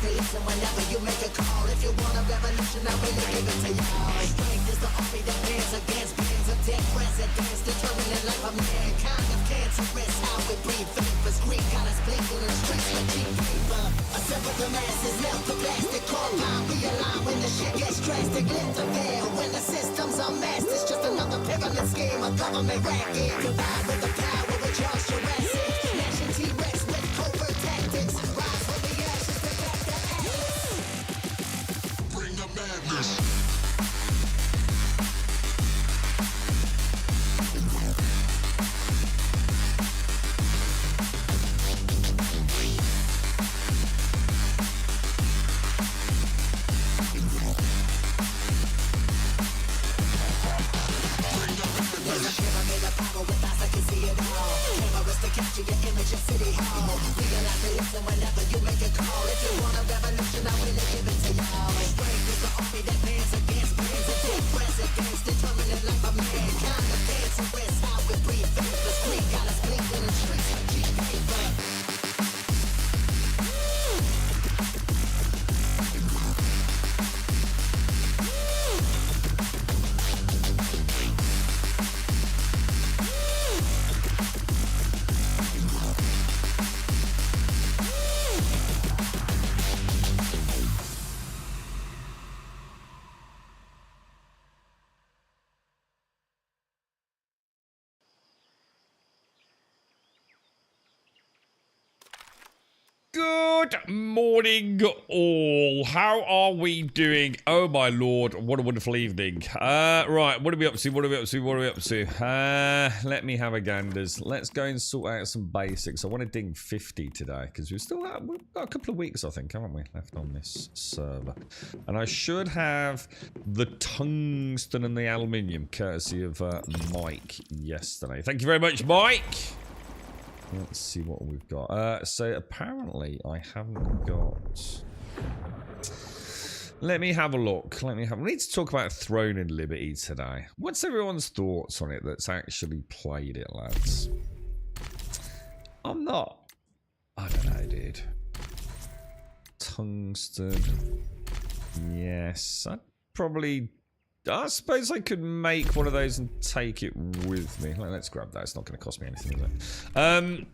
to listen whenever you make a call. If you want a revolution, I really give it to y'all. Strength is the army that bands against bands of dead presidents, determining life of mankind of cancerous. How we breathe, vapors, green got us blinking in the streets like cheap paper. I said with the masses, melt the plastic compound. Realign when the shit gets drastic, lift the veil. When the system's unmasked, it's just another pyramid scheme, a government racket. Provide with the power with Charles Jurassic. Nation T-Rex with covert tactics. Rise from the ashes to back the atlas. Bring the madness. Capture your image in City Hall. Realize they listen whenever you make a call. If you want a revolution, I will give it to y'all. Strength is the army that bands against bands of dead presidents, determining life of mankind of cancerous. How we breathe, vapors, green got us blinking in the streets like cheap paper. Good morning, all. How are we doing? Oh, my lord. What a wonderful evening. Right. What are we up to? What are we up to? What are we up to? Let me have a ganders. Let's go and sort out some basics. I want to ding 50 today because we've got a couple of weeks, I think, haven't we, left on this server. And I should have the tungsten and the aluminium courtesy of Mike yesterday. Thank you very much, Mike. Let's see what we've got. So apparently I haven't got... Let me have a look. We need to talk about Throne and Liberty today. What's everyone's thoughts on it that's actually played it, lads? I don't know, dude. Tungsten. Yes. I suppose I could make one of those and take it with me. Let's grab that. It's not going to cost me anything, is it?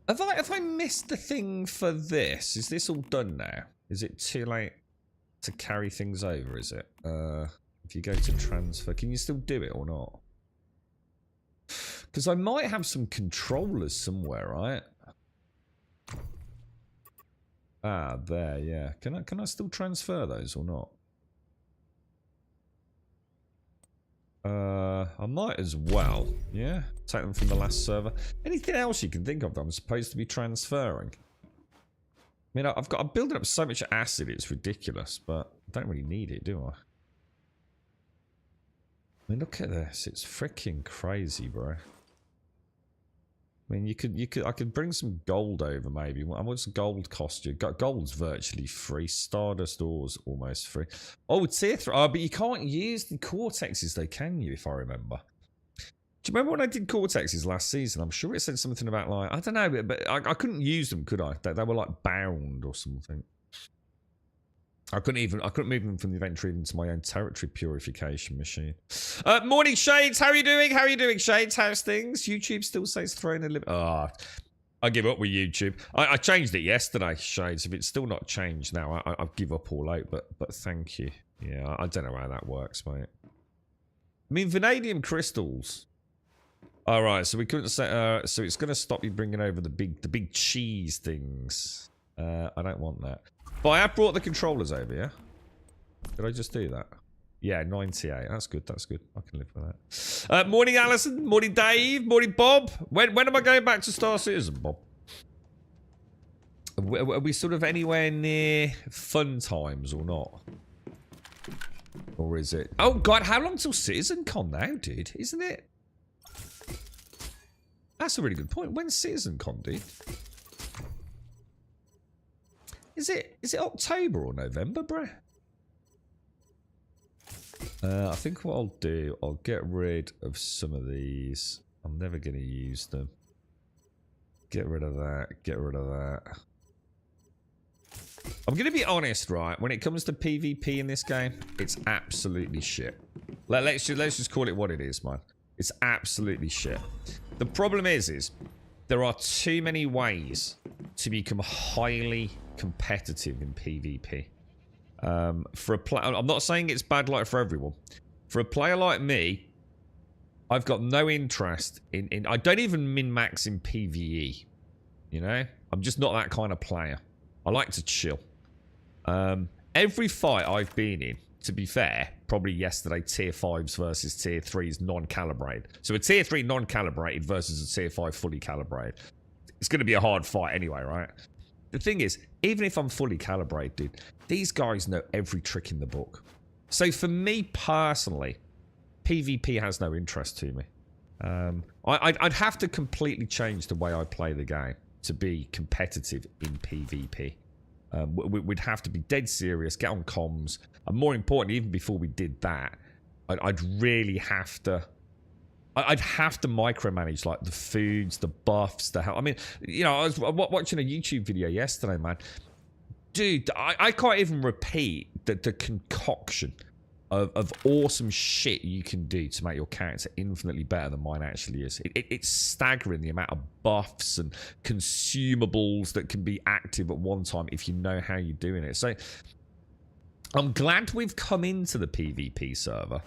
Have I missed the thing for this? Is this all done now? Is it too late to carry things over, is it? If you go to transfer, can you still do it or not? Because I might have some controllers somewhere, right? Ah, there, yeah. Can I still transfer those or not? I might as well. Yeah, take them from the last server. Anything else you can think of that I'm supposed to be transferring? I mean, I'm building up so much acid, it's ridiculous, but I don't really need it, do I? I mean, look at this. It's freaking crazy, bro. I mean, I could bring some gold over, maybe. What's gold cost you? Gold's virtually free. Stardust ore's almost free. Oh, tier 3. Oh, but you can't use the Cortexes, though, can you, if I remember? Do you remember when I did Cortexes last season? I'm sure it said something about, like, I don't know, but I couldn't use them, could I? They were, like, bound or something. I couldn't move them from the inventory into my own territory purification machine. Morning, Shades. How are you doing? How are you doing, Shades? How's things? YouTube still says Throne and Liberty. Oh, I give up with YouTube. I changed it yesterday, Shades. If it's still not changed now, I give up all out. But thank you. Yeah, I don't know how that works, mate. I mean, vanadium crystals. All right, so we couldn't say. So it's going to stop you bringing over the big cheese things. I don't want that. But I have brought the controllers over, yeah? Did I just do that? Yeah, 98. That's good, that's good. I can live with that. Morning, Alison. Morning, Dave. Morning, Bob. When am I going back to Star Citizen, Bob? Are we sort of anywhere near fun times or not? Or is it? Oh, God, how long till CitizenCon now, dude? Isn't it? That's a really good point. When's CitizenCon, dude? Is it October or November, bruh? I think what I'll do, I'll get rid of some of these. I'm never going to use them. Get rid of that. Get rid of that. I'm going to be honest, right? When it comes to PvP in this game, it's absolutely shit. Let's just call it what it is, man. It's absolutely shit. The problem is there are too many ways to become highly competitive in PvP. I'm not saying it's bad like for everyone. For a player like me, I've got no interest in I don't even min-max in PvE. You know? I'm just not that kind of player. I like to chill. Every fight I've been in, to be fair, probably yesterday, tier 5s versus tier 3s non-calibrated. So a tier 3 non-calibrated versus a tier 5 fully calibrated. It's going to be a hard fight anyway, right? The thing is, even if I'm fully calibrated, dude, these guys know every trick in the book. So for me personally, PvP has no interest to me. I'd have to completely change the way I play the game to be competitive in PvP. We'd have to be dead serious, get on comms, and more importantly, even before we did that, I'd really have to... I'd have to micromanage, like, the foods, the buffs, the health. I mean, you know, I was watching a YouTube video yesterday, man. Dude, I can't even repeat the concoction of awesome shit you can do to make your character infinitely better than mine actually is. It's staggering the amount of buffs and consumables that can be active at one time if you know how you're doing it. So, I'm glad we've come into the PvP server.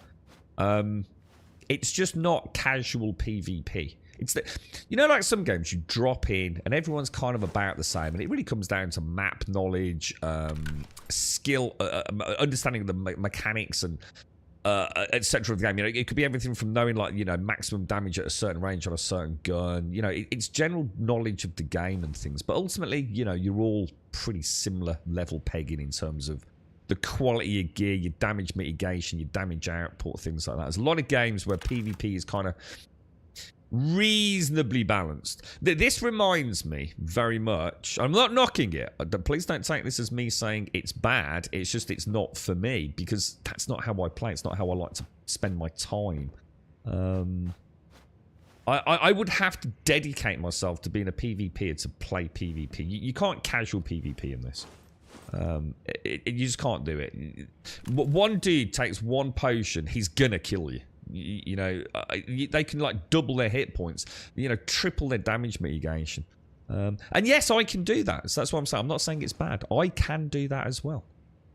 It's just not casual PvP. It's the, you know, like some games you drop in and everyone's kind of about the same, and it really comes down to map knowledge, skill, understanding the mechanics and etc. of the game. You know, it could be everything from knowing, like, you know, maximum damage at a certain range on a certain gun. You know, it's general knowledge of the game and things. But ultimately, you know, you're all pretty similar level pegging in terms of the quality of gear, your damage mitigation, your damage output, things like that. There's a lot of games where PvP is kind of reasonably balanced. This reminds me very much, I'm not knocking it, please don't take this as me saying it's bad, it's just it's not for me, because that's not how I play, it's not how I like to spend my time. I would have to dedicate myself to being a PvPer to play PvP. You can't casual PvP in this. You just can't do it. One dude takes one potion, he's gonna kill you. You know, they can, like, double their hit points, you know, triple their damage mitigation. And yes, I can do that. So that's what I'm saying. I'm not saying it's bad. I can do that as well.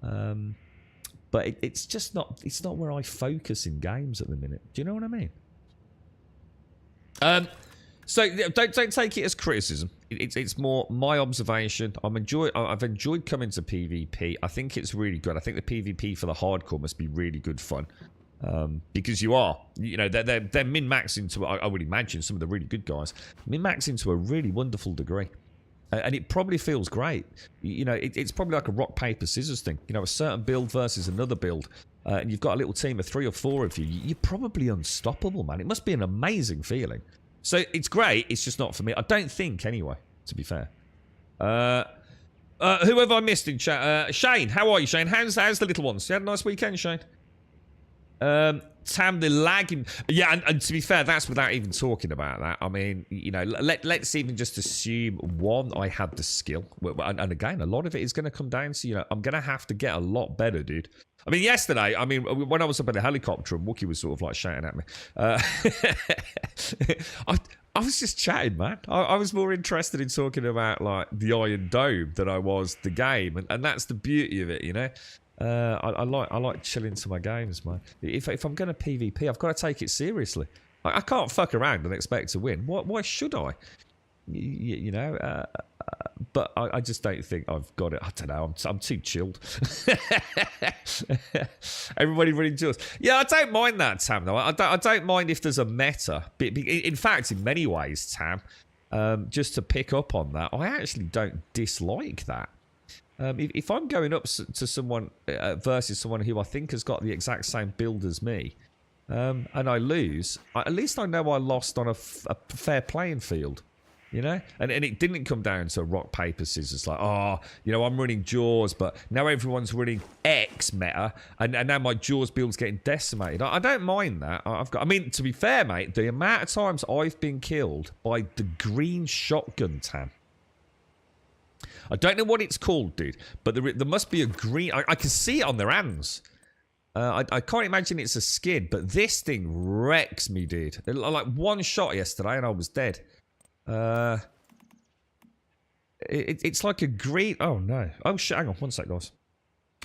But it's just not, it's not where I focus in games at the minute. Do you know what I mean? So don't take it as criticism. It's more my observation. I've enjoyed coming to PvP. I think it's really good. I think the PvP for the hardcore must be really good fun. Because you know, they're min-maxing to, I would imagine, some of the really good guys, min-maxing to a really wonderful degree. And it probably feels great. You know, it's probably like a rock, paper, scissors thing. You know, a certain build versus another build. And you've got a little team of 3 or 4 of you. You're probably unstoppable, man. It must be an amazing feeling. So it's great. It's just not for me. I don't think, anyway, to be fair. Who have I missed in chat? Shane, how are you, Shane? How's the little ones? You had a nice weekend, Shane? Tam, the lagging. Yeah, and to be fair, that's without even talking about that. I mean, you know, let's even just assume, one, I had the skill. And again, a lot of it is going to come down to, you know, I'm going to have to get a lot better, dude. I mean, yesterday, I mean, when I was up in the helicopter and Wookie was sort of like shouting at me, I was just chatting, man. I was more interested in talking about, like, the Iron Dome than I was the game. And that's the beauty of it, you know? I like chilling to my games, man. If I'm going to PvP, I've got to take it seriously. I can't fuck around and expect to win. Why should I? You know, but I just don't think I've got it. I don't know. I'm too chilled. Everybody really enjoys. Yeah, I don't mind that, Tam. Though I don't mind if there's a meta. In fact, in many ways, Tam, just to pick up on that, I actually don't dislike that. If I'm going up to someone versus someone who I think has got the exact same build as me, and I lose, at least I know I lost on a fair playing field. You know, and it didn't come down to rock paper scissors. Like, oh, you know, I'm running Jaws, but now everyone's running X meta, and now my Jaws build's getting decimated. I don't mind that. I mean, to be fair, mate, the amount of times I've been killed by the green shotgun Tam. I don't know what it's called, dude, but there must be a green. I can see it on their hands. I can't imagine it's a skid, but this thing wrecks me, dude. Like one shot yesterday, and I was dead. It's like a green. Oh no! Oh shit! Hang on, one sec, guys.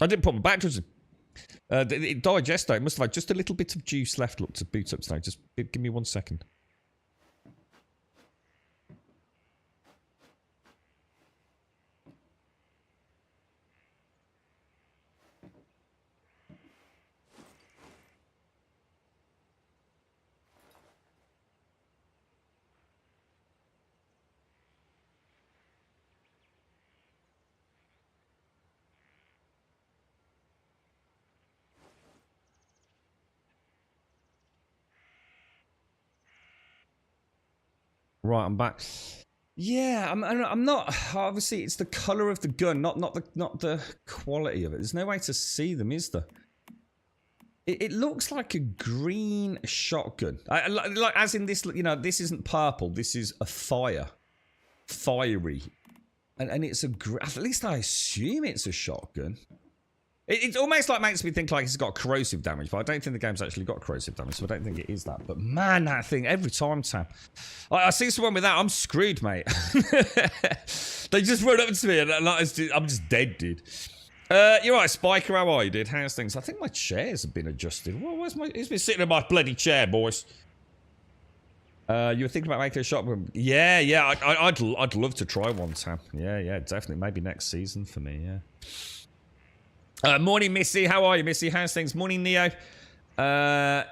I didn't put my batteries. It died yesterday. It must have had just a little bit of juice left. Look, to boot up today. Just give me 1 second. Right, I'm back. Yeah, I'm not. Obviously, it's the color of the gun, not the quality of it. There's no way to see them, is there? It looks like a green shotgun. Like as in this, you know, this isn't purple. This is a fiery, and it's a. At least I assume it's a shotgun. It almost like makes me think like it's got corrosive damage, but I don't think the game's actually got corrosive damage, so I don't think it is that. But man, that thing, every time, Sam. I see someone with that, I'm screwed, mate. They just run up to me and I'm just dead, dude. You're right, Spiker, how are you, dude? How's things? I think my chairs have been adjusted. Well, who's been sitting in my bloody chair, boys? You were thinking about making a shotgun? Yeah, I'd love to try one, Sam. Yeah, definitely. Maybe next season for me, yeah. Morning, Missy. How are you, Missy? How's things? Morning, Neo. Did I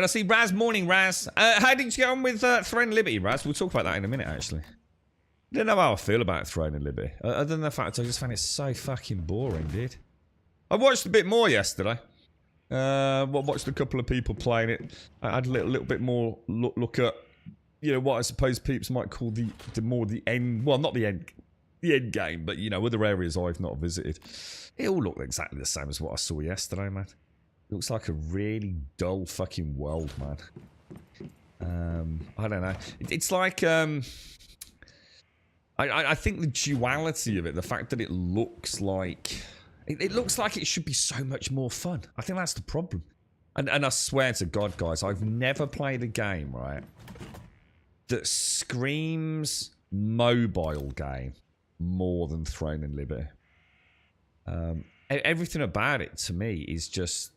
see Raz? Morning, Raz. How did you get on with Throne Liberty, Raz? We'll talk about that in a minute, actually. I don't know how I feel about Throne Liberty. Other than the fact I just found it so fucking boring, dude. I watched a bit more yesterday. Watched a couple of people playing it. I had a little bit more look at, you know, what I suppose peeps might call the end. Well, not the end game, but, you know, other areas I've not visited. It all looked exactly the same as what I saw yesterday, man. It looks like a really dull fucking world, man. I don't know. It's like, I think the duality of it, the fact that it looks like... It looks like it should be so much more fun. I think that's the problem. And I swear to God, guys, I've never played a game, right, that screams mobile game more than Throne and Liberty. Everything about it to me is just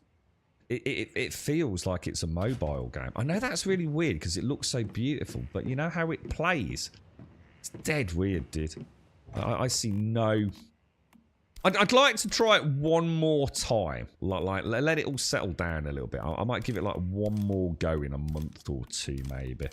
it feels like it's a mobile game. I know that's really weird because it looks so beautiful, but you know how it plays, it's dead weird, dude. I see no... I'd like to try it one more time, like let it all settle down a little bit. I might give it like one more go in a month or two, maybe.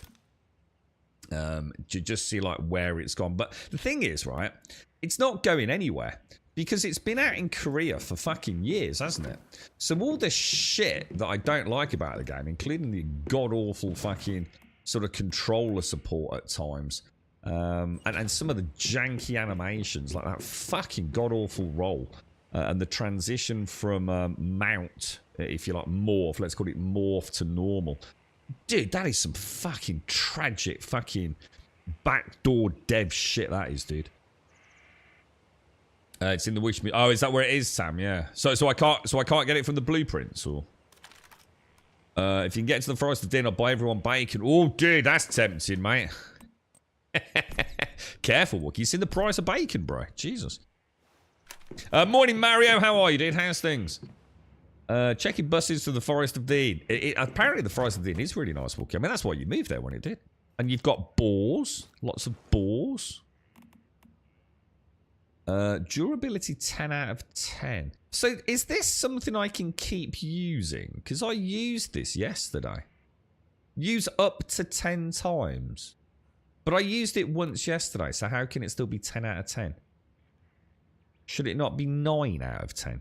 Just see like where it's gone. But the thing is, right, it's not going anywhere because it's been out in Korea for fucking years, hasn't it? So all this shit that I don't like about the game, including the god-awful fucking sort of controller support at times, and some of the janky animations, like that fucking god-awful roll, and the transition from mount, if you like, morph, let's call it morph to normal. Dude, that is some fucking tragic fucking backdoor dev shit, that is, dude. It's in the wish me. Oh, is that where it is, Sam? Yeah. So I can't get it from the blueprints, or if you can get to the Forest of Din, I'll buy everyone bacon. Oh, dude, that's tempting, mate. Careful, Wookie. It's in the price of bacon, bro. Jesus. Morning, Mario. How are you, dude? How's things? Checking buses to the Forest of Dean. Apparently, the Forest of Dean is really nice, Wookie. I mean, that's why you moved there when it did. And you've got boars. Lots of boars. Durability 10 out of 10. So, is this something I can keep using? Because I used this yesterday. Use up to 10 times. But I used it once yesterday, so how can it still be 10 out of 10? Should it not be 9 out of 10?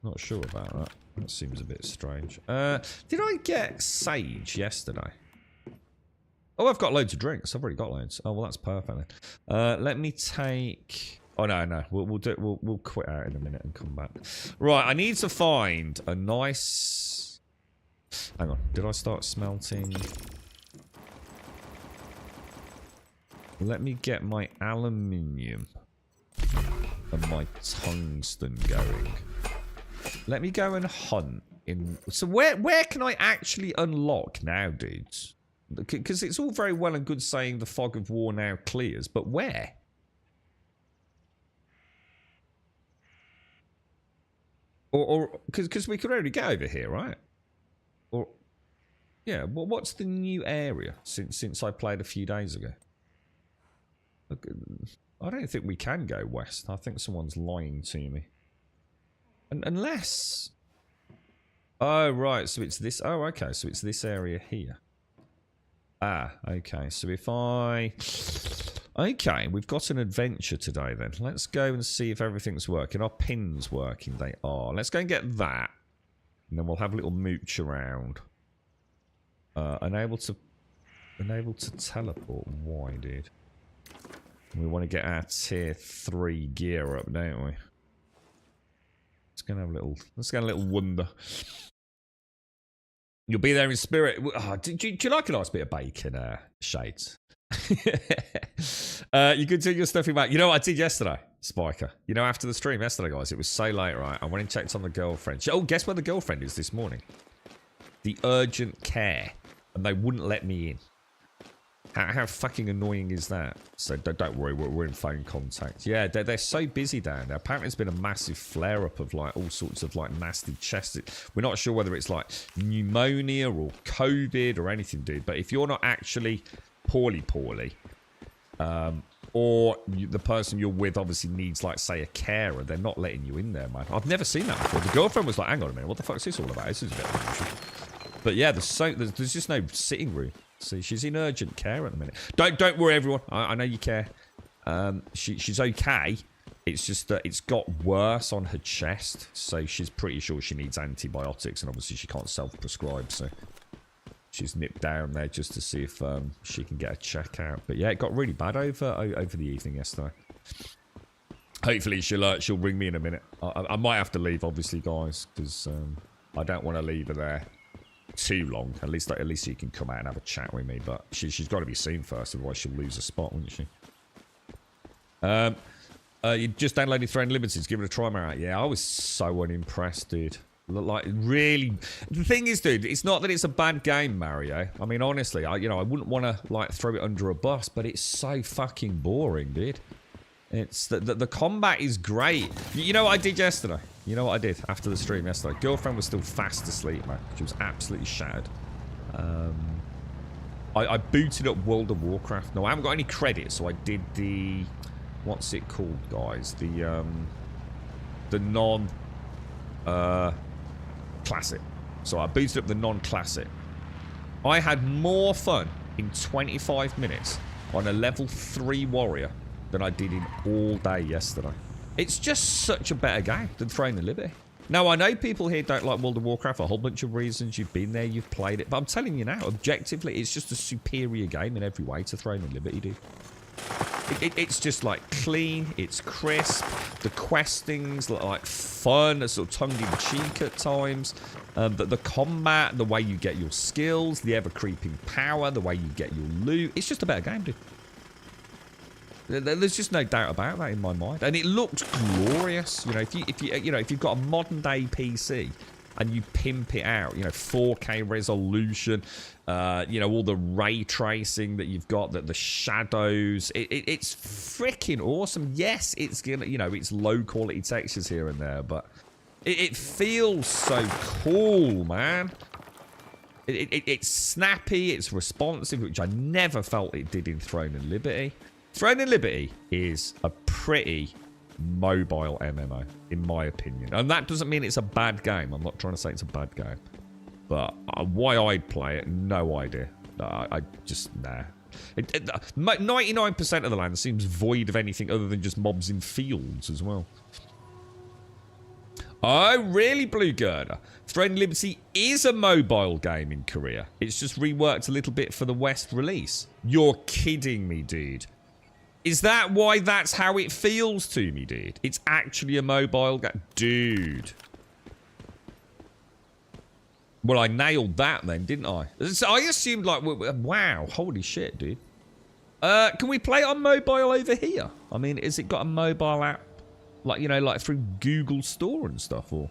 Not sure about that. That seems a bit strange. Did I get Sage yesterday? Oh, I've got loads of drinks. I've already got loads. Oh, well, that's perfect then. Let me take... Oh, no. We'll quit out in a minute and come back. Right, I need to find a nice... Hang on. Did I start smelting? Let me get my aluminium and my tungsten going. Let me go and hunt in... So where can I actually unlock now, dudes? Because it's all very well and good saying the fog of war now clears, but where? Or because we could already get over here, right? Or yeah, well, what's the new area since I played a few days ago? I don't think we can go west. I think someone's lying to me. Unless... Oh, right. So it's this... Oh, okay. So it's this area here. Ah, okay. So if I... Okay, we've got an adventure today then. Let's go and see if everything's working. Are pins working? They are. Let's go and get that. And then we'll have a little mooch around. Unable to teleport. Why, dude? We want to get our tier 3 gear up, don't we? Let's get a little wonder. You'll be there in spirit. Oh, do you like a nice bit of bacon, Shades? You continue your stuffing back. You know what I did yesterday, Spiker? You know, after the stream yesterday, guys, it was so late, right? I went and checked on the girlfriend. Oh, guess where the girlfriend is this morning? The urgent care. And they wouldn't let me in. How fucking annoying is that? So don't worry, we're in phone contact. Yeah, they're so busy down there. Apparently there's been a massive flare-up of like all sorts of like nasty chest. We're not sure whether it's like pneumonia or COVID or anything, dude. But if you're not actually poorly, or the person you're with obviously needs like, say, a carer, they're not letting you in there, man. I've never seen that before. The girlfriend was like, hang on a minute, what the fuck is this all about? This is a bit unusual. But yeah, there's just no sitting room. See, she's in urgent care at the minute. Don't worry, everyone. I know you care. She's okay. It's just that it's got worse on her chest, so she's pretty sure she needs antibiotics, and obviously she can't self-prescribe, so she's nipped down there just to see if she can get a check out. But yeah, it got really bad over the evening yesterday. Hopefully she'll ring me in a minute. I might have to leave, obviously, guys, because I don't want to leave her there too long. At least you can come out and have a chat with me. But she's got to be seen first, otherwise she'll lose a spot, wouldn't she? You just downloaded Throne Limited. Give it a try, Marat. Yeah, I was so unimpressed, dude. Like, really. The thing is, dude, it's not that it's a bad game, Mario. I mean, honestly, I wouldn't want to like throw it under a bus, but it's so fucking boring, dude. It's the combat is great. You know what I did yesterday? You know what I did after the stream yesterday? Girlfriend was still fast asleep, man. She was absolutely shattered. I booted up World of Warcraft. No, I haven't got any credit, so I did the... What's it called, guys? The non... classic. So I booted up the non-classic. I had more fun in 25 minutes on a level 3 warrior than I did in all day yesterday. It's just such a better game than Throne of Liberty. Now, I know people here don't like World of Warcraft for a whole bunch of reasons. You've been there, you've played it. But I'm telling you now, objectively, it's just a superior game in every way to Throne of Liberty, dude. It's just like clean, it's crisp, the questing's like fun, it's sort of tongue-in-cheek at times. The combat, the way you get your skills, the ever-creeping power, the way you get your loot. It's just a better game, dude. There's just no doubt about that in my mind, and it looked glorious. You know, if you've got a modern day PC and you pimp it out, 4K resolution, all the ray tracing that you've got, the shadows, it's freaking awesome. Yes, it's gonna, it's low quality textures here and there, but it feels so cool, man. It's snappy, it's responsive, which I never felt it did in Throne of Liberty. Throne of Liberty is a pretty mobile MMO, in my opinion. And that doesn't mean it's a bad game. I'm not trying to say it's a bad game. But why I'd play it, no idea. I just, nah. 99% of the land seems void of anything other than just mobs in fields as well. Oh, really, Blue Girder? Throne Liberty is a mobile game in Korea. It's just reworked a little bit for the West release. You're kidding me, dude. Is that why that's how it feels to me, dude? It's actually a mobile game. Dude. Well, I nailed that then, didn't I? So I assumed, like, wow, holy shit, dude. Can we play it on mobile over here? I mean, has it got a mobile app? Like, you know, like through Google Store and stuff, or...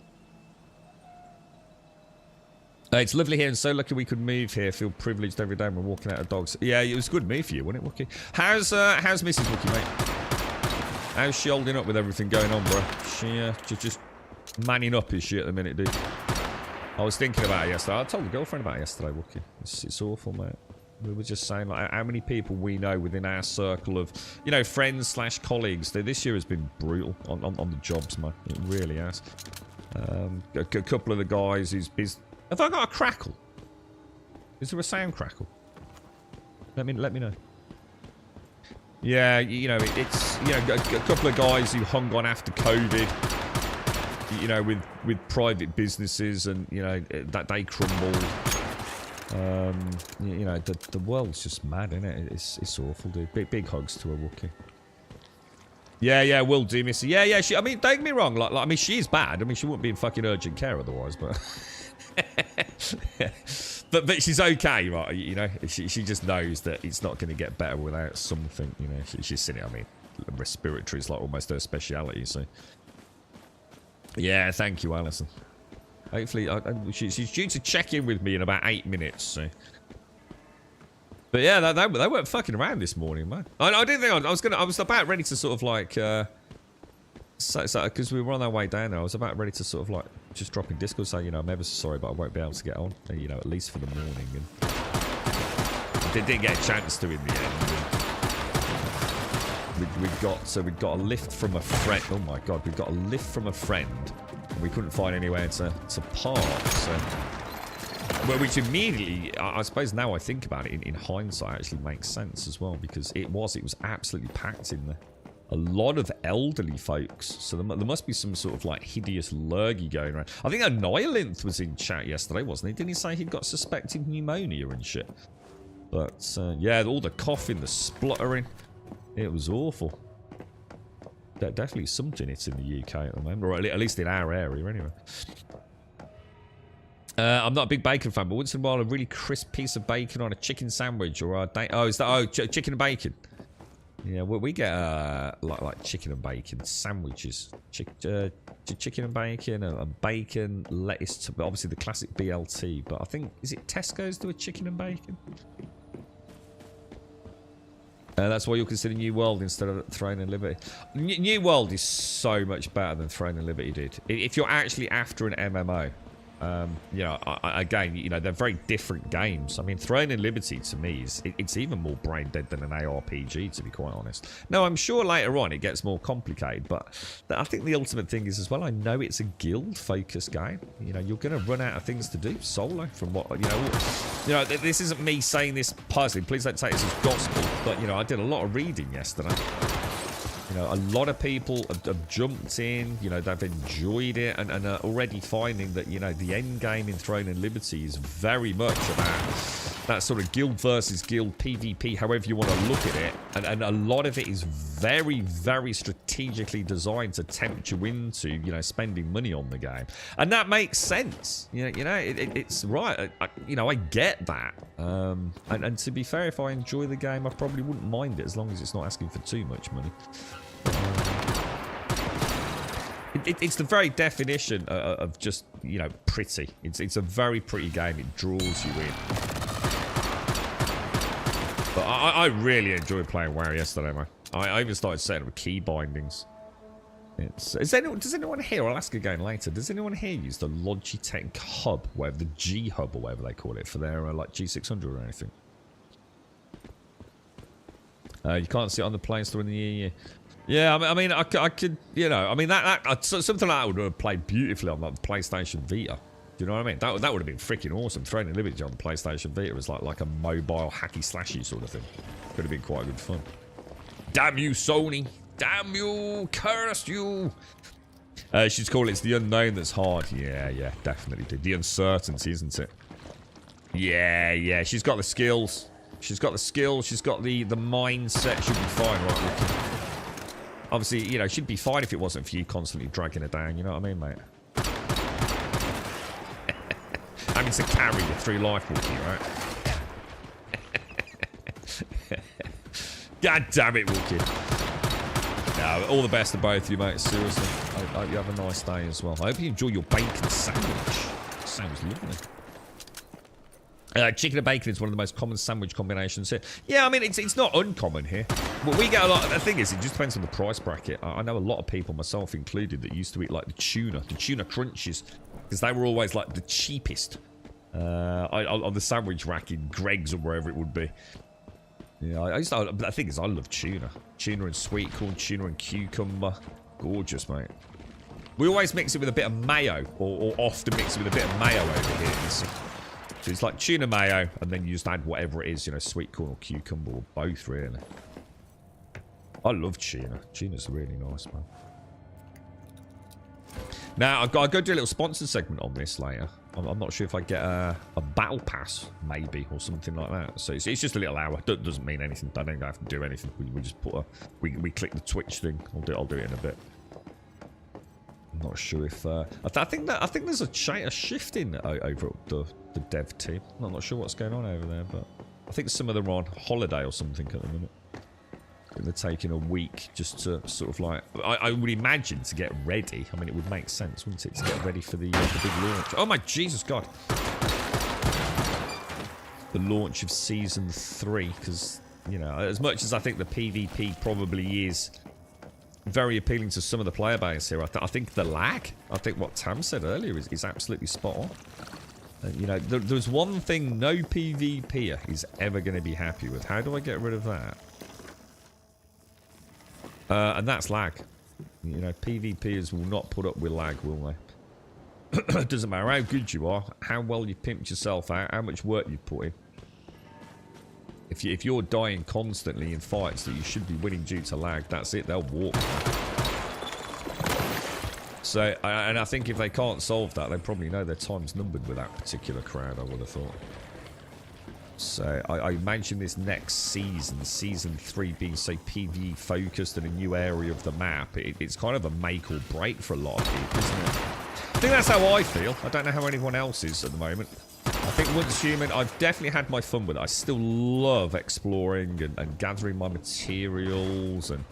it's lovely here and so lucky we could move here. Feel privileged every day when we're walking out of dogs. Yeah, it was a good move for you, wasn't it, Wookie? How's Mrs. Wookie, mate? How's she holding up with everything going on, bro? She just manning up, is she, at the minute, dude? I was thinking about it yesterday. I told the girlfriend about it yesterday, Wookie. It's awful, mate. We were just saying, like, how many people we know within our circle of, you know, friends / colleagues. This year has been brutal on the jobs, man. It really has. A couple of the guys who's... Have I got a crackle? Is there a sound crackle? Let me know. Yeah, you know, it's, you know, a couple of guys who hung on after COVID, you know, with private businesses, and, you know, that they crumbled. You know, the world's just mad, isn't it? It's awful, dude. Big hugs to a Wookie. Yeah, will do, Missy. Yeah, she, I mean, don't get me wrong, like, I mean, she's bad. I mean, she wouldn't be in fucking urgent care otherwise, but... but she's okay, right? You know, she just knows that it's not going to get better without something, you know. She's sitting, I mean, respiratory is like almost her speciality, so... Yeah, thank you, Alison. Hopefully, she's due to check in with me in about 8 minutes, so... But yeah, they weren't fucking around this morning, man. I didn't think I was about ready to sort of like, because we were on our way down there, I was about ready to sort of like just drop in Discord, say, you know, I'm ever so sorry, but I won't be able to get on, you know, at least for the morning. And I didn't get a chance to in the end. We got a lift from a friend. Oh my god, we got a lift from a friend, and we couldn't find anywhere to park. So, well, which immediately, I suppose now I think about it, in hindsight, actually makes sense as well, because it was absolutely packed in there. A lot of elderly folks, so there must be some sort of like hideous lurgy going around. I think Annihilinth was in chat yesterday, wasn't he? Didn't he say he'd got suspected pneumonia and shit? But yeah, all the coughing, the spluttering, it was awful. Definitely something it's in the UK at the moment, or at least in our area anyway. I'm not a big bacon fan, but once in a while a really crisp piece of bacon on a chicken sandwich, or chicken and bacon. Yeah, we get like chicken and bacon sandwiches, chicken and bacon, and bacon, lettuce, obviously the classic BLT. But I think, is it Tesco's do a chicken and bacon? That's why you'll consider New World instead of Throne and Liberty. New World is so much better than Throne and Liberty did. If you're actually after an MMO. You know, again, you know, they're very different games. I mean, Throne and Liberty to me it's even more brain dead than an ARPG, to be quite honest. No, I'm sure later on it gets more complicated, but I think the ultimate thing is as well, I know it's a guild focused game. You know, you're going to run out of things to do solo from what, you know, this isn't me saying this personally, please don't take this as gospel, but, you know, I did a lot of reading yesterday. You know, a lot of people have jumped in, you know, they've enjoyed it, and are already finding that, you know, the end game in Throne and Liberty is very much about that sort of guild versus guild PvP, however you want to look at it. And a lot of it is very, very strategically designed to tempt you into, you know, spending money on the game. And that makes sense. You know, it's right. You know, I get that. And to be fair, if I enjoy the game, I probably wouldn't mind it as long as it's not asking for too much money. It's the very definition of just, you know, pretty. It's a very pretty game. It draws you in. But I really enjoyed playing WoW yesterday, man. I even started setting up key bindings. Does anyone here, I'll ask again later, does anyone here use the Logitech hub, whatever, the G hub or whatever they call it, for their like G600 or anything? You can't see it on the Play Store in the EU. Yeah, I mean, I could, you know, I mean, something like that would have played beautifully on like the PlayStation Vita. Do you know what I mean? That would have been freaking awesome. Throne and Liberty on the PlayStation Vita was like a mobile hacky slashy sort of thing. Could have been quite good fun. Damn you, Sony! Damn you! Curse you! She's called it's the unknown that's hard. Yeah, definitely, dude. The uncertainty, isn't it? Yeah. She's got the skills. She's got the mindset. She'll be fine, right? Obviously, you know, she'd be fine if it wasn't for you constantly dragging her down. You know what I mean, mate? Having to carry you through life, Wookie, right? God damn it, Wookie. No, all the best to both of you, mate. Seriously. I hope you have a nice day as well. I hope you enjoy your bacon sandwich. Sounds lovely. Chicken and bacon is one of the most common sandwich combinations here. Yeah, I mean, it's not uncommon here. But we get a lot. The thing is, it just depends on the price bracket. I know a lot of people, myself included, that used to eat like the tuna crunches, because they were always like the cheapest on the sandwich rack in Greg's or wherever it would be. Yeah, the thing is, I love tuna. Tuna and sweet corn, tuna and cucumber. Gorgeous, mate. We always mix it with a bit of mayo, or often mix it with a bit of mayo over here. So it's like tuna mayo, and then you just add whatever it is, you know, sweet corn or cucumber, or both, really. I love tuna. Tuna's really nice, man. Now, I've got to go do a little sponsor segment on this later. I'm not sure if I get a battle pass, maybe, or something like that. So it's just a little hour. Doesn't mean anything. I don't have to do anything. We just put we click the Twitch thing. I'll do it in a bit. I'm not sure if I think there's a shifting over at the dev team. I'm not sure what's going on over there, but I think some of them are on holiday or something at the minute. I think they're taking a week just to sort of like, I would imagine, to get ready. I mean, it would make sense, wouldn't it, to get ready for the big launch. Oh my Jesus God! The launch of Season 3, because, you know, as much as I think the PvP probably is very appealing to some of the player base here, I think the lag, I think what Tam said earlier is absolutely spot on. You know, there's one thing no PvPer is ever going to be happy with. How do I get rid of that? And that's lag. You know, PvPers will not put up with lag, will they? It doesn't matter how good you are, how well you pimped yourself out, how much work you've put in. If you're dying constantly in fights that you should be winning due to lag, that's it. They'll walk. So, and I think if they can't solve that, they probably know their time's numbered with that particular crowd, I would have thought. So, I imagine this next season, Season 3, being so PvE focused in a new area of the map, it's kind of a make or break for a lot of people, isn't it? I think that's how I feel. I don't know how anyone else is at the moment. I think once human, I've definitely had my fun with it. I still love exploring and gathering my materials, and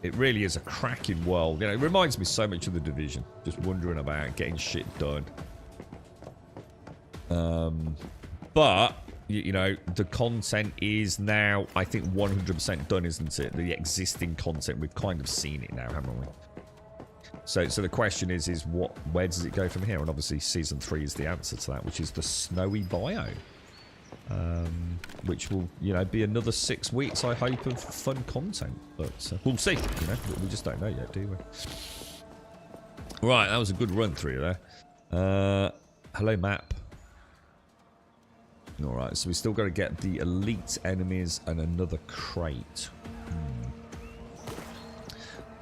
it really is a cracking world. You know, it reminds me so much of The Division. Just wandering about, getting shit done. But you know, the content is now, I think, 100% done, isn't it? The existing content, we've kind of seen it now, haven't we? So the question is where does it go from here? And obviously Season 3 is the answer to that, which is the snowy biome. Which will, you know, be another 6 weeks, I hope, of fun content. But we'll see, you know. We just don't know yet, do we? Right, that was a good run through there. Hello, map. Alright, so we still got to get the elite enemies and another crate. I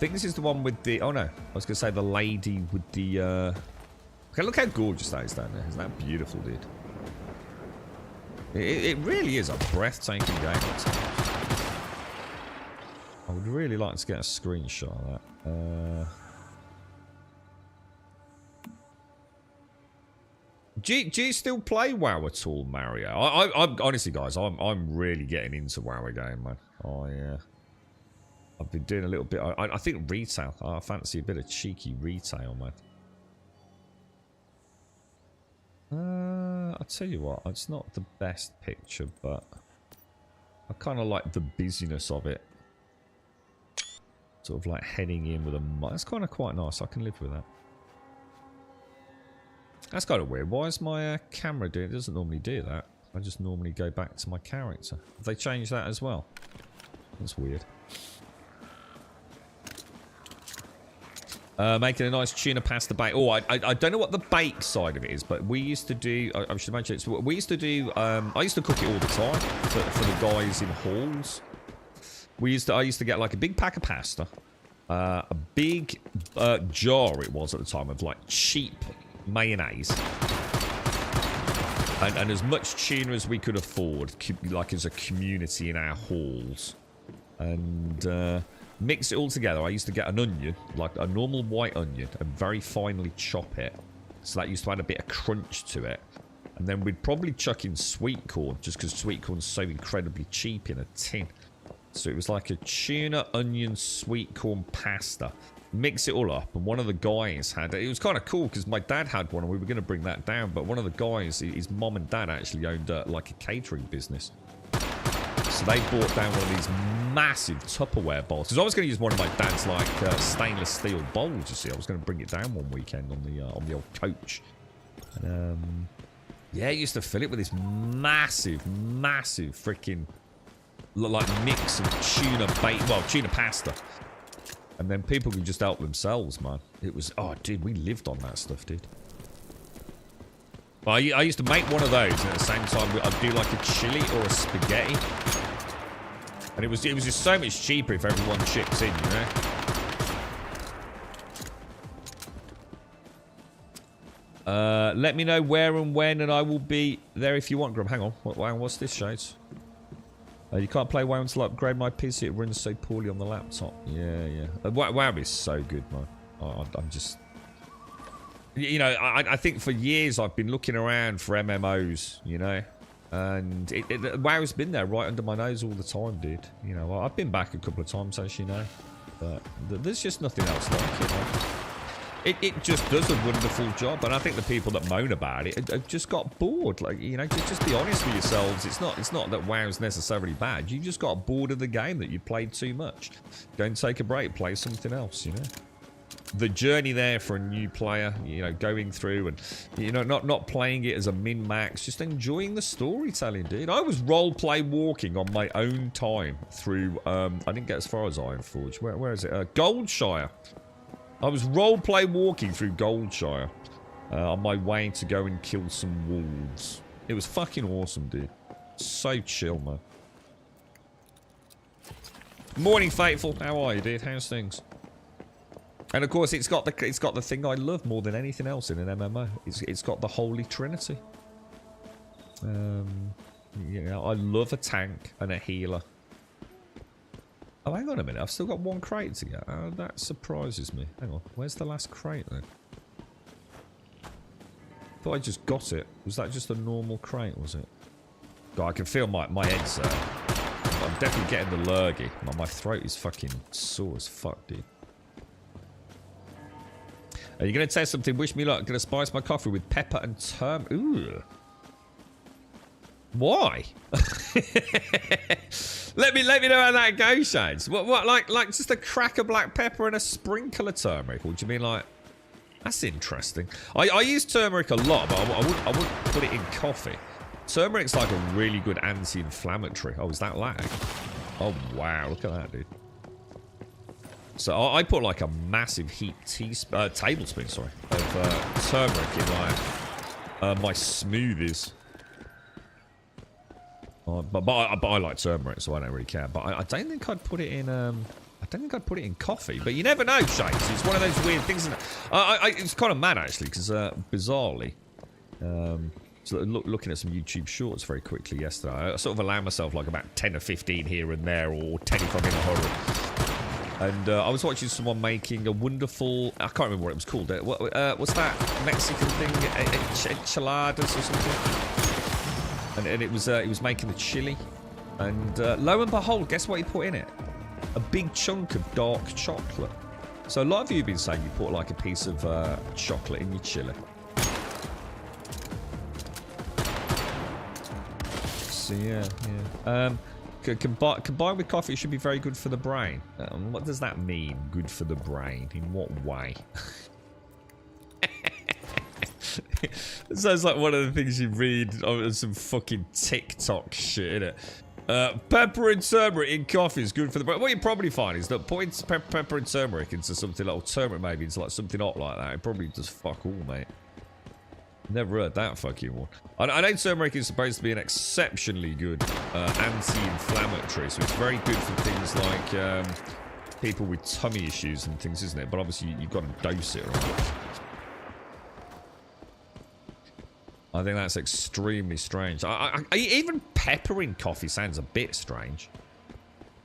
think this is the one with the... Oh, no. I was going to say the lady with the... Okay, look how gorgeous that is down there. Isn't that beautiful, dude? It really is a breathtaking game. I would really like to get a screenshot of that. Do you still play WoW at all, Mario? I'm honestly, guys, I'm really getting into WoW again, man. I've been doing a little bit. I think retail. I fancy a bit of cheeky retail, man. I'll tell you what, it's not the best picture, but I kind of like the busyness of it. Sort of like heading in with a... That's kind of quite nice. I can live with that. That's kind of weird. Why is my camera doing it? It doesn't normally do that. I just normally go back to my character. Have they changed that as well? That's weird. Making a nice tuna pasta bake. Oh, I don't know what the bake side of it is, but we used to do... I should mention it. We used to do... I used to cook it all the time for the guys in halls. I used to get like a big pack of pasta. a big jar it was at the time of like cheap mayonnaise. And as much tuna as we could afford, like as a community in our halls. And mix it all together. I used to get an onion, like a normal white onion, and very finely chop it. So that used to add a bit of crunch to it. And then we'd probably chuck in sweet corn, just because sweet corn's so incredibly cheap in a tin. So it was like a tuna, onion, sweet corn pasta. Mix it all up, and one of the guys had it. Was kind of cool because my dad had one, and we were going to bring that down. But one of the guys, his mom and dad actually owned like a catering business. So they bought down one of these massive Tupperware bowls. Because I was going to use one of my dad's like stainless steel bowls. You see, I was going to bring it down one weekend on the old coach. And, yeah, he used to fill it with this massive freaking like mix of tuna tuna pasta. And then people could just help themselves, man. It was, oh, dude, we lived on that stuff, dude. Well, I used to make one of those, and at the same time, I'd do like a chili or a spaghetti. And it was just so much cheaper if everyone chips in, you know? Let me know where and when, and I will be there if you want, Grub. Hang on, what's this, Shades? You can't play WoW until I upgrade my PC. It runs so poorly on the laptop. Yeah. WoW is so good, man. I'm just... You know, I think for years I've been looking around for MMOs, you know? And WoW's been there right under my nose all the time, dude. You know, I've been back a couple of times, as you know. But there's just nothing else like it, man. It just does a wonderful job, and I think the people that moan about it have just got bored. Like, you know, just be honest with yourselves. It's not that WoW's necessarily bad. You just got bored of the game, that you played too much. Go and take a break, play something else, you know. The journey there for a new player, you know, going through and, you know, not playing it as a min-max, just enjoying the storytelling, dude. I was role-play walking on my own time through, I didn't get as far as Ironforge. Where is it? Goldshire. I was role-play walking through Goldshire on my way to go and kill some wolves. It was fucking awesome, dude. So chill, man. Morning, Faithful. How are you, dude? How's things? And of course, it's got the thing I love more than anything else in an MMO. It's got the Holy Trinity. You know, I love a tank and a healer. Oh, hang on a minute. I've still got one crate to get. Oh, that surprises me. Hang on. Where's the last crate, then? Thought I just got it. Was that just a normal crate, was it? God, I can feel my head's I'm definitely getting the lurgy. My throat is fucking sore as fuck, dude. Are you going to test something? Wish me luck. Going to spice my coffee with pepper and turmeric. Ooh. Why? Let me know how that goes, Shades. What like just a crack of black pepper and a sprinkle of turmeric? Or do you mean like... That's interesting. I use turmeric a lot, but I wouldn't put it in coffee. Turmeric's like a really good anti-inflammatory. Oh, is that lag? Oh, wow. Look at that, dude. So I put like a massive heat tablespoon, sorry, of turmeric in like my smoothies. But I like turmeric, so I don't really care. But I don't think I'd put it in. I don't think I'd put it in coffee. But you never know, Shakes. It's one of those weird things. It's kind of mad actually, because bizarrely, so looking at some YouTube shorts very quickly yesterday, I sort of allow myself like about 10 or 15 here and there, or 10 if I'm in a hurry. And I was watching someone making a wonderful... I can't remember what it was called. What's that Mexican thing? Enchiladas or something? And it was making the chili. And lo and behold, guess what he put in it? A big chunk of dark chocolate. So a lot of you have been saying you put like a piece of chocolate in your chili. So yeah. Combined with coffee, it should be very good for the brain. What does that mean, good for the brain? In what way? It sounds like one of the things you read on some fucking TikTok shit, innit? Pepper and turmeric in coffee is good for the brain. What you probably find is that putting pepper and turmeric into something like, or turmeric maybe into like something hot like that, it probably does fuck all, mate. Never heard that fucking one. I know turmeric is supposed to be an exceptionally good anti-inflammatory, so it's very good for things like people with tummy issues and things, isn't it? But obviously you've got to dose it right. I think that's extremely strange. Even pepper in coffee sounds a bit strange.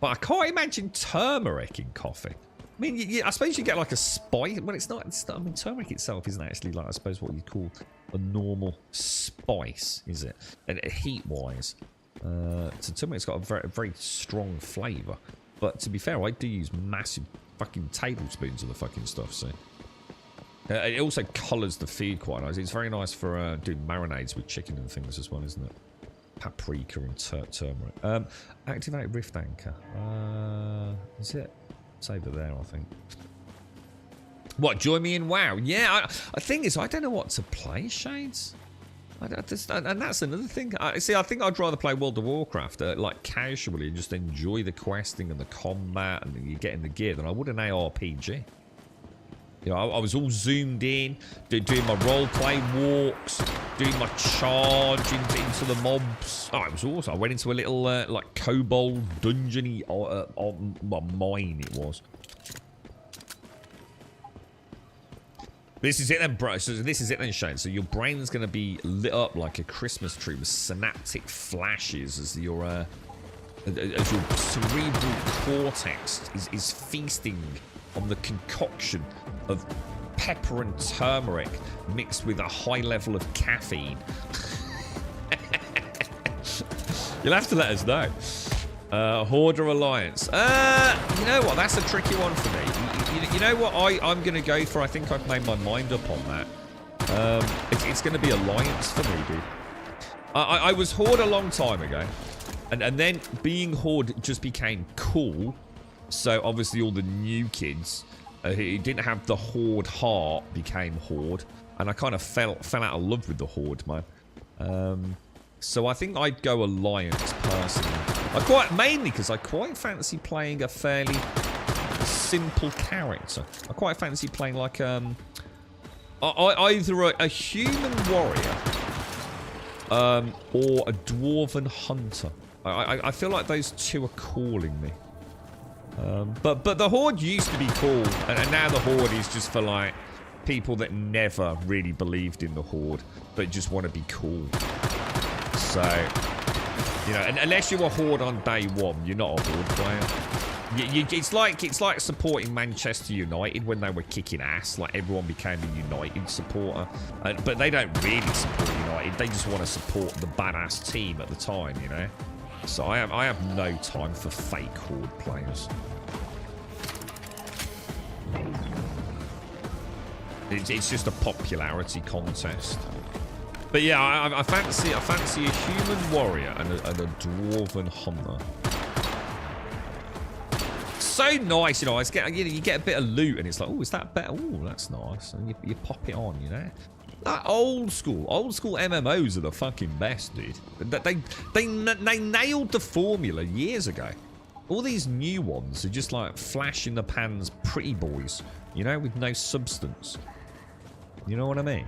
But I can't imagine turmeric in coffee. I mean, I suppose you get like a spice. Well, it's not. I mean, turmeric itself isn't actually like, I suppose, what you'd call a normal spice, is it? And heat-wise. So turmeric's got a very, very strong flavour. But to be fair, I do use massive fucking tablespoons of the fucking stuff, so. It also colours the feed quite nice. It's very nice for doing marinades with chicken and things as well, isn't it? Paprika and turmeric. Activate Rift Anchor. Is it? It's over there, I think. What, join me in WoW? Yeah, the thing is, I don't know what to play, Shades. And that's another thing. See, I think I'd rather play World of Warcraft, like, casually, and just enjoy the questing and the combat and you getting the gear than I would an ARPG. You know, I was all zoomed in, doing my roleplay walks, doing my charge into the mobs. Oh, it was awesome. I went into a little, like, kobold dungeon-y mine it was. This is it then, bro. So this is it then, Shane. So your brain's going to be lit up like a Christmas tree with synaptic flashes as your cerebral cortex is feasting on the concoction of pepper and turmeric mixed with a high level of caffeine. You'll have to let us know. Horde or Alliance? You know what? That's a tricky one for me. You know what I'm going to go for? I think I've made my mind up on that. It's going to be Alliance for me, dude. I was Horde a long time ago. And then being Horde just became cool. So obviously all the new kids who didn't have the Horde heart became Horde. And I kind of fell out of love with the Horde, man. So I think I'd go Alliance personally. Mainly because I quite fancy playing a fairly simple character. I quite fancy playing like either a human warrior or a dwarven hunter. I feel like those two are calling me. But the Horde used to be cool, and now the Horde is just for like people that never really believed in the Horde but just want to be cool. So, you know, unless you're a Horde on day one, you're not a Horde player. It's like supporting Manchester United when they were kicking ass. Like everyone became a United supporter, but they don't really support United. They just want to support the badass team at the time, you know. So I have no time for fake Horde players. It's just a popularity contest. But yeah, I fancy a human warrior and a dwarven hunter. So nice, you know. You get a bit of loot, and it's like, oh, is that better? Oh, that's nice. And you pop it on, you know. That old school MMOs are the fucking best, dude. They nailed the formula years ago. All these new ones are just like flash in the pans, pretty boys, you know, with no substance. You know what I mean?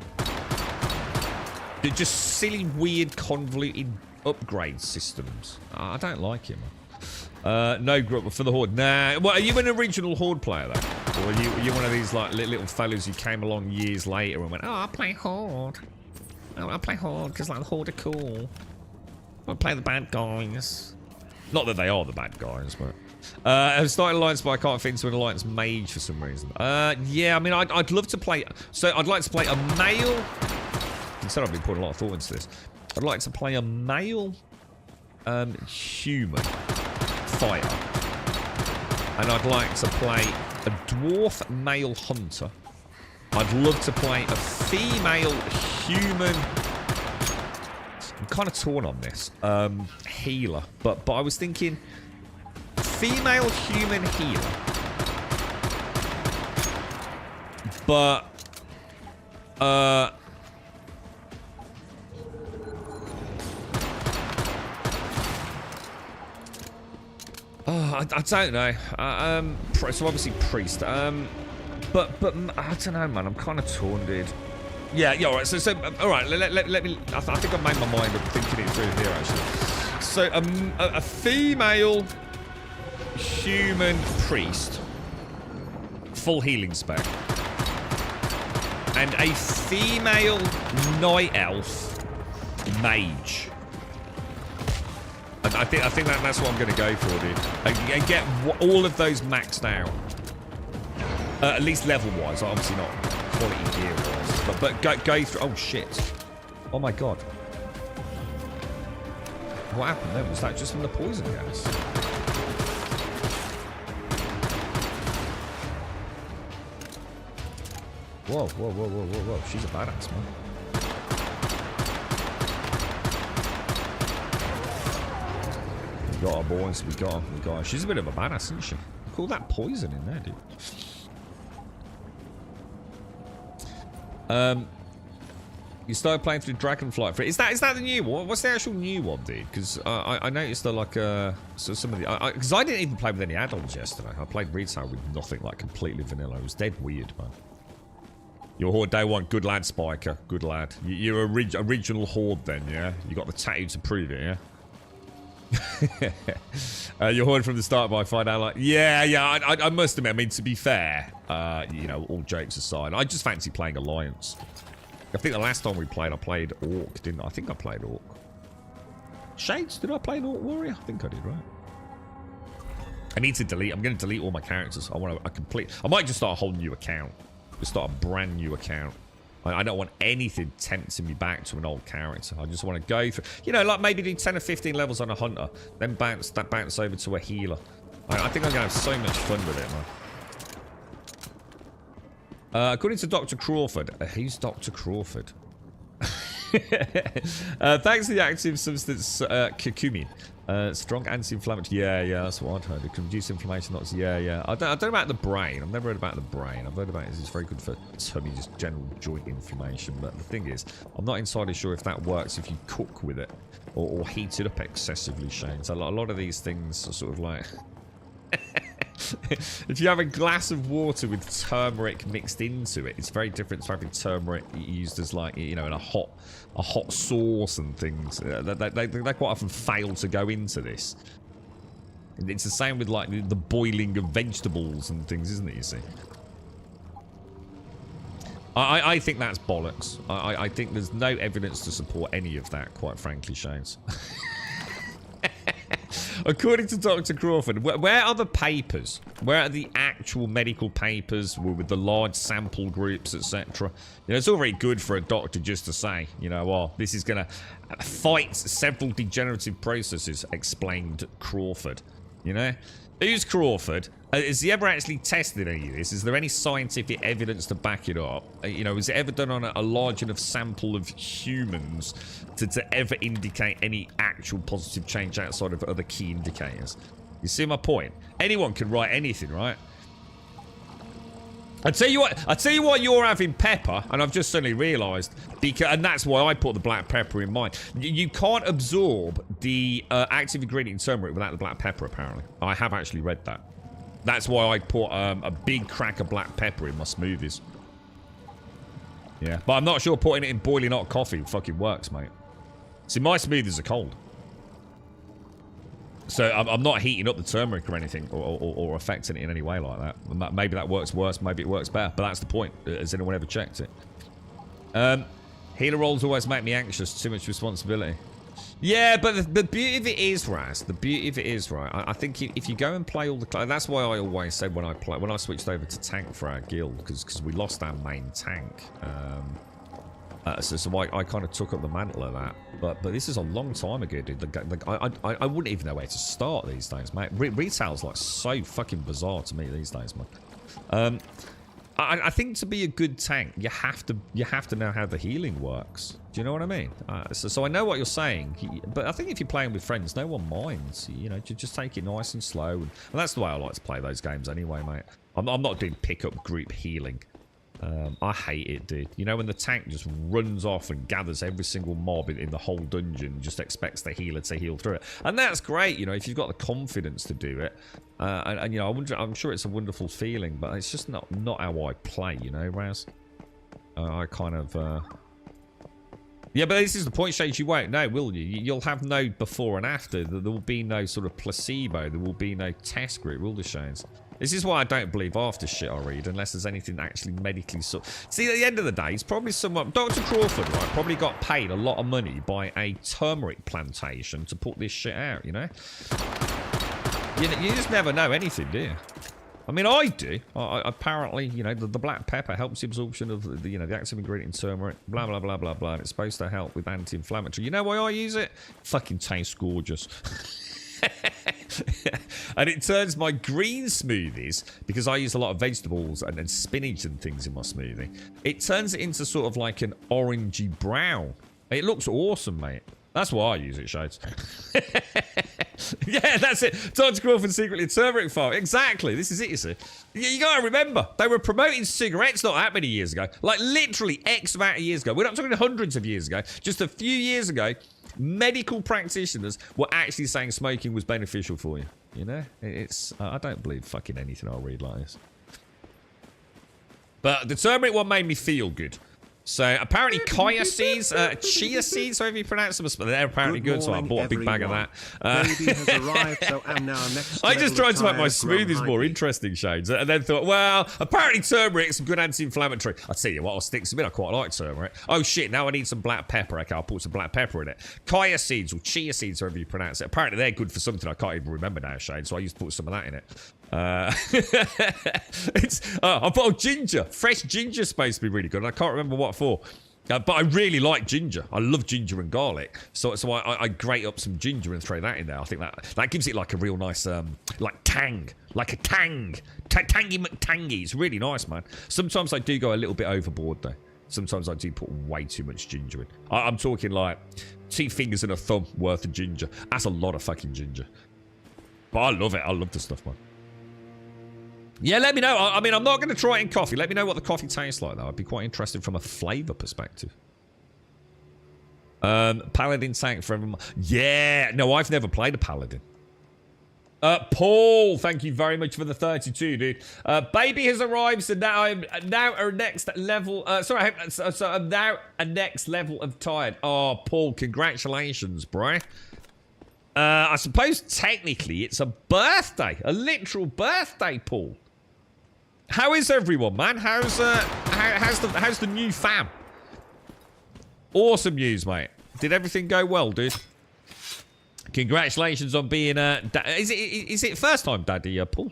They're just silly, weird, convoluted upgrade systems. I don't like it, man. No group for the Horde. Nah. Well, are you an original Horde player, though? Or are you one of these, like, little fellas who came along years later and went, oh, I play Horde. Oh, I play Horde because, like, the Horde are cool. I play the bad guys. Not that they are the bad guys, but... I've started Alliance, but I can't fit into an Alliance mage for some reason. Yeah, I mean, I'd love to play... So, I'd like to play a male... Instead, I've been putting a lot of thought into this. I'd like to play a male human fighter. And I'd like to play a dwarf male hunter. I'd love to play a female human... I'm kind of torn on this. Healer. But I was thinking... Female human healer. But... I don't know. So obviously priest. But I don't know, man. I'm kind of torn, dude. Yeah. All right. So all right. Let me. I think I've made my mind up thinking it through here actually. So a female human priest. full healing spec. And a female night elf mage. And I think that's what I'm going to go for, dude. And get all of those maxed out. At least level-wise. Obviously not quality gear-wise. But go through... Oh, shit. Oh, my God. What happened then? Was that just from the poison gas? Whoa, whoa, whoa, whoa, whoa, whoa. She's a badass, man. We got her, boys. We got her. She's a bit of a badass, isn't she? Look at all that poison in there, dude. You started playing through Dragonflight for it. Is that the new one? What's the actual new one, dude? Because I noticed that like so some of the because I didn't even play with any add-ons yesterday. I played retail with nothing, like completely vanilla. It was dead weird, man. Your horde day one, good lad, Spiker, good lad. You're original horde then, yeah. You got the tattoo to prove it, yeah. Your horde from the start, but I find out like, yeah. I must admit, I mean, to be fair, you know, all jokes aside, I just fancy playing Alliance. I think the last time we played, I played Orc, didn't I? I think I played Orc. Shades, did I play an Orc Warrior? I think I did, right? I need to delete. I'm going to delete all my characters. I might just start a whole new account. Just start a brand new account. I don't want anything tempting me back to an old character. I just want to go through, you know, like maybe do 10 or 15 levels on a hunter, then bounce over to a healer. I think I'm going to have so much fun with it, man. According to Dr. Crawford, who's Dr. Crawford? Thanks to the active substance curcumin, strong anti-inflammatory. Yeah, that's what I'd heard. It can reduce inflammation. Not yeah. I don't know about the brain. I've never heard about the brain. I've heard about it's very good for tummy, just general joint inflammation. But the thing is, I'm not entirely sure if that works if you cook with it or heat it up excessively, Shane. So a lot of these things are sort of like. If you have a glass of water with turmeric mixed into it, it's very different to having turmeric used as, like, you know, in a hot sauce and things. They quite often fail to go into this. It's the same with, like, the boiling of vegetables and things, isn't it, you see? I think that's bollocks. I think there's no evidence to support any of that, quite frankly, Shanes. According to Dr. Crawford, where are the papers? Where are the actual medical papers with the large sample groups, etc.? You know, it's all very good for a doctor just to say, you know, well, this is going to fight several degenerative processes, explained Crawford. You know? Who's Crawford? Has he ever actually tested any of this? Is there any scientific evidence to back it up? You know, was it ever done on a large enough sample of humans to ever indicate any actual positive change outside of other key indicators? You see my point? Anyone can write anything, right? I tell you what you're having pepper, and I've just suddenly realised, and that's why I put the black pepper in mine. You can't absorb the active ingredient in turmeric without the black pepper, apparently. I have actually read that. That's why I put a big crack of black pepper in my smoothies. Yeah, but I'm not sure putting it in boiling hot coffee fucking works, mate. See, my smoothies are cold. So I'm not heating up the turmeric or anything, or affecting it in any way like that. Maybe that works worse, maybe it works better, but that's the point. Has anyone ever checked it? Healer roles always make me anxious, too much responsibility. Yeah, but the beauty of it is, Raz, the beauty of it is, right, I think if you go and play all the... That's why I always said when I switched over to tank for our guild, because we lost our main tank. So I kind of took up the mantle of that. But this is a long time ago, dude. I wouldn't even know where to start these days, mate. Retail's like so fucking bizarre to me these days, man. I think to be a good tank, you have to know how the healing works. Do you know what I mean? So I know what you're saying, but I think if you're playing with friends, no one minds. You know, just take it nice and slow, and that's the way I like to play those games anyway, mate. I'm not doing pick-up group healing. I hate it, dude. You know, when the tank just runs off and gathers every single mob in the whole dungeon, just expects the healer to heal through it. And that's great, you know, if you've got the confidence to do it. And you know, I'm sure it's a wonderful feeling, but it's just not how I play, you know, Raz. I kind of... Yeah, but this is the point, Shades. You won't know, will you? You'll have no before and after. There will be no sort of placebo. There will be no test group, will there, Shades? This is why I don't believe half the shit I read, unless there's anything actually medically... See, at the end of the day, it's probably someone... Dr. Crawford, right, probably got paid a lot of money by a turmeric plantation to put this shit out, you know? You just never know anything, do you? I mean, I do. Apparently, you know, the black pepper helps the absorption of the active ingredient in turmeric, blah, blah, blah, blah, blah. And it's supposed to help with anti-inflammatory. You know why I use it? Fucking tastes gorgeous. And it turns my green smoothies, because I use a lot of vegetables and spinach and things in my smoothie, it turns it into sort of like an orangey brown. It looks awesome, mate. That's why I use it, Shades. Yeah, that's it. Dr. Crawford secretly a turmeric farm. Exactly. This is it, you see. You gotta remember, they were promoting cigarettes not that many years ago. Like, literally X amount of years ago. We're not talking hundreds of years ago. Just a few years ago, medical practitioners were actually saying smoking was beneficial for you. You know? It's... I don't believe fucking anything I read like this. But the turmeric one made me feel good. So apparently chia seeds, however you pronounce them, they're apparently good, so I bought a big bag of that. Baby has arrived, so I'm now next I just tried to make my smoothies more interesting, Shades, and then thought, well, apparently turmeric's a good anti-inflammatory. I tell you what, I'll stick some in. I quite like turmeric. Oh shit, now I need some black pepper. Okay, I'll put some black pepper in it. Chia seeds or chia seeds, however you pronounce it. Apparently they're good for something I can't even remember now, Shades, so I used to put some of that in it. I bought ginger. Fresh ginger supposed to be really good, and I can't remember what for. But I really like ginger. I love ginger and garlic. So I grate up some ginger and throw that in there. I think that gives it like a real nice like tang. Like a tang. Tangy McTangy. It's really nice, man. Sometimes I do go a little bit overboard though. Sometimes I do put way too much ginger in. I'm talking like 2 fingers and a thumb worth of ginger. That's a lot of fucking ginger. But I love it. I love the stuff, man. Yeah, let me know. I mean, I'm not going to try it in coffee. Let me know what the coffee tastes like, though. I'd be quite interested from a flavour perspective. Paladin tank for everyone. Yeah. No, I've never played a Paladin. Paul, thank you very much for the 32, dude. Baby has arrived, so now I'm now a next level. So I'm now a next level of tired. Oh, Paul, congratulations, bro. I suppose technically it's a birthday, a literal birthday, Paul. How is everyone, man? How's the new fam? Awesome news, mate. Did everything go well, dude? Congratulations on being is it first time daddy, Paul?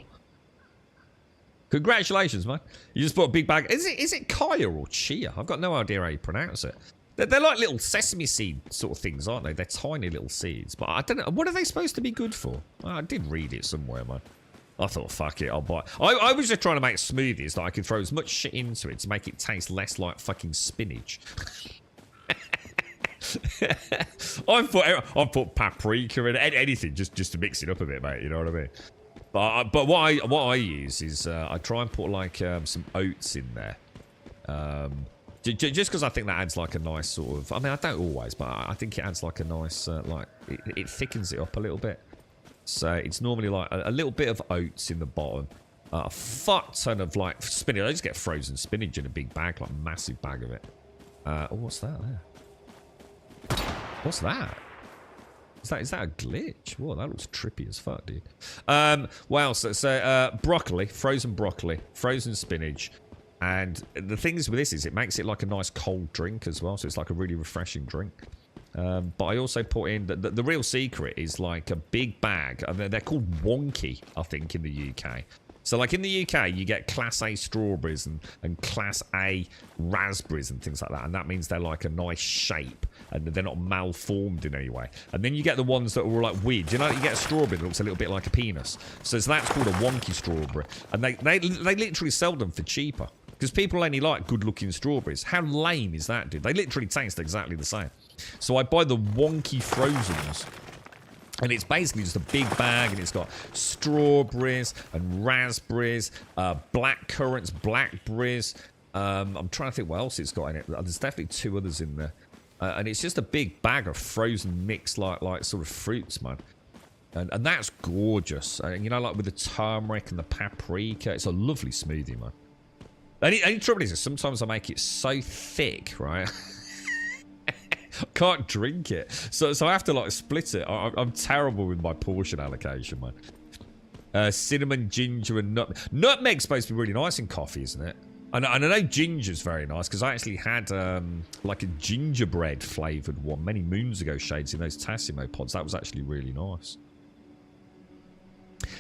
Congratulations, man. You just bought a big bag. Is it Kaya or Chia? I've got no idea how you pronounce it. They're like little sesame seed sort of things, aren't they? They're tiny little seeds. But I don't know. What are they supposed to be good for? I did read it somewhere, man. I thought, fuck it, I'll buy it. I was just trying to make smoothies that I could throw as much shit into it to make it taste less like fucking spinach. I put paprika in anything just to mix it up a bit, mate. You know what I mean? But what I use is I try and put like some oats in there. Just because I think that adds like a nice sort of... I mean, I don't always, but I think it adds like a nice... it thickens it up a little bit. So it's normally like a little bit of oats in the bottom. A fuck ton of like spinach. I just get frozen spinach in a big bag, like a massive bag of it. Oh, what's that there? What's that? Is that a glitch? Whoa, that looks trippy as fuck, dude. Well, so broccoli, frozen spinach. And the thing is with this is it makes it like a nice cold drink as well. So it's like a really refreshing drink. But I also put in... The real secret is like a big bag. And they're called wonky, I think, in the UK. So like in the UK, you get Class A strawberries and Class A raspberries and things like that. And that means they're like a nice shape. And they're not malformed in any way. And then you get the ones that are all like weird. You know, you get a strawberry that looks a little bit like a penis. So that's called a wonky strawberry. And they literally sell them for cheaper. Because people only like good-looking strawberries. How lame is that, dude? They literally taste exactly the same. So I buy the wonky frozens. And it's basically just a big bag. And it's got strawberries and raspberries, black currants, blackberries. I'm trying to think what else it's got in it. There's definitely 2 others in there. And it's just a big bag of frozen mixed like sort of fruits, man. And that's gorgeous. You know, like with the turmeric and the paprika. It's a lovely smoothie, man. Only trouble is sometimes I make it so thick, right? Can't drink it. So I have to like split it. I'm terrible with my portion allocation, man. Cinnamon, ginger, and nutmeg's supposed to be really nice in coffee, isn't it? And I know ginger's very nice because I actually had like a gingerbread flavoured one many moons ago, Shades, in those Tassimo pods. That was actually really nice.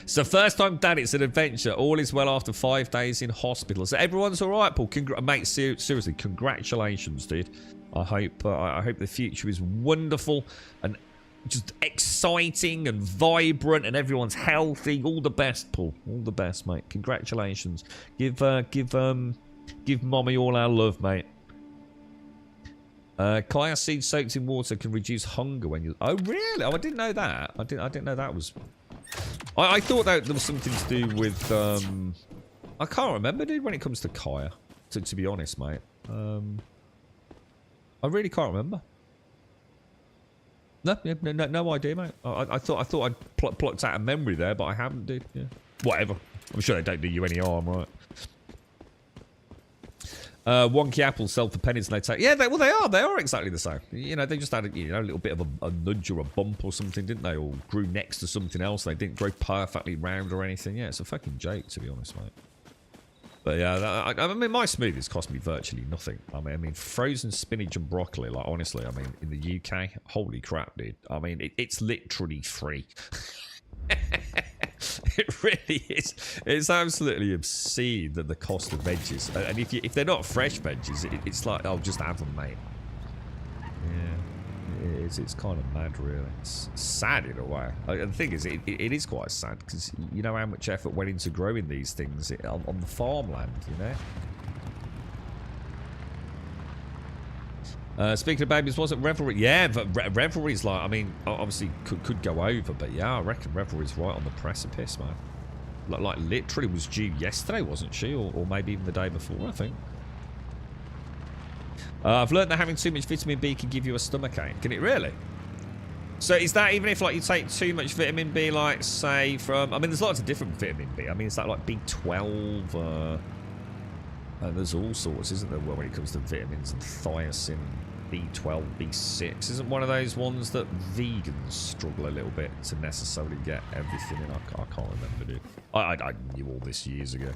So first time dad, it's an adventure. All is well after 5 days in hospital. So everyone's all right, Paul. Mate, seriously, congratulations, dude. I hope the future is wonderful and just exciting and vibrant, and everyone's healthy. All the best, Paul. All the best, mate. Congratulations. Give mommy all our love, mate. Kaya seed soaked in water can reduce hunger when you. Oh really? Oh, I didn't know that. I didn't know that was. I thought that there was something to do with. I can't remember, dude. When it comes to Kaya, to be honest, mate. I really can't remember. No idea, mate. I thought I'd plucked out a memory there, but I haven't, dude. Yeah. Whatever. I'm sure they don't do you any harm, right? Wonky apples sell for pennies and they take... Yeah, they are exactly the same. You know, they just had a little bit of a nudge or a bump or something, didn't they? Or grew next to something else. They didn't grow perfectly round or anything. Yeah, it's a fucking joke, to be honest, mate. But yeah, I mean, my smoothies cost me virtually nothing. I mean, frozen spinach and broccoli, like, honestly, I mean, in the UK, holy crap, dude. I mean, it's literally free. It really is. It's absolutely obscene that the cost of veggies. And if they're not fresh veggies, it's like, I'll just have them, mate. Yeah, it's kind of mad, really. It's sad in a way. And the thing is, it is quite sad because you know how much effort went into growing these things on the farmland, you know. Speaking of babies, wasn't Revelry? Yeah, but Revelry's like, I mean, obviously could go over, but yeah, I reckon Revelry's right on the precipice, man. Like literally was due yesterday, wasn't she? Or maybe even the day before, I think. I've learned that having too much vitamin B can give you a stomachache. Can it really? So is that even if like you take too much vitamin B, like say from... I mean, there's lots of different vitamin B. I mean, it's like B12. There's all sorts, isn't there, when it comes to vitamins and thiacin, B12, B6. Isn't one of those ones that vegans struggle a little bit to necessarily get everything in? I can't remember, dude. I knew all this years ago.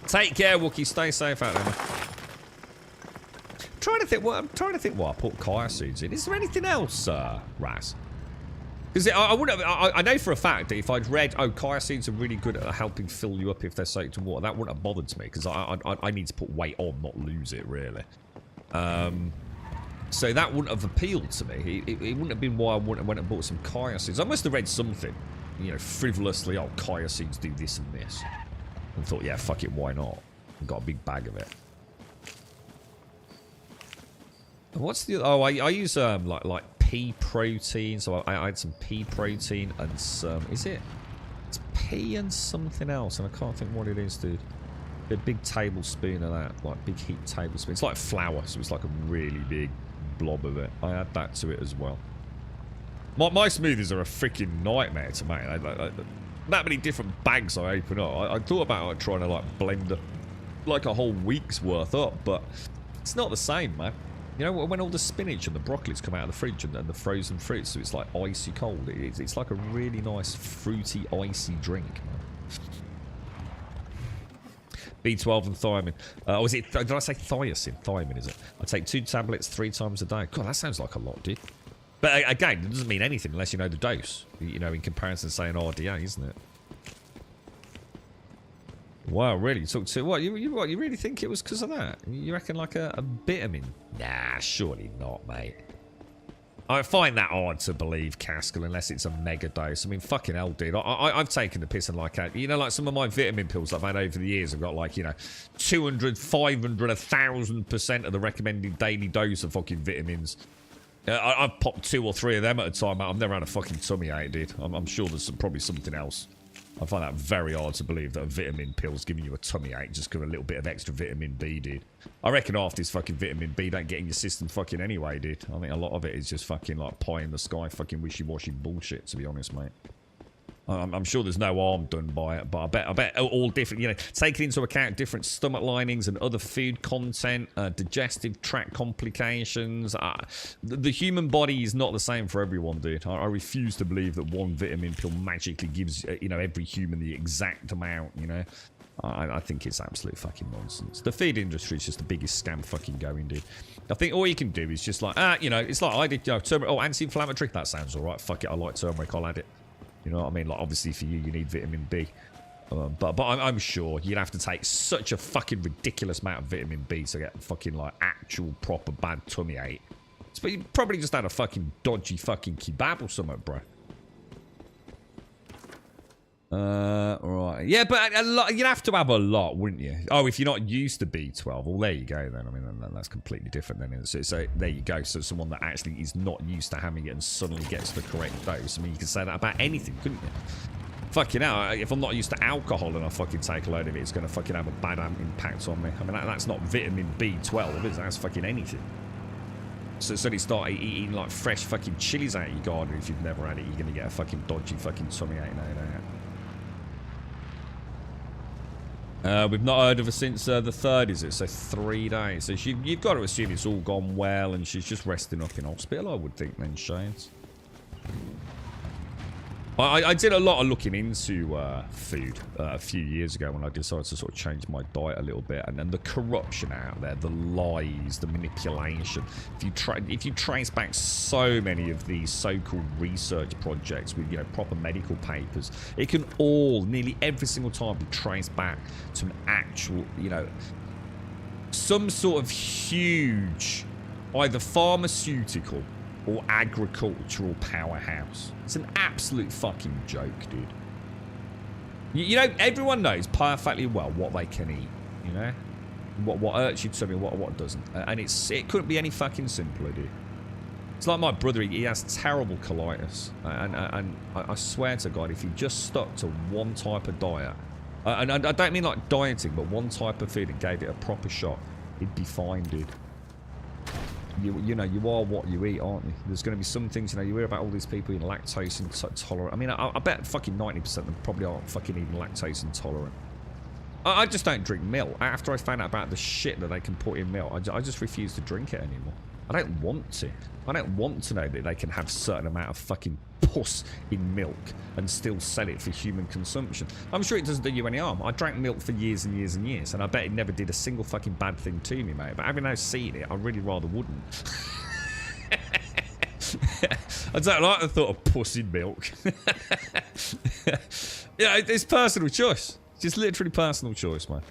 Take care, Wookie. Stay safe out there, man. I'm trying to think what I put Kaya seeds in. Is there anything else, Raz? Because I know for a fact that if I'd read, oh, Kaya seeds are really good at helping fill you up if they're soaked in water, that wouldn't have bothered me because I need to put weight on, not lose it, really. So that wouldn't have appealed to me. It wouldn't have been why I went and bought some Kaya seeds. I must have read something, you know, frivolously, oh, Kaya seeds do this and this. And thought, yeah, fuck it, why not? And got a big bag of it. What's the... Oh, I use like pea protein. So I had some pea protein and some... Is it? It's pea and something else, and I can't think what it is, dude. A big tablespoon of that, like big heat tablespoon. It's like flour, so it's like a really big blob of it. I add that to it as well. My smoothies are a freaking nightmare to make. That many different bags I open up. I thought about trying to like blend like a whole week's worth up, but it's not the same, man. You know, when all the spinach and the broccolis come out of the fridge and the frozen fruits, so it's like icy cold. It's like a really nice fruity icy drink, man. B12 and thiamine. Was it? Did I say thiacin? Thiamine, is it? I take 2 tablets 3 times a day. God, that sounds like a lot, dude. But again, it doesn't mean anything unless you know the dose. You know, in comparison to say an RDA, isn't it? Wow, really? Took 2? What? You really think it was because of that? You reckon like a vitamin? Nah, surely not, mate. I find that hard to believe, Caskell, unless it's a mega dose. I mean, fucking hell, dude. I've taken the piss and like, you know, like some of my vitamin pills I've had over the years have got like, you know, 200, 500, 1,000% of the recommended daily dose of fucking vitamins. I've popped 2 or 3 of them at a time. I've never had a fucking tummy ache, dude. I'm sure there's probably something else. I find that very hard to believe that a vitamin pill's giving you a tummy ache just because a little bit of extra vitamin B, dude. I reckon half this fucking vitamin B don't get in your system fucking anyway, dude. I think a lot of it is just fucking like pie in the sky, fucking wishy-washy bullshit, to be honest, mate. I'm sure there's no harm done by it, but I bet all different, you know, taking into account different stomach linings and other food content, digestive tract complications. The human body is not the same for everyone, dude. I refuse to believe that one vitamin pill magically gives, you know, every human the exact amount, you know. I think it's absolute fucking nonsense. The feed industry is just the biggest scam fucking going, dude. I think all you can do is just like, you know, it's like I did, you know, turmeric, oh, anti-inflammatory, that sounds alright, fuck it, I like turmeric, I'll add it. You know what I mean? Like, obviously for you need vitamin B. But I'm sure you'd have to take such a fucking ridiculous amount of vitamin B to get fucking, like, actual proper bad tummy ache. But you probably just had a fucking dodgy fucking kebab or something, bro. Right. Yeah, but a lot, you'd have to have a lot, wouldn't you? Oh, if you're not used to B12, well, there you go then. I mean, that's completely different then. So there you go. So someone that actually is not used to having it and suddenly gets the correct dose. I mean, you can say that about anything, couldn't you? Fucking hell, if I'm not used to alcohol and I fucking take a load of it, it's going to fucking have a bad impact on me. I mean, that's not vitamin B12, is it? That's fucking anything. So suddenly start eating like fresh fucking chilies out of your garden. If you've never had it, you're going to get a fucking dodgy fucking tummy ache. We've not heard of her since the 3rd, is it? So 3 days. So you've got to assume it's all gone well and she's just resting up in hospital, I would think then, Shanes. I did a lot of looking into food a few years ago when I decided to sort of change my diet a little bit, and then the corruption out there, the lies, the manipulation. If you trace back so many of these so-called research projects with, you know, proper medical papers, it can all, nearly every single time, be traced back to an actual, you know, some sort of huge, either pharmaceutical or agricultural powerhouse. It's an absolute fucking joke, dude. You know, everyone knows perfectly well what they can eat, you know? What hurts your tummy, what doesn't. And it couldn't be any fucking simpler, dude. It's like my brother, he has terrible colitis. And I swear to God, if he just stuck to one type of diet, and I don't mean like dieting, but one type of food and gave it a proper shot, he'd be fine, dude. You know, you are what you eat, aren't you? There's going to be some things, you know, you hear about all these people in lactose intolerant. I mean, I bet fucking 90% of them probably aren't fucking even lactose intolerant. I just don't drink milk. After I found out about the shit that they can put in milk, I just refuse to drink it anymore. I don't want to. I don't want to know that they can have a certain amount of fucking pus in milk and still sell it for human consumption. I'm sure it doesn't do you any harm. I drank milk for years and years and years, and I bet it never did a single fucking bad thing to me, mate. But having now seen it, I really rather wouldn't. I don't like the thought of pus in milk. Yeah, it's personal choice. It's just literally personal choice, man.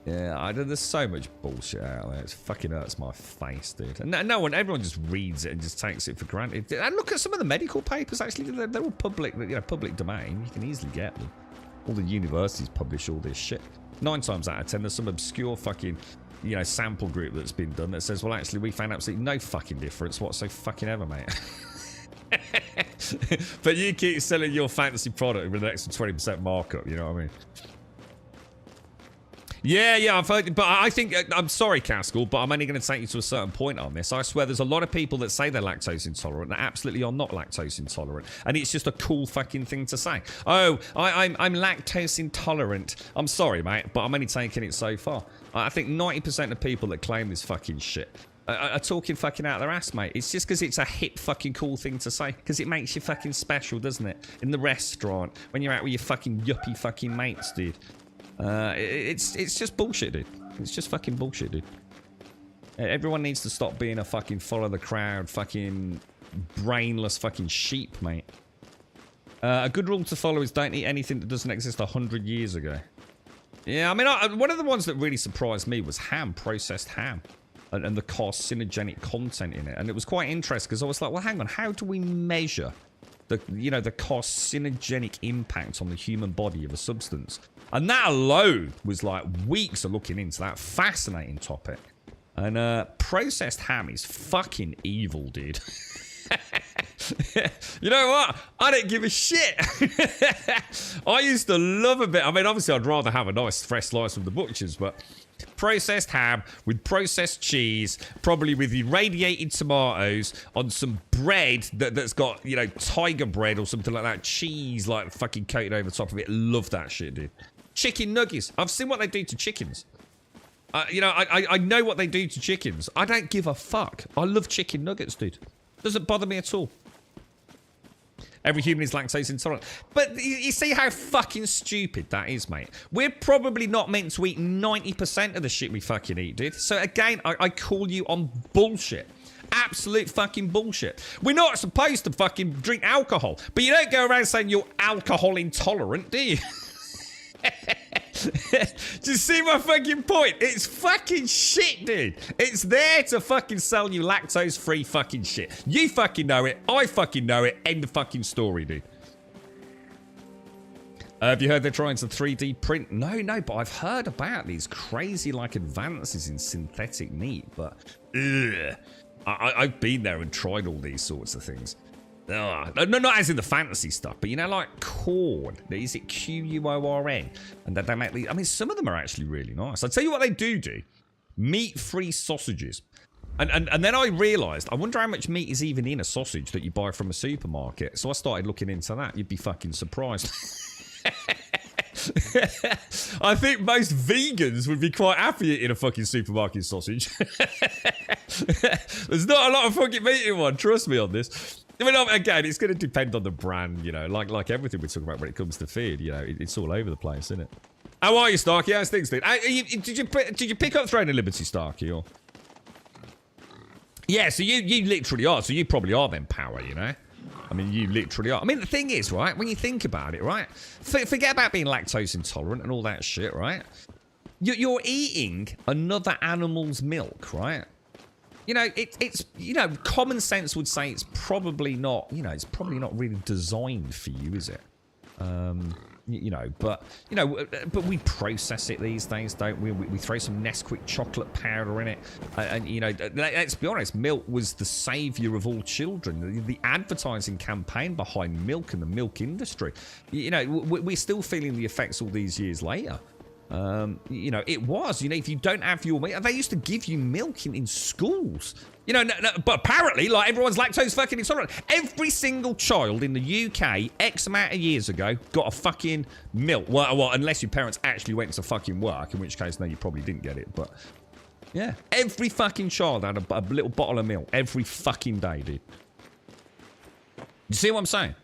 Yeah, there's so much bullshit out there. It fucking hurts my face, dude. And everyone just reads it and just takes it for granted. And look at some of the medical papers. Actually, they're all public, you know, public domain. You can easily get them. All the universities publish all this shit. 9 times out of 10, there's some obscure fucking, you know, sample group that's been done that says, well, actually, we found absolutely no fucking difference whatsoever fucking ever, mate. But you keep selling your fantasy product with an extra 20% markup. You know what I mean? Yeah, I've heard, but I think, I'm sorry, Caskell, but I'm only going to take you to a certain point on this. I swear there's a lot of people that say they're lactose intolerant that absolutely are not lactose intolerant. And it's just a cool fucking thing to say. Oh, I'm lactose intolerant. I'm sorry, mate, but I'm only taking it so far. I think 90% of people that claim this fucking shit are talking fucking out their ass, mate. It's just because it's a hip fucking cool thing to say. Because it makes you fucking special, doesn't it? In the restaurant, when you're out with your fucking yuppie fucking mates, dude. It's just bullshit, dude. It's just fucking bullshit, dude. Everyone needs to stop being a fucking follow the crowd, fucking brainless fucking sheep, mate. A good rule to follow is don't eat anything that doesn't exist 100 years ago. Yeah, I mean, one of the ones that really surprised me was ham, processed ham. And the carcinogenic content in it. And it was quite interesting because I was like, well, hang on, how do we measure the carcinogenic impact on the human body of a substance? And that alone was like weeks of looking into that fascinating topic. And processed ham is fucking evil, dude. You know what? I don't give a shit. I used to love a bit. I mean, obviously, I'd rather have a nice fresh slice from the butcher's, but processed ham with processed cheese, probably with irradiated tomatoes on some bread that's got, you know, tiger bread or something like that. Cheese, like, fucking coated over the top of it. Love that shit, dude. Chicken nuggets. I've seen what they do to chickens. You know, I know what they do to chickens. I don't give a fuck. I love chicken nuggets, dude. Doesn't bother me at all. Every human is lactose intolerant. But you see how fucking stupid that is, mate. We're probably not meant to eat 90% of the shit we fucking eat, dude. So again, I call you on bullshit. Absolute fucking bullshit. We're not supposed to fucking drink alcohol. But you don't go around saying you're alcohol intolerant, do you? Do you see my fucking point? It's fucking shit, dude. It's there to fucking sell you lactose-free fucking shit. You fucking know it. I fucking know it. End of fucking story, dude. Have you heard they're trying to 3D print? No, but I've heard about these crazy, like, advances in synthetic meat, but I've been there and tried all these sorts of things. No, not as in the fantasy stuff, but you know, like corn. Is it Quorn? And they make these. I mean, some of them are actually really nice. I'll tell you what they do. Meat-free sausages. And then I realised, I wonder how much meat is even in a sausage that you buy from a supermarket. So I started looking into that. You'd be fucking surprised. I think most vegans would be quite happy eating a fucking supermarket sausage. There's not a lot of fucking meat in one, trust me on this. I mean, again, it's going to depend on the brand, you know, like everything we talk about when it comes to feed, you know, it's all over the place, isn't it? How are you, Starkey? How's things, dude? Did you pick up Throne of Liberty, Starkey, or? Yeah, so you literally are, so you probably are then power, you know? I mean, you literally are. I mean, the thing is, right, when you think about it, right, forget about being lactose intolerant and all that shit, right? You're eating another animal's milk, right? You know, it's, you know, common sense would say it's probably not, you know, it's probably not really designed for you, is it? You know, but we process it these days, don't we? We throw some Nesquik chocolate powder in it. And, you know, let's be honest, milk was the saviour of all children. The advertising campaign behind milk and the milk industry. You know, we're still feeling the effects all these years later. You know, it was, you know, if you don't have your milk, they used to give you milk in schools. You know, but apparently, like, everyone's lactose fucking intolerant. Every single child in the UK, X amount of years ago, got a fucking milk. Well, unless your parents actually went to fucking work, in which case, no, you probably didn't get it, but yeah. Every fucking child had a little bottle of milk every fucking day, dude. You see what I'm saying?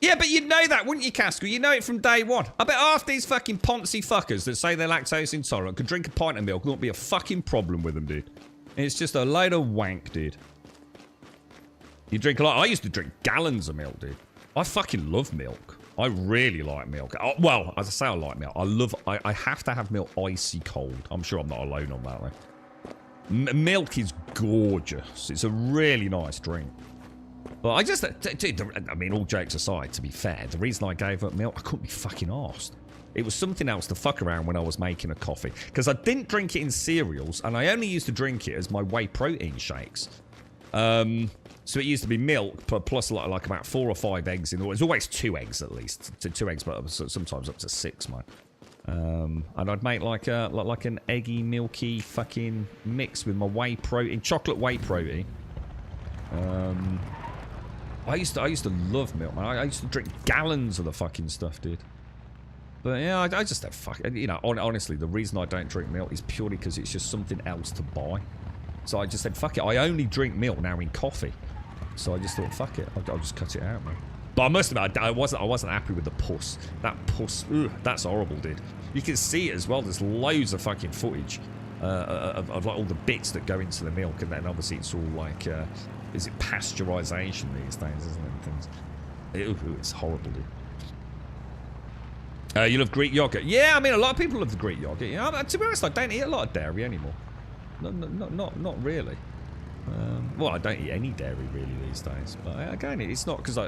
Yeah, but you'd know that, wouldn't you, Casco? You know it from day one. I bet half these fucking poncy fuckers that say they're lactose intolerant could drink a pint of milk. There won't be a fucking problem with them, dude. It's just a load of wank, dude. You drink a lot. I used to drink gallons of milk, dude. I fucking love milk. I really like milk. Well, as I say, I like milk. I have to have milk icy cold. I'm sure I'm not alone on that, though. Milk is gorgeous. It's a really nice drink. But I just, dude, I mean, all jokes aside, to be fair, the reason I gave up milk, I couldn't be fucking arsed. It was something else to fuck around when I was making a coffee. Because I didn't drink it in cereals, and I only used to drink it as my whey protein shakes. So it used to be milk, plus like about 4 or 5 eggs in the. It's always 2 eggs at least. 2 eggs, but sometimes up to 6, mate. And I'd make like an eggy, milky fucking mix with my whey protein, chocolate whey protein. I used to love milk, man. I used to drink gallons of the fucking stuff, dude. But yeah, I just don't fuck. You know, honestly, the reason I don't drink milk is purely because it's just something else to buy. So I just said, fuck it. I only drink milk now in coffee. So I just thought, fuck it. I'll just cut it out, man. But I must admit, I wasn't happy with the puss. That puss, ugh, that's horrible, dude. You can see it as well. There's loads of fucking footage of like all the bits that go into the milk, and then obviously it's all like. Is it pasteurization these days, isn't it? Things. It's horrible, dude. You love Greek yogurt? Yeah, I mean, a lot of people love the Greek yogurt. You know, to be honest, I don't eat a lot of dairy anymore. Not really. Well, I don't eat any dairy really these days. But again, it's not because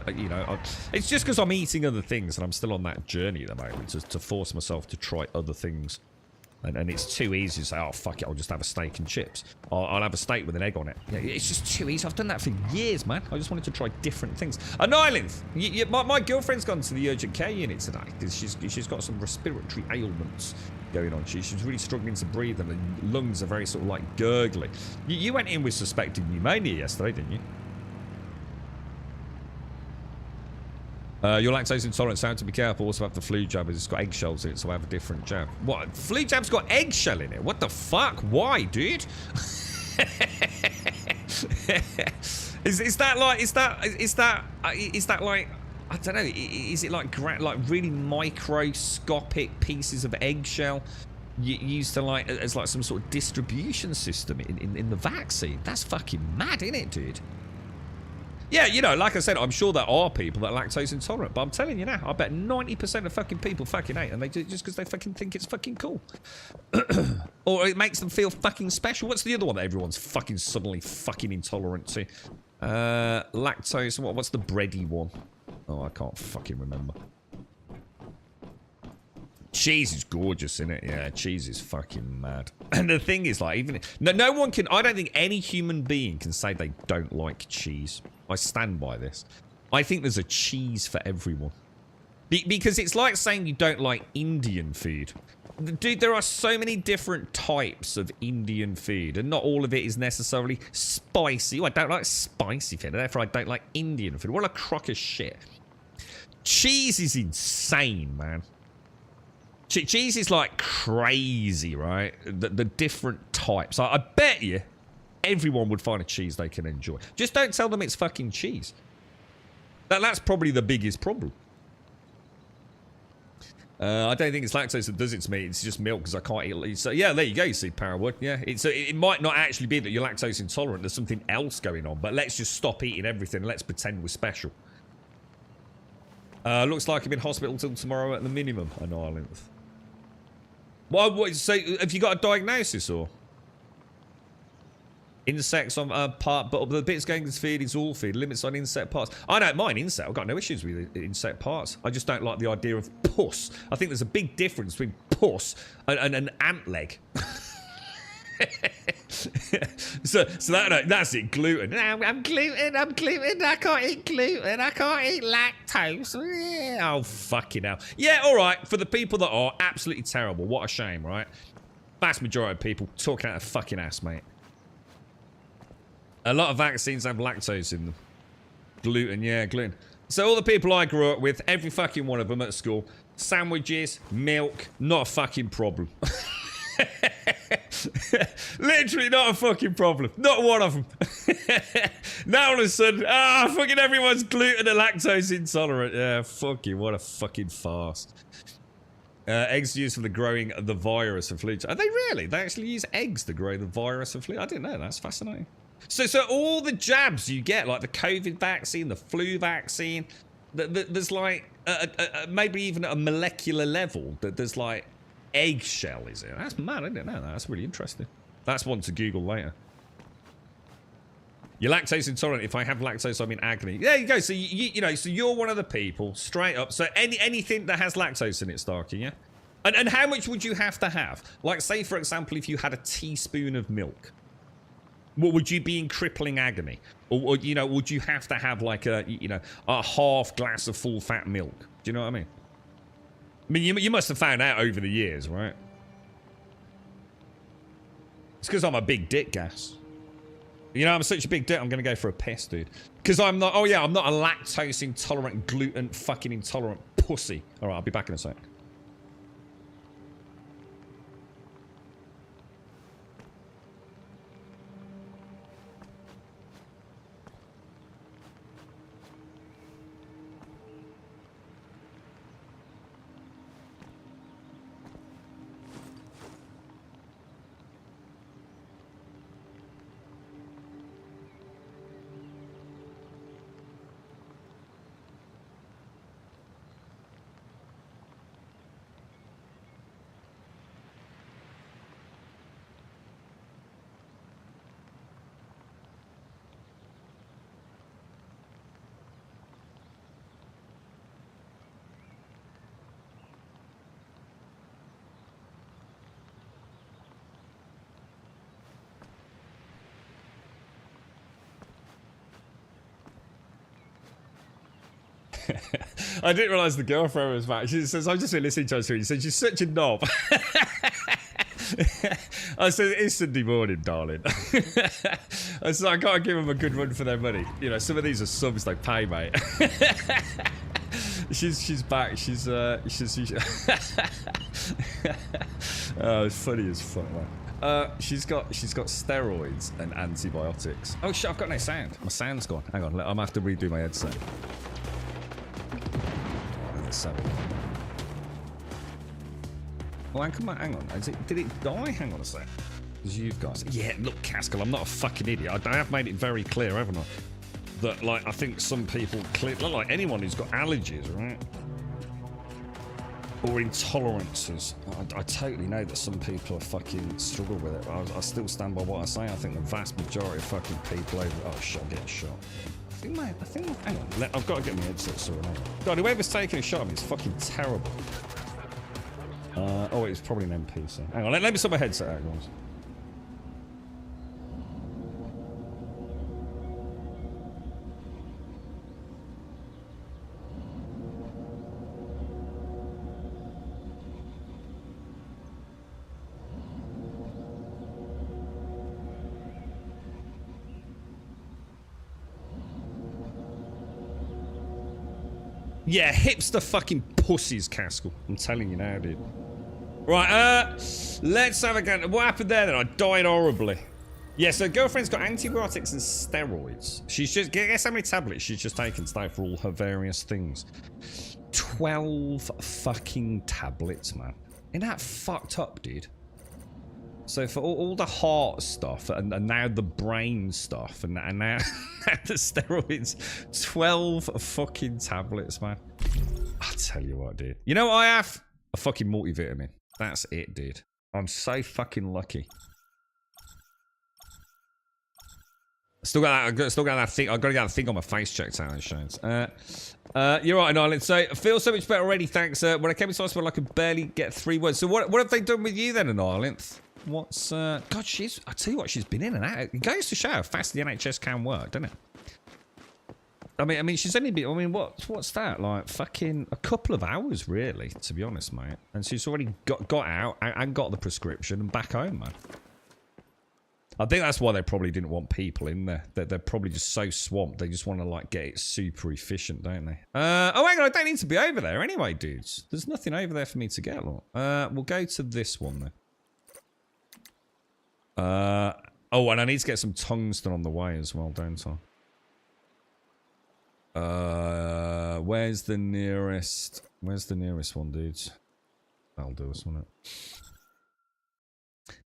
it's just because I'm eating other things and I'm still on that journey at the moment to force myself to try other things. And it's too easy to say, oh, fuck it, I'll just have a steak and chips. I'll have a steak with an egg on it. Yeah, it's just too easy. I've done that for years, man. I just wanted to try different things. Nylinth, my girlfriend's gone to the urgent care unit today because she's got some respiratory ailments going on. She's really struggling to breathe and her lungs are very sort of like gurgly. You went in with suspected pneumonia yesterday, didn't you? Your lactose intolerant, so to be careful. Also have the flu jab, as it's got eggshells in it, so I have a different jab. What? Flu jab's got eggshell in it? What the fuck? Why, dude? is that like I don't know? Is it like really microscopic pieces of eggshell used to like as like some sort of distribution system in the vaccine? That's fucking mad, isn't it, dude? Yeah, you know, like I said, I'm sure there are people that are lactose intolerant, but I'm telling you now, I bet 90% of fucking people fucking hate, and they do it just because they fucking think it's fucking cool. Or it makes them feel fucking special. What's the other one that everyone's fucking suddenly fucking intolerant to? Lactose, what's the bready one? Oh, I can't fucking remember. Cheese is gorgeous, isn't it? Yeah, cheese is fucking mad. And the thing is, like, even... No one can... I don't think any human being can say they don't like cheese. I stand by this. I think there's a cheese for everyone. Because it's like saying you don't like Indian food. Dude, there are so many different types of Indian food, and not all of it is necessarily spicy. Oh, I don't like spicy food, and therefore I don't like Indian food. What a crock of shit. Cheese is insane, man. Cheese is like crazy, right? The different types. I bet you everyone would find a cheese they can enjoy. Just don't tell them it's fucking cheese. That's probably the biggest problem. I don't think it's lactose that does it to me. It's just milk because I can't eat. So yeah, there you go. You see, Parawood. Yeah, it might not actually be that you're lactose intolerant. There's something else going on. But let's just stop eating everything. Let's pretend we're special. Looks like I'm in hospital till tomorrow at the minimum. An island. What? So have you got a diagnosis or? Insects on part, but the bits going to feed is all feed. Limits on insect parts. I don't mind insect. I've got no issues with insect parts. I just don't like the idea of puss. I think there's a big difference between puss and an ant leg. so that's it. Gluten. No, I'm gluten. I can't eat gluten. I can't eat lactose. Oh, fucking hell. Yeah, all right. For the people that are absolutely terrible, what a shame, right? Vast majority of people talking out of fucking ass, mate. A lot of vaccines have lactose in them. Gluten, yeah, gluten. So all the people I grew up with, every fucking one of them at school, sandwiches, milk, not a fucking problem. Literally not a fucking problem. Not one of them. Now all of a sudden, fucking everyone's gluten and lactose intolerant. Yeah, fucking, what a fucking farce. Eggs used for the growing the virus of flu. Are they really? They actually use eggs to grow the virus of flu? I didn't know. That's fascinating. So all the jabs you get, like the COVID vaccine, the flu vaccine, there's like, maybe even at a molecular level, that there's like eggshell, is it? That's mad, I didn't know that. That's really interesting. That's one to Google later. You're lactose intolerant. If I have lactose, I'm in agony. There you go. So you know, so you're one of the people, straight up. So anything that has lactose in it, Starkey, yeah? And how much would you have to have? Like, say, for example, if you had a teaspoon of milk. What would you be in crippling agony? Or you know, would you have to have like a half glass of full fat milk? Do you know what I mean? I mean, you must have found out over the years, right? It's because I'm a big dick, gas. You know, I'm such a big dick, I'm gonna go for a piss, dude. Because I'm not, oh yeah, I'm not a lactose intolerant, gluten fucking intolerant pussy. Alright, I'll be back in a sec. I didn't realise the girlfriend was back. She says, I've just been listening to her. She said, she's such a knob. I said, it is Sunday morning, darling. I said, I gotta give them a good run for their money. You know, some of these are subs they pay, mate. she's back. She's oh, it's funny as fuck, man. She's got steroids and antibiotics. Oh shit, I've got no sound. My sound's gone. Hang on, I'm gonna have to redo my headset. Oh, hang on. Did it die? Hang on a sec. Because you've got... Yeah, look, Caskell, I'm not a fucking idiot. I have made it very clear, haven't I? That, like, I think some people... like, anyone who's got allergies, right? Or intolerances. I totally know that some people are fucking struggle with it. But I still stand by what I say. I think the vast majority of fucking people over... Oh, shit, I get shot. Hang on. I've got to get my headset sorted out. God, whoever's taking a shot at me is fucking terrible. Oh, it's probably an NPC. Hang on, let me sort my headset out, guys. Yeah, hipster fucking pussies, Caskell. I'm telling you now, dude. Right, let's have a go. What happened there then? I died horribly. Yeah, so girlfriend's got antibiotics and steroids. She's just, guess how many tablets she's just taken today for all her various things? 12 fucking tablets, man. Isn't that fucked up, dude? So for all the heart stuff and now the brain stuff and now the steroids, 12 fucking tablets, man. I'll tell you what, dude. You know what I have? A fucking multivitamin. That's it, dude. I'm so fucking lucky. Still got that thing. I've got to get that thing on my face checked out. It shows. You're right, Ireland. So I feel so much better already. Thanks. When I came into hospital, I could barely get 3 words. So what have they done with you then in Ireland? What's God? I tell you what, she's been in and out. It goes to show how fast the NHS can work, doesn't it? I mean, she's only been. I mean, what's that? Like fucking a couple of hours, really, to be honest, mate. And she's already got out and got the prescription and back home, man. I think that's why they probably didn't want people in there. They're probably just so swamped. They just want to like get it super efficient, don't they? Oh, hang on, I don't need to be over there anyway, dudes. There's nothing over there for me to get. Look. We'll go to this one then. Oh, and I need to get some tungsten on the way as well, don't I? Where's the nearest one, dudes? That'll do us, won't it?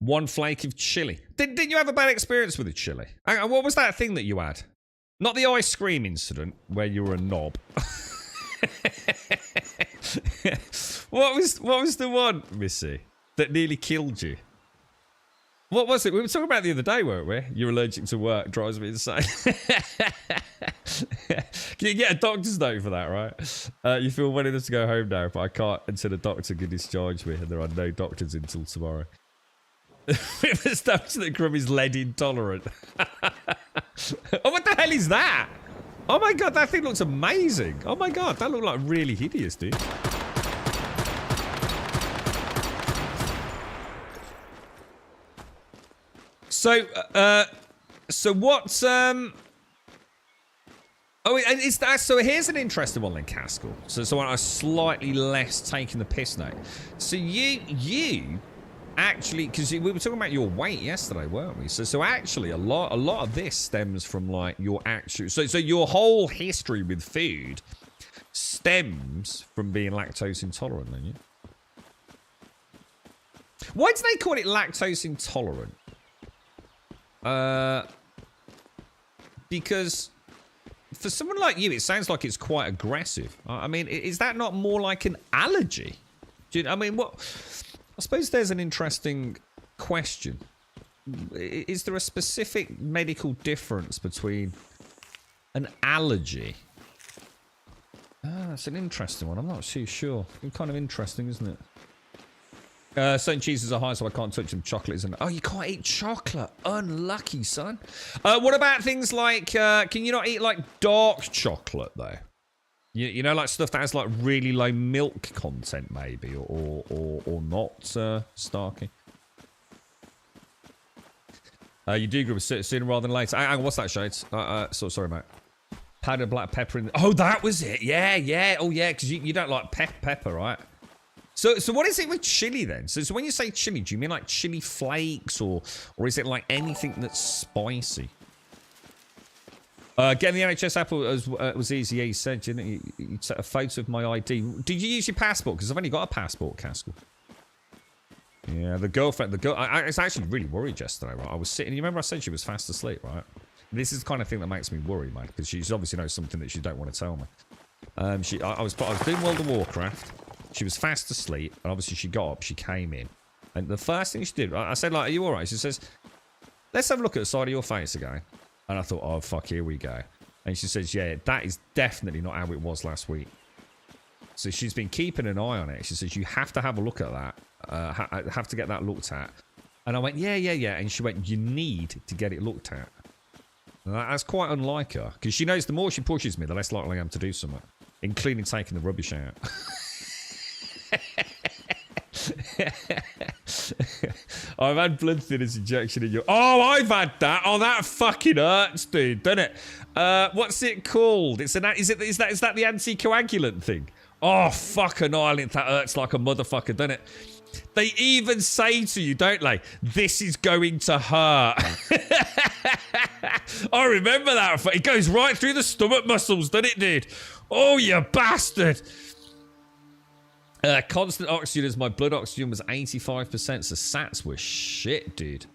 1 flake of chili. Didn't you have a bad experience with the chili? What was that thing that you had? Not the ice cream incident where you were a knob. What was the one, Missy, that nearly killed you? What was it? We were talking about it the other day, weren't we? You're allergic to work, drives me insane. Can you get a doctor's note for that, right? You feel well enough to go home now, but I can't until the doctor can discharge me, and there are no doctors until tomorrow. It was established that Crumb is lead intolerant. Oh, what the hell is that? Oh my god, that thing looks amazing. Oh my god, that looked like really hideous, dude. So what's Oh, and it's that. So here's an interesting one then, Caskell. So I slightly less taking the piss now. So you actually, because we were talking about your weight yesterday, weren't we? So actually, a lot of this stems from like your actual. So your whole history with food stems from being lactose intolerant, don't you? Why do they call it lactose intolerant? Because for someone like you, it sounds like it's quite aggressive. I mean, is that not more like an allergy? I mean, what? I suppose there's an interesting question. Is there a specific medical difference between an allergy? That's an interesting one. I'm not too sure. It's kind of interesting, isn't it? Certain cheeses are high, so I can't touch them. Chocolate isn't. Oh, you can't eat chocolate. Unlucky, son. What about things like, can you not eat like dark chocolate, though? You know, like stuff that has like really low milk content, maybe, or not, Starkey. You do agree with sooner rather than later. Hang on, what's that, Shades? Sorry, mate. Powdered black pepper in... Oh, that was it. Yeah. Oh, yeah, because you don't like pepper, right? So what is it with chili, then? So when you say chili, do you mean like chili flakes, or is it like anything that's spicy? Getting the NHS app was easy. Yeah, you said, didn't you? You took a photo of my ID. Did you use your passport? Because I've only got a passport, Caskell. Yeah, the girl... I was actually really worried yesterday, right? I was sitting... You remember I said she was fast asleep, right? This is the kind of thing that makes me worry, mate, because she obviously knows something that she don't want to tell me. I was doing World of Warcraft. She was fast asleep, and obviously she got up, she came in, and the first thing she did, I said, like, are you alright? She says, let's have a look at the side of your face again. And I thought, oh, fuck, here we go. And she says, yeah, that is definitely not how it was last week. So she's been keeping an eye on it. She says, you have to have a look at that. Have to get that looked at. And I went, yeah. And she went, you need to get it looked at. And that's quite unlike her, because she knows the more she pushes me, the less likely I am to do something, including taking the rubbish out. I've had blood thinners injection in your... Oh, I've had that. Oh, that fucking hurts, dude, doesn't it? What's it called? Is that the anticoagulant thing? Oh, fucking Ireland, that hurts like a motherfucker, doesn't it? They even say to you, don't they? This is going to hurt. I remember that. It goes right through the stomach muscles, doesn't it, dude? Oh, you bastard. Constant oxygen as my blood oxygen was 85%, so sats were shit, dude.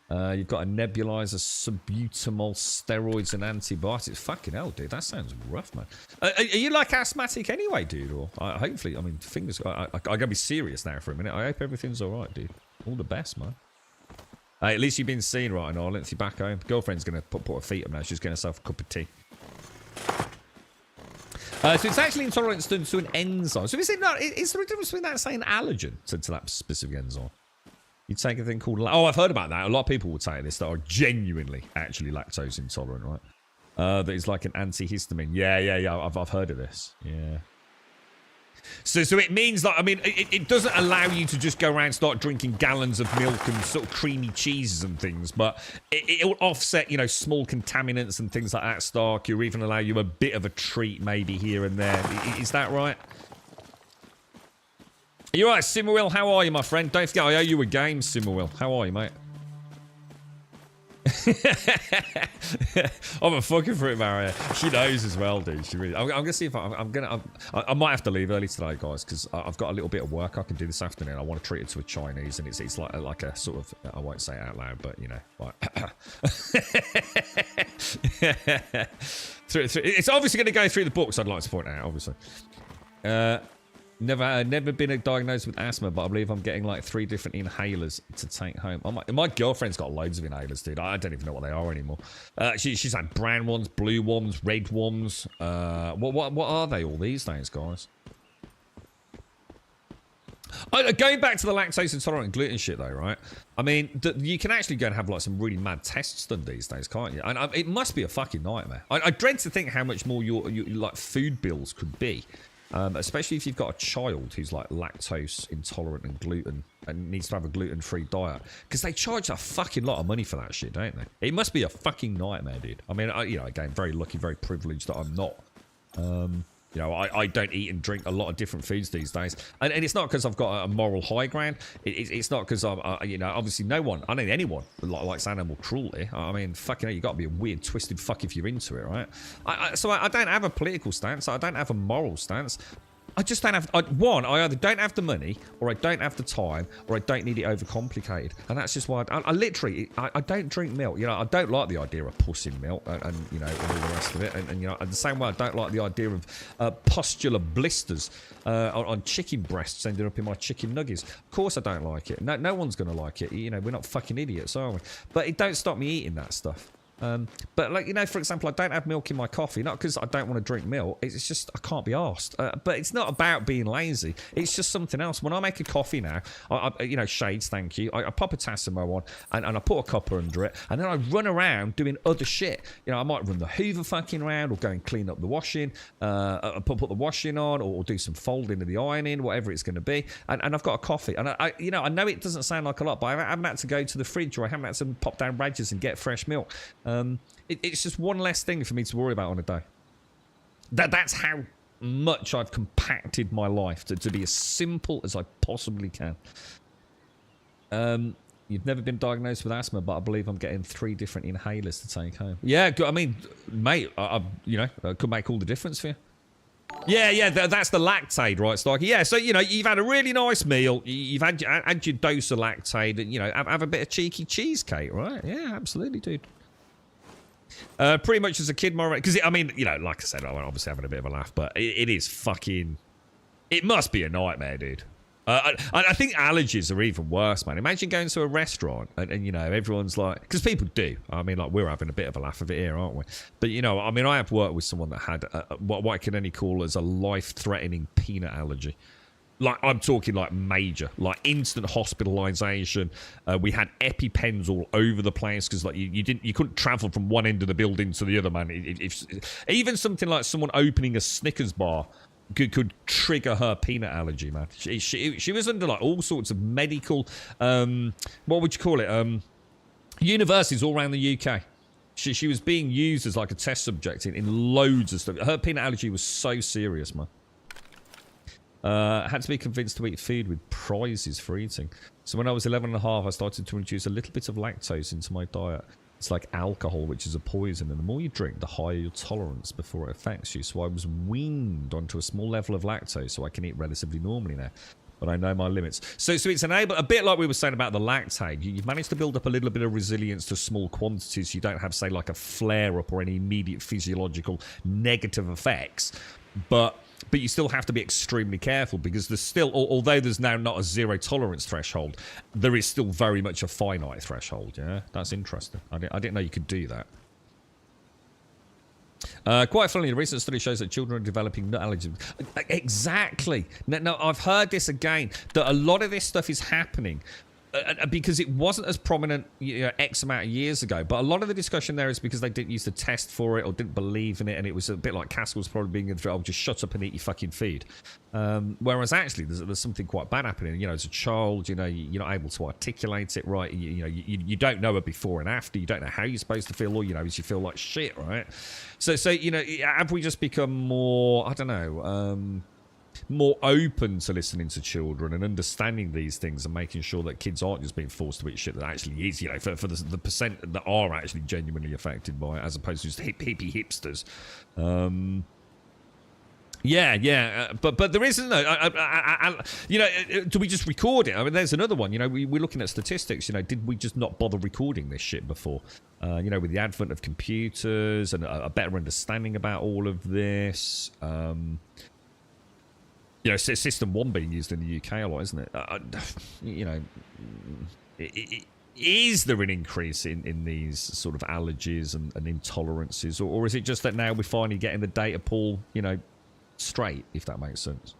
You've got a nebulizer, salbutamol, steroids, and antibiotics. Fucking hell, dude. That sounds rough, man. Are you like asthmatic anyway, dude? Or hopefully, I mean, fingers. I gotta be serious now for a minute. I hope everything's all right, dude. All the best, man. At least you've been seen right now. If you're back home, girlfriend's gonna put her feet up now. She's getting herself a cup of tea. So it's actually intolerance to an enzyme. So is it not? Is there a difference between that saying allergen to that specific enzyme? You take a thing called... Oh, I've heard about that. A lot of people will take this that are genuinely actually lactose intolerant, right? That is like an antihistamine. Yeah. I've heard of this. Yeah. So it means that, I mean, it doesn't allow you to just go around and start drinking gallons of milk and sort of creamy cheeses and things, but it will offset, you know, small contaminants and things like that, Stark, or even allow you a bit of a treat maybe here and there. Is that right? You're right, Simmerwill. How are you, my friend? Don't forget, I owe you a game, Simmerwill. How are you, mate? I'm a fucking for it, Mario. She knows as well, dude. She really. I'm gonna see if I might have to leave early today, guys, because I've got a little bit of work I can do this afternoon. I want to treat it to a Chinese, and it's like a sort of, I won't say it out loud, but you know, like. It's obviously going to go through the books. I'd like to point out, obviously. Never been diagnosed with asthma, but I believe I'm getting like 3 different inhalers to take home. My girlfriend's got loads of inhalers, dude. I don't even know what they are anymore. She's had brown ones, blue ones, red ones. What are they all these days, guys? Going back to the lactose intolerant and gluten shit, though, right? I mean, you can actually go and have like some really mad tests done these days, can't you? And it must be a fucking nightmare. I dread to think how much more your like food bills could be. Especially if you've got a child who's like lactose intolerant and gluten and needs to have a gluten-free diet, because they charge a fucking lot of money for that shit, don't they? It must be a fucking nightmare, dude. I mean, you know, again, very lucky, very privileged that I'm not. You know, I don't eat and drink a lot of different foods these days. And it's not because I've got a moral high ground. It's not because I'm, you know, obviously no one, I mean anyone likes animal cruelty. I mean, fucking hell, you got to be a weird, twisted fuck if you're into it, right? So I don't have a political stance. I don't have a moral stance. I just don't have... One, I either don't have the money, or I don't have the time, or I don't need it overcomplicated. And that's just why I literally... I don't drink milk. You know, I don't like the idea of pussing milk and you know, and all the rest of it. And you know, the same way I don't like the idea of pustular blisters on chicken breasts ending up in my chicken nuggets. Of course I don't like it. No one's going to like it. You know, we're not fucking idiots, are we? But it don't stop me eating that stuff. But like, you know, for example, I don't have milk in my coffee, not because I don't want to drink milk. It's just I can't be arsed. But it's not about being lazy. It's just something else. When I make a coffee now, you know, shades, thank you. I pop a Tassimo on and I put a copper under it, and then I run around doing other shit. You know, I might run the Hoover fucking around, or go and clean up the washing, put the washing on, or do some folding of the ironing, whatever it's going to be. And I've got a coffee, and I you know, I know it doesn't sound like a lot, but I haven't had to go to the fridge, or I haven't had to pop down Ragers and get fresh milk. It's just one less thing for me to worry about on a day. That's how much I've compacted my life to be as simple as I possibly can. You've never been diagnosed with asthma, but I believe I'm getting 3 different inhalers to take home. Yeah, I mean, mate, you know, I could make all the difference for you. Yeah, that's the lactate, right, Starkey? Yeah, so, you know, you've had a really nice meal, you've had your dose of lactate, and, you know, have a bit of cheeky cheesecake, right? Yeah, absolutely, dude. Pretty much as a kid, more because I mean, you know, like I said, I'm obviously having a bit of a laugh, but it is fucking. It must be a nightmare, dude. I think allergies are even worse, man. Imagine going to a restaurant and you know, everyone's like, because people do. I mean, like, we're having a bit of a laugh of it here, aren't we? But you know, I mean, I have worked with someone that had what I can only call as a life-threatening peanut allergy. Like, I'm talking like major, like instant hospitalization. We had EpiPens all over the place because like you couldn't travel from one end of the building to the other, man. Even something like someone opening a Snickers bar could trigger her peanut allergy, man. She was under like all sorts of medical, what would you call it? Universities all around the UK. She was being used as like a test subject in loads of stuff. Her peanut allergy was so serious, man. Had to be convinced to eat food with prizes for eating. So when I was 11 and a half, I started to introduce a little bit of lactose into my diet. It's like alcohol, which is a poison, and the more you drink, the higher your tolerance before it affects you. So I was weaned onto a small level of lactose, so I can eat relatively normally now. But I know my limits. So it's a bit like we were saying about the lactate. You've managed to build up a little bit of resilience to small quantities. You don't have, say, like a flare-up or any immediate physiological negative effects. But you still have to be extremely careful because there's still, although there's now not a zero tolerance threshold, there is still very much a finite threshold, yeah? That's interesting. I didn't know you could do that. Quite funnily, a recent study shows that children are developing nut allergies. Exactly. Now, I've heard this again, that a lot of this stuff is happening because it wasn't as prominent, you know, X amount of years ago. But a lot of the discussion there is because they didn't use the test for it or didn't believe in it, and it was a bit like Caskell's probably being through, oh, just shut up and eat your fucking food. Whereas actually, there's something quite bad happening. You know, as a child, you know, you're not able to articulate it right. You don't know it before and after. You don't know how you're supposed to feel. All you know is you feel like shit, right? So you know, have we just become more, I don't know, more open to listening to children and understanding these things and making sure that kids aren't just being forced to eat shit that actually is, you know, for the percent that are actually genuinely affected by it, as opposed to just hippie hipsters. But there isn't, you know, do we just record it? I mean, there's another one, you know, we're looking at statistics, you know, did we just not bother recording this shit before? You know, with the advent of computers and a better understanding about all of this, you know, System 1 being used in the UK a lot, isn't it? You know, is there an increase in these sort of allergies and intolerances? Or is it just that now we're finally getting the data pool, you know, straight, if that makes sense?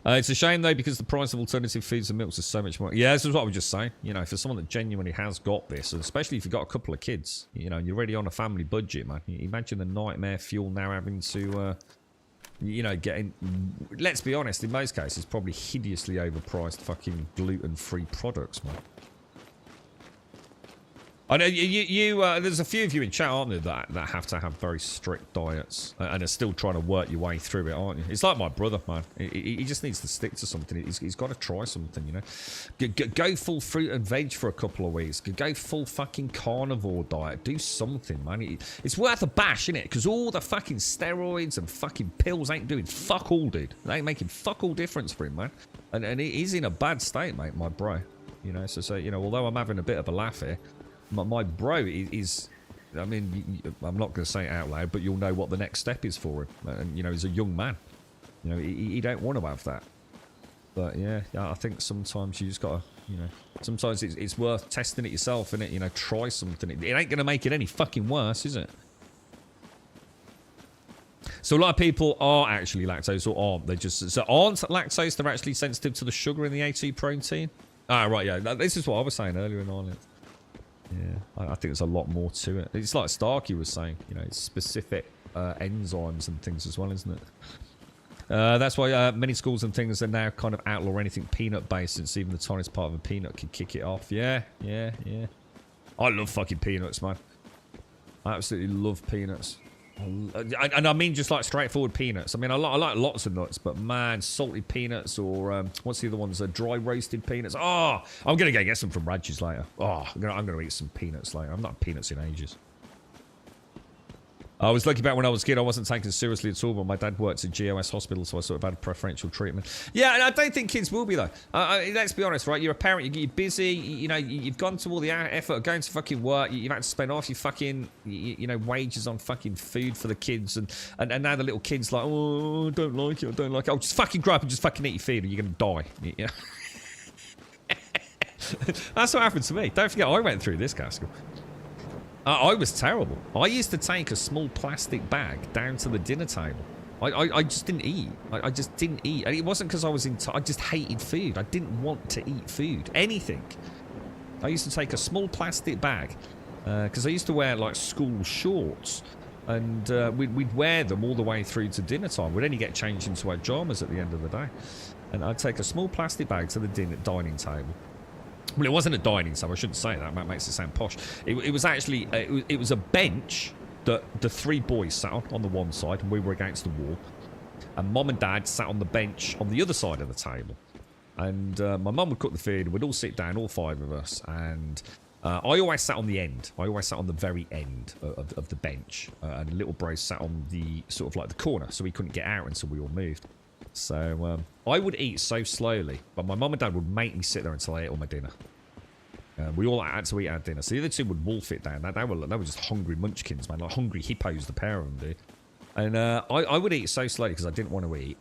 It's a shame, though, because the price of alternative foods and milks is so much more. Yeah, this is what I was just saying. You know, for someone that genuinely has got this, and especially if you've got a couple of kids, you know, and you're already on a family budget, man. Imagine the nightmare fuel now having to... you know, getting, let's be honest, in most cases, probably hideously overpriced fucking gluten-free products, man. I know there's a few of you in chat, aren't there, that have to have very strict diets and are still trying to work your way through it, aren't you? It's like my brother, man. He just needs to stick to something. He's got to try something, you know. Go full fruit and veg for a couple of weeks. Go full fucking carnivore diet. Do something, man. It's worth a bash, innit? Because all the fucking steroids and fucking pills ain't doing fuck all, dude. They ain't making fuck all difference for him, man. And he's in a bad state, mate, my bro. You know, so you know, although I'm having a bit of a laugh here, my bro is, I mean, I'm not going to say it out loud, but you'll know what the next step is for him. And, you know, he's a young man. You know, he don't want to have that. But yeah, I think sometimes you just gotta, you know, sometimes it's worth testing it yourself, innit? You know, try something. It ain't gonna make it any fucking worse, is it? So a lot of people are actually lactose, or aren't they? Just so aren't lactose? They're actually sensitive to the sugar in the A2 protein. Ah, right, yeah. This is what I was saying earlier in Ireland. Yeah, I think there's a lot more to it. It's like Starkey was saying, you know, it's specific enzymes and things as well, isn't it? That's why many schools and things are now kind of outlaw anything peanut-based, since even the tiniest part of a peanut can kick it off. Yeah. I love fucking peanuts, man. I absolutely love peanuts. And I mean just like straightforward peanuts. I mean, I like lots of nuts, but man, salted peanuts or what's the other ones? Dry roasted peanuts. Oh, I'm gonna go get some from Radges later. Oh, I'm gonna eat some peanuts later. I've not had peanuts in ages. I was lucky about when I was a kid, I wasn't taken seriously at all, but my dad worked at GOS hospital, so I sort of had preferential treatment. Yeah, and I don't think kids will be, though. Let's be honest, right? You're a parent, you're busy, you know, you've gone to all the effort of going to fucking work, you've had to spend off your fucking, you know, wages on fucking food for the kids, and now the little kid's like, oh, I don't like it, Oh, just fucking grow up and just fucking eat your food, or you're going to die. You know? That's what happened to me. Don't forget, I went through this, Gaskell. I was terrible. I used to take a small plastic bag down to the dinner table. I just didn't eat. I just didn't eat. And it wasn't because I was I just hated food. I didn't want to eat food. Anything. I used to take a small plastic bag. Because I used to wear, like, school shorts. And we'd wear them all the way through to dinner time. We'd only get changed into our pyjamas at the end of the day. And I'd take a small plastic bag to the dining table. Well, it wasn't a dining table. I shouldn't say that. That makes it sound posh. It was actually... it was a bench that the three boys sat on the one side, and we were against the wall. And Mum and Dad sat on the bench on the other side of the table. And my mum would cook the food, and we'd all sit down, all five of us. And I always sat on the end. I always sat on the very end of the bench. And little bro sat on the sort of like the corner, so he couldn't get out until we all moved. So I would eat so slowly, but my mum and dad would make me sit there until I ate all my dinner. We all had to eat our dinner. So the other two would wolf it down. They were just hungry munchkins, man. Like hungry hippos, the pair of them, dude. And I would eat so slowly because I didn't want to eat.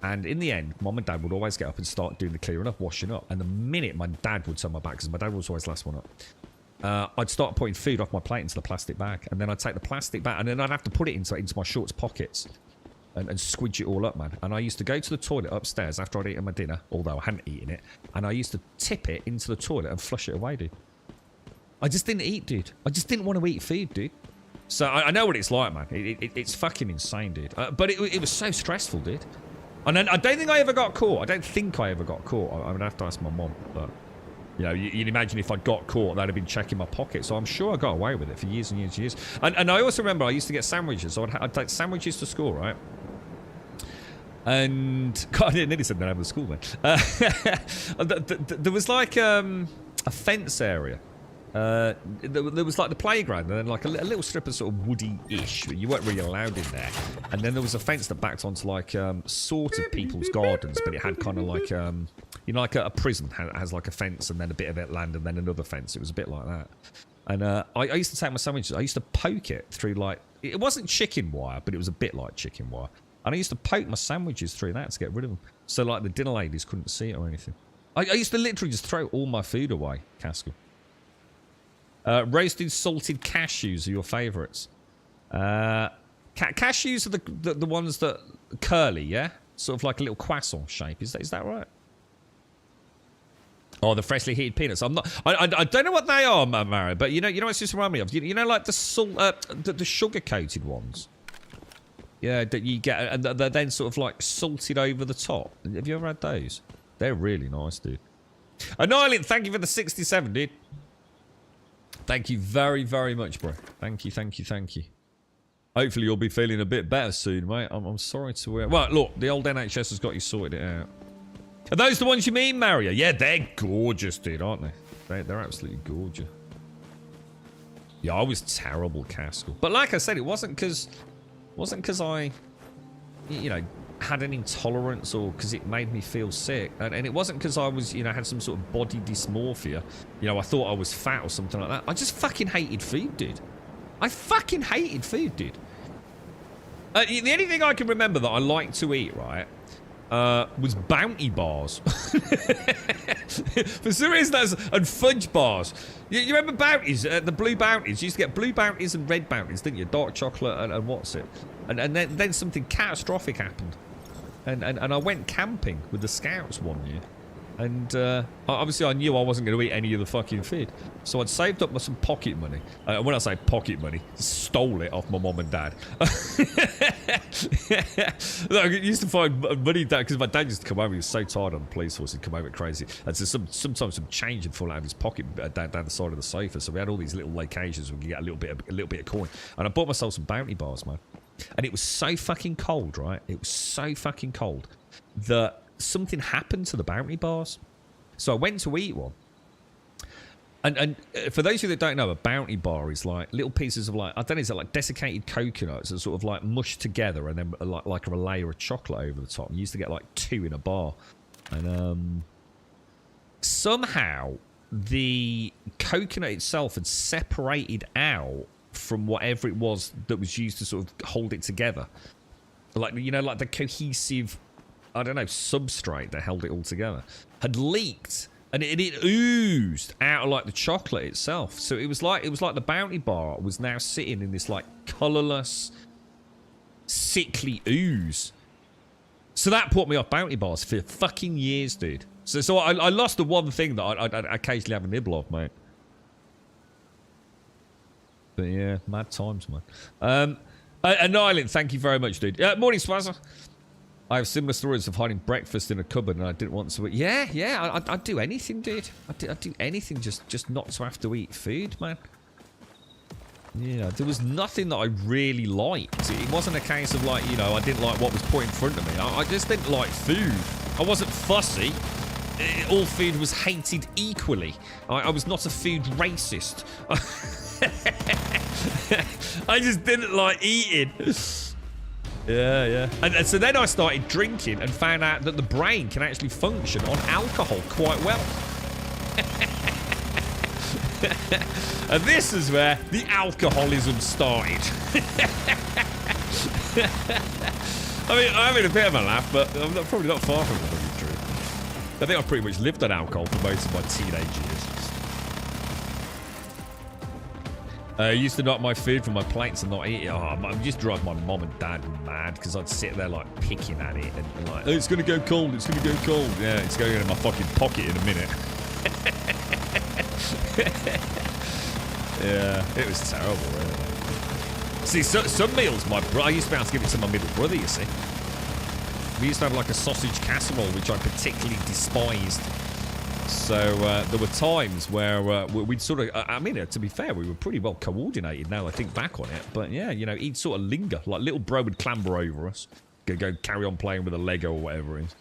And in the end, mum and dad would always get up and start doing the clearing up, washing up. And the minute my dad would turn my back, because my dad was always the last one up, I'd start putting food off my plate into the plastic bag. And then I'd take the plastic bag, and then I'd have to put it into my shorts pockets. And squidge it all up, man. And I used to go to the toilet upstairs after I'd eaten my dinner, although I hadn't eaten it, and I used to tip it into the toilet and flush it away, dude. I just didn't eat, dude. I just didn't want to eat food, dude. So I know what it's like, man. It's fucking insane, dude. But it was so stressful, dude. And I don't think I ever got caught. I don't think I ever got caught. I'm going to have to ask my mom, but... You know, you'd imagine if I got caught, they'd have been checking my pockets. So I'm sure I got away with it for years and years and years. And I also remember I used to get sandwiches. So I'd take sandwiches to school, right? And God, I nearly said the name of the school, man. There was like a fence area. There was like the playground, and then like a little strip of sort of woody-ish. You weren't really allowed in there. And then there was a fence that backed onto like sort of people's gardens, but it had kind of like you know, like a prison has like a fence and then a bit of it land and then another fence. It was a bit like that. And I used to take my sandwiches. I used to poke it through like, it wasn't chicken wire, but it was a bit like chicken wire. And I used to poke my sandwiches through that to get rid of them. So, like, the dinner ladies couldn't see it or anything. I used to literally just throw all my food away, Caskell. Roasted salted cashews are your favourites. Cashews are the ones that... curly, yeah? Sort of like a little croissant shape. Is that right? Oh, the freshly heated peanuts. I don't know what they are, Mario, but you know what's just reminding me of? You know, like the sugar-coated ones? Yeah, that you get, and they're then sort of like salted over the top. Have you ever had those? They're really nice, dude. Annihilate, thank you for the 67, dude. Thank you very, very much, bro. Thank you. Hopefully you'll be feeling a bit better soon, mate. I'm sorry to... well, look, the old NHS has got you sorted it out. Are those the ones you mean, Mario? Yeah, they're gorgeous, dude, aren't they? They're absolutely gorgeous. Yeah, I was terrible, Caskell. But like I said, it wasn't because I, you know, had an intolerance or because it made me feel sick. And it wasn't because I was, you know, had some sort of body dysmorphia. You know, I thought I was fat or something like that. I just fucking hated food, dude. I fucking hated food, dude. The only thing I can remember that I liked to eat, right, was bounty bars. For some reason, and fudge bars. You remember bounties? The blue bounties. You used to get blue bounties and red bounties, didn't you? Dark chocolate and what's it? And then something catastrophic happened. And I went camping with the scouts one year. And obviously I knew I wasn't going to eat any of the fucking food. So I'd saved up some pocket money. When I say pocket money, stole it off my mum and dad. Look, I used to find money because my dad used to come over. He was so tired on the police force, he'd come over crazy. And so sometimes some change would fall out of his pocket down the side of the sofa. So we had all these little locations where we could get a little bit of coin. And I bought myself some bounty bars, man. And it was so fucking cold, right? It was so fucking cold that something happened to the bounty bars. So I went to eat one. And for those of you that don't know, a bounty bar is like little pieces of like, I don't know, is it like desiccated coconuts that sort of like mushed together and then like a layer of chocolate over the top. You used to get like 2 in a bar. And somehow the coconut itself had separated out from whatever it was that was used to sort of hold it together. Like, you know, like the cohesive, I don't know, substrate that held it all together had leaked, and it oozed out of like the chocolate itself. So it was like the bounty bar was now sitting in this like colorless, sickly ooze. So that put me off bounty bars for fucking years, dude. So I lost the one thing that I'd occasionally have a nibble of, mate. But yeah, mad times, man. Annihilate, thank you very much, dude. Morning, Swazzer. I have similar stories of hiding breakfast in a cupboard and I didn't want to eat. Yeah, I'd do anything, dude. I'd do anything just not to have to eat food, man. Yeah, there was nothing that I really liked. It wasn't a case of like, you know, I didn't like what was put in front of me. I just didn't like food. I wasn't fussy. All food was hated equally. I was not a food racist. I just didn't like eating. Yeah. And so then I started drinking and found out that the brain can actually function on alcohol quite well. And this is where the alcoholism started. I mean, I'm having a bit of a laugh, but I'm probably not far from the truth. I think I've pretty much lived on alcohol for most of my teenage years. I used to knock my food from my plates and not eat it. I'm just drive my mom and dad mad because I'd sit there like picking at it and like, oh, it's going to go cold, it's going to go cold. Yeah, it's going in my fucking pocket in a minute. Yeah, it was terrible, really. See, some meals, I used to be able to give it to my middle brother, you see. We used to have like a sausage casserole, which I particularly despised. So there were times where we'd sort of, I mean, to be fair, we were pretty well coordinated now I think back on it. But yeah, you know, he'd sort of linger. Like little bro would clamber over us. Go carry on playing with a Lego or whatever it is.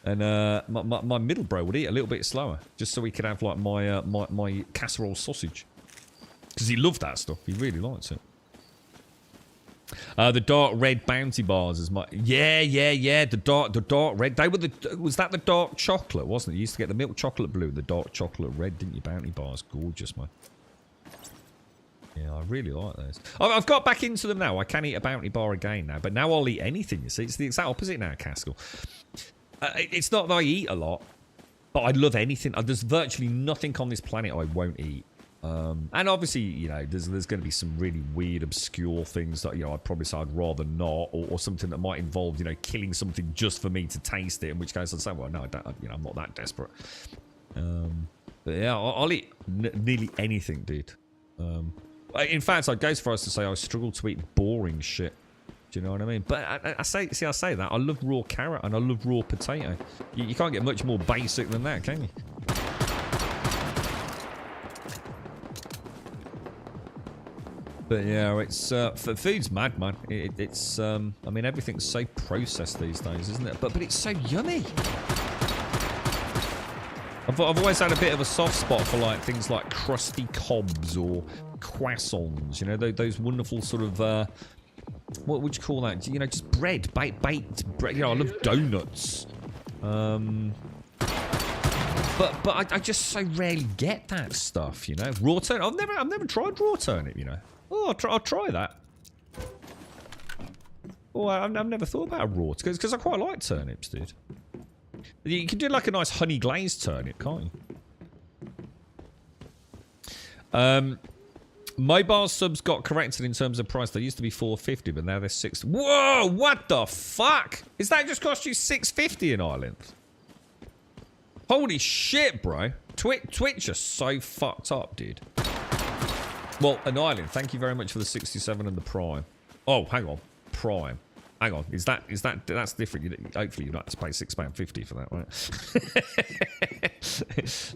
And my middle bro would eat a little bit slower. Just so he could have like my casserole sausage. Because he loved that stuff. He really liked it. The dark red bounty bars is my the dark red. They were was that the dark chocolate, wasn't it? You used to get the milk chocolate blue, the dark chocolate red, didn't you? Bounty bars, gorgeous, man. Yeah, I really like those. I've got back into them now. I can eat a bounty bar again now, but now I'll eat anything. You see, it's the exact opposite now, Caskell. It's not that I eat a lot, but I love anything. There's virtually nothing on this planet I won't eat. And obviously, you know, there's going to be some really weird, obscure things that, you know, I'd probably say I'd rather not, or something that might involve, you know, killing something just for me to taste it, in which case I'd say, well, no, I don't, you know, I'm not that desperate. But yeah, I'll eat nearly anything, dude. In fact, I'd go so far as to say I struggle to eat boring shit. Do you know what I mean? But I say that. I love raw carrot and I love raw potato. You can't get much more basic than that, can you? But yeah, it's food's mad, man. It's I mean, everything's so processed these days, isn't it? But it's so yummy. I've always had a bit of a soft spot for like things like crusty cobs or croissants. You know, those wonderful sort of what would you call that? You know, just bread, baked bread. You know, I love donuts. But I just so rarely get that stuff. You know, raw turnip. I've never tried raw turnip. You know. Oh, I'll try that. Well, I've never thought about a raw, because I quite like turnips, dude. You can do like a nice honey glazed turnip, can't you? Mobile subs got corrected in terms of price. They used to be $4.50, but now they're $6. Whoa! What the fuck? Is that just cost you $6.50 in Ireland? Holy shit, bro! Twitch are so fucked up, dude. Well, an Ireland. Thank you very much for the 67 and the Prime. Oh, hang on, Prime. Hang on, that's different? Hopefully you don't have to pay £6.50 for that, right?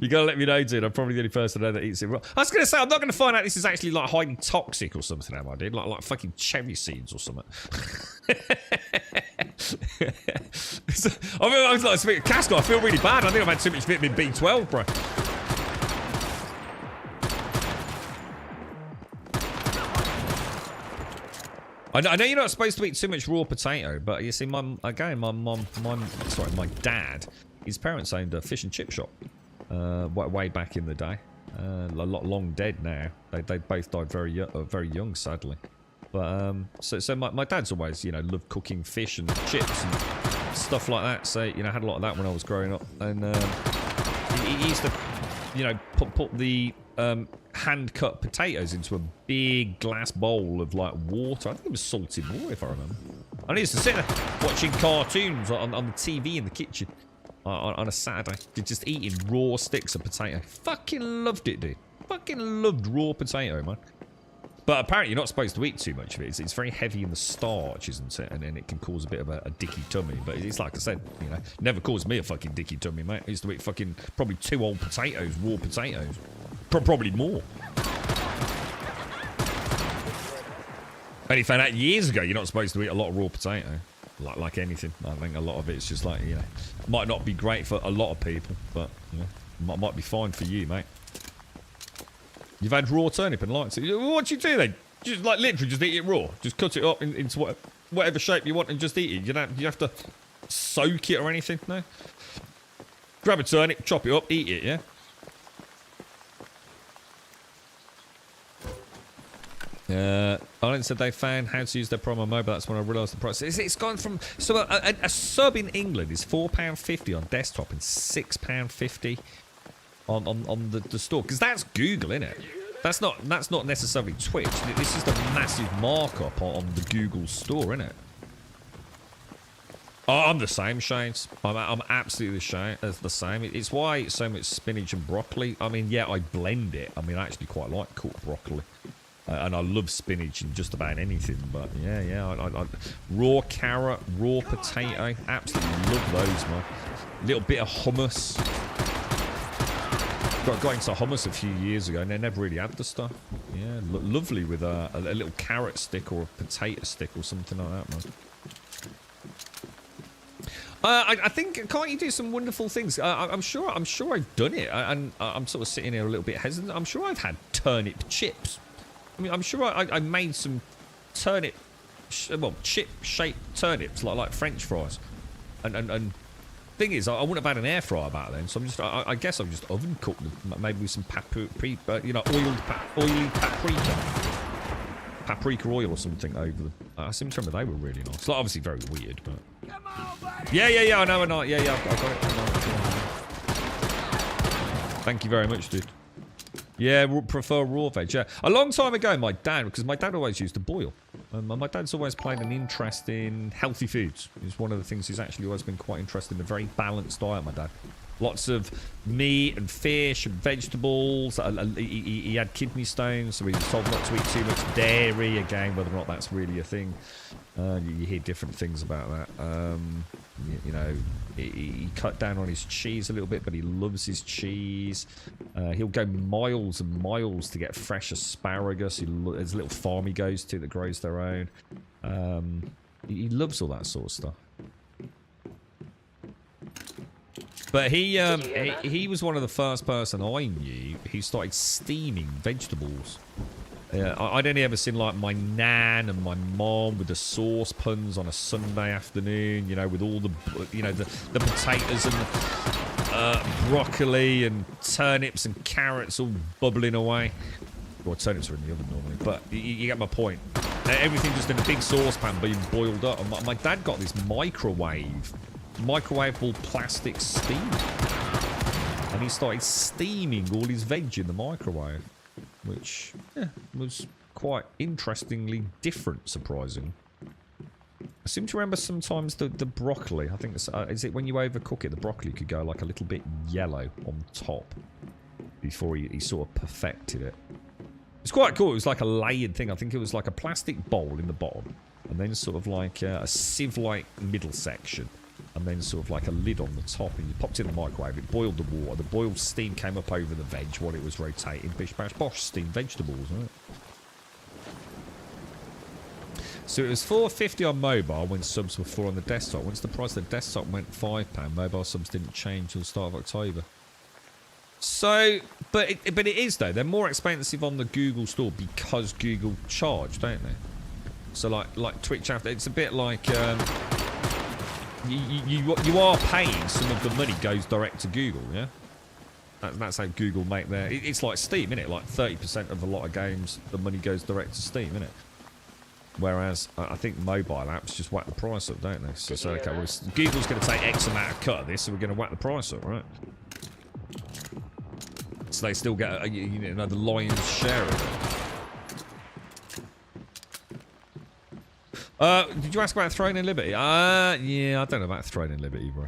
You gotta let me know, dude. I'm probably the only person I know that eats it raw. I was gonna say I'm not gonna find out this is actually like highly toxic or something, am I, dude? Like fucking cherry seeds or something. I was like, speaking of Casco, I feel really bad. I think I've had too much vitamin B12, bro. I know you're not supposed to eat too much raw potato, but you see, my dad, his parents owned a fish and chip shop way back in the day. A lot long dead now. They both died very young, sadly. But so my dad's always, you know, loved cooking fish and chips and stuff like that. So, you know, I had a lot of that when I was growing up. And he used to, you know, put the hand-cut potatoes into a big glass bowl of, like, water. I think it was salted water, if I remember. And he used to sit there watching cartoons on the TV in the kitchen on a Saturday. Just eating raw sticks of potato. Fucking loved it, dude. Fucking loved raw potato, man. But apparently you're not supposed to eat too much of it. It's very heavy in the starch, isn't it? And then it can cause a bit of a dicky tummy. But it's like I said, you know, never caused me a fucking dicky tummy, mate. I used to eat fucking probably 2 old potatoes, raw potatoes. Probably more. Only found out years ago you're not supposed to eat a lot of raw potato. Like anything. I think a lot of it's just like, you know, might not be great for a lot of people, but, you know, might be fine for you, mate. You've had raw turnip and liked it. What do you do then? Just like literally just eat it raw. Just cut it up into whatever shape you want and just eat it. You don't have to soak it or anything, no? Grab a turnip, chop it up, eat it, yeah? Ireland said they found how to use their Prime on mobile. That's when I realised the price. It's gone from... So a sub in England is £4.50 on desktop and £6.50 on the store. Because that's Google, isn't it? That's not necessarily Twitch. This is the massive markup on the Google store, isn't it? Oh, I'm the same, Shades. I'm absolutely the same. It's why it's so much spinach and broccoli. I mean, yeah, I blend it. I mean, I actually quite like cooked broccoli. And I love spinach and just about anything, but yeah, I raw carrot, raw potato, absolutely love those, man. A little bit of hummus. Got into hummus a few years ago, and they never really had the stuff. Yeah, lovely with a little carrot stick or a potato stick or something like that, man. I think, can't you do some wonderful things? I'm sure I've done it, and I'm sort of sitting here a little bit hesitant. I'm sure I've had turnip chips. I mean, I'm sure I made some turnip, chip-shaped turnips, like French fries. And thing is, I wouldn't have had an air fryer back then, so I guess I'm just oven cooked them, maybe with some oily paprika oil or something over them. I seem to remember they were really nice. Like, obviously very weird, but yeah, I know, yeah, I've got it. Thank you very much, dude. Yeah, prefer raw veg. Yeah, a long time ago, my dad, because my dad always used to boil. My dad's always played an interest in healthy foods. It's one of the things he's actually always been quite interested in. A very balanced diet, my dad. Lots of meat and fish and vegetables. He had kidney stones, so he was told not to eat too much dairy. Again, whether or not that's really a thing. You hear different things about that. You know, he cut down on his cheese a little bit, but he loves his cheese. He'll go miles and miles to get fresh asparagus. There's a little farm he goes to that grows their own. He loves all that sort of stuff. But he was one of the first person I knew who started steaming vegetables. I'd only ever seen like my nan and my mom with the saucepans on a Sunday afternoon, you know, with all the, you know, the potatoes and the broccoli and turnips and carrots all bubbling away. Well, turnips are in the oven normally, but you get my point. Everything just in a big saucepan being boiled up. And my dad got this microwavable plastic steamer. And he started steaming all his veg in the microwave. Which, yeah, was quite interestingly different, surprising. I seem to remember sometimes the broccoli, I think, is it when you overcook it, the broccoli could go like a little bit yellow on top before he sort of perfected it. It's quite cool. It was like a layered thing. I think it was like a plastic bowl in the bottom and then sort of like a sieve-like middle section and then sort of like a lid on the top, and you popped it in the microwave, it boiled the water, the boiled steam came up over the veg while it was rotating. Bish bash bosh, steamed vegetables, right? So it was $4.50 on mobile when subs were $4 on the desktop. Once the price of the desktop went £5, mobile subs didn't change until the start of October. So, but it is though. They're more expensive on the Google store because Google charge, don't they? So like Twitch after, it's a bit like you are paying some of the money goes direct to Google, yeah. That's how Google make their. It's like Steam, isn't it? Like 30% of a lot of games, the money goes direct to Steam, isn't it? Whereas I think mobile apps just whack the price up, don't they? So okay, well, Google's going to take X amount of cut of this, so we're going to whack the price up, right? So they still get the lion's share of it. Did you ask about Throne in Liberty? Yeah, I don't know about Throne in Liberty, bro.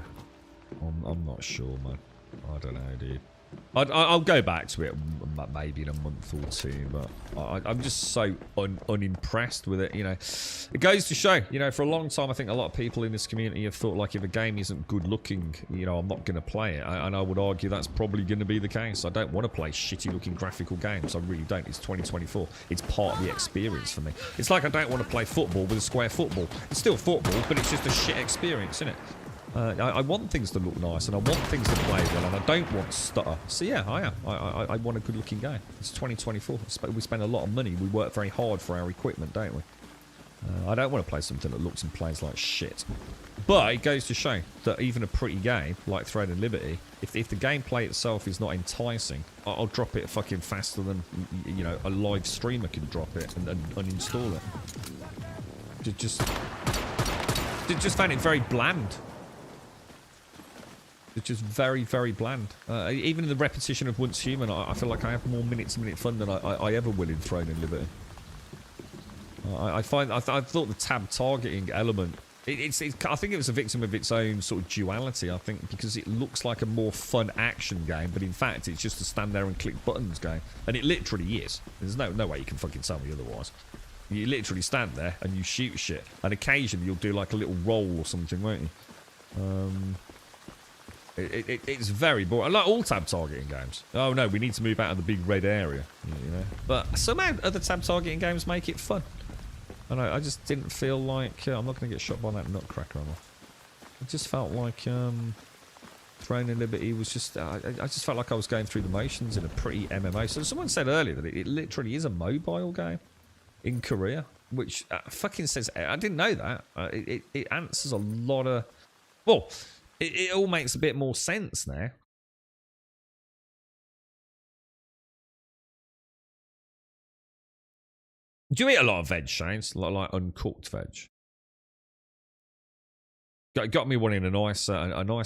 I'm not sure, man. I don't know, dude. I'll go back to it maybe in a month or two, but I'm just so unimpressed with it, you know. It goes to show, you know, for a long time I think a lot of people in this community have thought like if a game isn't good looking, you know, I'm not going to play it. And I would argue that's probably going to be the case. I don't want to play shitty looking graphical games. I really don't. It's 2024. It's part of the experience for me. It's like I don't want to play football with a square football. It's still football, but it's just a shit experience, isn't it? I want things to look nice, and I want things to play well, and I don't want stutter. So yeah, I am. I want a good-looking game. It's 2024. We spend a lot of money. We work very hard for our equipment, don't we? I don't want to play something that looks and plays like shit. But it goes to show that even a pretty game like Throne and Liberty, if the gameplay itself is not enticing, I'll drop it fucking faster than, you know, a live streamer can drop it and uninstall it. Just found it very bland. It's just very, very bland. Even in the repetition of Once Human, I feel like I have more minute-to-minute fun than I ever will in Throne and Liberty. I thought the tab targeting element, I think it was a victim of its own sort of duality, I think, because it looks like a more fun action game, but in fact it's just a stand there and click buttons game. And it literally is. There's no way you can fucking tell me otherwise. You literally stand there and you shoot shit. And occasionally you'll do like a little roll or something, won't you? It's very boring. Like all tab targeting games. Oh no, we need to move out of the big red area, you know. But somehow other tab targeting games make it fun. I know. I just didn't feel like I'm not going to get shot by that nutcracker. I just felt like Throne and Liberty was just. I just felt like I was going through the motions in a pretty MMO. So someone said earlier that it literally is a mobile game in Korea, which fucking says. I didn't know that. It answers a lot of. Well. It all makes a bit more sense now. Do you eat a lot of veg, Shane? Like uncooked veg? Got me one in a nice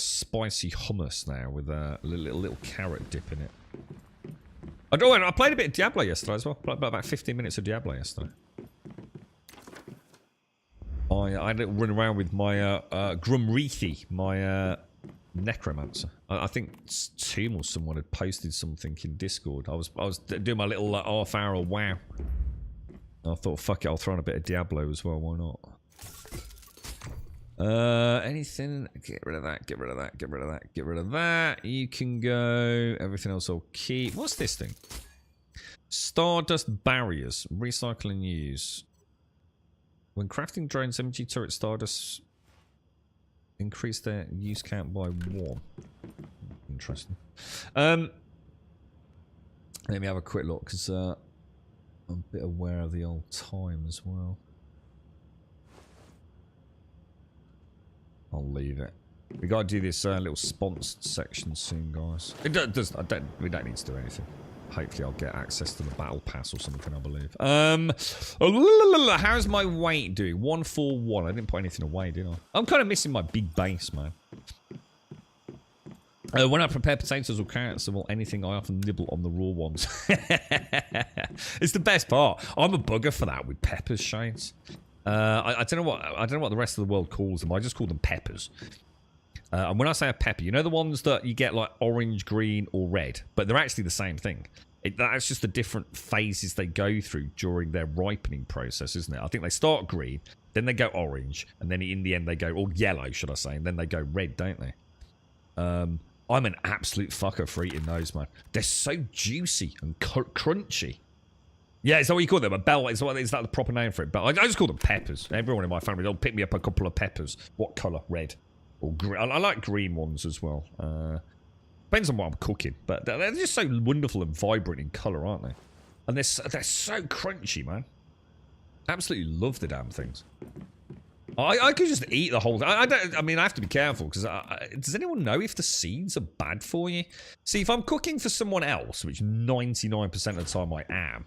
spicy hummus now with a little carrot dip in it. I played a bit of Diablo yesterday as well. Played about 15 minutes of Diablo yesterday. I had a little run around with my Grumrethi, my necromancer. I think Tomb or someone had posted something in Discord. I was doing my little half hour of WoW. I thought, fuck it, I'll throw in a bit of Diablo as well. Why not? Anything? Get rid of that. Get rid of that. Get rid of that. Get rid of that. You can go. Everything else I'll keep. What's this thing? Stardust barriers. Recycle and use. When crafting drones, MG turret Stardust increase their use count by 1. Interesting. Let me have a quick look, because I'm a bit aware of the old time as well. I'll leave it. We got to do this little sponsored section soon, guys. We don't need to do anything. Hopefully I'll get access to the battle pass or something, I believe. How's my weight doing? 141. I didn't put anything away, did I? I'm kind of missing my big base, man. When I prepare potatoes or carrots or anything, I often nibble on the raw ones. It's the best part. I'm a bugger for that with peppers, Shades. I don't know what the rest of the world calls them. I just call them peppers. And when I say a pepper, you know the ones that you get like orange, green, or red, but they're actually the same thing. That's just the different phases they go through during their ripening process, isn't it? I think they start green, then they go orange, and then in the end they go, or yellow, should I say, and then they go red, don't they? I'm an absolute fucker for eating those, man. They're so juicy and crunchy. Yeah, is that what you call them? A bell? Is that the proper name for it? But I just call them peppers. Everyone in my family, they'll pick me up a couple of peppers. What colour? Red. Or green. I like green ones as well. Depends on what I'm cooking. But they're just so wonderful and vibrant in colour, aren't they? And they're so crunchy, man. Absolutely love the damn things. I could just eat the whole thing. I mean, I have to be careful, because does anyone know if the seeds are bad for you? See, if I'm cooking for someone else, which 99% of the time I am,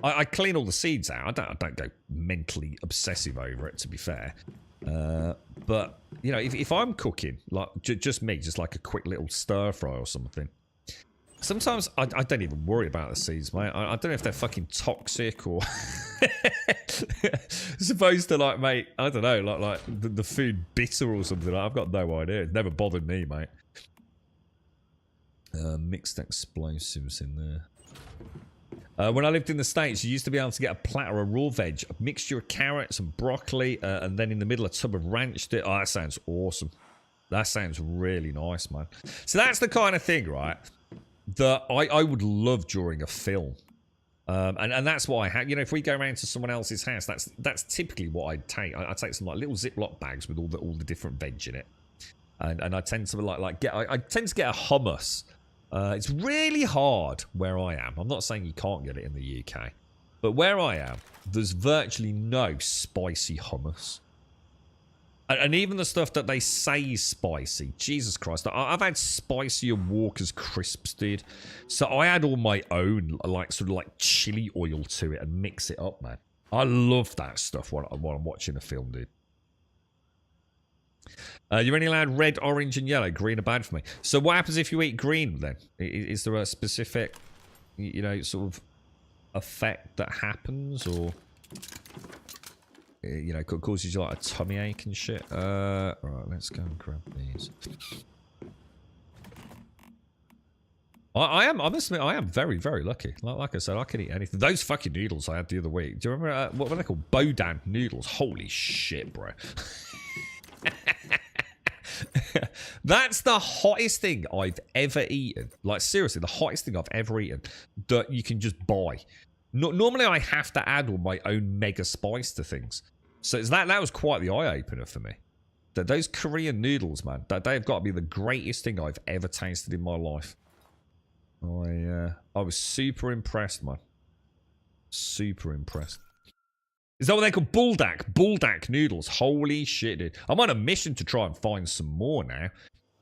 I clean all the seeds out. I don't go mentally obsessive over it, to be fair. But, you know, if I'm cooking, like just me, just like a quick little stir fry or something, sometimes I don't even worry about the seeds, mate. I don't know if they're fucking toxic or supposed to, like, mate, I don't know, like the food bitter or something. I've got no idea. It's never bothered me, mate. Mixed explosives in there. When I lived in the States, you used to be able to get a platter of raw veg, a mixture of carrots and broccoli, and then in the middle a tub of ranch dip. Oh, that sounds awesome. That sounds really nice, man. So that's the kind of thing, right, that I would love during a film. And that's what I have. You know, if we go around to someone else's house, that's typically what I'd take. I'd take some like little Ziploc bags with all the different veg in it, and I tend to I tend to get a hummus. It's really hard where I am. I'm not saying you can't get it in the UK, but where I am, there's virtually no spicy hummus. And even the stuff that they say is spicy, Jesus Christ, I've had spicier Walker's crisps, dude. So I add all my own, like, sort of like chili oil to it and mix it up, man. I love that stuff while I'm watching a film, dude. You're only allowed red, orange, and yellow. Green are bad for me. So what happens if you eat green, then? Is there a specific, you know, sort of effect that happens, or... you know, causes you like a tummy ache and shit. Right, let's go and grab these. I must admit, I am very, very lucky. Like I said, I can eat anything. Those fucking noodles I had the other week. Do you remember what were they called? Bodan noodles. Holy shit, bro. That's the hottest thing I've ever eaten. Like, seriously, the hottest thing I've ever eaten that you can just buy. Normally, I have to add all my own mega spice to things. So that was quite the eye-opener for me. Those Korean noodles, man, they've got to be the greatest thing I've ever tasted in my life. I was super impressed, man. Super impressed. Is that what they call buldak? Buldak noodles. Holy shit, dude. I'm on a mission to try and find some more now.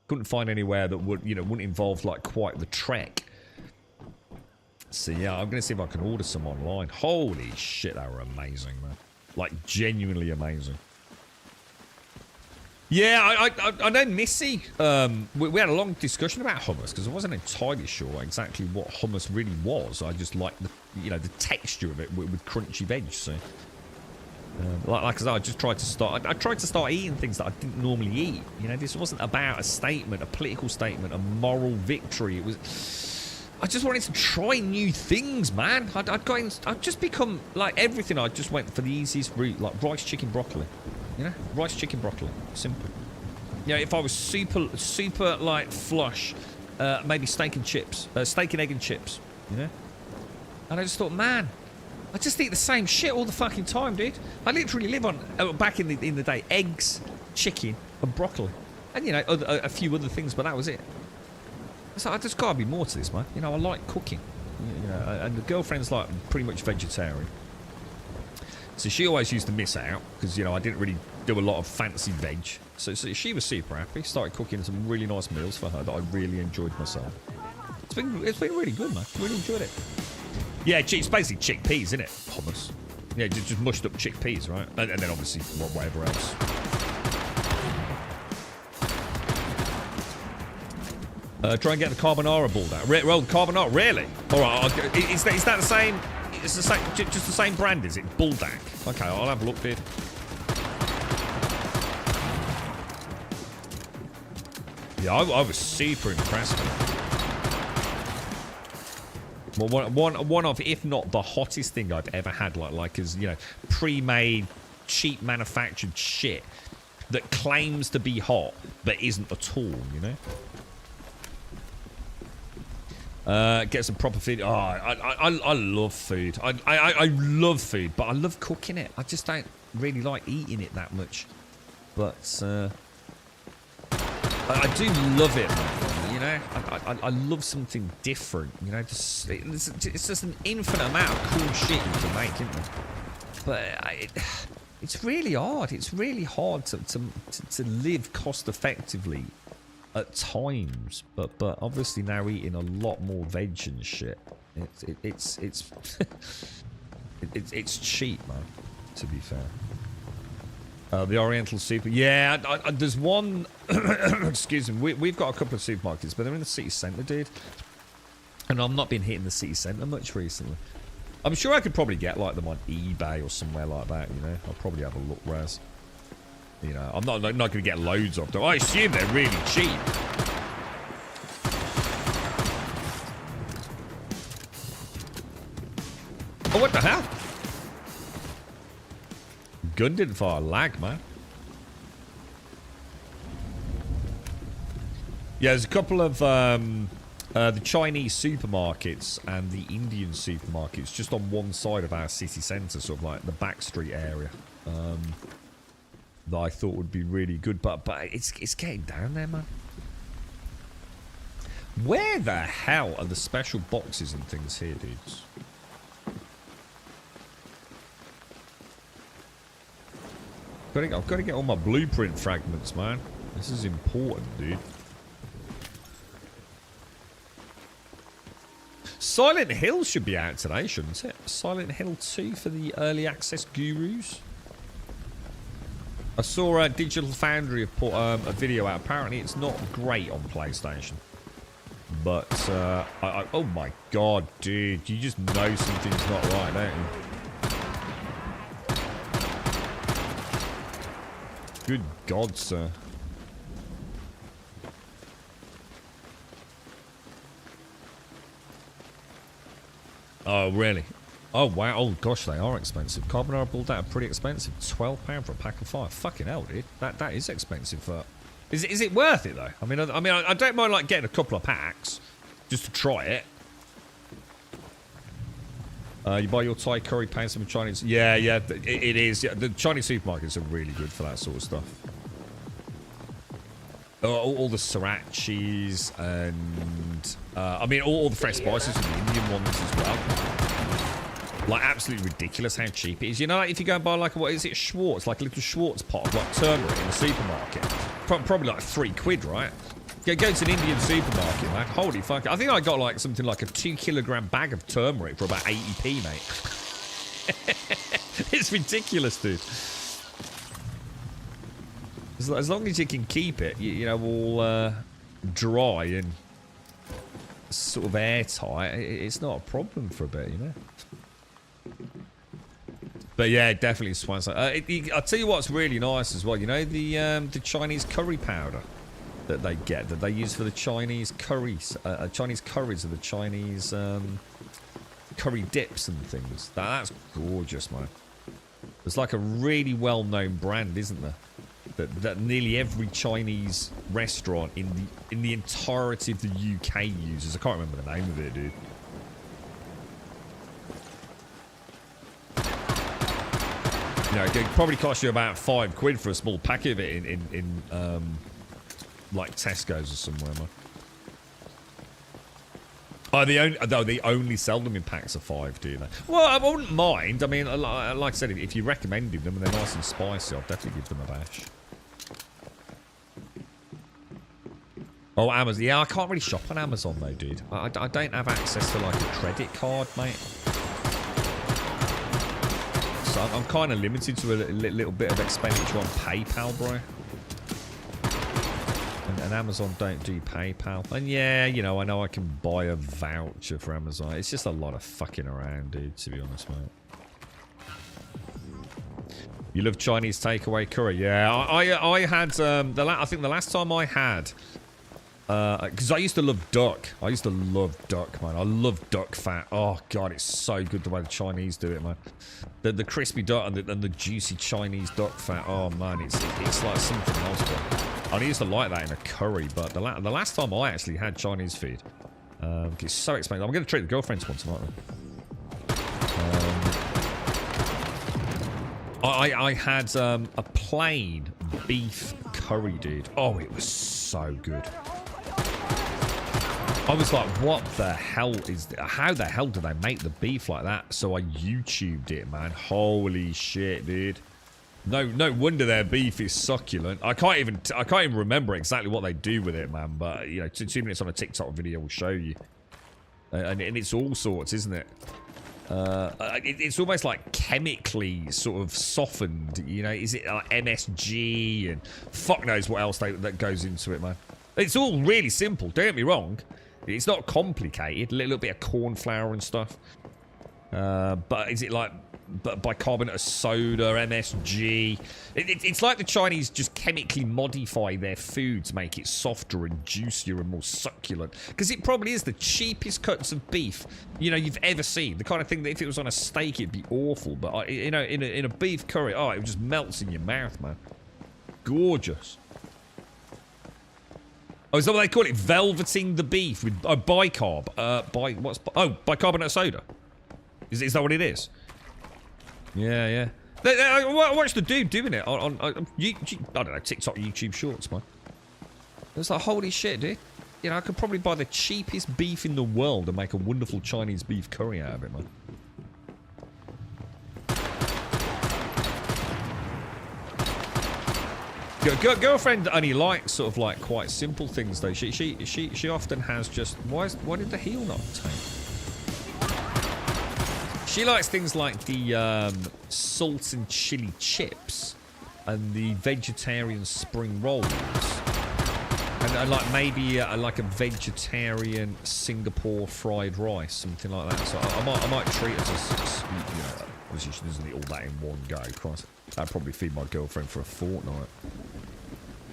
Couldn't find anywhere that would, you know, wouldn't involve like quite the trek. So yeah, I'm going to see if I can order some online. Holy shit, they were amazing, man. Like, genuinely amazing. Yeah, I know Missy. We had a long discussion about hummus because I wasn't entirely sure exactly what hummus really was. I just liked the, you know, the texture of it with crunchy veg. So, like I said, I just tried to start. I tried to start eating things that I didn't normally eat. You know, this wasn't about a statement, a political statement, a moral victory. It was. I just wanted to try new things, man. I'd just become like everything. I just went for the easiest route, like rice, chicken, broccoli. You know, rice, chicken, broccoli, simple. You know, if I was super like flush, maybe steak and chips, steak and egg and chips. You know, and I just thought, man, I just eat the same shit all the fucking time, dude. I literally live on back in the day, eggs, chicken, and broccoli, and you know, a few other things, but that was it. So there's got to be more to this, man. You know, I like cooking. You know, and the girlfriend's like pretty much vegetarian. So she always used to miss out because, you know, I didn't really do a lot of fancy veg. So she was super happy. Started cooking some really nice meals for her that I really enjoyed myself. It's been really good, man. Really enjoyed it. Yeah, it's basically chickpeas, isn't it? Hummus. Yeah, just mushed up chickpeas, right? And then obviously whatever else. Try and get the carbonara ball down. Roll carbonara, really? All right. Is that the same? It's the same, just the same brand, is it? Bulldog. Okay, I'll have a look, dude. Yeah, I was super impressed with it. Well, one of, if not the hottest thing I've ever had, like is, you know, pre-made, cheap manufactured shit that claims to be hot but isn't at all, you know. Get some proper food. Oh, I love food. I love food, but I love cooking it. I just don't really like eating it that much. But I do love it, you know. I love something different, you know. It's just an infinite amount of cool shit you can make, isn't there? But it's really hard. It's really hard to live cost effectively at times. But obviously now eating a lot more veg and shit. It's cheap, man. To be fair. The Oriental Super. Yeah, there's one. Excuse me. We've got a couple of supermarkets, but they're in the city centre, dude. And I've not been hitting the city centre much recently. I'm sure I could probably get like them on eBay or somewhere like that. You know, I'll probably have a look, Raz. You know, I'm not going to get loads of them. I assume they're really cheap. Oh, what the hell? Gun didn't fire. Lag, man. Yeah, there's a couple of the Chinese supermarkets and the Indian supermarkets just on one side of our city centre, sort of like the back street area, that I thought would be really good. But it's getting down there, man. Where the hell are the special boxes and things here, dudes? I've got to get all my blueprint fragments, man. This is important, dude. Silent Hill should be out today, shouldn't it? Silent Hill 2 for the early access gurus. I saw Digital Foundry have put a video out. Apparently, it's not great on PlayStation. But, oh my god, dude. You just know something's not right, don't you? Good God, sir. Oh, really? Oh, wow. Oh, gosh, they are expensive. Carbonara Bulldog are pretty expensive. £12 for a pack of 5. Fucking hell, dude. That is expensive for... Is it worth it, though? I mean, I don't mind, like, getting a couple of packs just to try it. You buy your Thai curry, paying some Chinese... Yeah, it is. Yeah, the Chinese supermarkets are really good for that sort of stuff. All the srirachis and... I mean, all the fresh spices and the Indian ones as well. Like, absolutely ridiculous how cheap it is. You know, like, if you go and buy, like, what is it, Schwartz? Like a little Schwartz pot of, like, turmeric in the supermarket. Probably, like, £3, right? Go to an Indian supermarket, man. Holy fuck. I think I got, like, something like a 2-kilogram bag of turmeric for about 80p, mate. It's ridiculous, dude. As long as you can keep it, you know, all dry and sort of airtight, it's not a problem for a bit, you know. But yeah, definitely Swan. I'll tell you what's really nice as well. You know the Chinese curry powder that they get, that they use for the Chinese curries, Chinese curries or the Chinese curry dips and things. That's gorgeous, man. There's like a really well-known brand, isn't there? That nearly every Chinese restaurant in the entirety of the UK uses. I can't remember the name of it, dude. You know, it could probably cost you about £5 for a small packet of it in like Tesco's or somewhere, man. Oh, they only sell them in packs of 5, do they? Well, I wouldn't mind. I mean, like I said, if you recommended them and they're nice and spicy, I'll definitely give them a bash. Oh, Amazon. Yeah, I can't really shop on Amazon though, dude. I don't have access to like a credit card, mate. So I'm kind of limited to a little bit of expenditure on PayPal, bro. And Amazon don't do PayPal. And yeah, you know I can buy a voucher for Amazon. It's just a lot of fucking around, dude, to be honest, mate. You love Chinese takeaway curry? Yeah, I had, I think the last time I had, because I used to love duck. I used to love duck, man. I love duck fat. Oh, God, it's so good the way the Chinese do it, man. The crispy duck and the juicy Chinese duck fat. Oh, man, it's like something else, bro. I used to like that in a curry, but the last time I actually had Chinese food, it's so expensive. I'm going to treat the girlfriend to one tonight, I had a plain beef curry, dude. Oh, it was so good. I was like, what the hell is that? How the hell do they make the beef like that? So I YouTubed it, man. Holy shit, dude. No wonder their beef is succulent. I can't even remember exactly what they do with it, man. But you know, 2 minutes on a TikTok video will show you. And it's all sorts, isn't it? It's almost like chemically sort of softened. You know, is it like MSG and fuck knows what else that goes into it, man. It's all really simple. Don't get me wrong. It's not complicated. A little bit of corn flour and stuff. But is it like bicarbonate of soda, MSG? It's like the Chinese just chemically modify their food to make it softer and juicier and more succulent. Because it probably is the cheapest cuts of beef, you know, you've ever seen. The kind of thing that if it was on a steak, it'd be awful. But you know, in a beef curry, oh, it just melts in your mouth, man. Gorgeous. Oh, is that what they call it? Velveting the beef with bicarb. Bicarbonate of soda. Is that what it is? Yeah. I watched the dude doing it on YouTube, I don't know, TikTok, YouTube Shorts, man. It's like, holy shit, dude. You know, I could probably buy the cheapest beef in the world and make a wonderful Chinese beef curry out of it, man. Girlfriend only likes sort of like quite simple things though. She often has just why did the heel not take? She likes things like the salt and chili chips and the vegetarian spring rolls, and like maybe like a vegetarian Singapore fried rice, something like that. So I might treat her to, you know, obviously she doesn't eat all that in one go. Christ, that'd probably feed my girlfriend for a fortnight.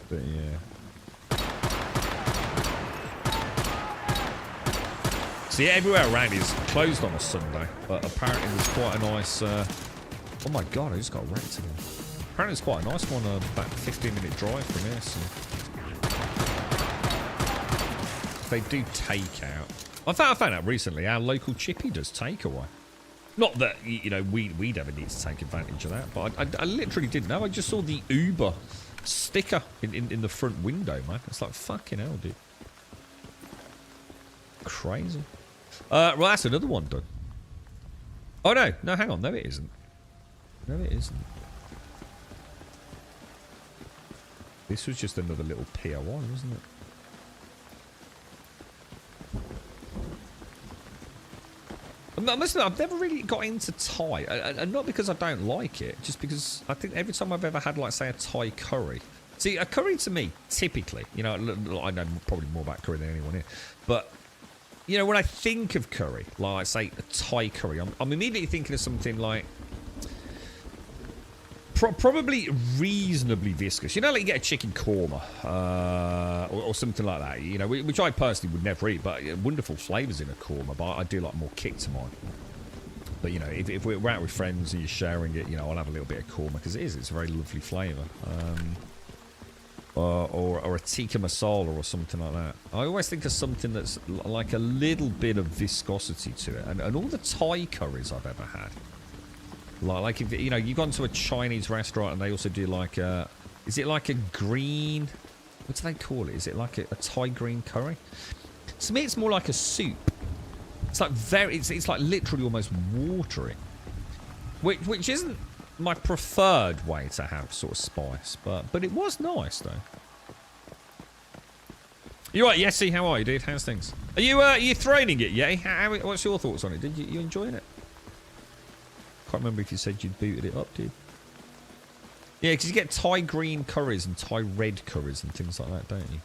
But yeah. See, everywhere around is closed on a Sunday, but apparently there's quite a nice. Oh my god, I just got wrecked again. Apparently it's quite a nice one, about a 15-minute drive from here. So. They do takeout. I found out recently our local chippy does takeaway. Not that, you know, we'd ever need to take advantage of that, but I literally didn't know. I just saw the Uber sticker in the front window, man. It's like, fucking hell, dude. Crazy. Well, that's another one done. Oh, no, hang on. No, it isn't. No, it isn't. This was just another little PO1, wasn't it? I must admit, I've never really got into Thai, and not because I don't like it, just because I think every time I've ever had, like, say, a Thai curry. See, a curry to me, typically, you know, I know probably more about curry than anyone here, but, you know, when I think of curry, like, say, a Thai curry, I'm immediately thinking of something like, probably reasonably viscous. You know, like you get a chicken korma, or something like that, you know, which I personally would never eat, but wonderful flavours in a korma, but I do like more kick to mine. But, you know, if we're out with friends and you're sharing it, you know, I'll have a little bit of korma, because it's a very lovely flavour. Or a tikka masala or something like that. I always think of something that's like a little bit of viscosity to it. And all the Thai curries I've ever had, like if you know, you've gone to a Chinese restaurant and they also do like a, is it like a green, what do they call it? Is it like a Thai green curry? To me, it's more like a soup. It's like it's like literally almost watery, which isn't my preferred way to have sort of spice, but it was nice though. You right, Yessie? How are you, dude? How's things? Are you throwing it, yeah? What's your thoughts on it? Did you enjoying it? Can't remember if you said you'd booted it up, dude. Yeah, because you get Thai green curries and Thai red curries and things like that, don't you?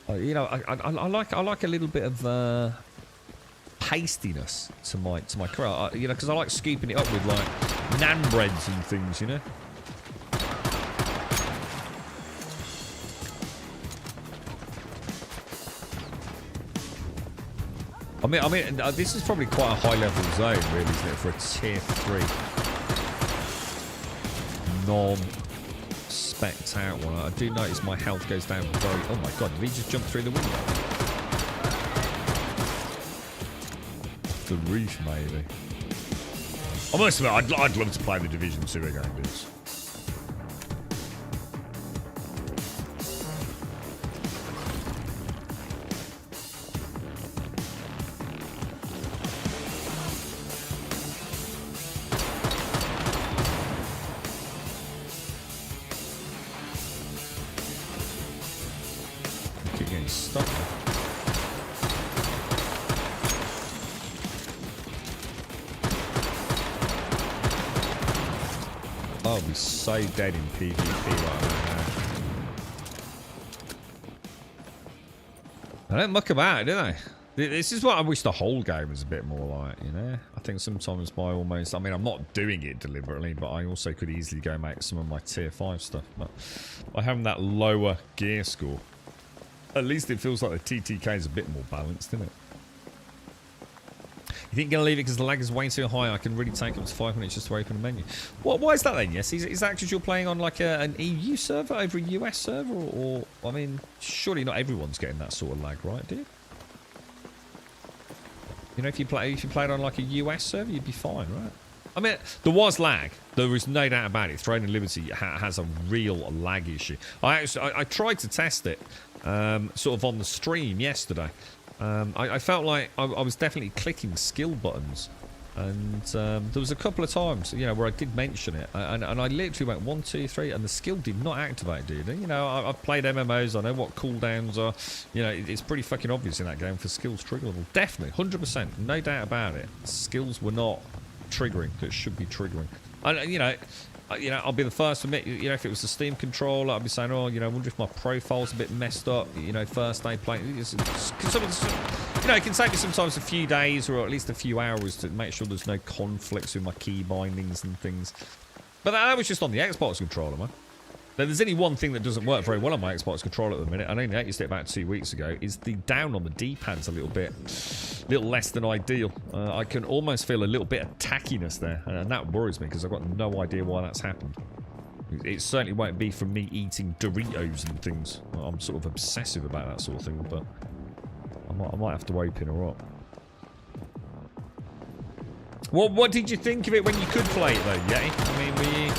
But, you know, I like a little bit of pastiness to my curry. You know, because I like scooping it up with like naan breads and things, you know. I mean, this is probably quite a high-level zone, really, isn't it, for a tier 3 non-specced out one. I do notice my health goes down very... Oh my god, did he just jump through the window? The roof, maybe. I must admit, I'd love to play the Division 2 again, dudes. I'll be so dead in PvP right now. I don't muck about, do they? This is what I wish the whole game was a bit more like, you know? I think sometimes by almost... I mean, I'm not doing it deliberately, but I also could easily go make some of my tier 5 stuff. But by having that lower gear score, at least it feels like the TTK is a bit more balanced, isn't it? You think you're going to leave it because the lag is way too high? I can really take up to 5 minutes just to open a menu. Why is that then, yes? Is that because you're playing on like an EU server over a US server? Or, I mean, surely not everyone's getting that sort of lag, right, dude? You know, if you played on like a US server, you'd be fine, right? I mean, there was lag. There is no doubt about it. Throne and Liberty has a real lag issue. I tried to test it sort of on the stream yesterday. I felt like I was definitely clicking skill buttons, and there was a couple of times, you know, where I did mention it, and I literally went 1, 2, 3, and the skill did not activate, dude. And, you know, I've played MMOs, I know what cooldowns are. You know, it's pretty fucking obvious in that game for skills triggerable. Definitely, 100%, no doubt about it. Skills were not triggering that should be triggering. And you know, I'll be the first to admit, you know, if it was the Steam controller, I'd be saying, oh, you know, I wonder if my profile's a bit messed up, you know, first day playing. You know, it can take me sometimes a few days or at least a few hours to make sure there's no conflicts with my key bindings and things. But that was just on the Xbox controller, man. Now, there's only one thing that doesn't work very well on my Xbox controller at the minute. I only noticed it about 2 weeks ago. Is the down on the D-pad's a little less than ideal. I can almost feel a little bit of tackiness there, and that worries me because I've got no idea why that's happened. It certainly won't be from me eating Doritos and things. I'm sort of obsessive about that sort of thing, but I might have to open her up. What did you think of it when you could play it though, Yeti? I mean, were you...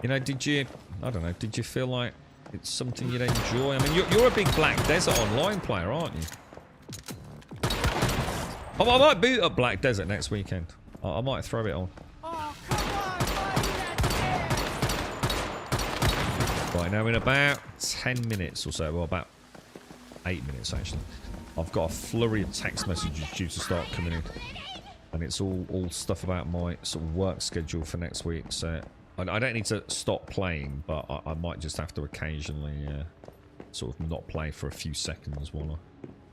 You know, did you, I don't know, did you feel like it's something you'd enjoy? I mean, you're a big Black Desert Online player, aren't you? I might boot up Black Desert next weekend. I might throw it on. Oh, come on, Right, now in about 10 minutes or so, well, about 8 minutes actually, I've got a flurry of text messages due to start coming in. And it's all stuff about my sort of work schedule for next week, so... I don't need to stop playing, but I might just have to occasionally sort of not play for a few seconds while I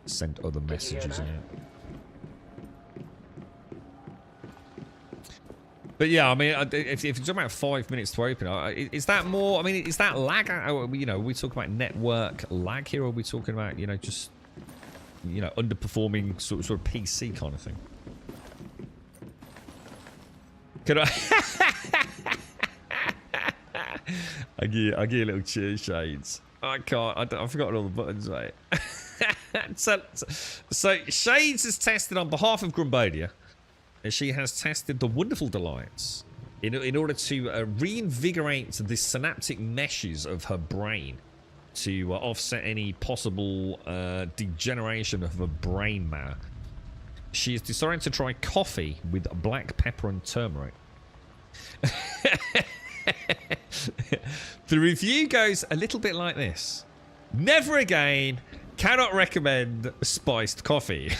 send other messages out. But yeah, I mean, if you're talking about 5 minutes to open, is that more? I mean, is that lag? You know, are we talking about network lag here, or are we talking about, you know, just, you know, underperforming sort of PC kind of thing? Could I? I give you a little cheer, Shades. I can't. I've forgotten all the buttons, mate. so Shades has tested on behalf of Grumbodia. She has tested the Wonderful Delights in order to reinvigorate the synaptic meshes of her brain to offset any possible degeneration of her brain matter. She has decided to try coffee with black pepper and turmeric. The review goes a little bit like this. Never again. Cannot recommend spiced coffee.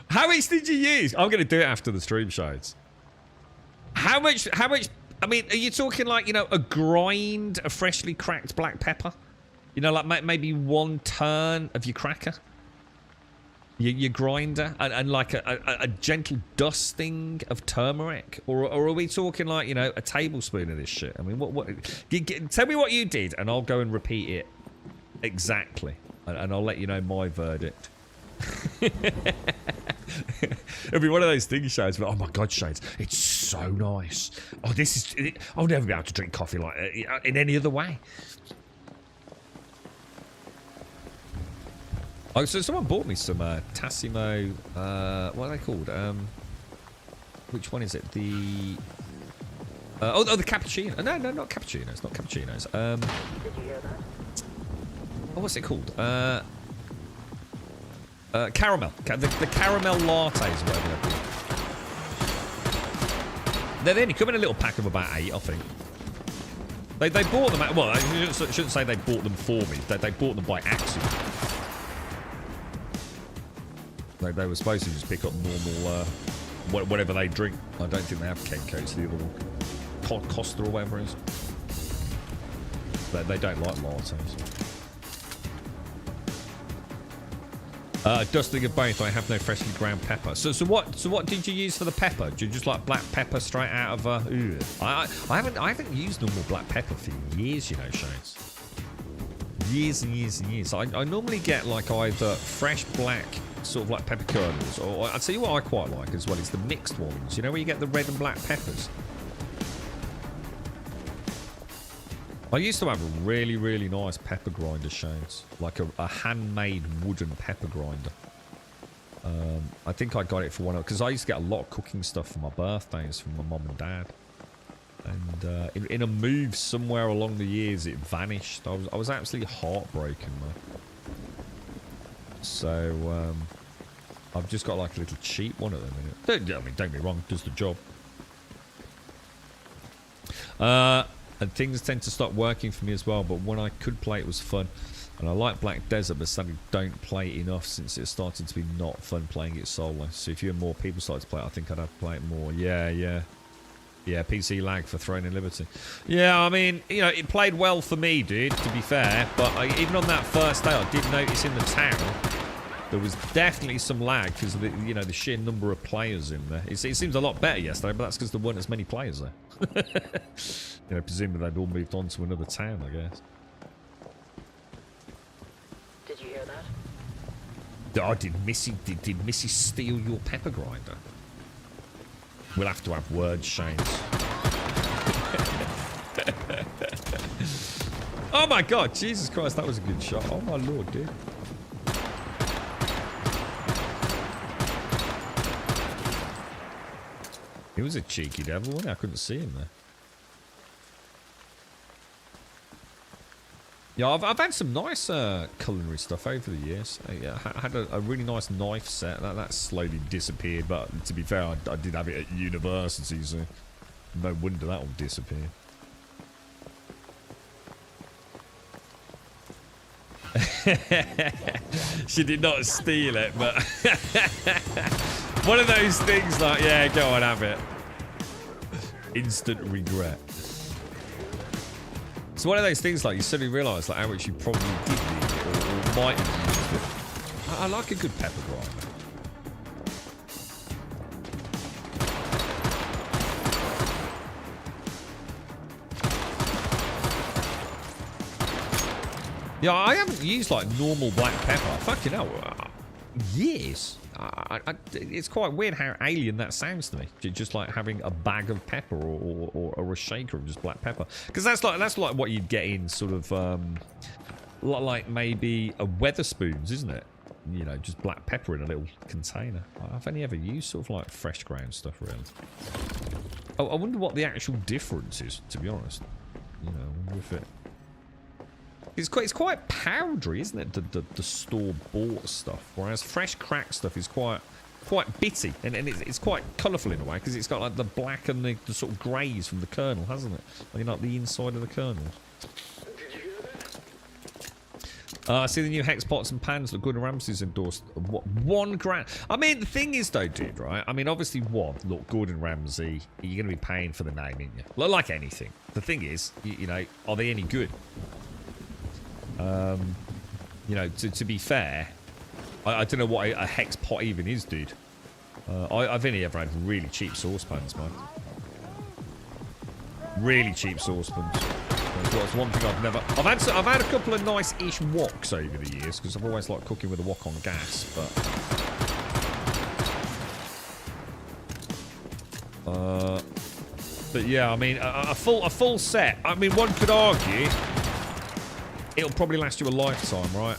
How much did you use? I'm going to do it after the stream shows. How much, I mean, are you talking like, you know, a grind of freshly cracked black pepper? You know, like maybe 1 turn of your cracker? Your grinder? And like a gentle dusting of turmeric? Or are we talking like, you know, a tablespoon of this shit? I mean, tell me what you did and I'll go and repeat it exactly. And I'll let you know my verdict. It'll be one of those things, Shades. But oh my god, Shades, it's so nice. Oh, I'll never be able to drink coffee like in any other way. Oh, so someone bought me some Tassimo. What are they called? Which one is it? The the cappuccino. No, not cappuccinos. Not cappuccinos. Did you hear that? Oh, what's it called? Caramel. The caramel lattes, whatever they're called. They only come in a little pack of about 8, I think. They bought them. Well, I shouldn't say they bought them for me. They bought them by accident. They were supposed to just pick up normal, whatever they drink. I don't think they have Kenko's, the other one. Costa or whatever it is. They don't like lattes. Dusting of both. I have no freshly ground pepper. So what did you use for the pepper? Did you just like black pepper straight out of I haven't used normal black pepper for years, you know, Shades. Years and years and years. I normally get like either fresh black sort of like pepper kernels, or I'll tell you what I quite like as well. It's the mixed ones. You know where you get the red and black peppers. I used to have a really, really nice pepper grinder, Shades. Like a handmade wooden pepper grinder. I think I got it for one of... Because I used to get a lot of cooking stuff for my birthdays from my mum and dad. And in a move somewhere along the years, it vanished. I was absolutely heartbroken, though. So, I've just got like a little cheap one at the minute. Don't get me wrong, does the job. And things tend to stop working for me as well, but when I could play it was fun. And I like Black Desert, but sadly don't play it enough since it's started to be not fun playing it solo. So if you and more people started to play it, I think I'd have to play it more. Yeah, PC lag for Throne and Liberty. Yeah, I mean, you know, it played well for me, dude, to be fair. But even on that first day, I did notice in the town there was definitely some lag because of the, you know, the sheer number of players in there. It seems a lot better yesterday, but that's because there weren't as many players there. You know, presumably they'd all moved on to another town, I guess. Did you hear that? Oh, did Missy steal your pepper grinder? We'll have to have words, Shane. Oh my god, Jesus Christ, that was a good shot. Oh my lord, dude. He was a cheeky devil, wasn't he? I couldn't see him there. Yeah, I've had some nice culinary stuff over the years. I had a really nice knife set. That slowly disappeared, but to be fair, I did have it at university, so no wonder that will disappear. She did not steal it, but one of those things like, yeah, go on, have it. Instant regret. It's one of those things like you suddenly realise like how much you probably did need it or might have used it. I like a good pepper grinder. Yeah, I haven't used like normal black pepper. Fucking hell, years. It's quite weird how alien that sounds to me. Just like having a bag of pepper or a shaker of just black pepper, because that's like what you'd get in sort of like maybe a Weatherspoons, isn't it? You know, just black pepper in a little container. I've only ever used sort of like fresh ground stuff really. Oh, I wonder what the actual difference is, to be honest. You know, I wonder if it. It's quite powdery, isn't it? The store-bought stuff, whereas fresh cracked stuff is quite bitty, and it's quite colourful in a way because it's got like the black and the sort of greys from the kernel, hasn't it? Like, you know, the inside of the kernel. Did I see the new hex pots and pans that Gordon Ramsay's endorsed. What, £1 grand? I mean, the thing is, though, dude, right? I mean, obviously, look, Gordon Ramsay, you're going to be paying for the name, aren't you? Like anything. The thing is, you know, are they any good? You know, to be fair, I don't know what a hex pot even is, dude. I've only ever had really cheap saucepans, man. Really cheap saucepans. That's one thing I've never... I've had a couple of nice-ish woks over the years, because I've always liked cooking with a wok on gas, but yeah, I mean, a full set. I mean, one could argue it'll probably last you a lifetime, right?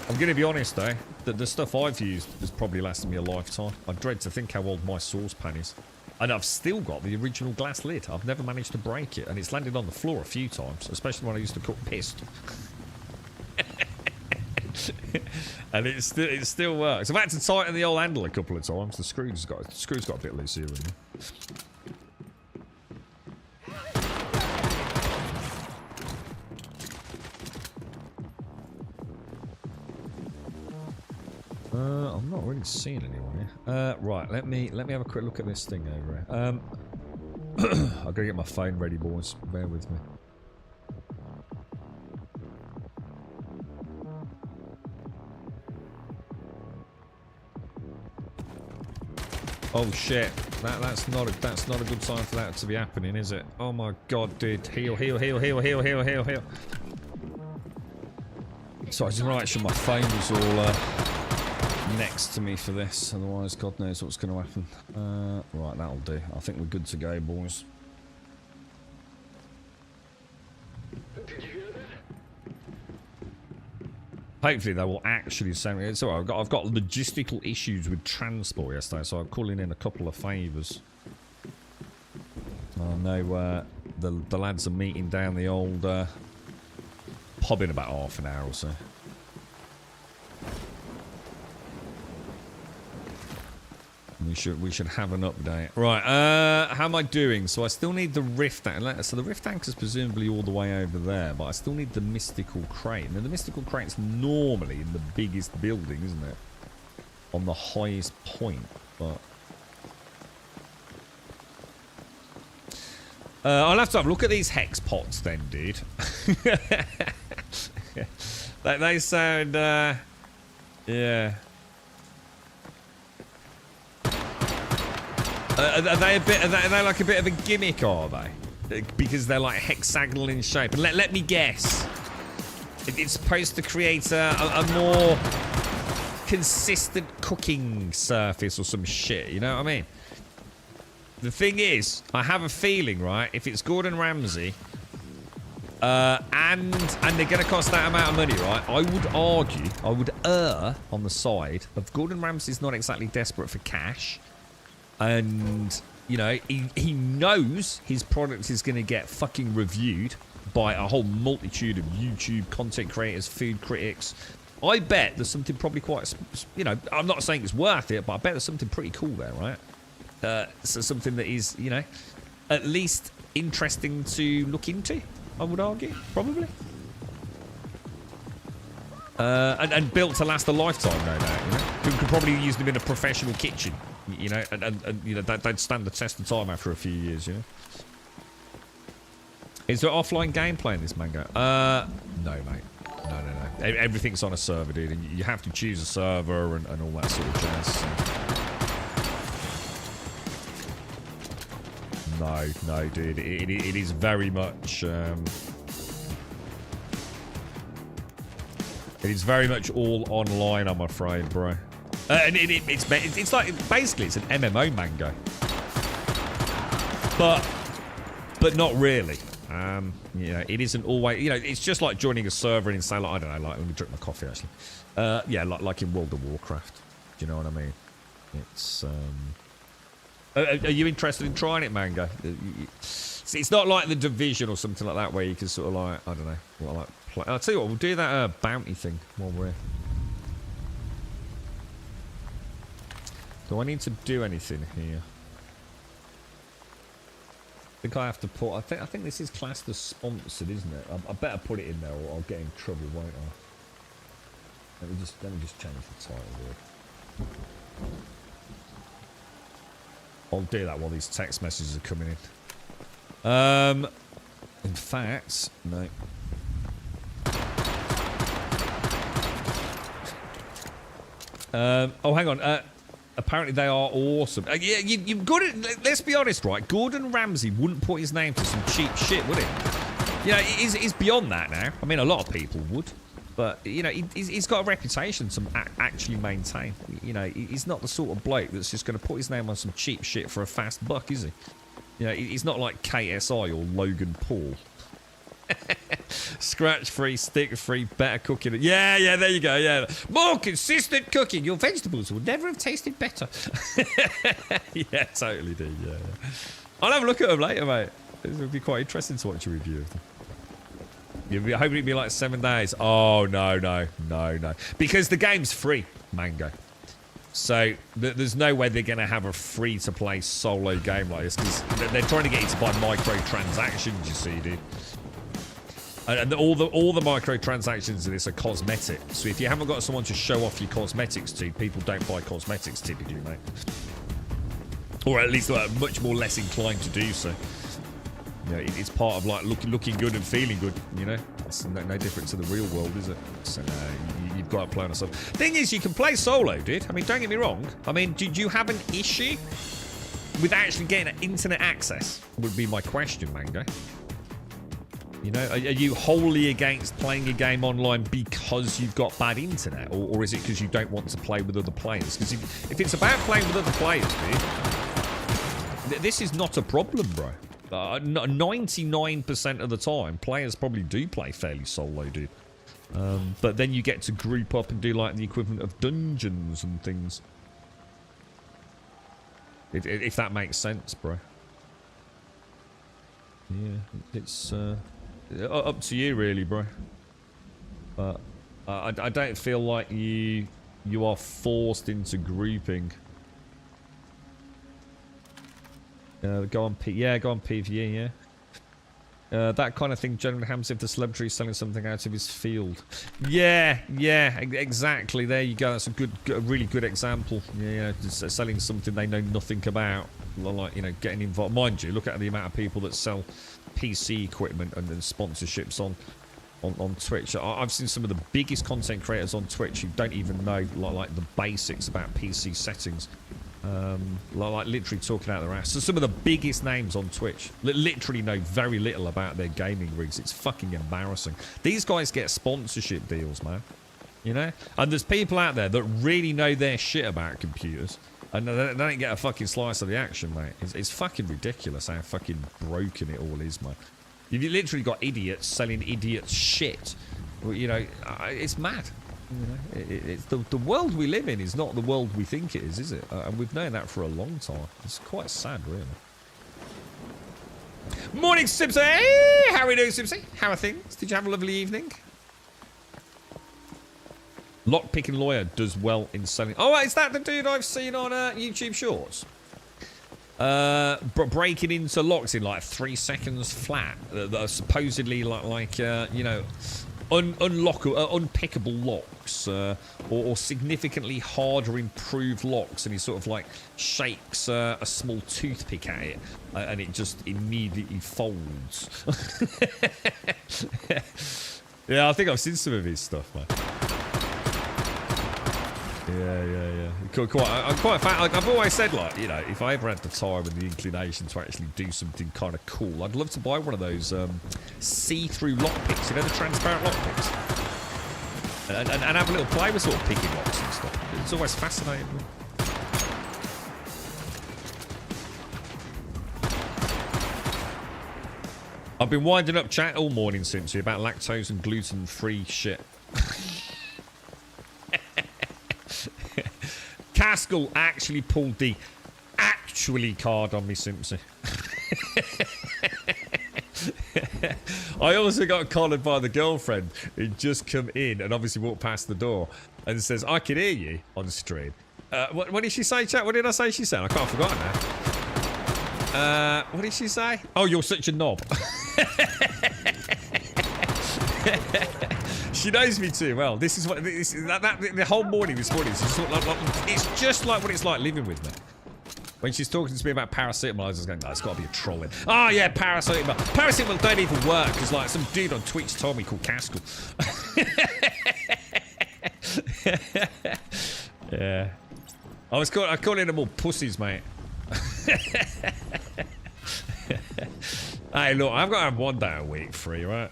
I'm going to be honest, though, that the stuff I've used has probably lasted me a lifetime. I dread to think how old my saucepan is. And I've still got the original glass lid. I've never managed to break it. And it's landed on the floor a few times, especially when I used to cook pissed. And it still works. I've had to tighten the old handle a couple of times. The screw's got a bit loose here and there. I'm not really seeing anyone here. Right, let me have a quick look at this thing over here. I've got to get my phone ready, boys. Bear with me. Oh shit! That's not a good sign for that to be happening, is it? Oh my god, dude! Heal! So I just want to make sure my phone was all next to me for this, otherwise God knows what's going to happen. Right, that'll do. I think we're good to go, boys. Did you hear that? Hopefully they will actually send me. It's alright. I've got logistical issues with transport yesterday, so I'm calling in a couple of favours. I know the lads are meeting down the old pub in about half an hour or so. We should have an update. Right, how am I doing? So I still need the rift anchor. So the rift anchor's presumably all the way over there, but I still need the mystical crate. Now the mystical crate's normally in the biggest building, isn't it? On the highest point, but I'll have to have a look at these hex pots then, dude. they sound yeah. Are they like a bit of a gimmick, are they? Because they're like hexagonal in shape. And let me guess. It's supposed to create a more consistent cooking surface or some shit, you know what I mean? The thing is, I have a feeling, right, if it's Gordon Ramsay, and they're going to cost that amount of money, right, I would err on the side of Gordon Ramsay's not exactly desperate for cash. And, you know, he knows his product is going to get fucking reviewed by a whole multitude of YouTube content creators, food critics. I bet there's something probably quite, you know, I'm not saying it's worth it, but I bet there's something pretty cool there, right? So something that is, you know, at least interesting to look into, I would argue, probably. And built to last a lifetime, no doubt, you know? Could probably use them in a professional kitchen. You know, and you know, they'd stand the test of time after a few years, you know. Is there offline gameplay in this manga? No, mate. No. Everything's on a server, dude, and you have to choose a server and all that sort of jazz. So. No, dude. It is very much. It is very much all online, I'm afraid, bro. And it's like basically it's an MMO manga, but not really. You know, it isn't always. You know, it's just like joining a server and say, like, I don't know, like let me drink my coffee actually. Yeah, like in World of Warcraft. Do you know what I mean? It's. Are you interested in trying it, Mango? It's not like the Division or something like that where you can sort of like, I don't know, like play. I'll tell you what, we'll do that bounty thing while we're here. Do I need to do anything here? I think I have to put. I think this is classed as sponsored, isn't it? I better put it in there, or I'll get in trouble, won't I? Let me just change the title here. I'll do that while these text messages are coming in. In fact, no. Oh, hang on. Apparently they are awesome. Yeah, you've got it. Let's be honest, right? Gordon Ramsay wouldn't put his name to some cheap shit, would he? You know, he's beyond that now. I mean, a lot of people would. But, you know, he's got a reputation to actually maintain. You know, he's not the sort of bloke that's just going to put his name on some cheap shit for a fast buck, is he? You know, he's not like KSI or Logan Paul. Scratch-free, stick-free, better cooking. Yeah, there you go, yeah. More consistent cooking. Your vegetables would never have tasted better. Yeah, totally do, yeah. I'll have a look at them later, mate. It would be quite interesting to watch a review of them. You're hoping it'd be like 7 days. Oh, no. Because the game's free, Mango. So there's no way they're going to have a free-to-play solo game like this. Because they're trying to get you to buy microtransactions, you see, dude. And all the microtransactions in this are cosmetic. So if you haven't got someone to show off your cosmetics to, people don't buy cosmetics typically, mate. Or at least much more less inclined to do so. You know, it's part of like looking good and feeling good, you know? It's no different to the real world, is it? So you've got to play on yourself. Thing is, you can play solo, dude. I mean, don't get me wrong. I mean, did you have an issue with actually getting internet access? Would be my question, Mango. You know, are you wholly against playing a game online because you've got bad internet? Or is it because you don't want to play with other players? Because if it's about playing with other players, dude, this is not a problem, bro. 99% of the time, players probably do play fairly solo, dude. But then you get to group up and do like the equivalent of dungeons and things. If that makes sense, bro. Yeah, it's up to you, really, bro. But I don't feel like you are forced into grouping. Go on PvE, yeah. That kind of thing generally happens if the celebrity is selling something out of his field. Yeah, exactly. There you go. That's a really good example. Yeah, just selling something they know nothing about. Like, you know, getting involved. Mind you, look at the amount of people that sell PC equipment and sponsorships on Twitch. I've seen some of the biggest content creators on Twitch who don't even know like the basics about PC settings. Like literally talking out their ass. So some of the biggest names on Twitch literally know very little about their gaming rigs. It's fucking embarrassing. These guys get sponsorship deals, man. You know? And there's people out there that really know their shit about computers. And they don't get a fucking slice of the action, mate. It's fucking ridiculous how fucking broken it all is, man. You've literally got idiots selling idiots shit. You know, it's mad. You know, it's the world we live in is not the world we think it is it? And we've known that for a long time. It's quite sad, really. Morning, Simpsy! How are we doing, Simpsy? How are things? Did you have a lovely evening? Lockpicking lawyer does well in selling. Oh, is that the dude I've seen on YouTube Shorts? Breaking into locks in like 3 seconds flat. That are supposedly like you know, unpickable locks or significantly harder improved locks, and he sort of like shakes a small toothpick at it and it just immediately folds. Yeah, I think I've seen some of his stuff, man. Yeah. I'm quite a fan. Like, I've always said, like, you know, if I ever had the time and the inclination to actually do something kind of cool, I'd love to buy one of those see-through lockpicks. You know, the transparent lockpicks, and have a little play with sort of picking locks and stuff. It's always fascinating. I've been winding up chat all morning, Simpsy, about lactose and gluten-free shit. Caskell actually pulled the actually card on me, Simpsy. I also got collared by the girlfriend who'd just come in and obviously walked past the door and says, I can hear you on stream. What did she say, chat? What did I say she said? I can't forget now. What did she say? Oh, you're such a knob. She knows me too well. This is what the whole morning this morning. It's just like what it's like living with me. When she's talking to me about paracetamol, I was just going, "No, it's got to be a trolling." Oh yeah, paracetamol. Paracetamol don't even work because like some dude on Twitch told me called Caskell. Yeah. I calling them all pussies, mate. Hey, look, I've got to have 1 day a week free, right?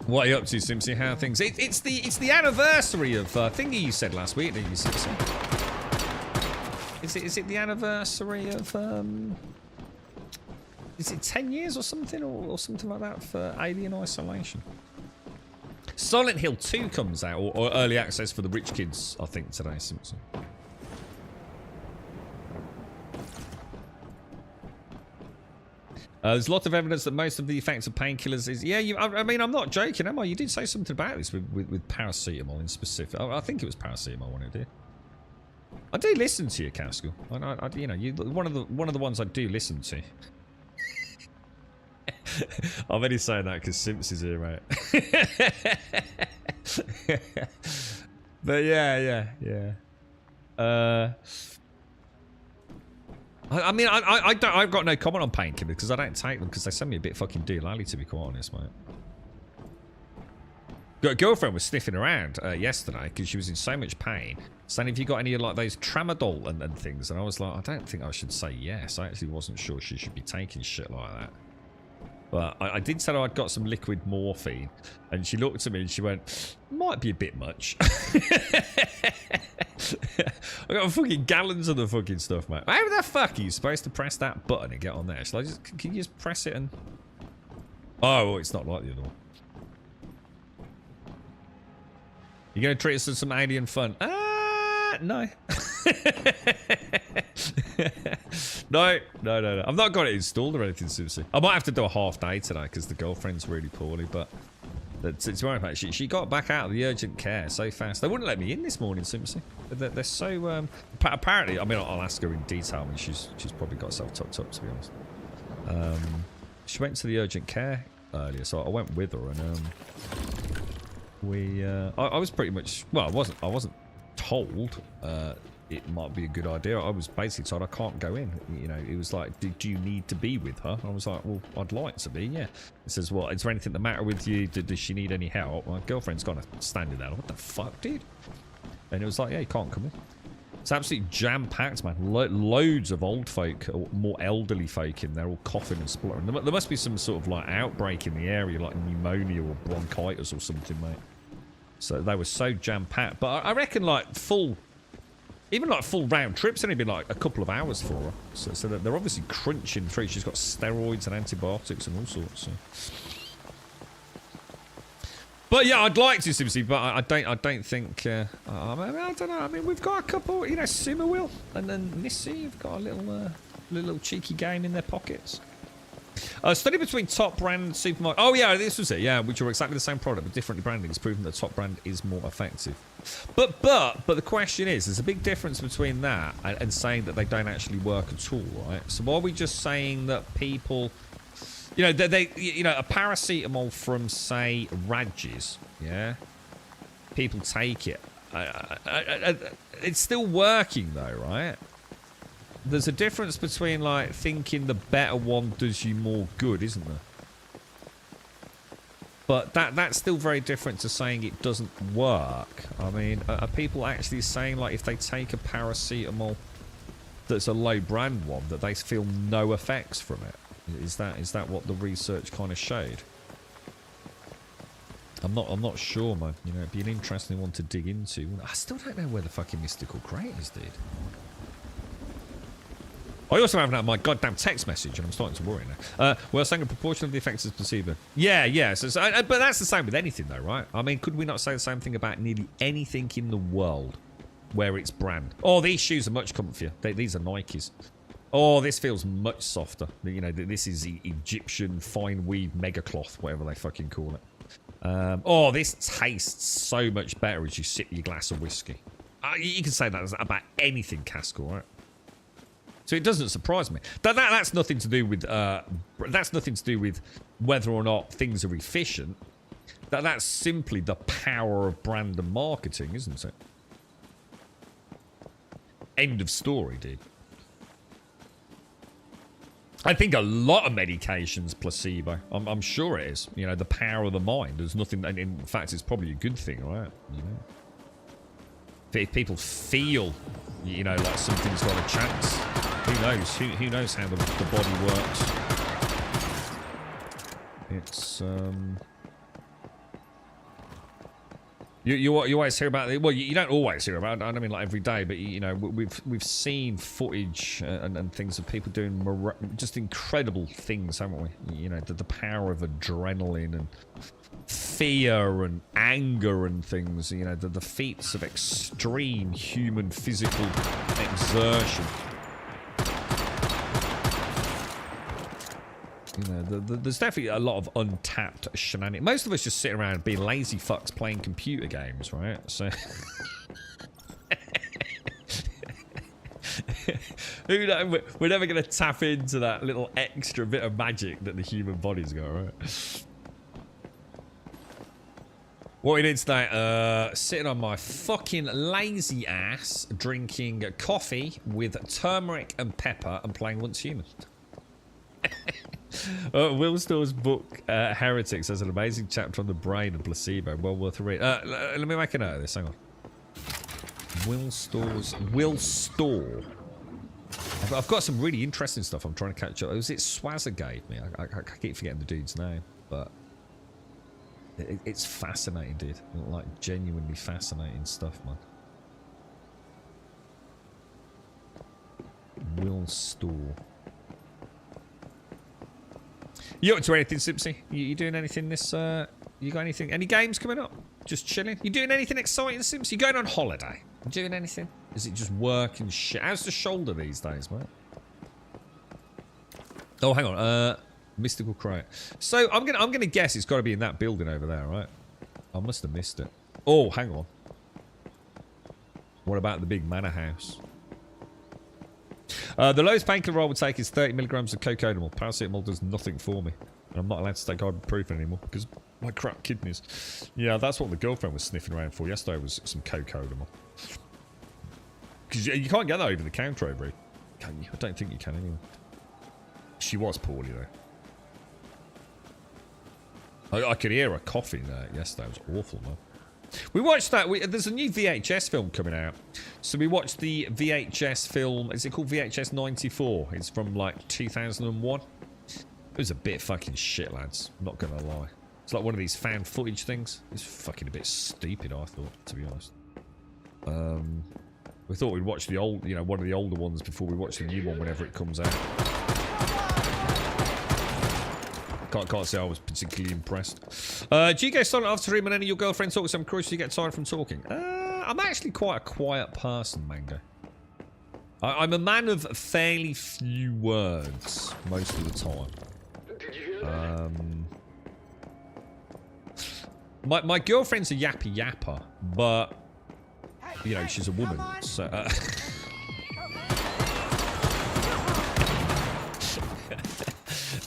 What are you up to, Simpsy? How are things? It's the anniversary of thingy you said last week, didn't you, Simpsy? Is it the anniversary of is it 10 years or something or something like that for Alien Isolation? Silent Hill 2 comes out, or early access for the rich kids, I think, today, Simpson. There's a lot of evidence that most of the effects of painkillers is... Yeah, I mean, I'm not joking, am I? You did say something about this with paracetamol in specific. I think it was paracetamol, wasn't it? I do listen to you, Caskell. You know, you one of the ones I do listen to. I'm only saying that because Simps is here, mate. But yeah. I mean, I've got no comment on painkillers because I don't take them because they send me a bit fucking doolally, to be quite honest, mate. Got a girlfriend was sniffing around yesterday because she was in so much pain, saying, "Have you got any of like those tramadol and things?" And I was like, I don't think I should say yes. I actually wasn't sure she should be taking shit like that. But I did tell her I'd got some liquid morphine, and she looked at me and she went, "Might be a bit much." I got fucking gallons of the fucking stuff, mate. How the fuck are you supposed to press that button and get on there? Shall I just? Can you just press it and? Oh, well, it's not like the other one. You gonna treat us to some alien fun? No. No. I've not got it installed or anything, Susie. I might have to do a half day today because the girlfriend's really poorly, but it's right, mate. She got back out of the urgent care so fast. They wouldn't let me in this morning, Simpsy. They're so apparently. I mean, I'll ask her in detail. I mean, she's probably got herself tucked up, to be honest. She went to the urgent care earlier, so I went with her, and I was pretty much, well, I wasn't told it might be a good idea. I was basically told I can't go in. You know, it was like, do you need to be with her? I was like, well, I'd like to be, yeah. It says, well, is there anything the matter with you? Does she need any help? My girlfriend's kind of standing there. What the fuck, dude? And it was like, yeah, you can't come in. It's absolutely jam-packed, man. Loads of old folk, or more elderly folk in there, all coughing and spluttering. There must be some sort of like outbreak in the area, like pneumonia or bronchitis or something, mate. So they were so jam-packed. But I reckon like even like full round trips, only been like a couple of hours for her. So they're obviously crunching through. She's got steroids and antibiotics and all sorts. So. But yeah, I'd like to, Simpsy, but I don't think. I don't know. I mean, we've got a couple. You know, Simmer will, and then Missy have got a little cheeky game in their pockets. Study between top brand and supermarket. Oh yeah, this was it. Yeah, which are exactly the same product but differently branded. It's proven that top brand is more effective. But the question is, there's a big difference between that and saying that they don't actually work at all, right? So are we just saying that people, you know, a paracetamol from say Radges, yeah, people take it. It's still working though, right? There's a difference between like thinking the better one does you more good, isn't there? But that's still very different to saying it doesn't work. I mean, are people actually saying like if they take a paracetamol that's a low brand one that they feel no effects from it? Is that what the research kind of showed? I'm not sure, man. You know, it'd be an interesting one to dig into. I still don't know where the fucking mystical crate is, dude. I also haven't had my goddamn text message, and I'm starting to worry now. Well, saying a proportion of the effects is placebo. Yeah. So, but that's the same with anything, though, right? I mean, could we not say the same thing about nearly anything in the world where it's brand? Oh, these shoes are much comfier. These are Nikes. Oh, this feels much softer. You know, this is the Egyptian fine weave mega cloth, whatever they fucking call it. Oh, this tastes so much better as you sip your glass of whiskey. You can say that about anything, Caskell, right? So it doesn't surprise me. That's nothing to do with whether or not things are efficient. That's simply the power of brand and marketing, isn't it? End of story, dude. I think a lot of medication's placebo. I'm sure it is. You know, the power of the mind. There's nothing... And in fact, it's probably a good thing, right? You know? If people feel, you know, like something's got a chance, who knows? Who knows how the body works? It's, You always hear about it. Well, you don't always hear about it. I don't mean like every day, but you know we've seen footage and things of people doing just incredible things, haven't we? You know, the power of adrenaline and fear and anger and things. You know, the feats of extreme human physical exertion. You know, there's definitely a lot of untapped shenanigans. Most of us just sit around being lazy fucks playing computer games, right? So, who knows? We're never going to tap into that little extra bit of magic that the human body's got, right? What we did today, sitting on my fucking lazy ass, drinking coffee with turmeric and pepper and playing Once Human. Will Storr's book Heretics has an amazing chapter on the brain and placebo. Well worth a read. Let me make a note of this. Hang on. Will Storr. I've got some really interesting stuff I'm trying to catch up. Was it Swazza gave me? I keep forgetting the dude's name, but it's fascinating, dude. Like genuinely fascinating stuff, man. Will Storr. You up to anything, Simpsy? You doing anything this, you got anything, any games coming up? Just chilling? You doing anything exciting, Simpsy? You going on holiday? You doing anything? Is it just work and shit? How's the shoulder these days, mate? Oh, hang on, Mystical Crate. So, I'm gonna guess it's gotta be in that building over there, right? I must have missed it. Oh, hang on. What about the big manor house? The lowest painkiller I would take is 30 milligrams of cocodamol. Paracetamol does nothing for me. And I'm not allowed to take ibuprofen anymore because my crap kidneys. Yeah, that's what the girlfriend was sniffing around for yesterday, was some cocodamol. Because you can't get that over the counter over here, can you? I don't think you can anyway. She was poorly though. I could hear her coughing yesterday. It was awful, man. We watched that. There's a new VHS film coming out. So we watched the VHS film. Is it called VHS 94? It's from like 2001. It was a bit fucking shit, lads. I'm not going to lie. It's like one of these fan footage things. It's fucking a bit stupid, I thought, to be honest. We thought we'd watch the old, you know, one of the older ones before we watch the new one whenever it comes out. Can't say I was particularly impressed. Do you go silent after him and any of your girlfriends talk? I'm curious, do you get tired from talking? I'm actually quite a quiet person, Mango. I'm a man of fairly few words most of the time. Did you hear that? My girlfriend's a yappy yapper, but you know, she's a woman, so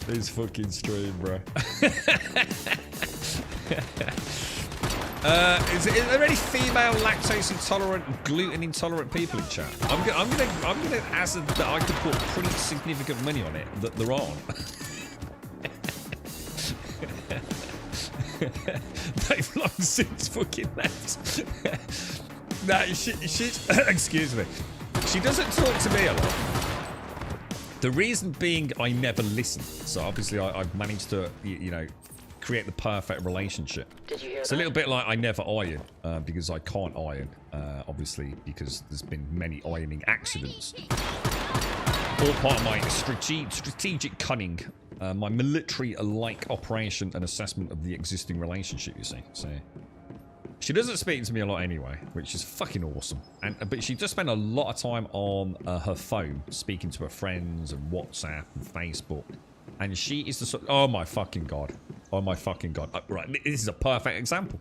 this fucking stream, bro. Is there any female lactose intolerant, gluten intolerant people in chat? I'm gonna hazard that I could put pretty significant money on it that there aren't. They've long since fucking left. Nah, she's excuse me. She doesn't talk to me a lot. The reason being, I never listen. So obviously, I've managed to, you know, create the perfect relationship. Did you hear It's a little bit like I never iron because I can't iron, obviously, because there's been many ironing accidents. All part of my strategic cunning, my military-like operation and assessment of the existing relationship. You see, so she doesn't speak to me a lot anyway, which is fucking awesome. But she does spend a lot of time on her phone, speaking to her friends and WhatsApp and Facebook. And she is the sort. Oh my fucking god! Oh my fucking god! Right, this is a perfect example.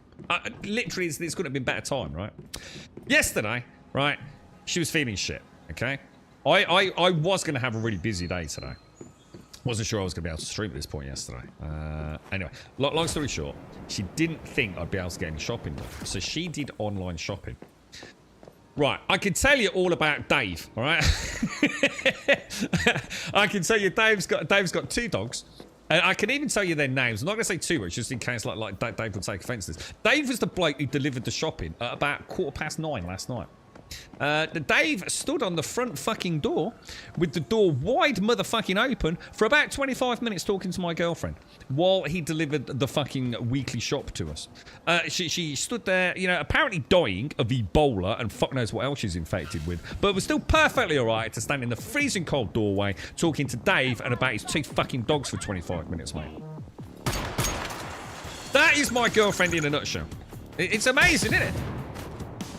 Literally, this couldn't have been better time, right? Yesterday, right, she was feeling shit. Okay, I was going to have a really busy day today. Wasn't sure I was going to be able to stream at this point yesterday. Anyway, long story short, she didn't think I'd be able to get any shopping done. So she did online shopping. Right, I can tell you all about Dave, all right? I can tell you Dave's got 2 dogs. And I can even tell you their names. I'm not going to say too much, just in case like Dave would take offence to this. Dave was the bloke who delivered the shopping at about 9:15 last night. Dave stood on the front fucking door with the door wide motherfucking open for about 25 minutes talking to my girlfriend while he delivered the fucking weekly shop to us. She stood there, you know, apparently dying of Ebola and fuck knows what else she's infected with, but was still perfectly alright to stand in the freezing cold doorway talking to Dave and about his 2 fucking dogs for 25 minutes, mate. That is my girlfriend in a nutshell. It's amazing, isn't it?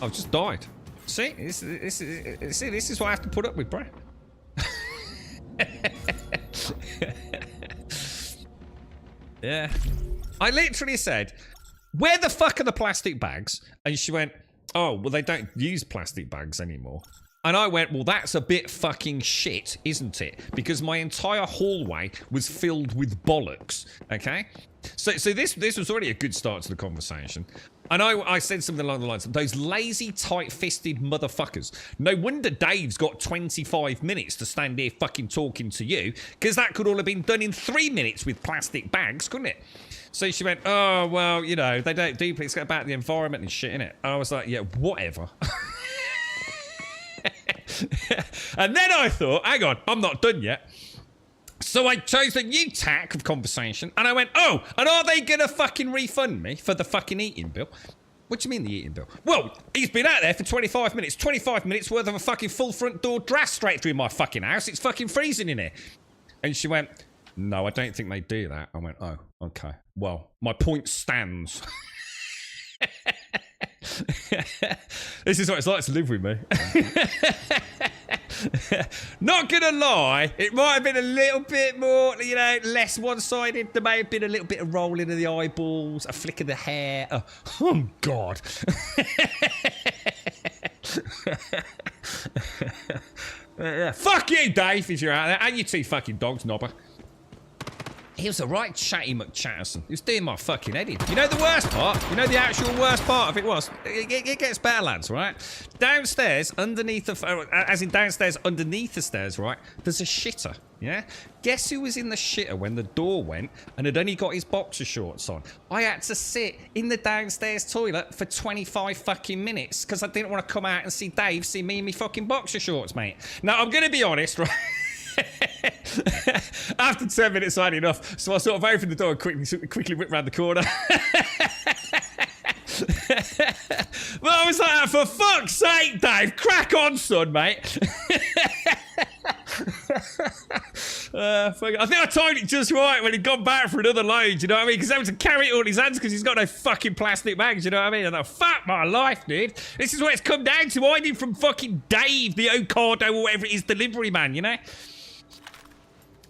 I've just died. See, this is what I have to put up with, bro. Yeah. I literally said, where the fuck are the plastic bags? And she went, oh, well, they don't use plastic bags anymore. And I went, well, that's a bit fucking shit, isn't it? Because my entire hallway was filled with bollocks, okay? So this was already a good start to the conversation. And I said something along the lines of, those lazy, tight-fisted motherfuckers. No wonder Dave's got 25 minutes to stand here fucking talking to you, because that could all have been done in 3 minutes with plastic bags, couldn't it? So she went, oh, well, you know, they don't do it's about the environment and shit, innit? I was like, yeah, whatever. And then I thought, hang on, I'm not done yet. So I chose a new tack of conversation, and I went, oh, and are they gonna fucking refund me for the fucking eating bill? What do you mean the eating bill? Well, he's been out there for 25 minutes. 25 minutes worth of a fucking full front door draft straight through my fucking house. It's fucking freezing in here. And she went, no, I don't think they do that. I went, oh, okay. Well, my point stands. This is what it's like to live with me. Not gonna lie, it might have been a little bit more, you know, less one-sided. There may have been a little bit of rolling of the eyeballs, a flick of the hair. Oh God. Yeah. Fuck you, Dave, if you're out there, and you 2 fucking dogs, knobber. He was a right chatty McChatterson. He was doing my fucking head in. You know the worst part? You know the actual worst part of it was? It gets better, lads, right? Downstairs, underneath the... as in downstairs, underneath the stairs, right? There's a shitter, yeah? Guess who was in the shitter when the door went and had only got his boxer shorts on? I had to sit in the downstairs toilet for 25 fucking minutes because I didn't want to come out and see Dave see me in my fucking boxer shorts, mate. Now, I'm going to be honest, right? After 10 minutes, I had enough, so I sort of opened the door and quickly whipped round the corner. But I was like, for fuck's sake, Dave, crack on, son, mate. I think I timed it just right when he'd gone back for another load, you know what I mean? Because I had to carry it all in his hands because he's got no fucking plastic bags, you know what I mean? And I fuck my life, dude. This is what it's come down to. I need from fucking Dave, the Ocado or whatever it is, delivery man, you know?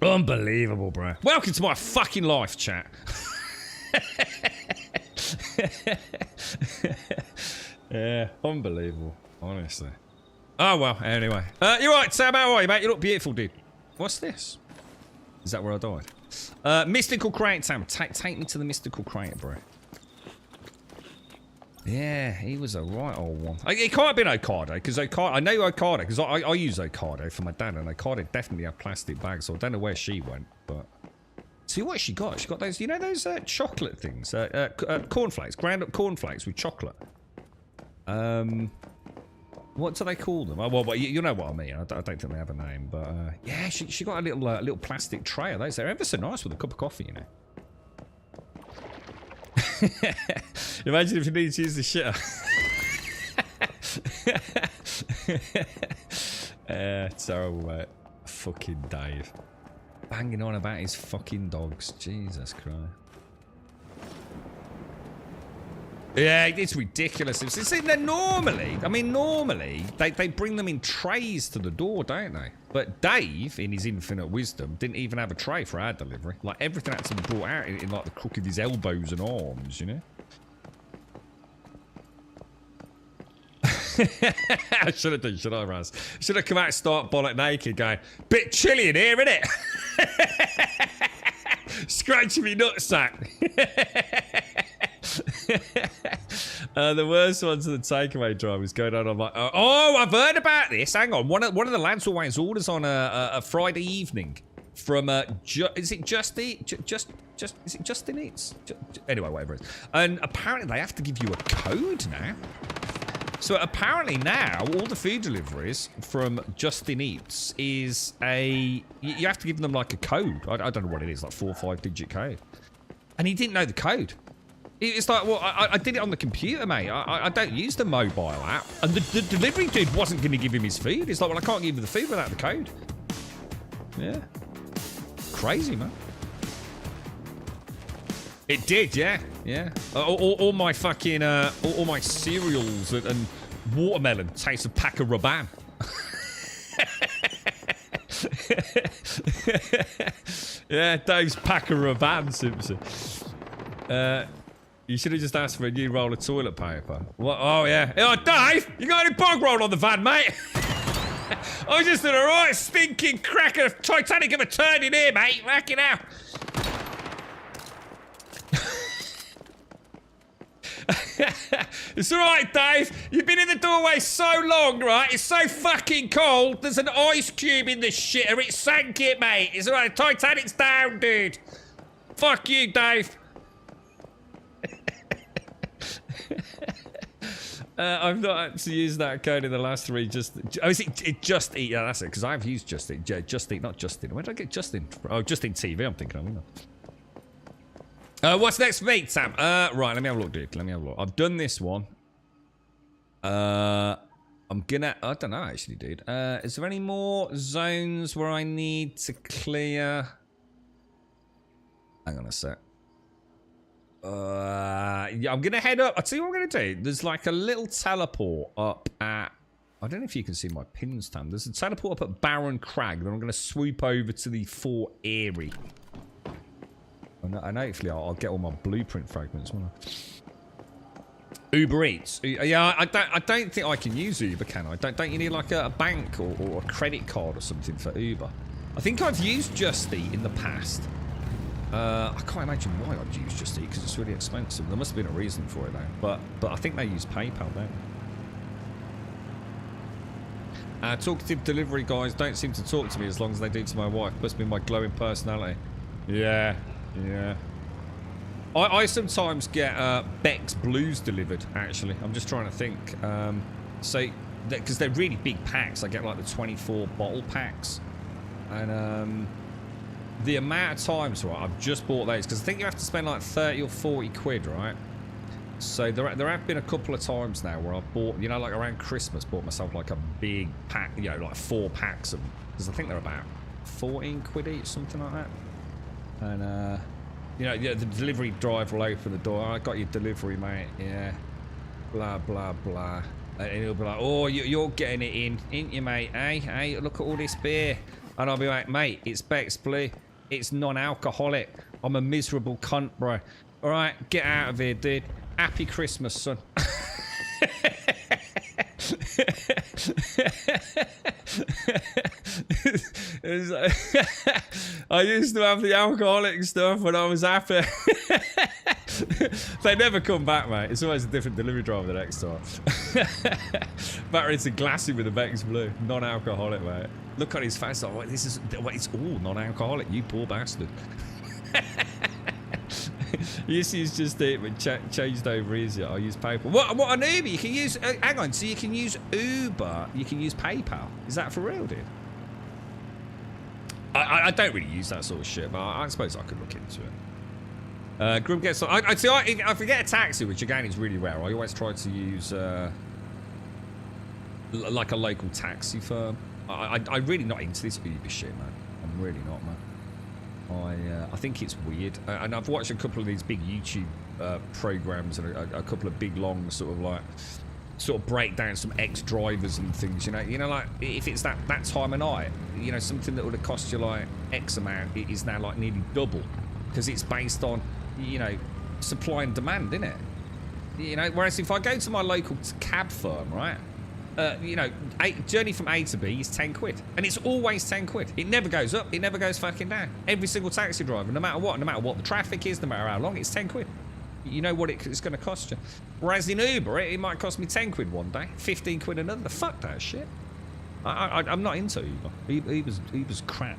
Unbelievable, bro. Welcome to my fucking life, chat. Yeah, unbelievable, honestly. Oh, well, anyway. You're right, Sam, how are you, mate? You look beautiful, dude. What's this? Is that where I died? Mystical crate, Sam. Take me to the mystical crate, bro. Yeah, he was a right old one. It can't have been Ocado, because I know Ocado, because I use Ocado for my dad, and Ocado definitely have plastic bags, so I don't know where she went, but... See what she got? She got those, you know those chocolate things? Cornflakes, ground up cornflakes with chocolate. What do they call them? Oh, well, you know what I mean. I don't think they have a name, but yeah, she got a little plastic tray of those. They're ever so nice with a cup of coffee, you know. Imagine if you needed to use the shitter. Terrible, mate. Fucking Dave. Banging on about his fucking dogs. Jesus Christ. Yeah, it's ridiculous. See, normally, they bring them in trays to the door, don't they? But Dave, in his infinite wisdom, didn't even have a tray for our delivery. Like, everything had to be brought out in like the crook of his elbows and arms, you know? I should have done, should I, Raz? Should have come out and start bollock naked going, bit chilly in here, innit? Scratching me nutsack. The worst ones are the takeaway drivers going on. I'm like, oh, I've heard about this. Hang on, one of the lads will wait orders on a Friday evening from is it Just Eat? Just is it Justin Eats? Anyway, whatever it is. And apparently they have to give you a code now. So apparently now all the food deliveries from Justin Eats is you have to give them like a code. I don't know what it is, like 4 or 5 digit code. And he didn't know the code. It's like, well, I did it on the computer, mate. I don't use the mobile app. And the delivery dude wasn't going to give him his food. It's like, well, I can't give you the food without the code. Yeah. Crazy, man. It did, yeah. Yeah. All my fucking, all my cereals and watermelon taste of pack of Rabanne. Yeah, Dave's pack of Rabanne, Simpson. You should have just asked for a new roll of toilet paper. What? Oh, yeah. Oh, Dave, you got any bog roll on the van, mate? I just did a right stinking crack of Titanic of a turn in here, mate. Fucking hell. It's alright, Dave. You've been in the doorway so long, right? It's so fucking cold. There's an ice cube in the shitter. It sank it, mate. It's alright. Titanic's down, dude. Fuck you, Dave. I've not actually used that code in the last 3. Oh, is it Just Eat? Yeah, that's it. Because I've used Just Eat. Just Eat, not Justin. Where did I get Justin from? Oh, Justin TV. I'm thinking of. What's next for me, Sam? Right, let me have a look, dude. Let me have a look. I've done this one. I'm gonna... I don't know, actually, dude. Is there any more zones where I need to clear? Hang on a sec. Yeah, I'm gonna head up. I'll tell you what I'm gonna do. There's like a little teleport up at... I don't know if you can see my pins, Tam. There's a teleport up at Barren Crag. Then I'm gonna swoop over to the Fort Erie. And hopefully I'll get all my blueprint fragments, won't I? Uber Eats. Yeah, I don't think I can use Uber, can I? Don't you need like a bank or a credit card or something for Uber? I think I've used Just Eat in the past. I can't imagine why I'd use Just Eat because it's really expensive. There must have been a reason for it though. But I think they use PayPal, don't they? Talkative delivery guys don't seem to talk to me as long as they do to my wife. Must be my glowing personality. Yeah. Yeah. I sometimes get Beck's Blues delivered, actually. I'm just trying to think. So, because they're really big packs. I get like the 24 bottle packs. And the amount of times, right, I've just bought those. Because I think you have to spend like 30 or 40 quid, right? So there have been a couple of times now where I've bought, you know, like around Christmas, bought myself like a big pack, you know, like 4 packs of them. Because I think they're about 14 quid each, something like that. And, you know, yeah, the delivery driver will open the door. I got your delivery, mate. Yeah. Blah, blah, blah. And he'll be like, oh, you're getting it in, ain't you, mate? Hey, look at all this beer. And I'll be like, mate, it's Beck's Blue. It's non-alcoholic. I'm a miserable cunt, bro. All right, get out of here, dude. Happy Christmas, son. I used to have the alcoholic stuff when I was happy. They never come back, mate. It's always a different delivery driver the next time. Better it's a glassy with a Beck's Blue. Non-alcoholic, mate. Look at his face. Like, this is, it's all non-alcoholic, you poor bastard. Yes, he's just it, but changed over easier. I use PayPal. What on Uber? You can use. Hang on. So you can use Uber. You can use PayPal. Is that for real, dude? I don't really use that sort of shit, but I suppose I could look into it. Grim gets. I see. If I get a taxi, which again is really rare, I always try to use like a local taxi firm. I'm really not into this Uber shit, man. I'm really not, man. I think it's weird, and I've watched a couple of these big YouTube programs and a couple of big long sort of break down some ex-drivers and things. You know, like if it's that time of night, you know, something that would have cost you like X amount, it is now like nearly double because it's based on, you know, supply and demand, isn't it? You know, whereas if I go to my local cab firm, right, you know, journey from A to B is 10 quid. And it's always 10 quid. It never goes up. It never goes fucking down. Every single taxi driver, no matter what the traffic is, no matter how long, it's 10 quid. You know what it's going to cost you. Whereas in Uber, it might cost me 10 quid one day, 15 quid another. Fuck that shit. I'm not into Uber. Uber's crap.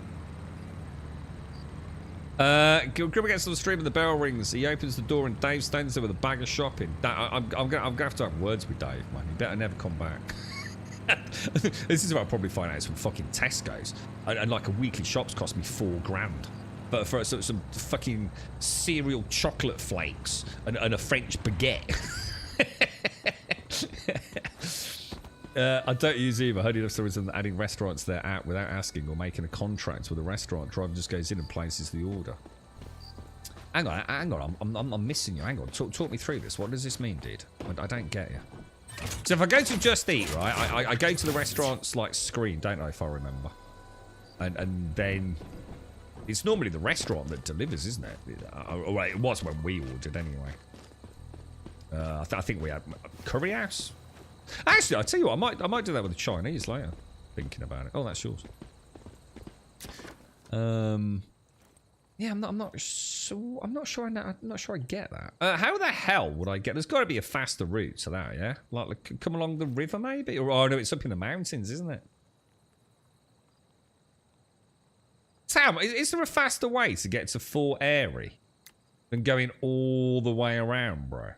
Gribber gets to the stream and the bell rings. He opens the door and Dave stands there with a bag of shopping. I'm gonna have to have words with Dave, man. You better never come back. This is what I'll probably find out. It's from fucking Tesco's, and like a weekly shops cost me $4,000. But for some fucking cereal chocolate flakes and a French baguette. I don't use Uber. Heard enough stories of adding restaurants to their app without asking or making a contract with a restaurant. Driver just goes in and places the order. Hang on. I'm missing you. Hang on. Talk me through this. What does this mean, dude? I don't get you. So if I go to Just Eat, right, I go to the restaurant's like screen, don't I, if I remember. And then it's normally the restaurant that delivers, isn't it? Well, it was when we ordered anyway. I think we had Curry House. Actually, I'll tell you what, I might do that with the Chinese later. Thinking about it. Oh, that's yours. Yeah, I'm not sure I get that. How the hell would I get? There's got to be a faster route to that, yeah? Like come along the river, maybe? Or oh no, it's up in the mountains, isn't it? Sam, is there a faster way to get to Fort Airy than going all the way around, bro?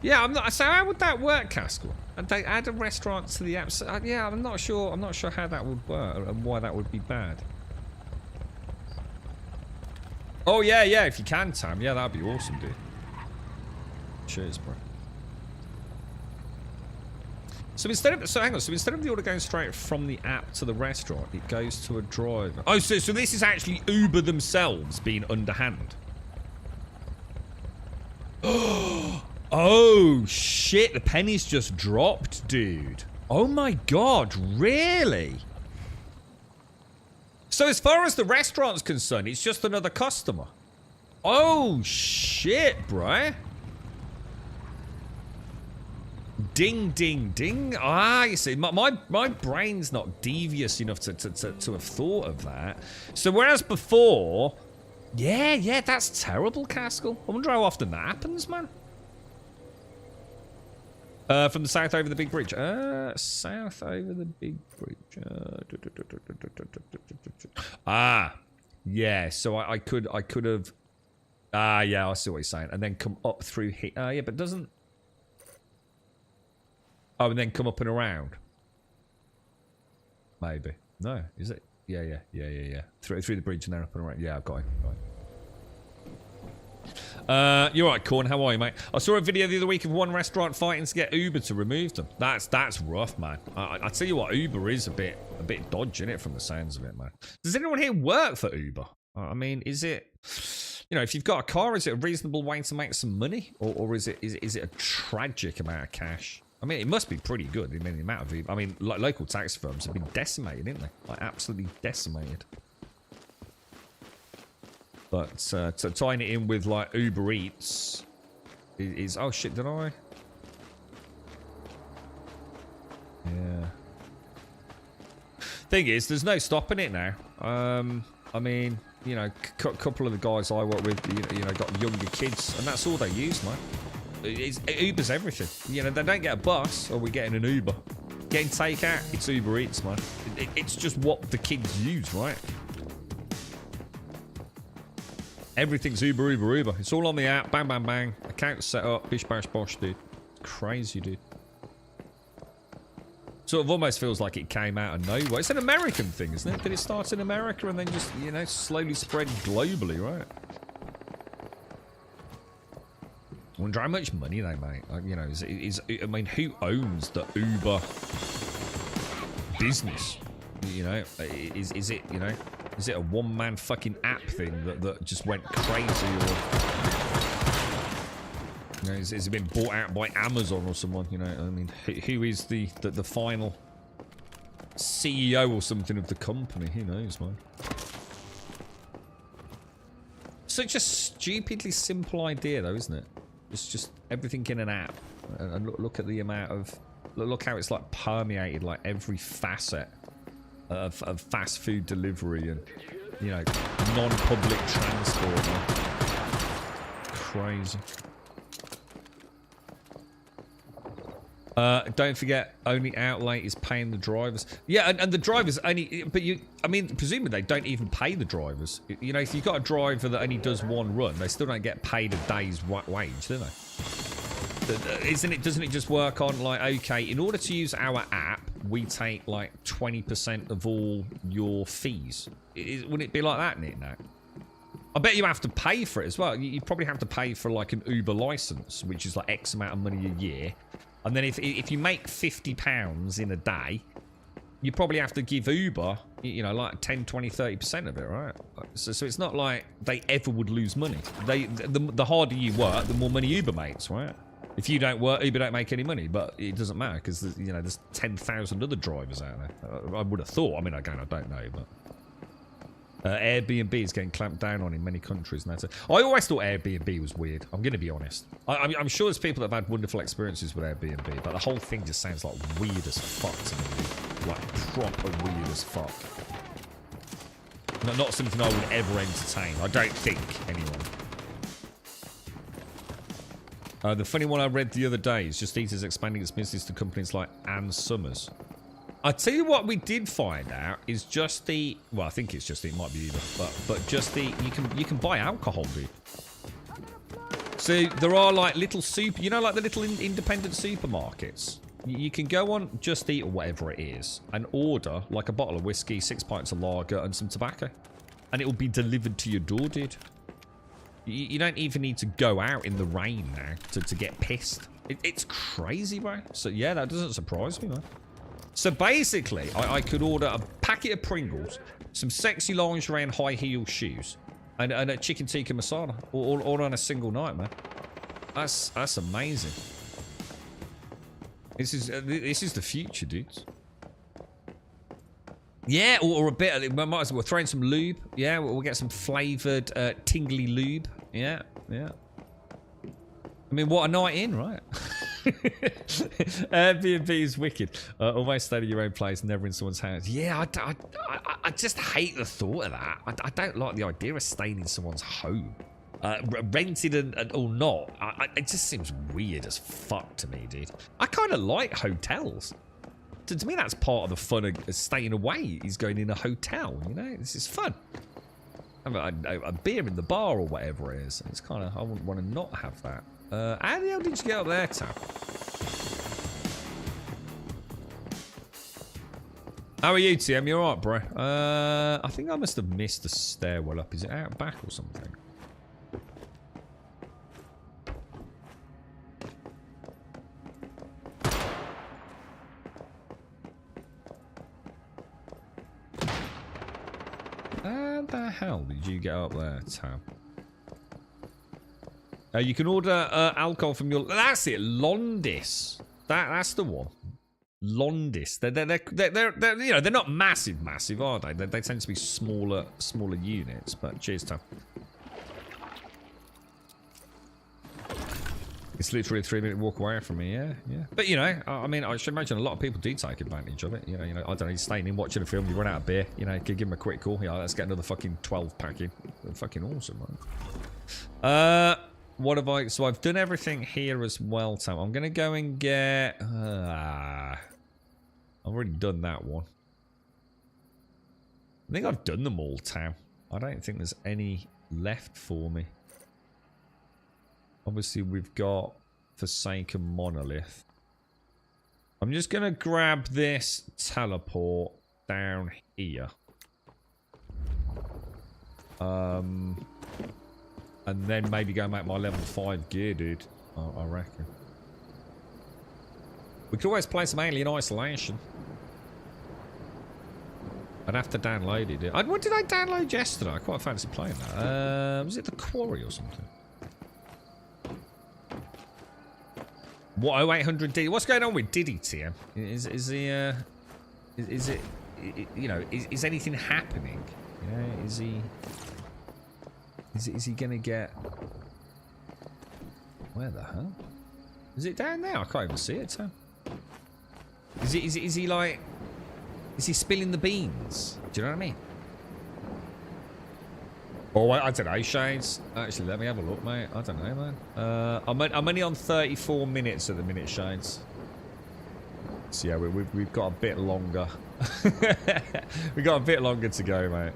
Yeah, I'm not. So how would that work, Caskell? And they add a restaurant to the app. So, yeah, I'm not sure. I'm not sure how that would work and why that would be bad. Oh yeah, if you can, Tam. Yeah, that'd be awesome, dude. Cheers, bro. So instead of the order going straight from the app to the restaurant, it goes to a driver. Oh, so this is actually Uber themselves being underhand. Oh shit! The pennies just dropped, dude. Oh my god, really? So as far as the restaurant's concerned, it's just another customer. Oh shit, bruh. Ding, ding, ding. Ah, you see, my brain's not devious enough to have thought of that. So whereas before... Yeah, that's terrible, Caskell. I wonder how often that happens, man. From the south over the big bridge. South over the big bridge. Yeah, so I could have... yeah, I see what you're saying. And then come up through here. Yeah, but doesn't... Oh, and then come up and around. Maybe. No, is it? Yeah. Through the bridge and then up and around. Yeah, I've got it. You're right, Corn. How are you, mate? I saw a video the other week of one restaurant fighting to get Uber to remove them. That's rough, man. I tell you what, Uber is a bit dodgy, isn't it, from the sounds of it, man. Does anyone here work for Uber? I mean, is it... You know, if you've got a car, is it a reasonable way to make some money? Or is it a tragic amount of cash? I mean, it must be pretty good. I mean, the amount of... I mean, like, local tax firms have been decimated, haven't they? Like, absolutely decimated. But tying it in with, like, Uber Eats is... Oh, shit, did I? Yeah. Thing is, there's no stopping it now. I mean, you know, a couple of the guys I work with, you know, got younger kids, and that's all they use, man. Uber's everything. You know, they don't get a bus, or we're getting an Uber. Getting takeout, it's Uber Eats, man. It's just what the kids use, right? Everything's Uber. It's all on the app. Bang, bang, bang. Account set up. Bish, bash, bosh, dude. Crazy, dude. Sort of almost feels like it came out of nowhere. It's an American thing, isn't it? Did it start in America and then just, you know, slowly spread globally, right? I wonder how much money they make. Like, you know, I mean, who owns the Uber business? You know, is it, you know, is it a one-man fucking app thing that just went crazy, or you know, is it been bought out by Amazon or someone? You know, I mean, who is the final CEO or something of the company? Who knows, man? such a stupidly simple idea, though, isn't it? It's just everything in an app, and look at the amount of look how it's like permeated like every facet of fast food delivery and non-public transport. Crazy. Don't forget, only outlay is paying the drivers. Yeah, and the drivers only, but I mean, presumably they don't even pay the drivers. You know, if you've got a driver that only does one run, they still don't get paid a day's wage, do they? Doesn't it just work on like, okay, in order to use our app, we take like 20% of all your fees. Wouldn't it be like that, Nick? No. I bet you have to pay for it as well. You probably have to pay for like an Uber license, which is like X amount of money a year. And then if you make £50 in a day, you probably have to give Uber, like 10, 20, 30% of it, right? So it's not like they ever would lose money. The harder you work, the more money Uber makes, right? If you don't work, Uber don't make any money, but it doesn't matter because there's 10,000 other drivers out there. I would have thought. I mean, again, I don't know, but Airbnb is getting clamped down on in many countries, and that's it. I always thought Airbnb was weird. I'm going to be honest. I'm sure there's people that have had wonderful experiences with Airbnb, but the whole thing just sounds like weird as fuck to me. Like proper weird as fuck. Not something I would ever entertain. I don't think, anyway. The funny one I read the other day is Just Eat is expanding its business to companies like Ann Summers. I tell you what we did find out is Just Eat. Well, I think it's Just Eat, might be either, but Just Eat, you can buy alcohol, dude. So there are like little like the little independent supermarkets. You can go on Just Eat or whatever it is and order like a bottle of whiskey, 6 pints of lager, and some tobacco, and it will be delivered to your door, dude. You don't even need to go out in the rain now to get pissed. It's crazy, bro. So yeah, that doesn't surprise me, man. So basically, I could order a packet of Pringles, some sexy lingerie and high heel shoes, and a chicken tikka masala, all on a single night, man. That's amazing. This is the future, dudes. Yeah, or a bit. We might as well throw in some lube. Yeah, we'll get some flavored tingly lube. Yeah. I mean, what a night in, right? Airbnb is wicked. Always stay at your own place, never in someone's house. Yeah, I just hate the thought of that. I don't like the idea of staying in someone's home. Rented or not. It just seems weird as fuck to me, dude. I kind of like hotels. To me, that's part of the fun of staying away, is going in a hotel, This is fun. A beer in the bar or whatever it is. It's kind of, I wouldn't want to not have that. How the hell did you get up there, Tam? How are you, TM? You alright, bro? I think I must have missed the stairwell up. Is it out back or something? How the hell did you get up there, Tam? You can order alcohol from your... That's it, Londis. That's the one. Londis. They're not massive, are they? They tend to be smaller units. But cheers, Tam. It's literally a 3-minute walk away from me. Yeah. But I mean, I should imagine a lot of people do take advantage of it. I don't know. You're staying in watching a film, you run out of beer. Give them a quick call. Let's get another fucking 12 pack in. They're fucking awesome, man. What have I... So I've done everything here as well, Tam. I'm going to go and get... I've already done that one. I think I've done them all, Tam. I don't think there's any left for me. Obviously, we've got Forsaken Monolith. I'm just going to grab this teleport down here. And then maybe go and make my level 5 gear, dude. I reckon. We could always play some Alien Isolation. I'd have to download it. What did I download yesterday? I quite fancy playing that. Was it The Quarry or something? What, 0800 Diddy? What's going on with Diddy, TM? Is anything happening? Is he Is he gonna get? Where the hell? Is it down there? I can't even see it, Sam. Is he like? Is he spilling the beans? Do you know what I mean? Oh, I don't know, Shades. Actually, let me have a look, mate. I don't know, man. I'm only on 34 minutes at the minute, Shades. So yeah, we've got a bit longer. We've got a bit longer to go, mate.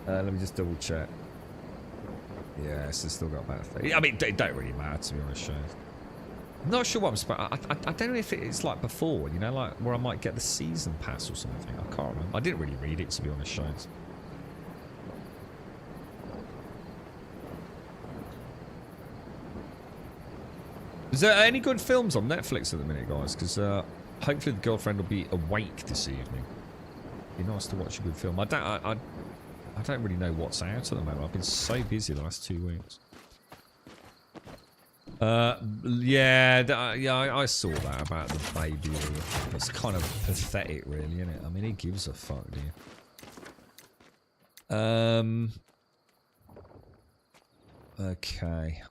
Let me just double check. Yeah, it's still got about 30. I mean, it don't really matter, to be honest, Shades. I'm not sure what I'm supposed. I don't know if it's like before, you know, like where I might get the season pass or something. I can't remember. I didn't really read it, to be honest, Shades. Is there any good films on Netflix at the minute, guys? Because hopefully the girlfriend will be awake this evening. It'd be nice to watch a good film. I don't really know what's out at the moment. I've been so busy the last 2 weeks. Yeah, I saw that about the baby. It's kind of pathetic, really, isn't it? I mean, who gives a fuck, do you? Okay.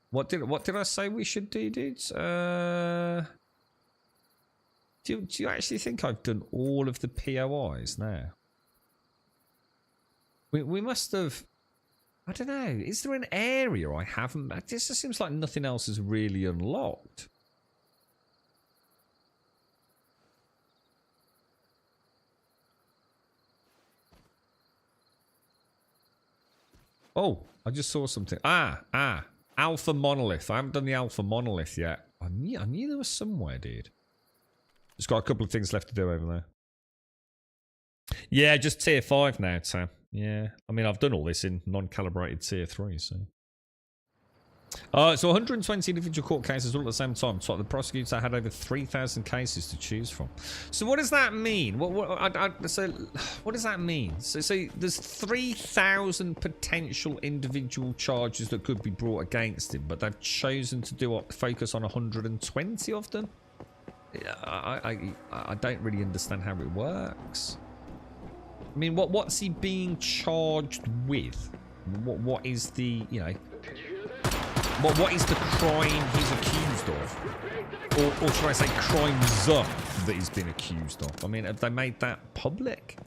What did I say we should do, dudes? Do you actually think I've done all of the POIs now? We must have. I don't know. Is there an area I haven't? It just seems like nothing else is really unlocked. Oh, I just saw something. Alpha Monolith. I haven't done the Alpha Monolith yet. I knew there was somewhere, dude. Just got a couple of things left to do over there. Yeah, just tier 5 now, Tam. Yeah. I mean, I've done all this in non-calibrated tier 3, so. So 120 individual court cases all at the same time. So the prosecutor had over 3,000 cases to choose from. So what does that mean? So what does that mean? So there's 3,000 potential individual charges that could be brought against him, but they've chosen to focus on 120 of them. I don't really understand how it works. I mean, what's he being charged with? What is the, you know? What is the crime he's accused of? Or should I say crimes that he's been accused of? I mean, have they made that public?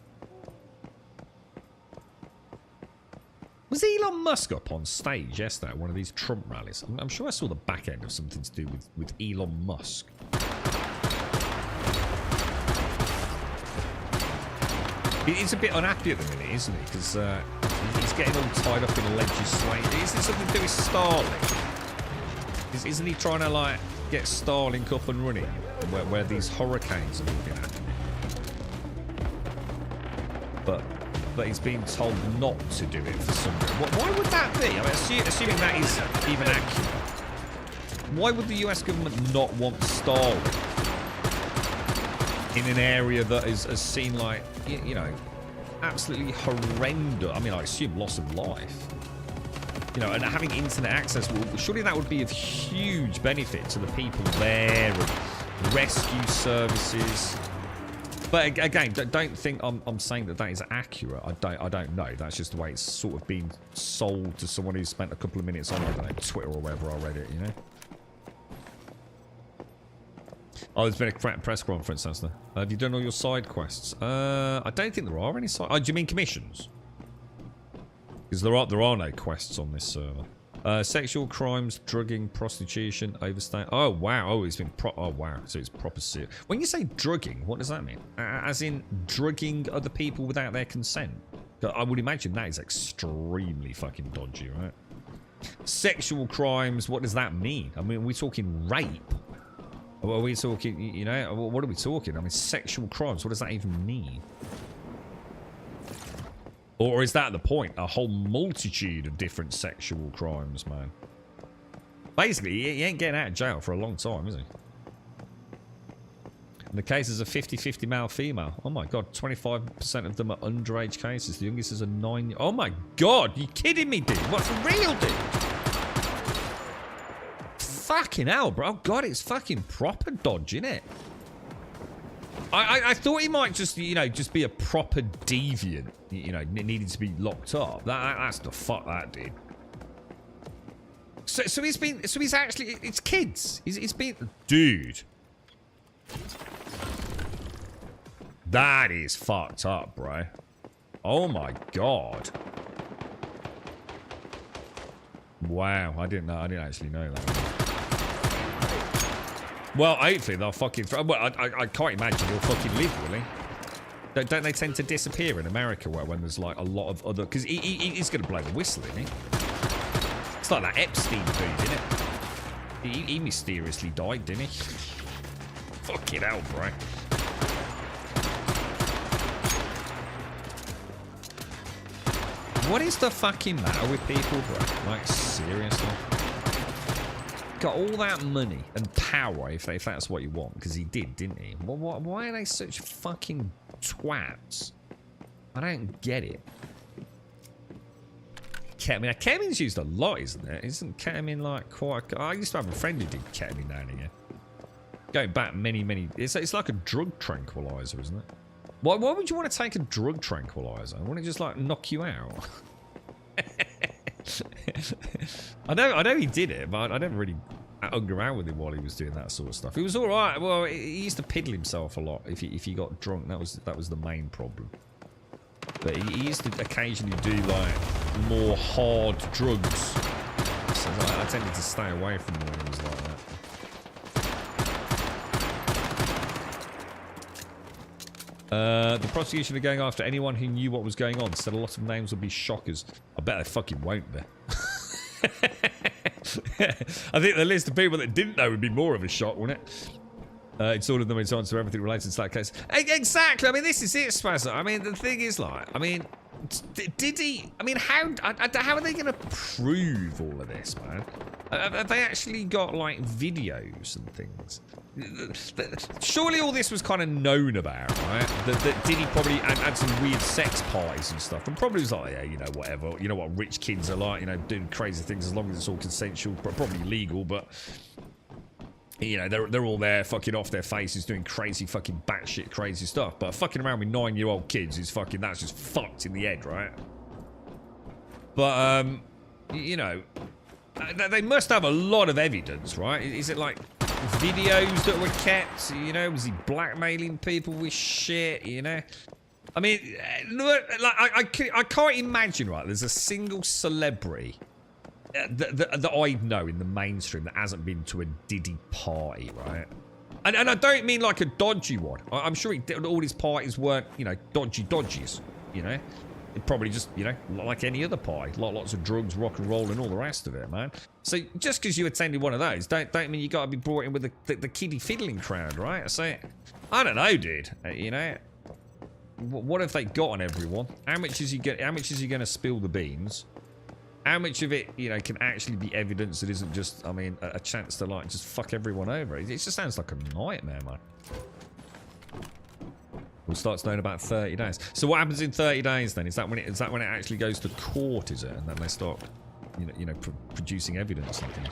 Was Elon Musk up on stage yesterday at one of these Trump rallies? I'm sure I saw the back end of something to do with Elon Musk. He's a bit unhappy at the minute, isn't he? Because he's getting all tied up in legislation. Isn't it something to do with Starlink? Isn't he trying to, like, get Starlink up and running where these hurricanes are moving at? But he's being told not to do it for some reason. Why would that be? I mean, assuming that is even accurate. Why would the US government not want Starlink in an area that has seen, like, you know, absolutely horrendous? I mean, I assume loss of life. You know, and having internet access, surely that would be of huge benefit to the people there, and rescue services. But again, don't think I'm saying that is accurate. I don't know. That's just the way it's sort of been sold to someone who spent a couple of minutes on, I don't know, Twitter or wherever I read it, you know? Oh, there's been a press conference, has there? Have you done all your side quests? I don't think there are any side... Oh, do you mean commissions? Because there are no quests on this server. Sexual crimes, drugging, prostitution, overstay. Oh, wow. Oh, it's been oh, wow. So it's proper serious. When you say drugging, what does that mean? As in drugging other people without their consent? I would imagine that is extremely fucking dodgy, right? Sexual crimes, what does that mean? I mean, are we talking rape? Are we talking, you know, what are we talking? I mean, sexual crimes, what does that even mean? Or is that the point? A whole multitude of different sexual crimes, man. Basically, he ain't getting out of jail for a long time, is he? And the cases are 50-50 male-female. Oh my god, 25% of them are underage cases. The youngest is a 9... Oh my god, you kidding me, dude? What, for real, dude? Fucking hell, bro. God, it's fucking proper dodge, innit? I thought he might just, you know, just be a proper deviant, you know, needing to be locked up. That's the fuck that did. So he's actually, it's kids. He's been, dude. That is fucked up, bro. Oh my god. Wow, I didn't actually know that. Well, hopefully they'll fucking... Well, I can't imagine he'll fucking live, will he? Don't they tend to disappear in America when there's like a lot of other... Because he's going to blow the whistle, isn't he? It's like that Epstein dude, isn't it? He mysteriously died, didn't he? Fucking hell, bro. What is the fucking matter with people, bro? Like, seriously? Got all that money and power, if that's what you want, because he did, didn't he? Why are they such fucking twats? I don't get it. Ketamine. Ketamine's used a lot, isn't it? Isn't ketamine like quite... I used to have a friend who did ketamine now and again. Going back many... It's like a drug tranquilizer, isn't it? Why would you want to take a drug tranquilizer? Wouldn't it just like knock you out? I know he did it, but I never really hung around with him while he was doing that sort of stuff. He was all right. Well, he used to piddle himself a lot if he got drunk. That was the main problem. But he used to occasionally do like more hard drugs. So I tended to stay away from him when he was like that. The prosecution are going after anyone who knew what was going on. Said a lot of names would be shockers. I bet they fucking won't be. I think the list of people that didn't know would be more of a shock, wouldn't it? It's all of them. It's answer everything related to that case. Exactly. I mean, this is it, Spazza. I mean, the thing is, like, I mean, did he? I mean, how are they going to prove all of this, man? Have they actually got like videos and things? Surely all this was kind of known about, right? That Diddy probably had some weird sex parties and stuff, and probably was like, yeah, you know, whatever. You know what rich kids are like, you know, doing crazy things as long as it's all consensual, probably legal, but you know, they're all there fucking off their faces doing crazy fucking batshit crazy stuff. But fucking around with 9-year-old kids is fucking, that's just fucked in the head, right? But you know, they must have a lot of evidence, right? Is it like videos that were kept? You know, was he blackmailing people with shit? You know, I mean, like I can't imagine, right? There's a single celebrity that I know in the mainstream that hasn't been to a Diddy party, right? And I don't mean like a dodgy one. I'm sure all his parties weren't, you know, dodgies, you know? It probably just, you know, like any other party. Lots of drugs, rock and roll, and all the rest of it, man. So just because you attended one of those, don't mean you got to be brought in with the kiddie fiddling crowd, right? So, I don't know, dude. You know, what have they got on everyone? How much is he going to spill the beans? How much of it, you know, can actually be evidence that isn't just, I mean, a chance to like just fuck everyone over? It just sounds like a nightmare, man. We'll start knowing about 30 days. So what happens in 30 days then? Is that when it actually goes to court? Is it? And then they start, you know, producing evidence and things.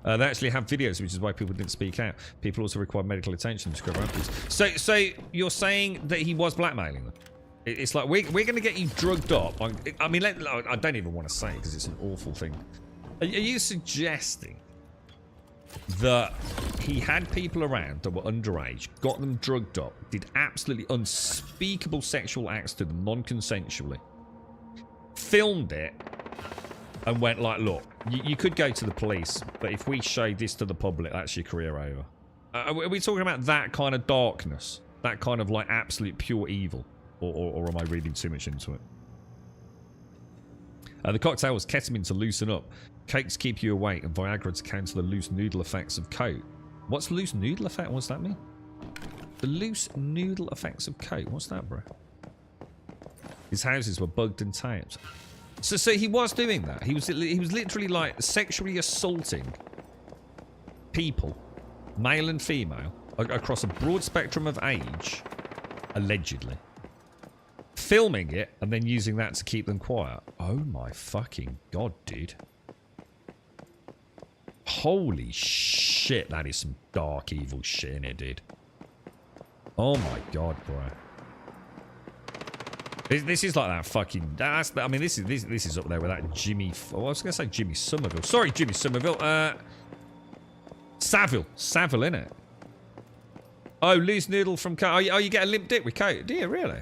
They actually have videos, which is why people didn't speak out. People also require medical attention to discover evidence. So you're saying that he was blackmailing them? It's like, we're going to get you drugged up. I mean, I don't even want to say it because it's an awful thing. Are you suggesting that he had people around that were underage, got them drugged up, did absolutely unspeakable sexual acts to them non-consensually, filmed it, and went like, look, you could go to the police, but if we show this to the public, that's your career over? Are we talking about that kind of darkness? That kind of like absolute pure evil? Or am I reading too much into it? The cocktail was ketamine to loosen up, cakes keep you awake, and Viagra to counter the loose noodle effects of coke. What's loose noodle effect? What's that mean? The loose noodle effects of coke. What's that, bro? His houses were bugged and taped. So he was doing that. He was literally like sexually assaulting people, male and female, across a broad spectrum of age, allegedly. Filming it and then using that to keep them quiet. Oh my fucking god, dude. Holy shit, that is some dark, evil shit in it, dude. Oh my god, bro. This is like that fucking. I mean, this is up there with that Jimmy. Oh, I was gonna say Jimmy Somerville. Sorry, Jimmy Somerville. Savile, innit? Oh, loose noodle from Coke. Oh, you get a limp dick with Coke? Do you really?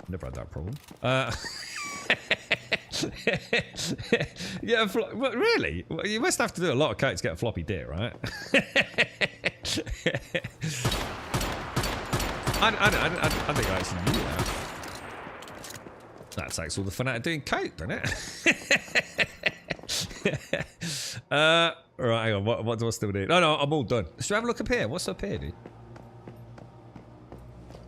Never had that problem. Yeah, really? Well, you must have to do a lot of Coke to get a floppy dick, right? I think I actually knew that. That takes all the fun out of doing Coke, doesn't it? Right, hang on. What do I still need? No, I'm all done. Should we have a look up here? What's up here, dude?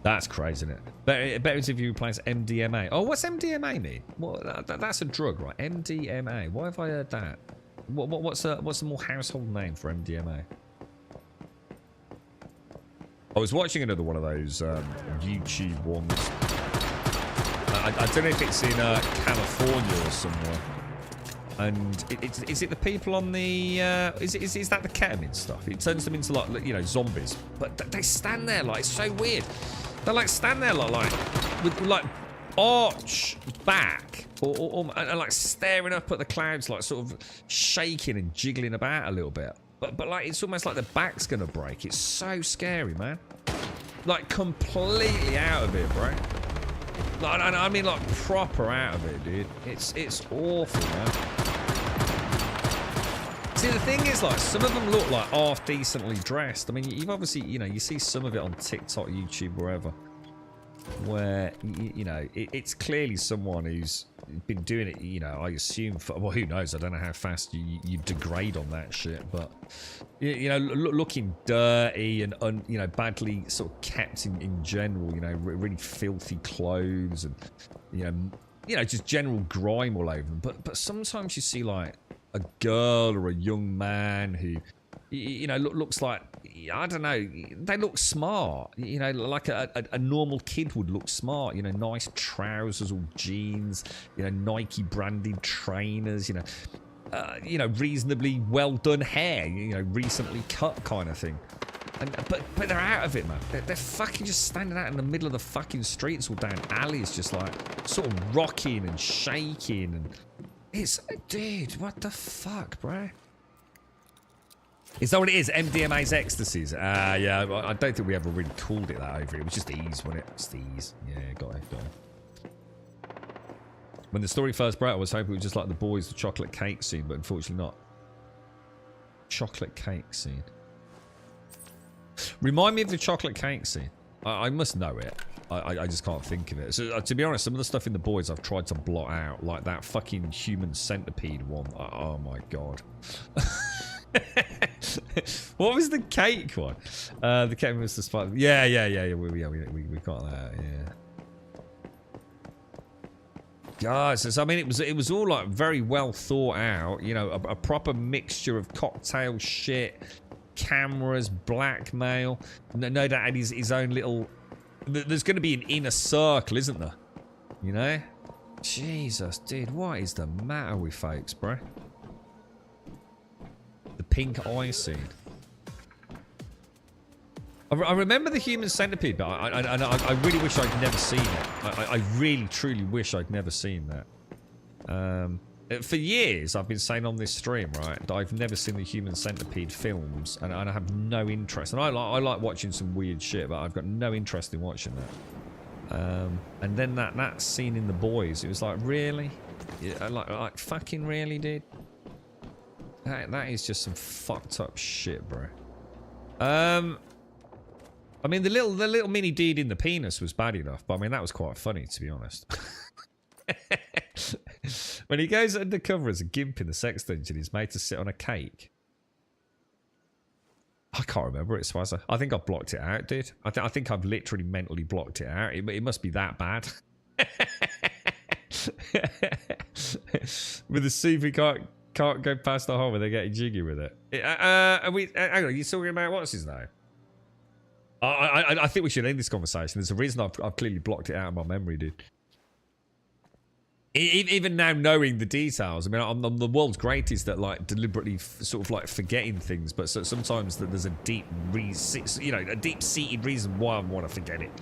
That's crazy, isn't it? Better if you replace MDMA. Oh, what's MDMA mean? What? That's a drug, right? MDMA. Why have I heard that? What's a more household name for MDMA? I was watching another one of those YouTube ones. I don't know if it's in California or somewhere. And is it the people on the is that the ketamine stuff? It turns them into, like, you know, zombies. But they stand there like, it's so weird. They like stand there like with like arch back and like staring up at the clouds, like sort of shaking and jiggling about a little bit. But like it's almost like the back's gonna break. It's so scary, man. Like completely out of it, bro. Like, I mean, like proper out of it, dude. It's awful, man. See, the thing is, like, some of them look like half decently dressed. I mean, you've obviously, you know, you see some of it on TikTok, YouTube, wherever, where, you know, it's clearly someone who's been doing it, you know, I assume, for, well, who knows? I don't know how fast you degrade on that shit, but, you know, looking dirty and, you know, badly sort of kept in general, you know, really filthy clothes and, you know, just general grime all over them. But sometimes you see, like, a girl or a young man who, you know, looks like, I don't know, they look smart, you know, like a normal kid would look smart, you know, nice trousers or jeans, you know, Nike branded trainers, you know, reasonably well done hair, you know, recently cut kind of thing. But they're out of it, man. They're fucking just standing out in the middle of the fucking streets or down alleys, just like sort of rocking and shaking, and it's, dude, what the fuck, bro? Is that what it is? MDMA's ecstasies. Yeah, I don't think we ever really called it that over here. It was just ease, wasn't it? Just ease. Yeah, got it. When the story first broke, I was hoping it was just like The Boys, the chocolate cake scene, but unfortunately not. Chocolate cake scene. Remind me of the chocolate cake scene. I must know it. I just can't think of it. So, to be honest, some of the stuff in The Boys I've tried to blot out, like that fucking human centipede one. Oh my god. What was the cake one? The cake was the spider. Yeah. We got that. Yeah. Guys, I mean, it was all like very well thought out. You know, a proper mixture of cocktail shit, cameras, blackmail. No doubt had his own little. There's going to be an inner circle, isn't there? You know? Jesus, dude, what is the matter with folks, bro? The pink eye scene. I remember the human centipede, but I really wish I'd never seen it. I really, truly wish I'd never seen that. For years, I've been saying on this stream, right, that I've never seen the human centipede films, and I have no interest. And I like watching some weird shit, but I've got no interest in watching that. And then that scene in The Boys, it was like, really? Yeah, like fucking really, dude? That is just some fucked up shit, bro. I mean, the little mini deed in the penis was bad enough, but I mean, that was quite funny, to be honest. When he goes undercover as a gimp in the sex dungeon, he's made to sit on a cake. I can't remember it, Swazzer. I think I've blocked it out, dude. I think I've literally mentally blocked it out. It must be that bad. With the super can't go past the hole where they're getting jiggy with it. Hang on, are you talking about what's his name? I think we should end this conversation. There's a reason I've clearly blocked it out of my memory, dude. Even now knowing the details, I mean, I'm the world's greatest at like deliberately sort of like forgetting things, but so sometimes there's a deep a deep-seated reason why I want to forget it.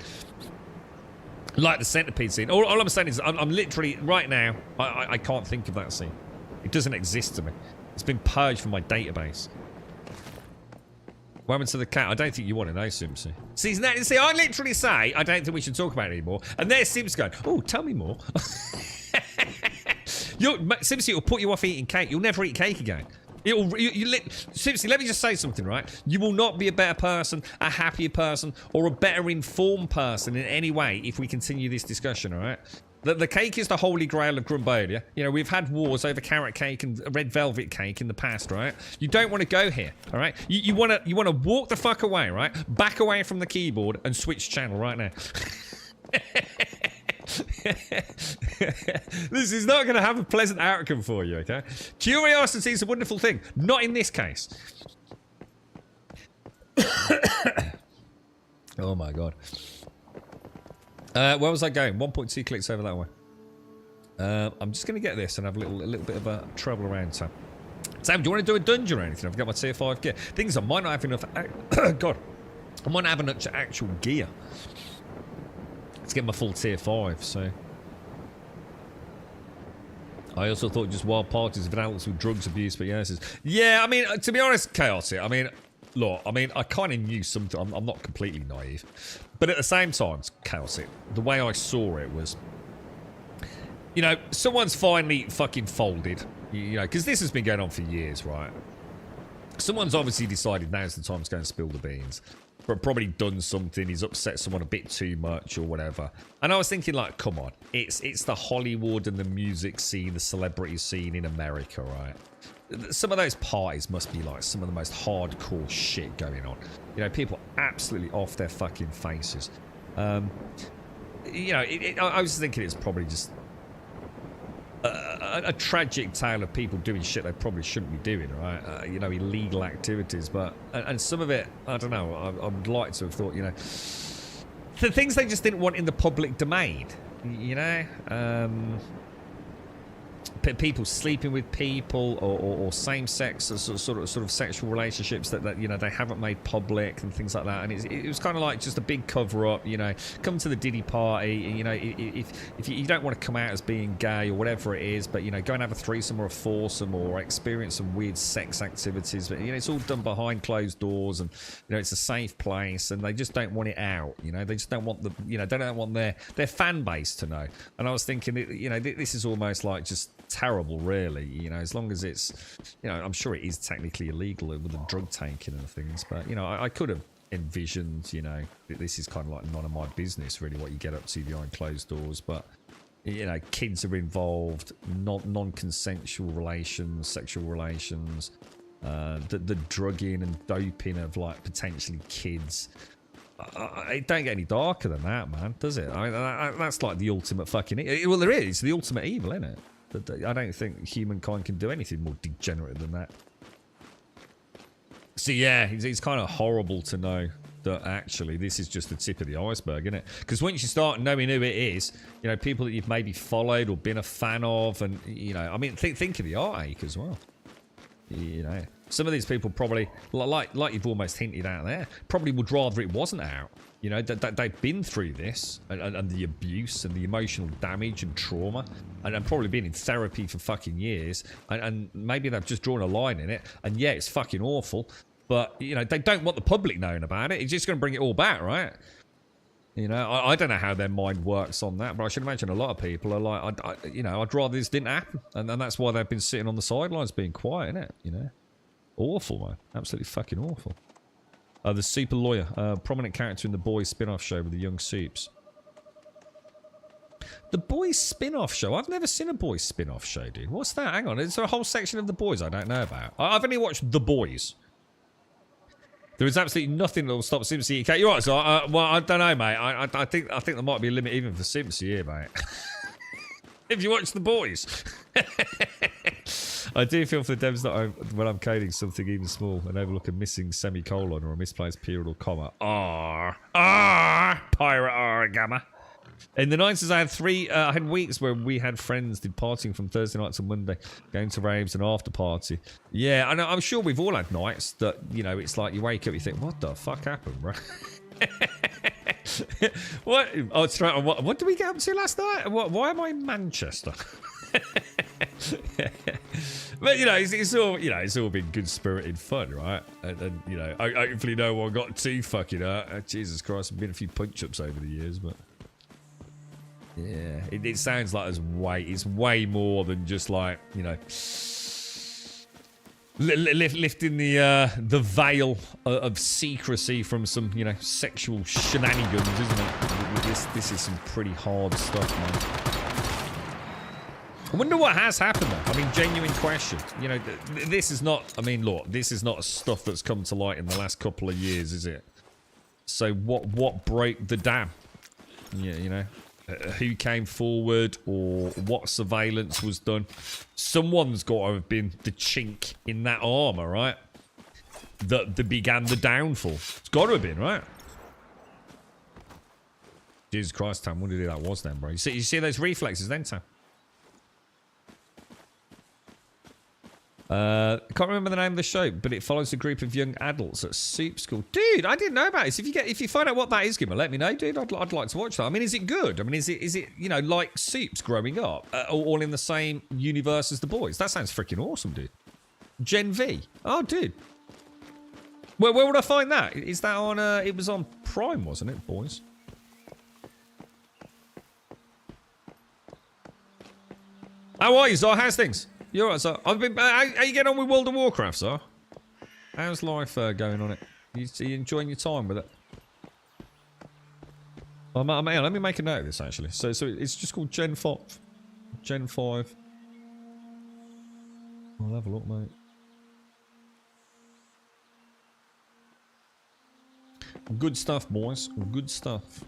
Like the centipede scene. All I'm saying is I'm literally right now I can't think of that scene. It doesn't exist to me. It's been purged from my database. What happened to the cat? I don't think you want to know, Simpsy. See, I literally say I don't think we should talk about it anymore, and there's Simpsy going, "Oh, tell me more." Simpsy, it'll put you off eating cake. You'll never eat cake again. Simpsy, let me just say something, right? You will not be a better person, a happier person, or a better informed person in any way if we continue this discussion, all right? The cake is the holy grail of Grumbolia. You know, we've had wars over carrot cake and red velvet cake in the past, right? You don't want to go here, all right? You want to walk the fuck away, right? Back away from the keyboard and switch channel right now. This is not going to have a pleasant outcome for you, okay? Curiosity is a wonderful thing. Not in this case. Oh my god. Where was I going? 1.2 clicks over that way. I'm just going to get this and have a little bit of a travel around town. Sam, do you want to do a dungeon or anything? I've got my tier 5 gear. Things I might not have enough... God. I might not have enough actual gear to get my full tier 5, so... I also thought just wild parties of adults with drugs abuse, but yeah, this is... Yeah, I mean, to be honest, Chaotic, I mean... Look, I mean, I kind of knew something. I'm not completely naive. But at the same time, Chaotic, the way I saw it was... You know, someone's finally fucking folded. You know, because this has been going on for years, right? Someone's obviously decided now's the time to go and spill the beans. But probably done something, he's upset someone a bit too much or whatever. And I was thinking, like, come on. It's the Hollywood and the music scene, the celebrity scene in America, right? Some of those parties must be like some of the most hardcore shit going on. You know, people absolutely off their fucking faces. You know, I was thinking it's probably just a tragic tale of people doing shit they probably shouldn't be doing, right? You know, illegal activities, but and some of it, I don't know. I would like to have thought, you know, the things they just didn't want in the public domain. You know. People sleeping with people or same-sex sort of sexual relationships that you know they haven't made public and things like that, and it was kind of like just a big cover-up. You know, come to the Diddy party. You know, if you don't want to come out as being gay or whatever it is, but you know, go and have a threesome or a foursome or experience some weird sex activities. But you know, it's all done behind closed doors, and you know, it's a safe place, and they just don't want it out. You know, they just don't want they don't want their fan base to know. And I was thinking, you know, this is almost like just terrible, really. You know, as long as it's, you know, I'm sure it is technically illegal with the drug taking and things, but you know, I could have envisioned, you know, this is kind of like none of my business really what you get up to behind closed doors, but you know, kids are involved, non-consensual relations, sexual relations, the drugging and doping of like potentially kids. It don't get any darker than that, man, does it? I mean, that's like the ultimate fucking well, there is the ultimate evil, isn't it? I don't think humankind can do anything more degenerate than that. So yeah, it's kind of horrible to know that actually this is just the tip of the iceberg, isn't it? Because once you start knowing who it is, you know, people that you've maybe followed or been a fan of, and you know, I mean, think of the heartache as well. You know, some of these people probably, like you've almost hinted out there, probably would rather it wasn't out. You know, that they've been through this and the abuse and the emotional damage and trauma, and probably been in therapy for fucking years, and maybe they've just drawn a line in it, and yeah, it's fucking awful, but you know, they don't want the public knowing about it. It's just going to bring it all back, right? You know, I don't know how their mind works on that, but I should imagine a lot of people are like, you know, I'd rather this didn't happen, and that's why they've been sitting on the sidelines being quiet, innit? You know, awful, man, absolutely fucking awful. The Super Lawyer, prominent character in The Boys spin-off show with the young Soups. The Boys spin-off show? I've never seen a Boys spin-off show, dude. What's that? Hang on, is there a whole section of The Boys I don't know about? I've only watched The Boys. There is absolutely nothing that will stop Simpsy. Okay, you're right, so well, I don't know, mate. I think there might be a limit even for Simpsy here, mate. If you watch The Boys. I do feel for the devs that when I'm coding something even small and overlook a missing semicolon or a misplaced period or comma. Pirate gamma. In the 90s, I had weeks where we had friends did partying from Thursday night to Monday, going to raves and after party. Yeah, I'm sure we've all had nights that, you know, it's like you wake up, you think, what the fuck happened, bro? What? Oh, it's right. What did we get up to last night? Why am I in Manchester? But you know, it's all, you know, it's all been good spirited fun, right? And you know, hopefully no one got too fucking hurt. Jesus Christ, there've been a few punch ups over the years, but yeah, it sounds like it's way more than just like, you know, lifting the veil of secrecy from some, you know, sexual shenanigans, isn't it? This is some pretty hard stuff, man. I wonder what has happened though. I mean, genuine question. You know, this is not, I mean, look, this is not stuff that's come to light in the last couple of years, is it? So what broke the dam? Yeah, you know, who came forward or what surveillance was done? Someone's got to have been the chink in that armor, right? That began the downfall. It's got to have been, right? Jesus Christ, Tam, what did that was then, bro? You see those reflexes then, Tam? I can't remember the name of the show, but it follows a group of young adults at soup school. Dude, I didn't know about this. If you find out what that is, Gimmer, let me know, dude. I'd like to watch that. I mean, is it good? I mean, is it you know, like Soups growing up, all in the same universe as the boys? That sounds freaking awesome, dude. Gen V. Oh, dude. Where would I find that? Is that on? It was on Prime, wasn't it, boys? How are you, Zar? How's things? You alright, sir? How you getting on with World of Warcraft, sir? How's life going on it? You enjoying your time with it? Oh, man, let me make a note of this, actually. So it's just called Gen 5. Gen 5. I'll have a look, mate. Good stuff, boys. Good stuff.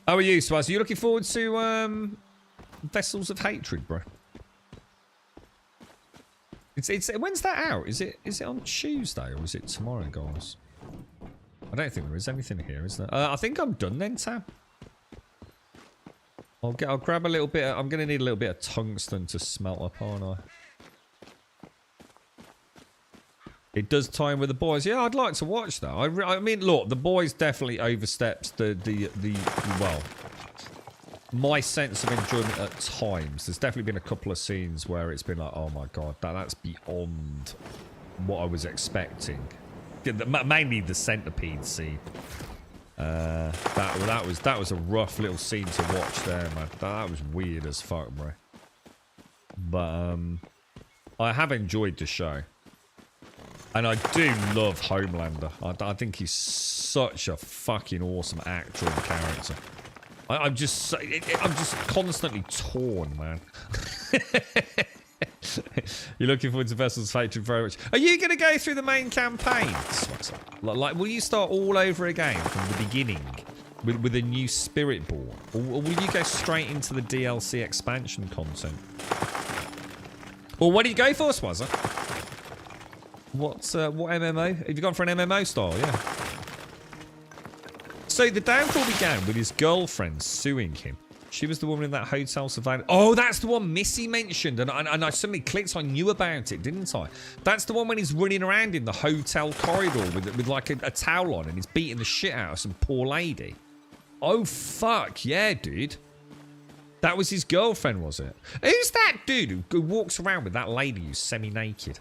How are you, Swaz? Are you looking forward to Vessels of Hatred, bro? It's when's that out? Is it on Tuesday or is it tomorrow, guys? I don't think there is anything here, is there? I think I'm done then, Tam. I'll grab a little bit. I'm gonna need a little bit of tungsten to smelt up, aren't I? It does tie in with the boys. Yeah, I'd like to watch that. I mean, look, the boys definitely oversteps the well, my sense of enjoyment at times. There's definitely been a couple of scenes where it's been like, oh my god, that's beyond what I was expecting. Mainly the centipede scene. That was a rough little scene to watch there, man. That was weird as fuck, bro. But I have enjoyed the show. And I do love Homelander. I think he's such a fucking awesome actor and character. I'm just constantly torn, man. You're looking forward to Vessels of Hatred very much. Are you going to go through the main campaign? Like, will you start all over again from the beginning with a new Spirit Born? Or will you go straight into the DLC expansion content? Or what do you go for, Swazzer? What MMO? Have you gone for an MMO style? Yeah. So the downfall began with his girlfriend suing him. She was the woman in that hotel surveillance. Oh, that's the one Missy mentioned, and I suddenly clicked. I knew about it, didn't I? That's the one when he's running around in the hotel corridor with like a towel on, and he's beating the shit out of some poor lady. Oh fuck yeah, dude. That was his girlfriend, was it? Who's that dude who walks around with that lady who's semi-naked?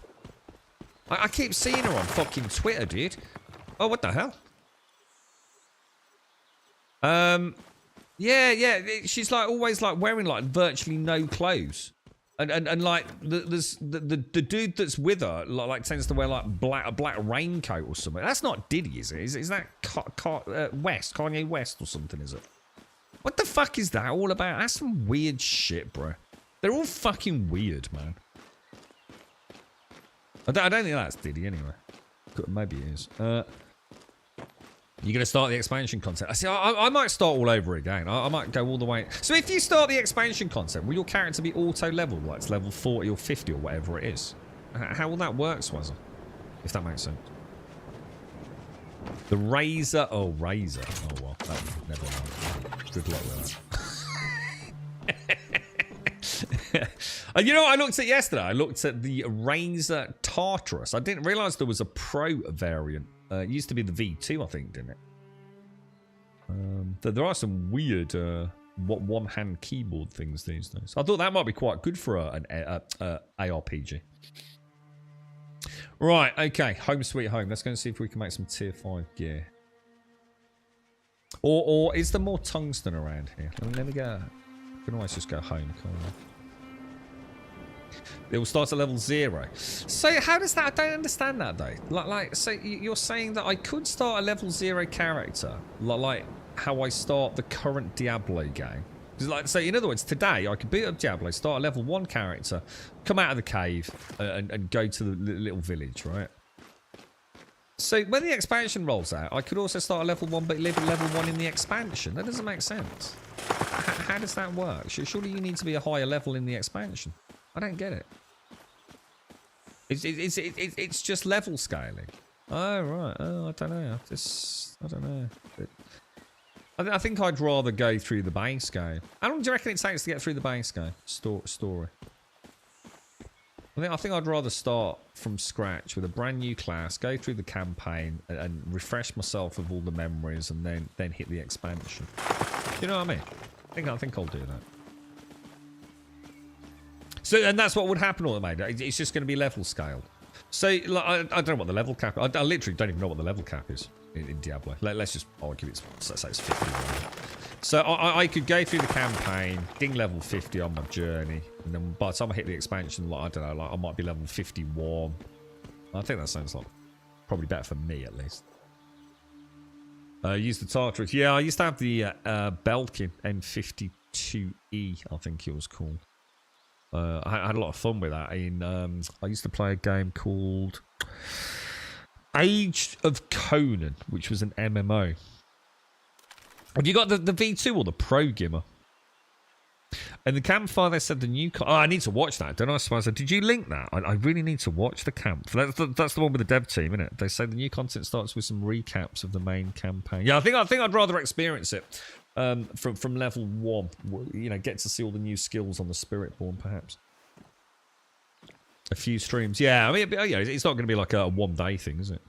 I keep seeing her on fucking Twitter, dude. Oh, what the hell? Yeah. She's like always like wearing like virtually no clothes, and like the dude that's with her like tends to wear like a black raincoat or something. That's not Diddy, is it? Is that Kanye West or something? Is it? What the fuck is that all about? That's some weird shit, bro. They're all fucking weird, man. I don't think that's Diddy anyway. Maybe it is. You're going to start the expansion content. I might start all over again. I might go all the way. So if you start the expansion content, will your character be auto-leveled? Like it's level 40 or 50 or whatever it is? How will that work, Swazzer? If that makes sense. The Razor. Oh, Razor. Oh, well. Never mind. Good luck with that. And you know what I looked at yesterday? I looked at the Razor Tartarus. I didn't realise there was a Pro variant. It used to be the V2, I think, didn't it? There are some weird one-hand keyboard things these days. I thought that might be quite good for an ARPG. Right, okay. Home sweet home. Let's go and see if we can make some tier 5 gear. Or is there more tungsten around here? Let me go. We can always just go home, can't we? It will start at level 0. So how does that? I don't understand that though. So you're saying that I could start a level 0 character, like how I start the current Diablo game. So in other words, today I could beat up Diablo, start a level 1 character, come out of the cave, and go to the little village, right? So when the expansion rolls out, I could also start a level 1, but live at level 1 in the expansion. That doesn't make sense. How does that work? Surely you need to be a higher level in the expansion. I don't get it. It's just level scaling. Oh, right. Oh, I don't know. I don't know. I think I'd rather go through the base game. How long do you reckon it takes to get through the base game? Story. I think I'd rather start from scratch with a brand new class, go through the campaign, and refresh myself with all the memories, and then hit the expansion. You know what I mean? I think I'll do that. So, and that's what would happen, automated. It's just going to be level scaled. So, like, I don't know what the level cap. I literally don't even know what the level cap is in Diablo. Let's just argue let's say it's 50. So I could go through the campaign, ding level 50 on my journey, and then by the time I hit the expansion, like I don't know, like I might be level 51. I think that sounds like probably better for me at least. Use the Tartarus. Yeah, I used to have the Belkin M52E, I think it was called. I had a lot of fun with that. I used to play a game called Age of Conan, which was an MMO. Have you got the V2 or the Pro Gimmer? And the campfire, they said the new... Oh, I need to watch that, don't I? So did you link that? I really need to watch the camp. That's the one with the dev team, isn't it? They say the new content starts with some recaps of the main campaign. Yeah, I think I'd rather experience it from level 1. You know, get to see all the new skills on the Spiritborn, perhaps. A few streams. Yeah, I mean, it's not going to be like a one-day thing, is it?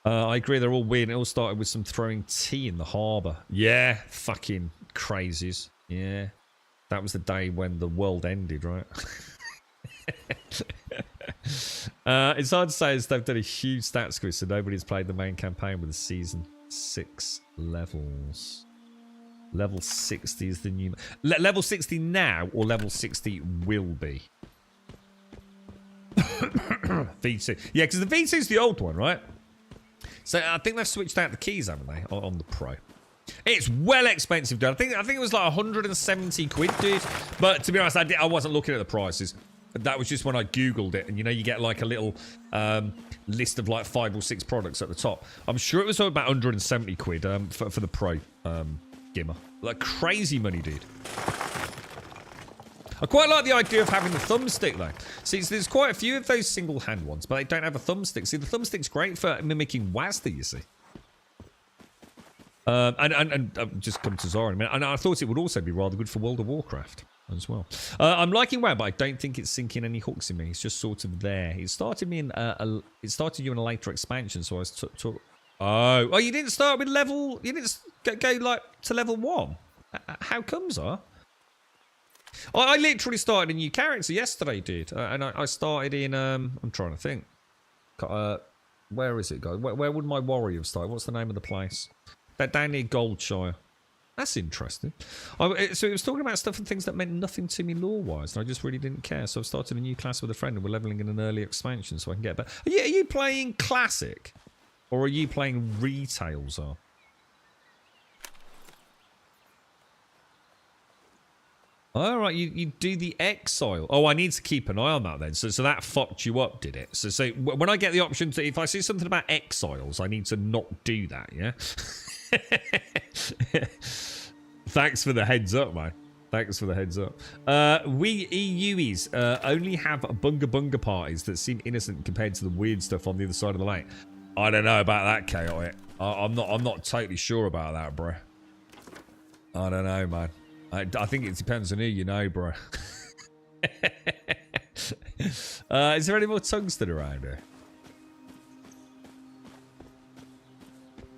I agree, they're all weird. It all started with some throwing tea in the harbour. Yeah, fucking crazies. Yeah. That was the day when the world ended, right? It's hard to say as they've done a huge stats quiz, so nobody's played the main campaign with the season 6 levels. Level 60 is the new... level 60 now, or level 60 will be? V2. Yeah, because the V2 is the old one, right? So I think they've switched out the keys, haven't they, on the Pro? It's well expensive, dude. I think it was like 170 quid, dude. But to be honest, I wasn't looking at the prices. That was just when I Googled it. And, you know, you get like a little list of like 5 or 6 products at the top. I'm sure it was about 170 quid for the Pro Gimmer. Like crazy money, dude. I quite like the idea of having the thumbstick, though. See, there's quite a few of those single-hand ones, but they don't have a thumbstick. See, the thumbstick's great for mimicking WASD, you see. And just come to Zora in a minute. And I thought it would also be rather good for World of Warcraft as well. I'm liking WoW, but I don't think it's sinking any hooks in me. It's just sort of there. It started me in it started you in a later expansion, so I was Oh, you didn't start with level. You didn't go like to level 1. How comes, I literally started a new character yesterday, dude. And I started in I'm trying to think. Where is it, guys? Where would my warrior have started? What's the name of the place? Down near Goldshire. That's interesting. So it was talking about stuff and things that meant nothing to me lore-wise, and I just really didn't care. So I've started a new class with a friend, and we're leveling in an early expansion so I can get better. Are you playing Classic? Or are you playing Retail, Zar? All right, you do the Exile. Oh, I need to keep an eye on that then. So that fucked you up, did it? So when I get the option to, if I see something about Exiles, I need to not do that, yeah? Thanks for the heads up, man. Thanks for the heads up. We EUs only have bunga bunga parties that seem innocent compared to the weird stuff on the other side of the lake. I don't know about that, Chaotic. I'm not totally sure about that, bro. I don't know, man. I think it depends on who you know, bro. Is there any more tungsten around here?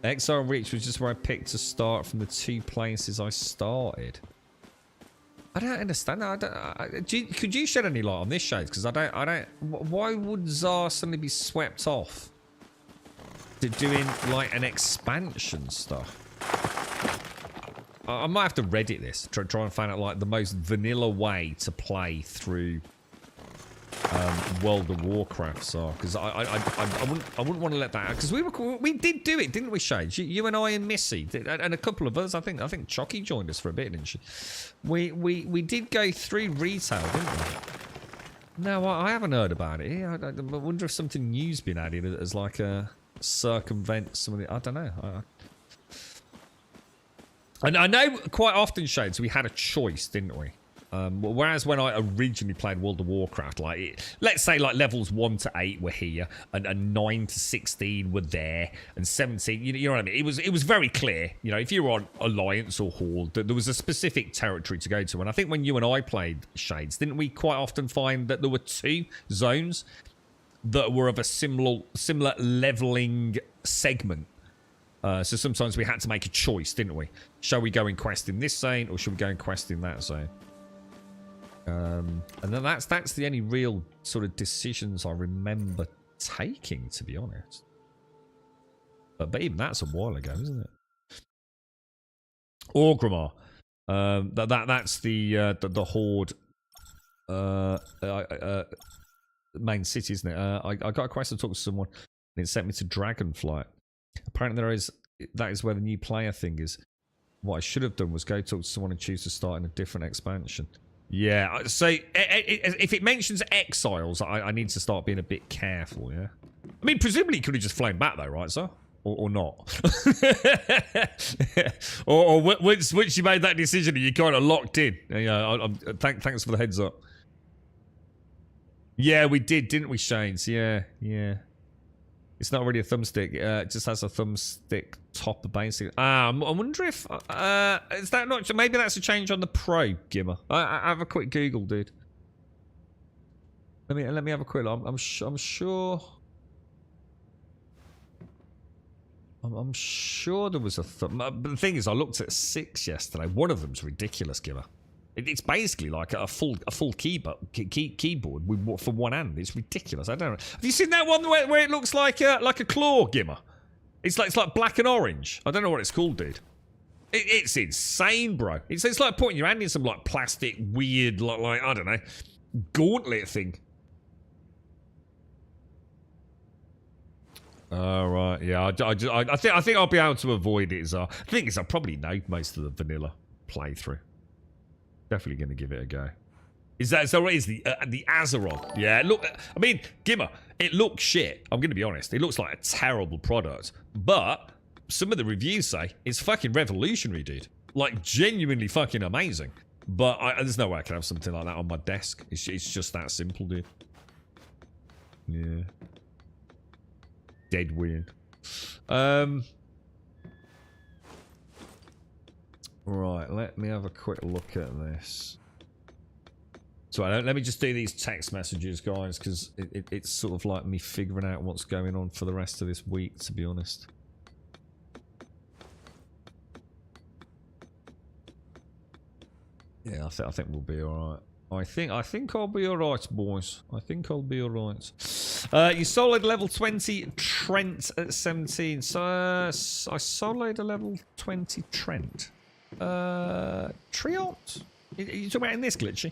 XR Reach was just where I picked to start from the 2 places I started. I don't understand that. Could you shed any light on this, Shades? Because I don't. Why would Tsar suddenly be swept off to doing like an expansion stuff? I might have to Reddit this, try and find out like the most vanilla way to play through World of Warcraft, so because I wouldn't want to let that out, because we did do it, didn't we, Shades? You and I and Missy and a couple of others. I think Chucky joined us for a bit, didn't she? We did go through retail, didn't we? No, I haven't heard about it. I wonder if something new's been added as like a circumvent some of the. I don't know. And I know quite often, Shades, we had a choice, didn't we? Whereas when I originally played World of Warcraft, like let's say like levels 1 to 8 were here, and 9 to 16 were there, and 17, you know what I mean? It was very clear, you know, if you were on Alliance or Horde, that there was a specific territory to go to. And I think when you and I played Shades, didn't we quite often find that there were 2 zones that were of a similar leveling segment? So sometimes we had to make a choice, didn't we? Shall we go and quest in this zone, or should we go and quest in that zone? And then that's the only real sort of decisions I remember taking, to be honest. But even that's a while ago, isn't it? Orgrimmar. That's the Horde main city, isn't it? I got a quest to talk to someone, and it sent me to Dragonflight. Apparently that is where the new player thing is. What I should have done was go talk to someone and choose to start in a different expansion. Yeah, so if it mentions exiles, I need to start being a bit careful, yeah? I mean, presumably you could have just flown back though, right, sir? Or not? or once you made that decision, you kind of locked in. Yeah, thanks for the heads up. Yeah, we did, didn't we, Shanes? Yeah. It's not really a thumbstick. It just has a thumbstick top, basically. I wonder if is that not? Maybe that's a change on the Pro, Gimmer. I have a quick Google, dude. Let me have a quick look. I'm sure. I'm sure there was a thumb. But the thing is, I looked at 6 yesterday. One of them's ridiculous, Gimmer. It's basically like a full keyboard for one hand. It's ridiculous. I don't know. Have you seen that one where it looks like a claw, Gimmer? It's like black and orange. I don't know what it's called, dude. It's insane, bro. It's like putting your hand in some like plastic weird like I don't know gauntlet thing. Right, yeah. I think I'll be able to avoid it. The thing is, I probably know most of the vanilla playthrough. Definitely going to give it a go. Is that so? Is the Azeroth? Yeah. Look, I mean, Gimmer, it looks shit. I'm going to be honest. It looks like a terrible product, but some of the reviews say it's fucking revolutionary, dude. Like genuinely fucking amazing. But there's no way I can have something like that on my desk. It's just that simple, dude. Yeah. Dead weird. Right, let me have a quick look at this. So let me just do these text messages, guys, because it's sort of like me figuring out what's going on for the rest of this week, to be honest. Yeah, I think we'll be alright. I think I'll be alright, boys. I think I'll be alright. You soloed level 20 Trent at 17. So I soloed a level 20 Trent. Triot? You talking about in this glitchy?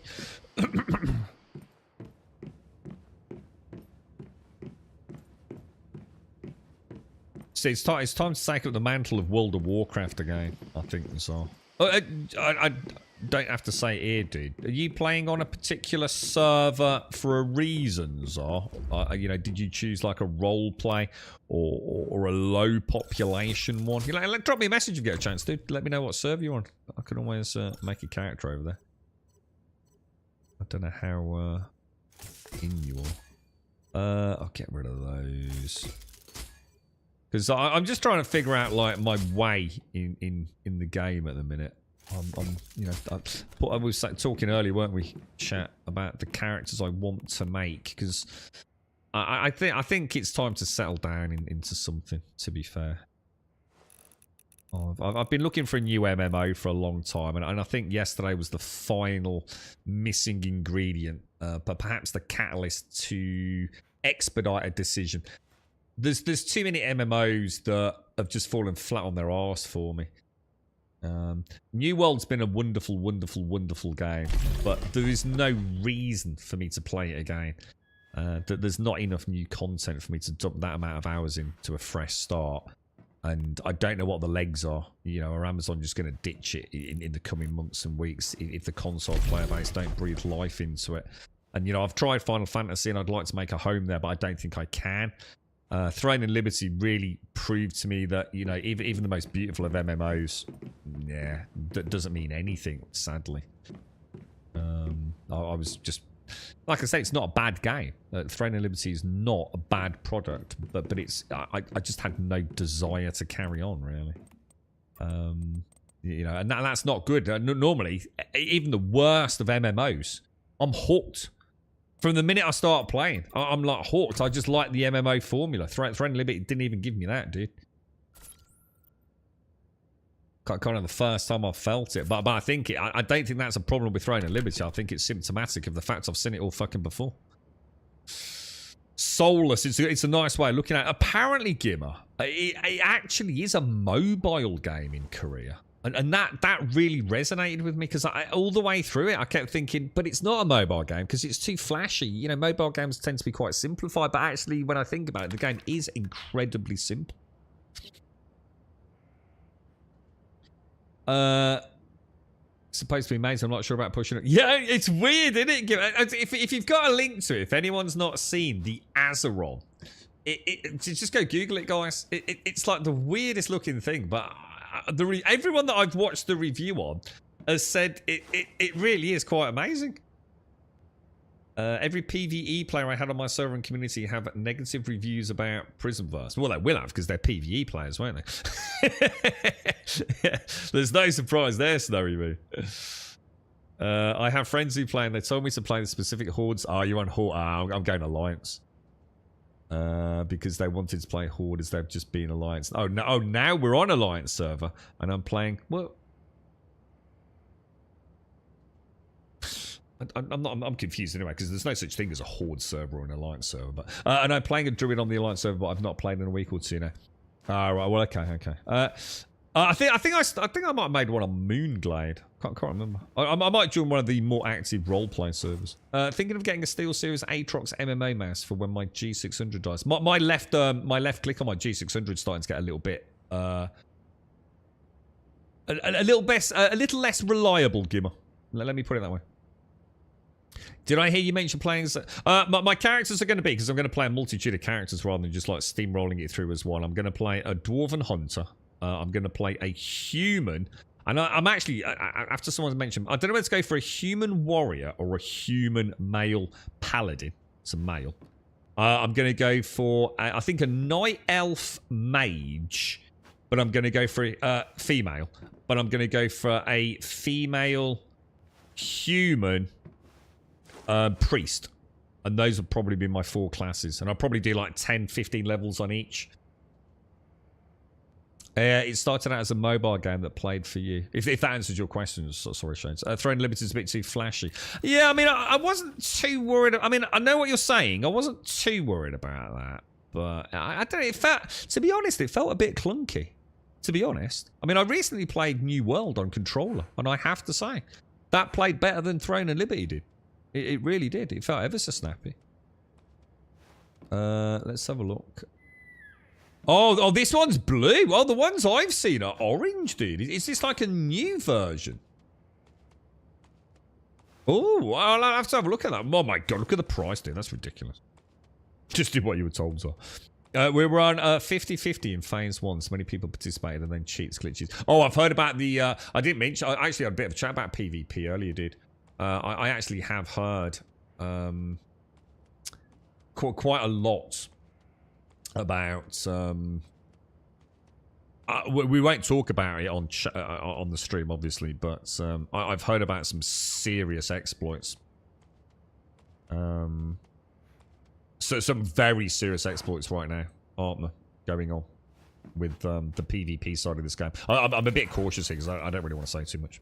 See, it's time to take up the mantle of World of Warcraft again, I think, so. I don't have to say here, dude. Are you playing on a particular server for a reason, Zar? You know, did you choose like a role play or a low population one? You know, drop me a message if you get a chance, dude. Let me know what server you're on. I can always make a character over there. I don't know how in you are. I'll get rid of those. Because I'm just trying to figure out like my way in the game at the minute. I'm you know, I was talking earlier, weren't we, chat, about the characters I want to make, because I think it's time to settle down into something. To be fair, I've been looking for a new MMO for a long time, and I think yesterday was the final missing ingredient, but perhaps the catalyst to expedite a decision. There's too many MMOs that have just fallen flat on their arse for me. New World's been a wonderful, wonderful, wonderful game, but there is no reason for me to play it again. There's not enough new content for me to dump that amount of hours into a fresh start, and I don't know what the legs are. You know, are Amazon just going to ditch it in the coming months and weeks if the console player base don't breathe life into it? And you know, I've tried Final Fantasy and I'd like to make a home there, but I don't think I can. Throne and Liberty really proved to me that, you know, even the most beautiful of MMOs, yeah, that doesn't mean anything, sadly. I was just, like I say, it's not a bad game. Throne and Liberty is not a bad product, but it's, I just had no desire to carry on, really. You know, and that's not good. Normally, even the worst of MMOs, I'm hooked. From the minute I start playing, I'm like hooked. I just like the MMO formula. Throne and Liberty didn't even give me that, dude. Kind of the first time I felt it. But I think I don't think that's a problem with Throne and Liberty. I think it's symptomatic of the fact I've seen it all fucking before. Soulless. It's a nice way of looking at it. Apparently, Gimmer, it actually is a mobile game in Korea. And that really resonated with me, because all the way through it, I kept thinking, but it's not a mobile game because it's too flashy. You know, mobile games tend to be quite simplified, but actually, when I think about it, the game is incredibly simple. Supposed to be made, so I'm not sure about pushing it. Yeah, it's weird, isn't it? If you've got a link to it, if anyone's not seen the Azeron, just go Google it, guys. It's like the weirdest looking thing, but everyone that I've watched the review on has said it really is quite amazing. Every PvE player I had on my server and community have negative reviews about Prismverse. Well, they will have, because they're PvE players, won't they? Yeah, there's no surprise there, Snowy Moo. I have friends who play, and they told me to play the specific hordes. You're on Horde. I'm going Alliance. Because they wanted to play Horde as they've just been Alliance. Oh, no, now we're on Alliance server, and I'm playing... Well... I'm confused anyway, because there's no such thing as a Horde server or an Alliance server. But and I'm playing a Druid on the Alliance server, but I've not played in a week or two now. Right, well, okay. I think I might have made one on Moonglade. Can't remember. I might join one of the more active roleplay servers. Thinking of getting a SteelSeries Aatrox MMA mouse for when my G600 dies. My left click on my G600 is starting to get a little bit a little less reliable, Gimmer. Let me put it that way. Did I hear you mention playing... my characters are going to be, because I'm going to play a multitude of characters rather than just like steamrolling it through as one. I'm going to play a Dwarven Hunter. I'm going to play a human. And I'm actually, after someone mentioned, I don't know whether to go for a human warrior or a human male paladin. It's a male. I'm going to go for, I think, a night elf mage. But I'm going to go for a female. But I'm going to go for a female human... priest. And those would probably be my 4 classes, and I'll probably do like 10-15 levels on each. It started out as a mobile game that played for you, if that answers your question. Sorry, Shane. Throne Limited is a bit too flashy. Yeah, I mean, I wasn't too worried. I mean, I know what you're saying. I wasn't too worried about that, but I don't know, it felt, to be honest, it felt a bit clunky, to be honest. I mean, I recently played New World on controller, and I have to say that played better than Throne and Liberty did. It really did. It felt ever so snappy. Let's have a look. Oh, this one's blue. Oh, the ones I've seen are orange, dude. Is this like a new version? Oh, I'll have to have a look at that. Oh my god, look at the price, dude. That's ridiculous. Just did what you were told, so. We were on 50-50 in Phase 1. So many people participated, and then cheats, glitches. Oh, I've heard about the... I didn't mention... I actually had a bit of a chat about PvP earlier, dude. I actually have heard quite a lot about we won't talk about it on the stream, obviously, but I've heard about some serious exploits. So some very serious exploits right now, aren't there, going on with the PvP side of this game. I'm a bit cautious here because I don't really want to say too much.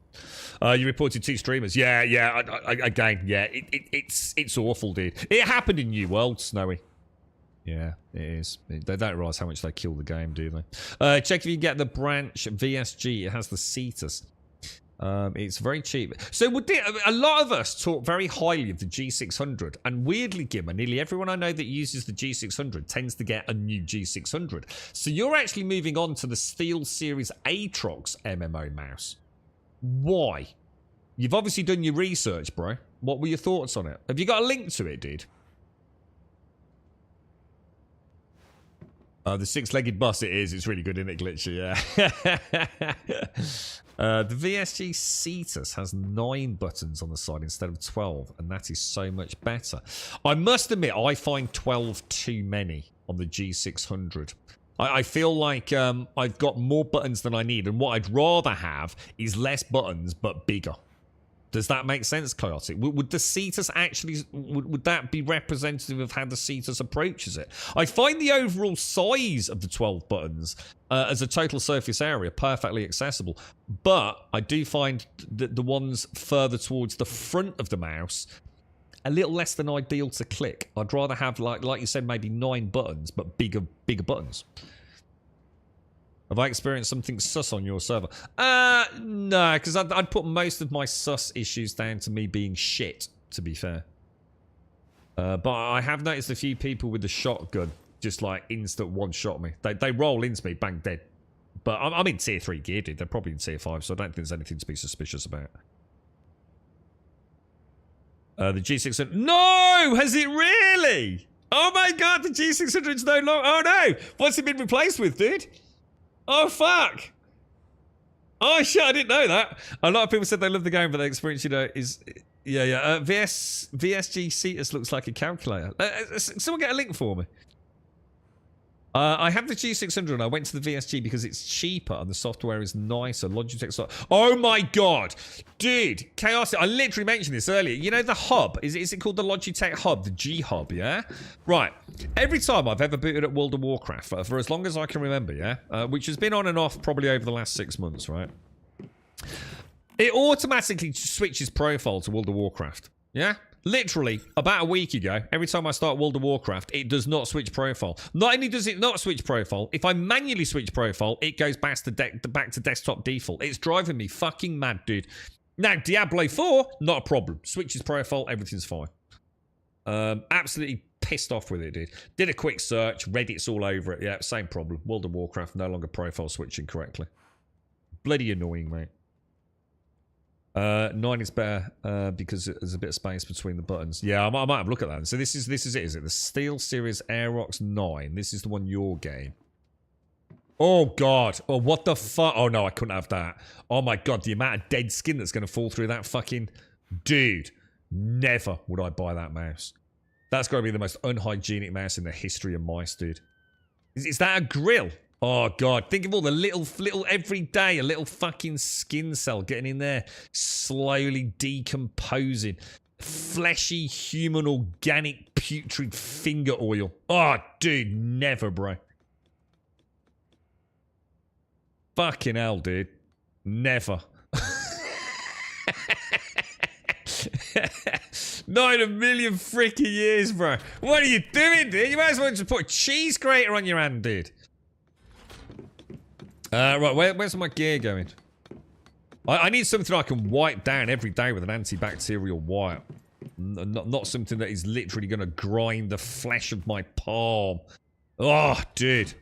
You reported 2 streamers. Yeah. Again, yeah. It's awful, dude. It happened in New World, Snowy. Yeah, it is. They don't realise how much they kill the game, do they? Check if you get the branch VSG. It has the Cetus. It's very cheap. So a lot of us talk very highly of the G600, and weirdly, Gimmer, nearly everyone I know that uses the G600 tends to get a new G600. So you're actually moving on to the Steel Series Aatrox MMO mouse. Why? You've obviously done your research, bro. What were your thoughts on it? Have you got a link to it, dude? The 6-legged bus it is. It's really good, isn't it, Glitchy? Yeah. The VSG Cetus has 9 buttons on the side instead of 12, and that is so much better. I must admit, I find 12 too many on the G600. I feel like I've got more buttons than I need, and what I'd rather have is less buttons, but bigger. Does that make sense, Chaotic? Would the Cetus actually... Would that be representative of how the Cetus approaches it? I find the overall size of the 12 buttons as a total surface area perfectly accessible. But I do find the ones further towards the front of the mouse a little less than ideal to click. I'd rather have, like you said, maybe 9 buttons, but bigger buttons. Have I experienced something sus on your server? No, because I'd put most of my sus issues down to me being shit, to be fair. But I have noticed a few people with the shotgun just like instant one-shot me. They roll into me, bang, dead. But I'm in tier 3 gear, dude. They're probably in tier 5, so I don't think there's anything to be suspicious about. The G600... No! Has it really? Oh my god, the G600's no longer... Oh no! What's it been replaced with, dude? Oh, fuck. Oh, shit, I didn't know that. A lot of people said they love the game, but the experience, you know, is... Yeah. VSG Cetus looks like a calculator. Someone get a link for me. I have the G600 and I went to the VSG because it's cheaper and the software is nicer. Logitech software. Oh my god. Dude, Chaos. I literally mentioned this earlier. You know the hub? Is it called the Logitech hub? The G hub, yeah? Right. Every time I've ever booted at World of Warcraft, for as long as I can remember, yeah? Which has been on and off probably over the last 6 months, right? It automatically switches profile to World of Warcraft, yeah? Literally, about a week ago, every time I start World of Warcraft, it does not switch profile. Not only does it not switch profile, if I manually switch profile, it goes back to desktop default. It's driving me fucking mad, dude. Now, Diablo 4, not a problem. Switches profile, everything's fine. Absolutely pissed off with it, dude. Did a quick search, Reddit's all over it. Yeah, same problem. World of Warcraft, no longer profile switching correctly. Bloody annoying, mate. 9 is better because there's a bit of space between the buttons. Yeah, I might have a look at that. So this is it, is it? The Steel Series Aatrox 9. This is the one you're getting. Oh, God. Oh, what the fuck? Oh, no, I couldn't have that. Oh, my God. The amount of dead skin that's going to fall through that fucking... Dude, never would I buy that mouse. That's got to be the most unhygienic mouse in the history of mice, dude. Is that a grill? Oh, God. Think of all the little, every day, a little fucking skin cell getting in there, slowly decomposing. Fleshy, human, organic, putrid finger oil. Oh, dude, never, bro. Fucking hell, dude. Never. Not in a million freaking years, bro. What are you doing, dude? You might as well just put a cheese grater on your hand, dude. Right, where's my gear going? I need something I can wipe down every day with an antibacterial wipe. Not something that is literally going to grind the flesh of my palm. Oh, dude.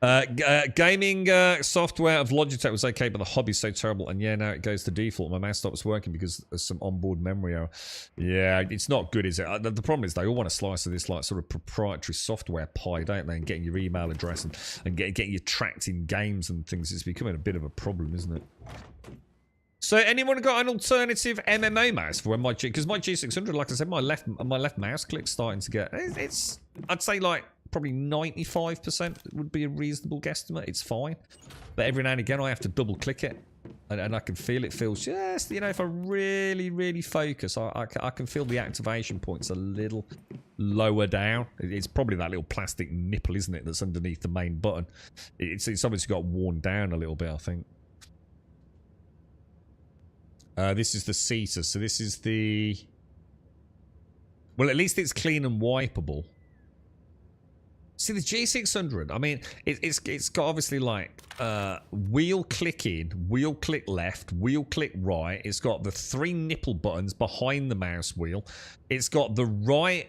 Gaming software of Logitech was okay, but the hobby's so terrible. And yeah, now it goes to default. My mouse stops working because of some onboard memory error. Yeah, it's not good, is it? The problem is they all want a slice of this like sort of proprietary software pie, don't they? And getting your email address and getting you tracked in games and things. It's becoming a bit of a problem, isn't it? So anyone got an alternative MMO mouse for when my G? Because my G600, like I said, my left mouse click's starting to get. It's I'd say like probably 95% would be a reasonable guesstimate. It's fine. But every now and again, I have to double click it. And I can feel it feels just, you know, if I really, really focus, I can feel the activation points a little lower down. It's probably that little plastic nipple, isn't it, that's underneath the main button. It's obviously got worn down a little bit, I think. This is the seater, so this is the... Well, at least it's clean and wipeable. See, the G600, I mean, it's got obviously like wheel click in, wheel click left, wheel click right. It's got the 3 nipple buttons behind the mouse wheel. It's got the right...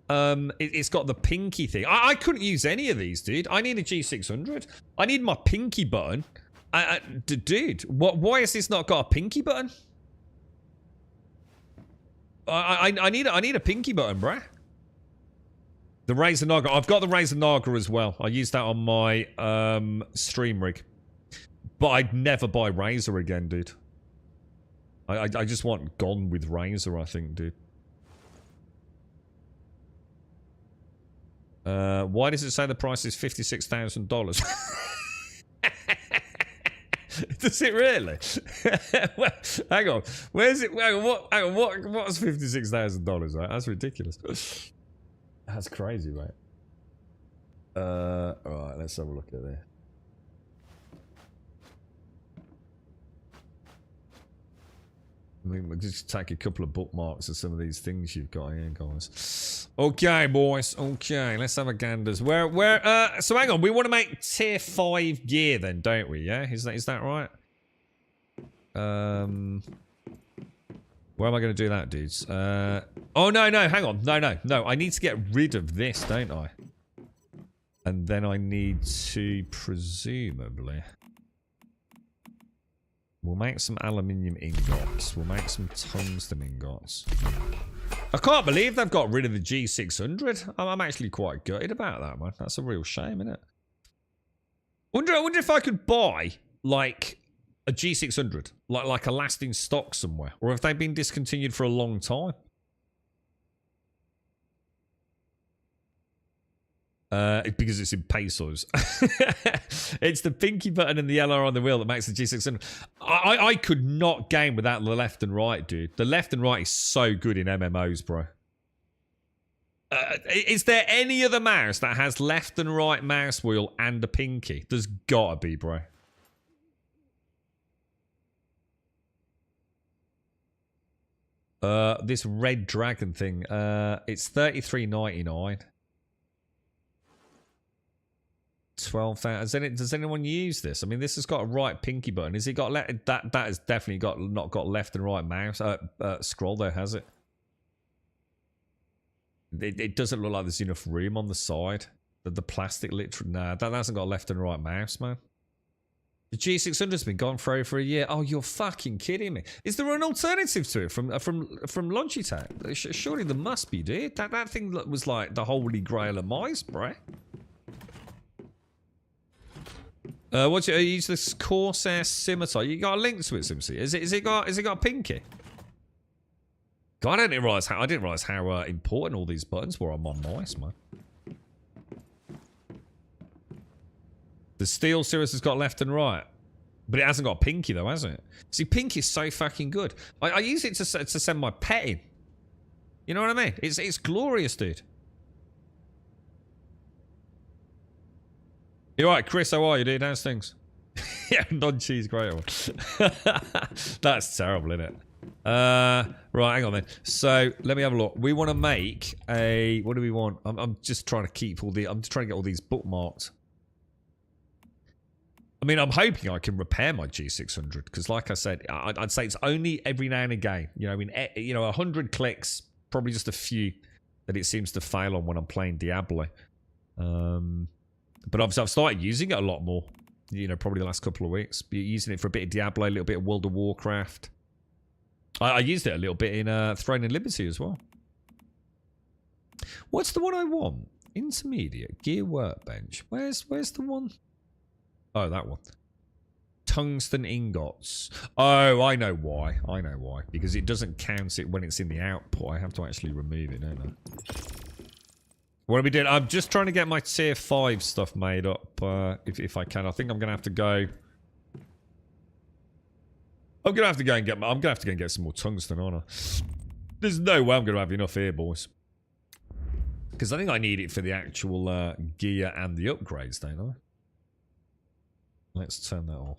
it's got the pinky thing. I couldn't use any of these, dude. I need a G600. I need my pinky button. Dude, why has this not got a pinky button? I need a pinky button, bruh. The Razer Naga. I've got the Razer Naga as well. I use that on my stream rig. But I'd never buy Razer again, dude. I just want gone with Razer, I think, dude. Why does it say the price is $56,000? Does it really? Well, hang on. Where's it? Hang on, what's $56,000? Right? That's ridiculous. That's crazy, mate. Alright, let's have a look at this. I mean, we'll just take a couple of bookmarks of some of these things you've got here, guys. Okay, boys. Okay, let's have a ganders. So hang on, we want to make tier 5 gear then, don't we? Yeah, is that right? Where am I going to do that, dudes? Oh, no, hang on. No. I need to get rid of this, don't I? And then I need to, presumably... We'll make some aluminium ingots. We'll make some tungsten ingots. I can't believe they've got rid of the G600. I'm actually quite gutted about that, man. That's a real shame, isn't it? I wonder if I could buy, like, a G600. Like a lasting stock somewhere. Or if they've been discontinued for a long time. Because it's in pesos. It's the pinky button and the LR on the wheel that makes the G600. I could not game without the left and right, dude. The left and right is so good in MMOs, bro. Is there any other mouse that has left and right mouse wheel and a pinky? There's gotta be, bro. This red dragon thing. It's $33.99. 12,000. Does anyone use this? I mean, this has got a right pinky button. Has it got that has definitely not got left and right mouse scroll there, has it? It doesn't look like there's enough room on the side. The plastic literally, nah, that hasn't got left and right mouse, man. The G600's been gone for over a year. Oh, you're fucking kidding me. Is there an alternative to it from Logitech? Surely there must be, dude. That thing was like the holy grail of mice, bruh. Use this Corsair Scimitar. You got a link to it, Simsy? Is it got a pinky? God, I didn't realize how important all these buttons were on my mice, man. The Steel Series has got left and right, but it hasn't got pinky though, has it? See, pinky's so fucking good. I use it to send my pet in. You know what I mean? It's glorious, dude. You alright, Chris? How are you, dude? How's things? Yeah, non-cheese great one. That's terrible, isn't it? Right, hang on then. So let me have a look. We want to make a. What do we want? I'm just trying to keep all the. I'm just trying to get all these bookmarked. I mean, I'm hoping I can repair my G600 because, like I said, I'd say it's only every now and again. You know, 100 clicks, probably just a few that it seems to fail on when I'm playing Diablo. But obviously, I've started using it a lot more. You know, probably the last couple of weeks. Using it for a bit of Diablo, a little bit of World of Warcraft. I used it a little bit in Throne and Liberty as well. What's the one I want? Intermediate Gear Workbench. Where's the one? Oh, that one. Tungsten ingots. Oh, I know why. Because it doesn't count it when it's in the output. I have to actually remove it, don't I? What are we doing? I'm just trying to get my tier 5 stuff made up, if I can. I think I'm gonna have to go. I'm gonna have to go and get some more tungsten, aren't I? There's no way I'm gonna have enough here, boys. Because I think I need it for the actual gear and the upgrades, don't I? Let's turn that off.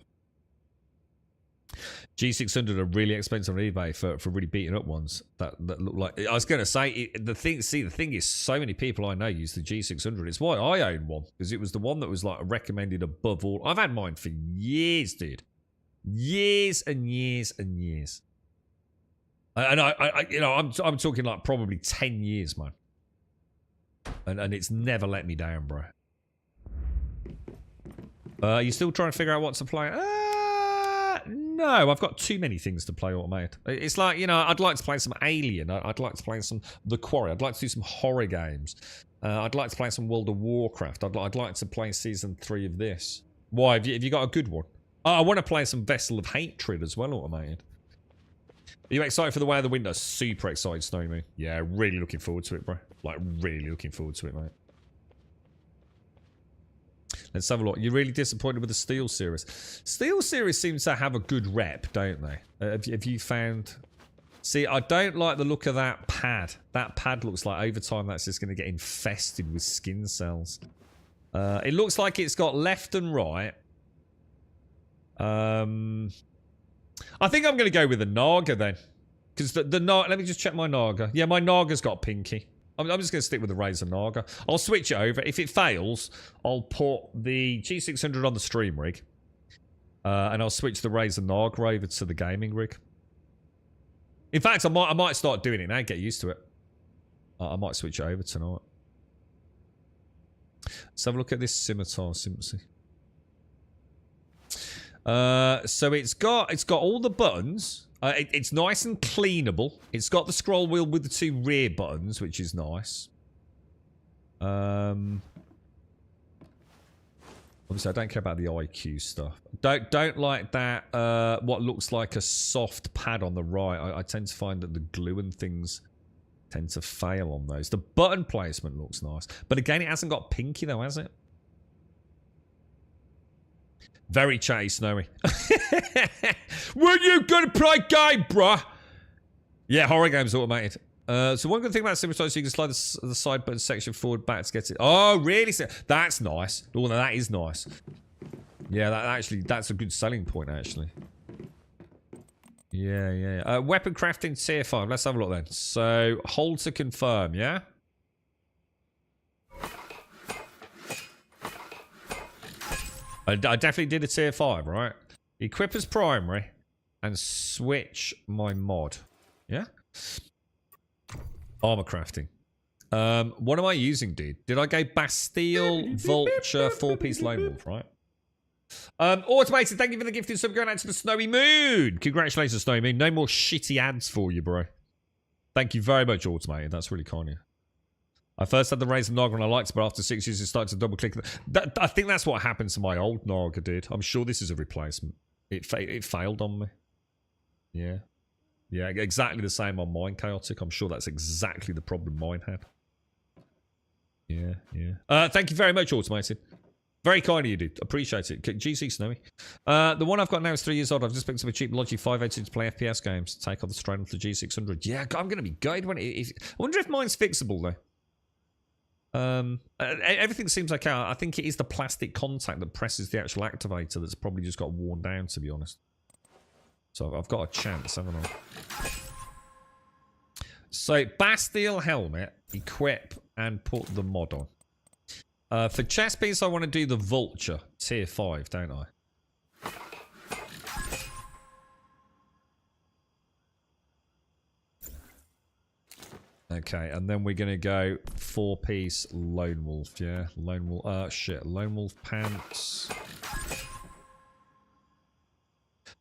G600 are really expensive on eBay for really beating up ones that look like. I was going to say the thing is, so many people I know use the G600. It's why I own one, because it was the one that was like recommended above all. I've had mine for years, dude, years and years and years. And I'm talking like probably 10 years, man. And it's never let me down, bro. You still trying to figure out what to play? No, I've got too many things to play automated. It's like, you know, I'd like to play some Alien. I'd like to play some The Quarry. I'd like to do some horror games. I'd like to play some World of Warcraft. I'd like to play Season 3 of this. Why? Have you got a good one? Oh, I want to play some Vessel of Hatred as well, automated. Are you excited for the Way of the Window? Super excited, Snowy Moon. Yeah, really looking forward to it, bro. Like, really looking forward to it, mate. Let's have a look. You're really disappointed with the Steel series. Steel series seems to have a good rep, don't they? Have you found... See, I don't like the look of that pad. That pad looks like over time that's just going to get infested with skin cells. It looks like it's got left and right. I think I'm going to go with the Naga then. Because the Naga... Let me just check my Naga. Yeah, my Naga's got pinky. I'm just going to stick with the Razor Naga. I'll switch it over. If it fails, I'll put the G600 on the stream rig. And I'll switch the Razor Naga over to the gaming rig. In fact, I might start doing it now. Get used to it. I might switch it over tonight. Let's have a look at this Scimitar Simpsy. So it's got all the buttons. It's nice and cleanable. It's got the scroll wheel with the 2 rear buttons, which is nice. Obviously, I don't care about the IQ stuff. Don't like that. What looks like a soft pad on the right. I tend to find that the glue and things tend to fail on those. The button placement looks nice, but again, it hasn't got pinky though, has it? Very chatty, Snowy. Were you gonna play game, bruh? Yeah, horror games automated. So one good thing about Scimitar is you can slide the side button section forward back to get it. Oh, really? That's nice. Oh, no, that is nice. Yeah, that's a good selling point, actually. Yeah. Weapon crafting tier 5. Let's have a look then. So, hold to confirm, yeah? I definitely did a tier 5, right? Equip as primary and switch my mod. Yeah? Armor crafting. What am I using, dude? Did I go Bastille, Vulture, 4-piece Lone Wolf, right? Automated, thank you for the gifted sub going out to the Snowy Moon. Congratulations, Snowy Moon. No more shitty ads for you, bro. Thank you very much, Automated. That's really kind of you. I first had the Razor Naga and I liked it, but after 6 years it started to double click. I think that's what happened to my old Naga, dude. I'm sure this is a replacement. It failed on me. Yeah. Yeah, exactly the same on mine, Chaotic. I'm sure that's exactly the problem mine had. Yeah. Thank you very much, Automated. Very kind of you, dude. Appreciate it. GC Snowy. The one I've got now is 3 years old. I've just picked up a cheap Logi 580 to play FPS games. Take off the strain of the G600. Yeah, I'm going to be good when I wonder if mine's fixable, though. Everything seems okay. I think it is the plastic contact that presses the actual activator that's probably just got worn down, to be honest. So I've got a chance, haven't I? So Bastille helmet, equip and put the mod on. For chest piece, I want to do the Vulture tier 5, don't I? Okay, and then we're gonna go 4-piece Lone Wolf, yeah? Lone Wolf, shit, Lone Wolf pants.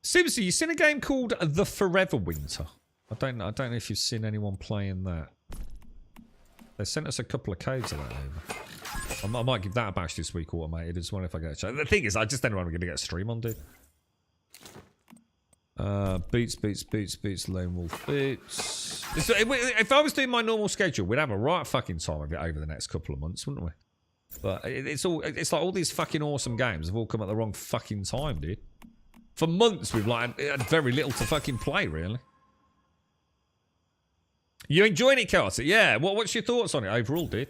Seriously, you seen a game called The Forever Winter? I don't know if you've seen anyone playing that. They sent us a couple of codes of that over. I might give that a bash this week, Automated, as well, if I get a chance. The thing is, I just don't know when I'm gonna get a stream on, dude. Boots, Lone Wolf boots. If I was doing my normal schedule, we'd have a right fucking time of it over the next couple of months, wouldn't we? But it's like all these fucking awesome games have all come at the wrong fucking time, dude. For months, we've like had very little to fucking play, really. You enjoying it, Carter? Yeah. What's your thoughts on it overall, dude?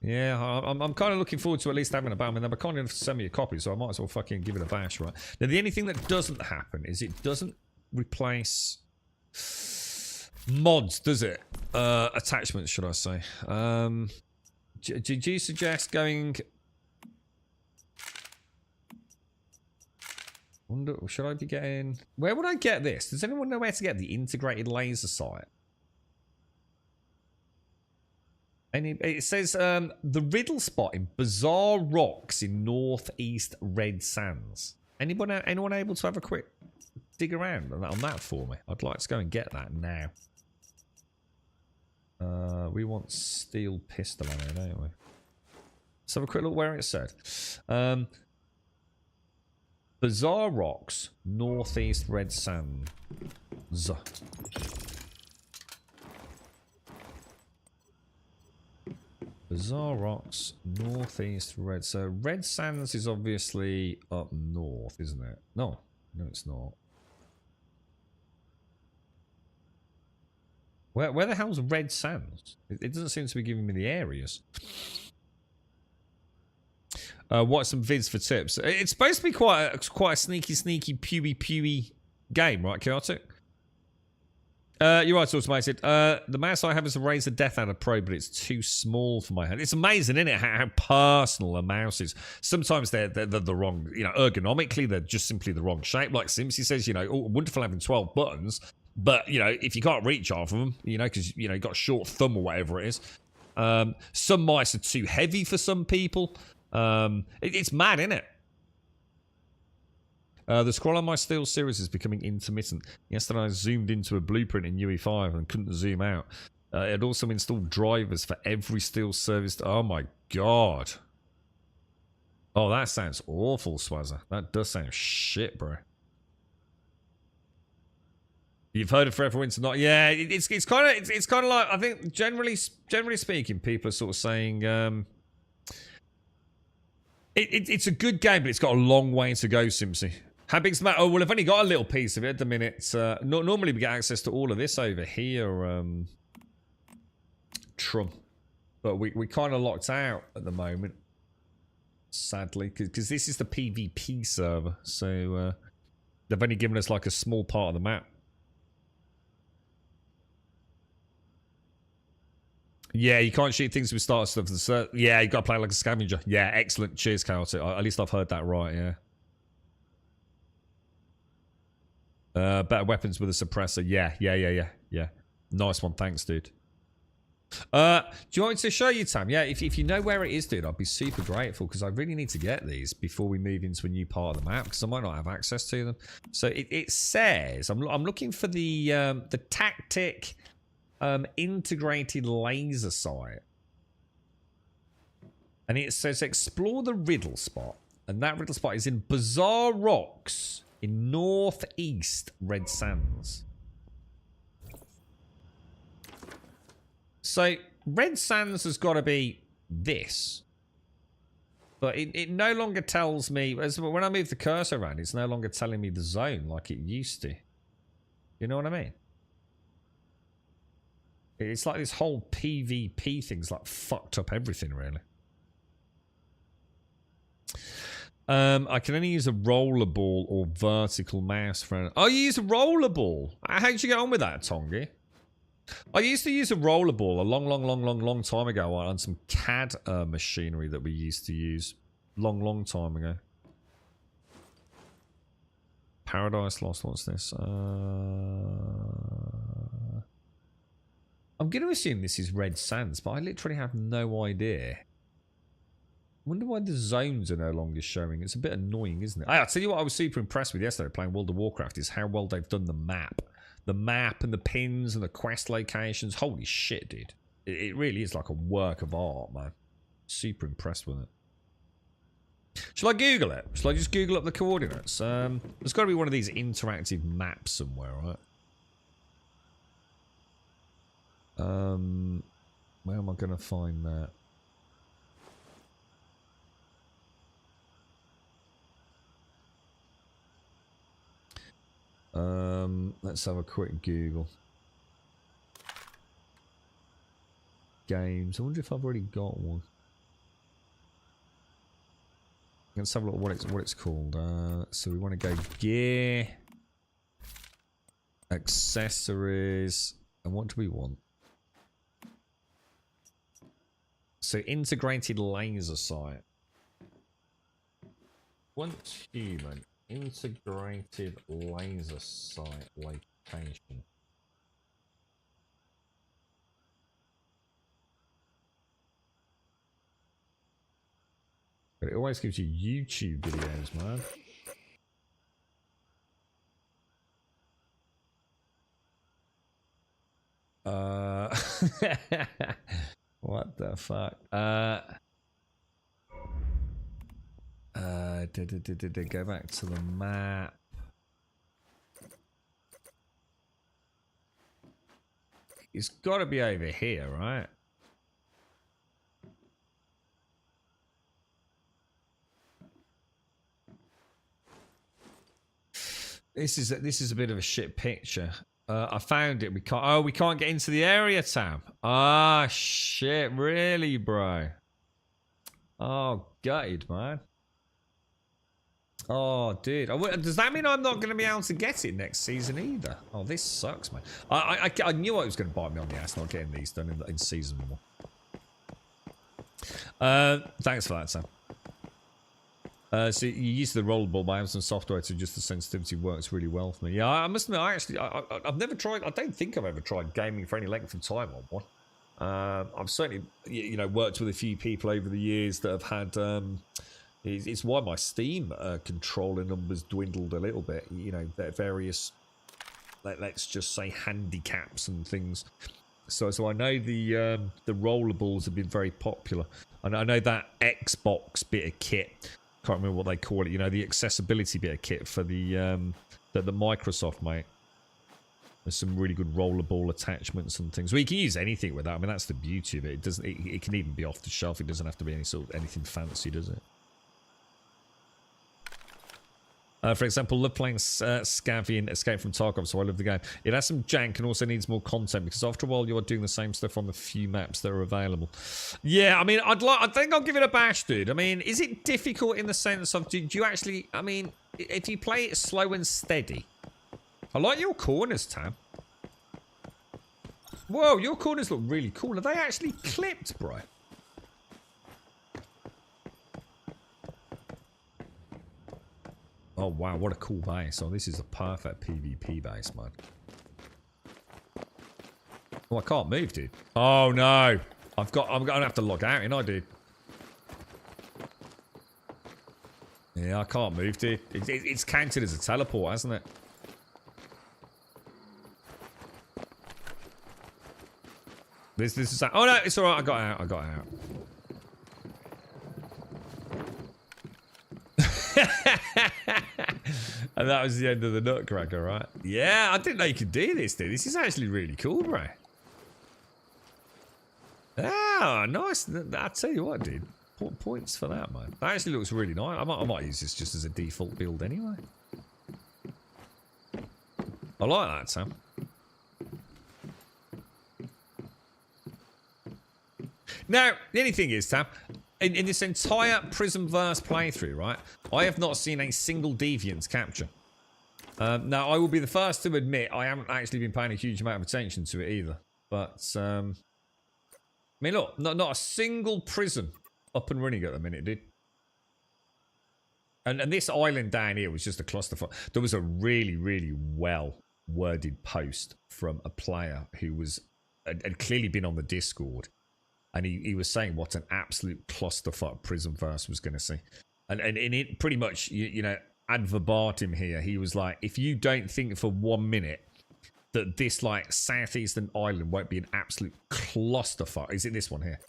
Yeah, I'm kind of looking forward to at least having a ban. I mean, they're kind enough to send me a copy, so I might as well fucking give it a bash, right? Now, the only thing that doesn't happen is it doesn't replace mods, does it? Attachments, should I say? Do you suggest going? Should I be getting? Where would I get this? Does anyone know where to get the integrated laser sight? It says the riddle spot in Bizarre Rocks in northeast Red Sands. Anyone able to have a quick dig around on that for me? I'd like to go and get that now. We want steel pistol on it, don't we? Let's have a quick look where it said. Bizarre Rocks, northeast Red Sands. Bizarre Rocks, northeast Red. So Red Sands is obviously up north, isn't it? No, it's not. Where the hell's Red Sands? It doesn't seem to be giving me the areas. Watch some vids for tips. It's supposed to be quite a sneaky, pewy game, right, Chaotic? You're right, Automated. The mouse I have is a Razer Death Adder Pro, but it's too small for my hand. It's amazing, isn't it, how personal a mouse is. Sometimes they're the wrong, ergonomically, they're just simply the wrong shape. Like Simpsy says, wonderful having 12 buttons, but, if you can't reach half of them, because, you've got a short thumb or whatever it is. Some mice are too heavy for some people. It's mad, isn't it? The scroll on my Steel series is becoming intermittent. Yesterday I zoomed into a blueprint in UE5 and couldn't zoom out. It had also installed drivers for every Steel service. Oh my god. Oh, that sounds awful, Swazzer. That does sound shit, bro. You've heard of Forever Winter Not? Yeah, it's kind of like, I think generally speaking, people are sort of saying it's a good game, but it's got a long way to go, Simpsy. How big's the map? Oh, well, I've only got a little piece of it at the minute. Normally we get access to all of this over here, Trum. But we kind of locked out at the moment, sadly, because this is the PvP server. So they've only given us like a small part of the map. Yeah, you can't shoot things with starter stuff. Yeah, you got to play like a scavenger. Yeah, excellent. Cheers, Chaotic. At least I've heard that right, yeah. Better weapons with a suppressor. Yeah. Nice one. Thanks, dude. Do you want me to show you, Tam? Yeah, if you know where it is, dude, I'd be super grateful because I really need to get these before we move into a new part of the map because I might not have access to them. So it says, I'm looking for the tactic integrated laser sight. And it says explore the riddle spot. And that riddle spot is in Bizarre Rocks in northeast Red Sands. So Red Sands has got to be this. But it no longer tells me, when I move the cursor around, it's no longer telling me the zone like it used to. You know what I mean? It's like this whole PvP thing's like fucked up everything, really. I can only use a rollerball or vertical mouse for... Oh, you use a rollerball? How did you get on with that, Tongi? I used to use a rollerball a long time ago on some CAD machinery that we used to use. Long time ago. Paradise Lost, what's this? I'm going to assume this is Red Sands, but I literally have no idea. I wonder why the zones are no longer showing. It's a bit annoying, isn't it? I'll tell you what I was super impressed with yesterday playing World of Warcraft is how well they've done the map. The map and the pins and the quest locations. Holy shit, dude. It really is like a work of art, man. Super impressed with it. Shall I Google it? Shall I just Google up the coordinates? There's got to be one of these interactive maps somewhere, right? am I going to find that? Let's have a quick Google. Games. I wonder if I've already got one. Let's have a look at what it's called. So we want to go gear, accessories, and what do we want? So integrated laser sight. Want human integrated laser sight location. But it always gives you YouTube videos, man. What the fuck? Go back to the map. It's got to be over here, right? This is a bit of a shit picture. I found it. We can't get into the area, Tam. Ah, shit. Really, bro? Oh, gutted, man. Oh, dude. Does that mean I'm not going to be able to get it next season either? Oh, this sucks, man. I knew I was going to bite me on the ass not getting these done in season 1. Thanks for that, Sam. So you use the rollerball by Amazon software to just the sensitivity works really well for me. Yeah, I must admit, I've never tried. I don't think I've ever tried gaming for any length of time on one. I've certainly, worked with a few people over the years that have had. It's why my Steam controller numbers dwindled a little bit. Various, let's just say, handicaps and things. So I know the rollerballs have been very popular, and I know that Xbox bit of kit. Can't remember what they call it. The accessibility bit of kit for the Microsoft, mate. There's some really good rollerball attachments and things. Well, you can use anything with that. I mean, that's the beauty of it. It doesn't. It can even be off the shelf. It doesn't have to be anything fancy, does it? For example, love playing Scavian Escape from Tarkov, so I love the game. It has some jank and also needs more content because after a while you are doing the same stuff on the few maps that are available. Yeah, I mean, I think I'll give it a bash, dude. I mean, is it difficult in the sense of, do you actually, I mean, if you play it slow and steady? I like your corners, Tam. Whoa, your corners look really cool. Are they actually clipped, bro? Oh wow, what a cool base. Oh, this is a perfect PvP base, man. Oh, I can't move, dude. Oh no. I'm gonna have to log out, ain't I, dude? Yeah, I can't move, dude. It's counted as a teleport, hasn't it? This is... Oh no, it's alright, I got out. And that was the end of the nutcracker, right? Yeah, I didn't know you could do this, dude. This is actually really cool, bro. Ah, nice. I tell you what, dude. Points for that, man. That actually looks really nice. I might use this just as a default build anyway. I like that, Sam. Now, the only thing is, Sam, in this entire Prismverse playthrough, right, I have not seen a single Deviant capture. Now, I will be the first to admit I haven't actually been paying a huge amount of attention to it either. But, I mean, look, not a single prison up and running at the minute, dude. And this island down here was just a clusterfuck. There was a really, really well-worded post from a player who had clearly been on the Discord. And he was saying what an absolute clusterfuck Prismverse was going to see. And it pretty much, ad verbatim here, he was like, if you don't think for 1 minute that this, like, southeastern island won't be an absolute clusterfuck. Is it this one here?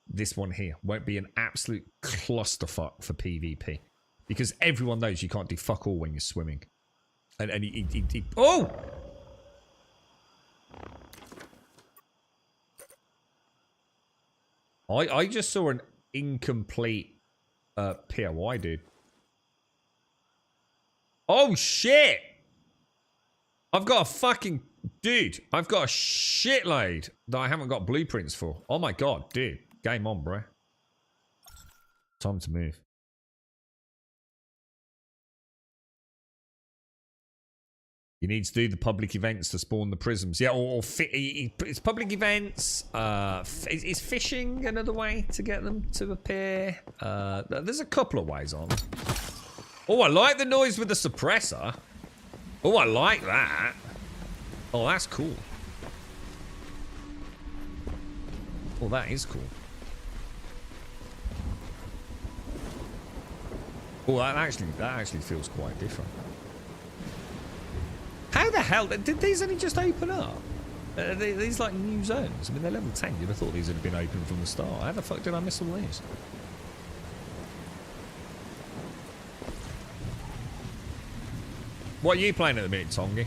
This one here won't be an absolute clusterfuck for PvP. Because everyone knows you can't do fuck all when you're swimming. And he oh! I just saw an incomplete POI, dude. Oh, shit! I've got a fucking... Dude, I've got a shitload that I haven't got blueprints for. Oh my god, dude. Game on, bro. Time to move. You need to do the public events to spawn the prisms. Yeah, or it's public events. Is fishing another way to get them to appear? There's a couple of ways on. Oh, I like the noise with the suppressor. Oh, I like that. Oh, that's cool. Oh, that is cool. Oh, that actually feels quite different. How the hell did these only just open up? These like new zones. I mean, they're level 10. You'd have thought these would have been open from the start. How the fuck did I miss all these? What are you playing at the minute, Tongi?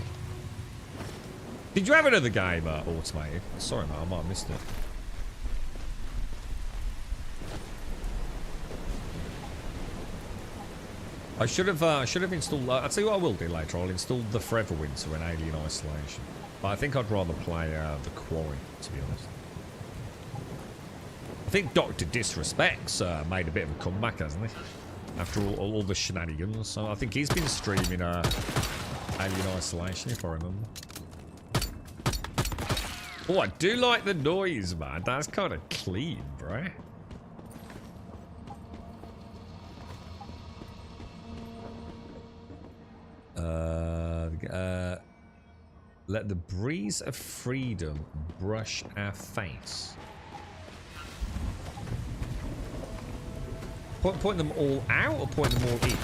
Did you have another game automated? Sorry, mate, I might have missed it. I should have installed. I'll tell you what I will do later. I'll install the Forever Winter and Alien Isolation. But I think I'd rather play the Quarry, to be honest. I think Dr. Disrespect's made a bit of a comeback, hasn't he? After all the shenanigans. So I think he's been streaming Alien Isolation, if I remember. Oh, I do like the noise, man. That's kind of clean, bro. Let the breeze of freedom brush our face. Point them all out or point them all in?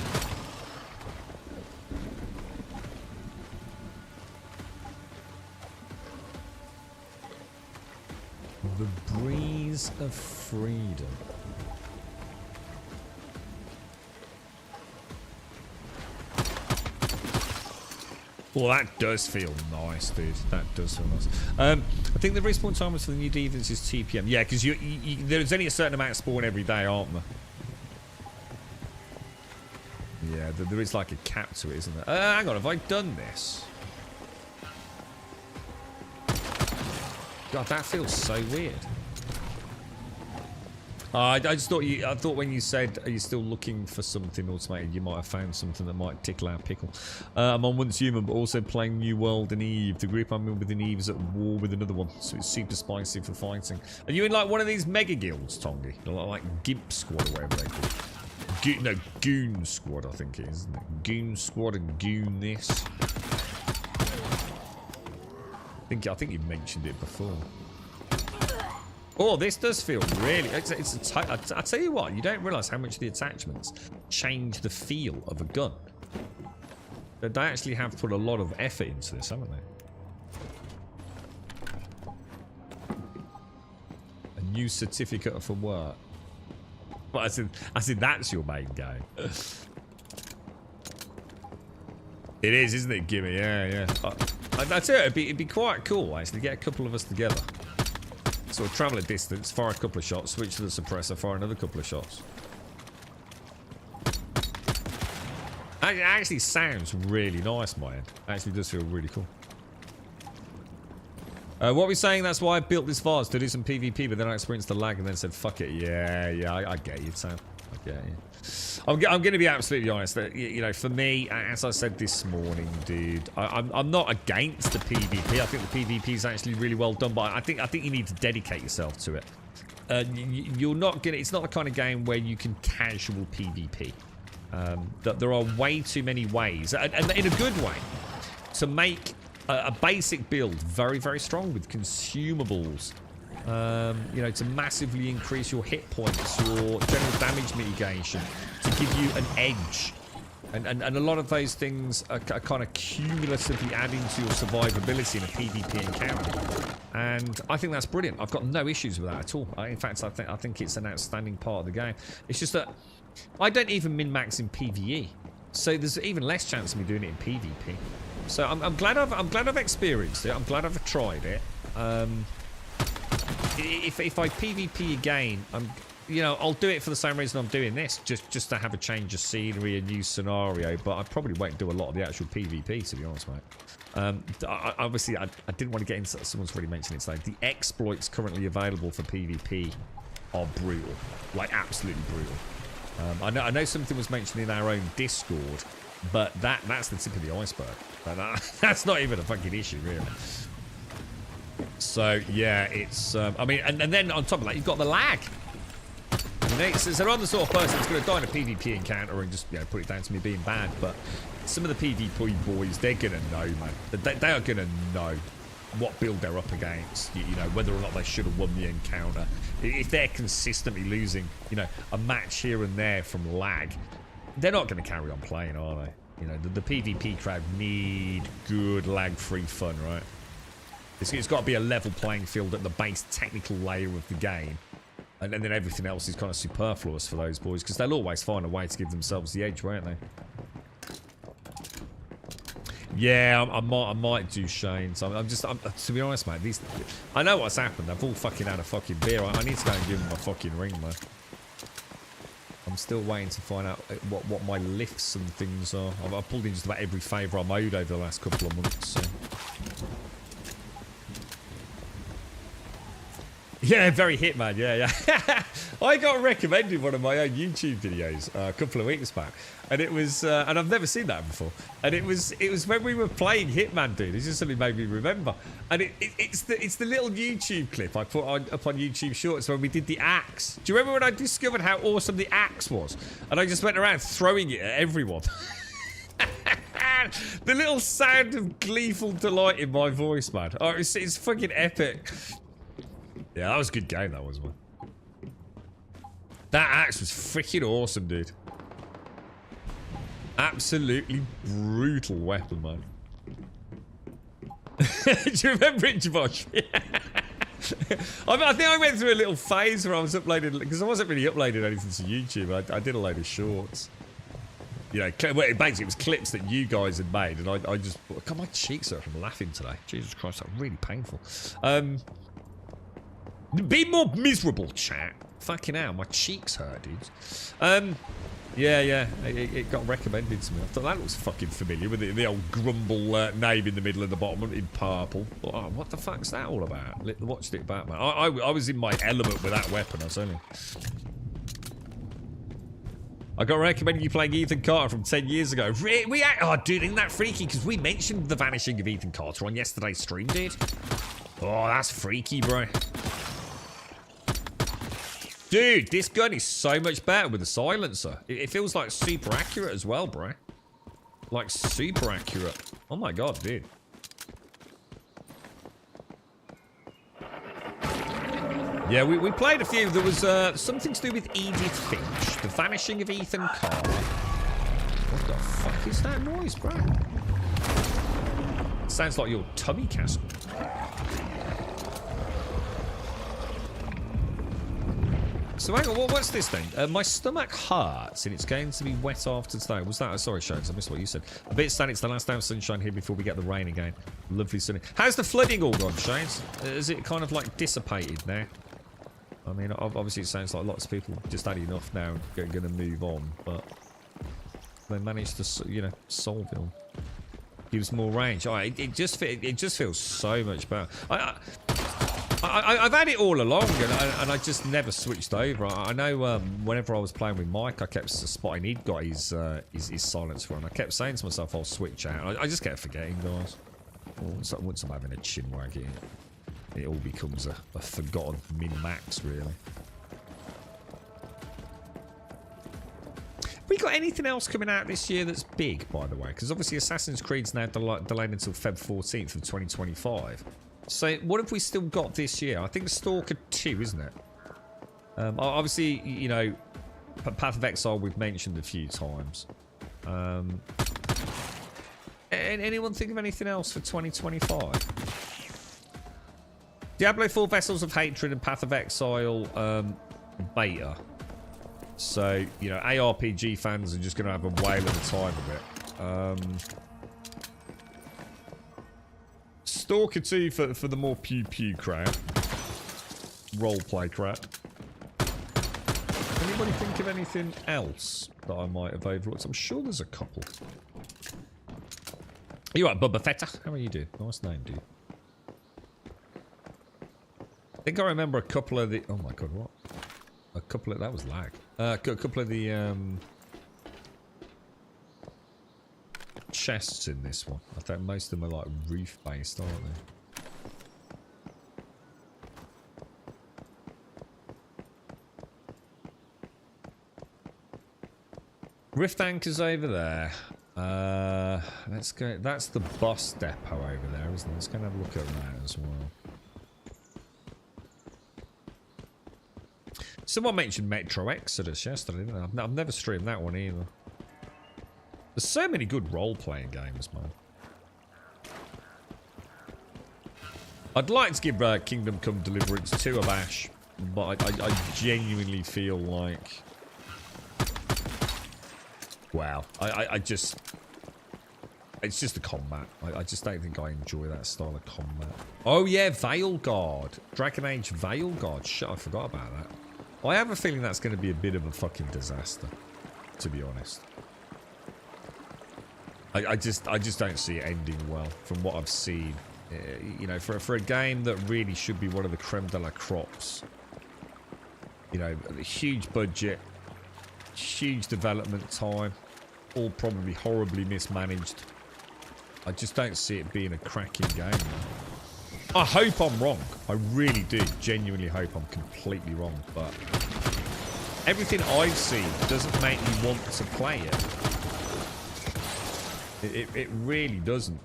The breeze of freedom. Well, that does feel nice, dude. That does feel nice. I think the respawn timers for the new defense is 2 PM. Yeah, because there's only a certain amount of spawn every day, aren't there? Yeah, there is like a cap to it, isn't there? Hang on, have I done this? God, that feels so weird. I just thought I thought when you said, are you still looking for something automated, you might have found something that might tickle our pickle. I'm on once human, but also playing New World and Eve. The group I'm in with an Eve is at war with another one, so it's super spicy for fighting. Are you in like one of these mega guilds, Tongi? Like Gimp Squad or whatever they call it? No, Goon Squad, I think it is, isn't it? Goon Squad and Goon this. I think you mentioned it before. Oh, this does feel really... I tell you what, you don't realise how much the attachments change the feel of a gun. They actually have put a lot of effort into this, haven't they? A new certificate for work. Well, I said that's your main game. It is, isn't it, Gimme? Yeah. I tell you, it'd be quite cool, actually, to get a couple of us together. Sort of travel a distance, fire a couple of shots, switch to the suppressor, fire another couple of shots. It actually sounds really nice, my end. It actually does feel really cool. What we're saying, that's why I built this vase, to do some PvP, but then I experienced the lag and then said, fuck it. Yeah, I get you, Sam. I get you. I'm going to be absolutely honest. That, you know, for me, as I said this morning, dude, I'm not against the PvP. I think the PvP is actually really well done, but I think you need to dedicate yourself to it. You're not gonna. It's not the kind of game where you can casual PvP. There are way too many ways, and in a good way, to make a basic build very, very strong with consumables. You know, to massively increase your hit points, your general damage mitigation, to give you an edge. And a lot of those things are kind of cumulatively adding to your survivability in a PvP encounter. And I think that's brilliant. I've got no issues with that at all. In fact, I think it's an outstanding part of the game. It's just that I don't even min-max in PvE. So there's even less chance of me doing it in PvP. So I'm glad I've experienced it. I'm glad I've tried it. if I PvP again, I'll do it for the same reason I'm doing this, just to have a change of scenery, a new scenario. But I probably won't do a lot of the actual PvP, to be honest, mate. Obviously, I didn't want to get into. Someone's already mentioned it today. The exploits currently available for PvP are brutal, like absolutely brutal. I know something was mentioned in our own Discord, but that's the tip of the iceberg. That's not even a fucking issue, really. So yeah, it's I mean, and then on top of that, you've got the lag. So I'm the sort of person that's going to die in a PvP encounter and just put it down to me being bad. But some of the PvP boys, they're going to know, man. They are going to know what build they're up against. Whether or not they should have won the encounter. If they're consistently losing, a match here and there from lag, they're not going to carry on playing, are they? The PvP crowd need good lag-free fun, right? It's got to be a level playing field at the base technical layer of the game. And then everything else is kind of superfluous for those boys, because they'll always find a way to give themselves the edge, won't they? Yeah, I might do Shane. So I'm to be honest, mate. I know what's happened. They've all fucking had a fucking beer. I need to go and give them a fucking ring, man. I'm still waiting to find out what my lifts and things are. I've pulled in just about every favour I made over the last couple of months. So. Yeah, very Hitman, yeah. I got recommended one of my own YouTube videos a couple of weeks back, and it was, and I've never seen that before. And it was when we were playing Hitman, dude. It just suddenly made me remember. And it's the little YouTube clip I put up on YouTube Shorts when we did the axe. Do you remember when I discovered how awesome the axe was? And I just went around throwing it at everyone. The little sound of gleeful delight in my voice, man. Oh, it's fucking epic. Yeah, that was a good game, that was one. That axe was freaking awesome, dude. Absolutely brutal weapon, man. Do you remember it, Josh? I think I went through a little phase where I was uploading, because I wasn't really uploading anything to YouTube. I did a load of shorts. Basically it was clips that you guys had made, and I just... God, my cheeks hurt from laughing today. Jesus Christ, that's really painful. Be more miserable, chat. Fucking hell, my cheeks hurt, dude. Yeah, it got recommended to me. I thought that looks fucking familiar with the old grumble name in the middle of the bottom in purple. Oh, what the fuck's that all about? Watched it back, man. I was in my element with that weapon, I tell you. I got recommended you playing Ethan Carter from 10 years ago. Oh, dude, isn't that freaky? Because we mentioned the vanishing of Ethan Carter on yesterday's stream, dude. Oh, that's freaky, bro. Dude, this gun is so much better with the silencer. It feels like super accurate as well, bro. Like super accurate. Oh my god, dude. Yeah, we played a few. There was something to do with Edith Finch. The vanishing of Ethan Carter. What the fuck is that noise, bro? It sounds like your tummy castle. So hang on, what's this thing? My stomach hurts and it's going to be wet after today. Was that? Sorry, Shones, I missed what you said. A bit sunny. It's the last day of sunshine here before we get the rain again. Lovely sunny. How's the flooding all gone, Shones? Is it kind of like dissipated now? I mean, obviously it sounds like lots of people just had enough now and going to move on, but they managed to, solve it all. Gives more range. Oh, it just feels so much better. I've had it all along, and I just never switched over. I know whenever I was playing with Mike, I kept spotting he'd got his silencer on. I kept saying to myself, I'll switch out. I just kept forgetting, guys. Once I'm having a Chinwag here, it all becomes a forgotten min-max, really. Have we got anything else coming out this year that's big, by the way? Because obviously Assassin's Creed's now delayed until Feb 14th of 2025. So what have we still got this year? I think Stalker 2, isn't it? Obviously, Path of Exile we've mentioned a few times. Anyone think of anything else for 2025? Diablo 4 Vessels of Hatred and Path of Exile beta. So, ARPG fans are just going to have a whale of a time of it. Stalker 2 for the more pew-pew crowd. roleplay crap. Anybody think of anything else that I might have overlooked? I'm sure there's a couple. Are you right, Bubba Fetta? How are you doing? Nice name, dude. I think I remember a couple of the... Oh my god, what? A couple of... That was lag. A couple of the chests in this one. I think most of them are like roof-based, aren't they? Rift anchors over there. Let's go. That's the bus depot over there, isn't it? Let's go and have a look at that as well. Someone mentioned Metro Exodus yesterday, didn't they? I've never streamed that one either. There's so many good role-playing games, man. I'd like to give Kingdom Come Deliverance 2 a bash, but I genuinely feel like... Wow. I just... It's just the combat. I just don't think I enjoy that style of combat. Oh yeah, Veilguard. Dragon Age Veilguard. Shit, I forgot about that. I have a feeling that's going to be a bit of a fucking disaster, to be honest. I just don't see it ending well from what I've seen. You know, for a game that really should be one of the creme de la crops. You know, a huge budget, huge development time, all probably horribly mismanaged. I just don't see it being a cracking game. I hope I'm wrong. I really do. Genuinely hope I'm completely wrong. But everything I've seen doesn't make me want to play it. It really doesn't.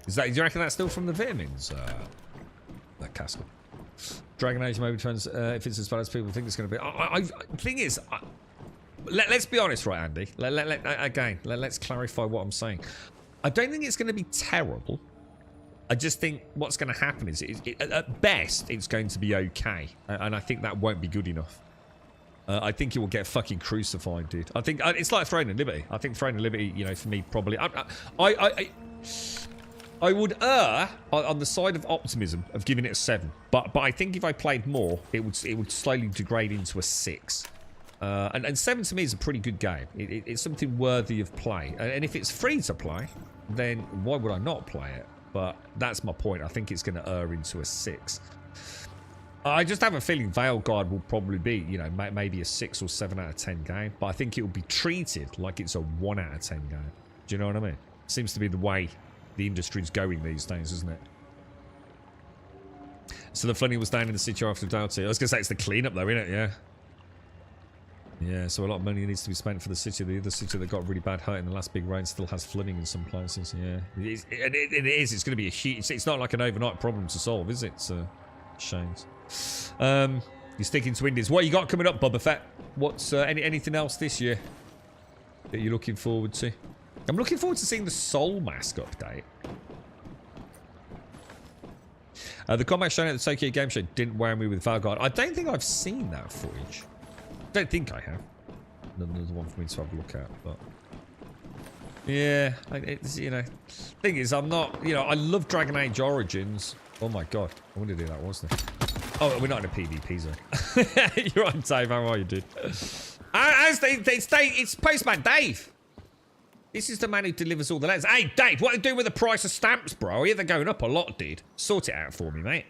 Do you reckon that's still from the vitamins? That castle. Dragon Age maybe trends. If it's as bad as people think it's going to be. Thing is, let's be honest, right, Andy? Let's clarify what I'm saying. I don't think it's going to be terrible. I just think what's going to happen is, at best, it's going to be okay. And I think that won't be good enough. I think it will get fucking crucified, dude. I think it's like Throne and Liberty. I think Throne and Liberty, you know, for me, probably... I would err on the side of optimism of giving it a 7. But I think if I played more, it would slowly degrade into a 6. And 7 to me is a pretty good game. It's something worthy of play. And if it's free to play, then why would I not play it? But that's my point. I think it's going to err into a 6. I just have a feeling Veilguard will probably be, you know, maybe a 6 or 7 out of 10 game. But I think it will be treated like it's a 1 out of 10 game. Do you know what I mean? Seems to be the way the industry's going these days, isn't it? So the flooding was down in the city after Doughty. I was going to say it's the cleanup though, isn't it? Yeah. Yeah, so a lot of money needs to be spent for the city. The other city that got really bad hurt in the last big rain still has flooding in some places. Yeah, it is. It's going to be a huge... It's not like an overnight problem to solve, is it? It's shames. You're sticking to Indies. What you got coming up, Boba Fett? What's anything else this year that you're looking forward to? I'm looking forward to seeing the Soul Mask update. The combat shown at the Tokyo Game Show didn't wow me with Veilguard. I don't think I've seen that footage. I don't think I have. Another one for me to have a look at, but yeah, it's, you know, thing is, I'm not, you know, I love Dragon Age Origins. Oh my god, I wanted to do that, wasn't it? Oh, we're not in a PvP zone. You're on, Dave. How are you, dude? It's Postman Dave. This is the man who delivers all the letters. Hey, Dave, what are you doing with the price of stamps, bro? I hear they're going up a lot, dude. Sort it out for me, mate.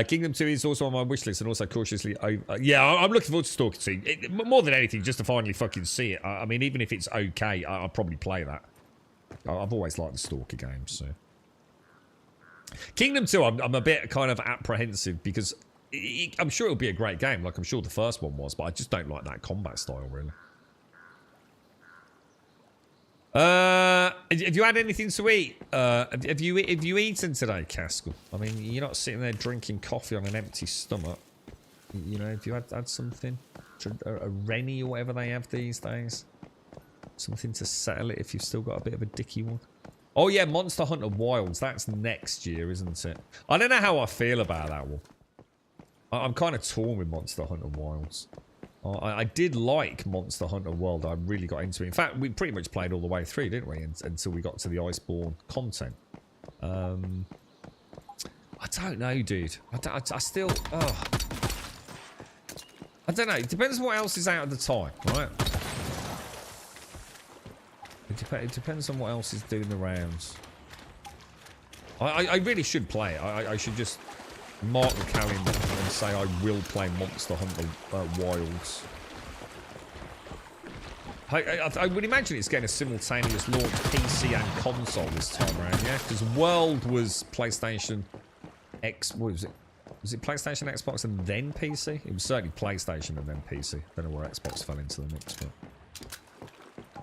Kingdom 2 is also on my wish list and also cautiously over... yeah, I'm looking forward to Stalker 2. More than anything, just to finally fucking see it. I mean, even if it's okay, I'll probably play that. I've always liked the Stalker games, so... Kingdom 2, I'm a bit kind of apprehensive because I'm sure it'll be a great game, like I'm sure the first one was, but I just don't like that combat style, really. Have you had anything to eat? Have you eaten today, Caskell? I mean, you're not sitting there drinking coffee on an empty stomach. You know, have you had something? A Rennie or whatever they have these days? Something to settle it if you've still got a bit of a dicky one. Oh yeah, Monster Hunter Wilds. That's next year, isn't it? I don't know how I feel about that one. I'm kind of torn with Monster Hunter Wilds. I did like Monster Hunter World. I really got into it. In fact, we pretty much played all the way through, didn't we? Until we got to the Iceborne content. I don't know, dude. I still... Oh. I don't know. It depends on what else is out at the time, right? It depends on what else is doing the rounds. I really should play it. I should just mark the calendar and say I will play Monster Hunter Wilds. I would imagine it's getting a simultaneous launch PC and console this time around, yeah? Because World was PlayStation X... What was it? Was it PlayStation, Xbox, and then PC? It was certainly PlayStation and then PC. Don't know where Xbox fell into the mix, but...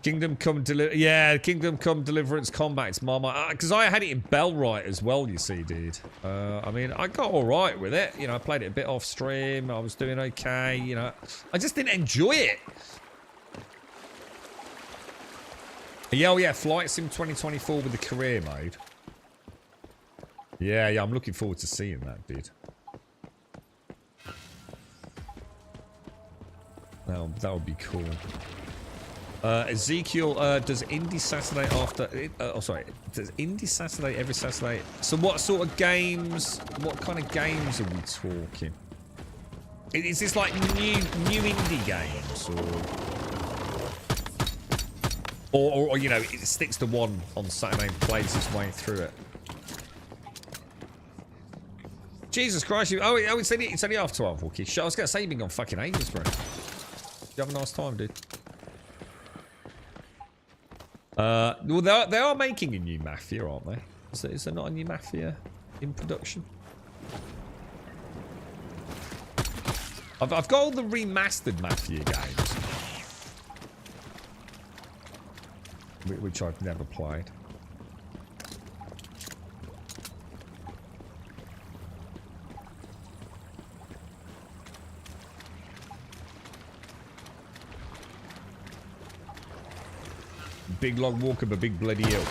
Kingdom Come Deliver... Yeah, Kingdom Come Deliverance Combat's Mama. Because I had it in Bellwright as well, you see, dude. I mean, I got alright with it. You know, I played it a bit off stream. I was doing okay, you know. I just didn't enjoy it. Yeah, oh yeah, Flight Sim 2024 with the career mode. Yeah, I'm looking forward to seeing that, dude. That would be cool. Ezekiel, does Indie Saturday after... does Indie Saturday every Saturday... So what sort of games... What kind of games are we talking? Is this like new indie games? Or you know, it sticks to one on Saturday and plays its way through it? Jesus Christ, it's only half 12, Wookie. I was going to say you've been gone fucking ages, bro. You have a nice time, dude. Well, they are making a new Mafia, aren't they? Is there not a new Mafia in production? I've got all the remastered Mafia games, which I've never played. Big long walk up a big bloody hill.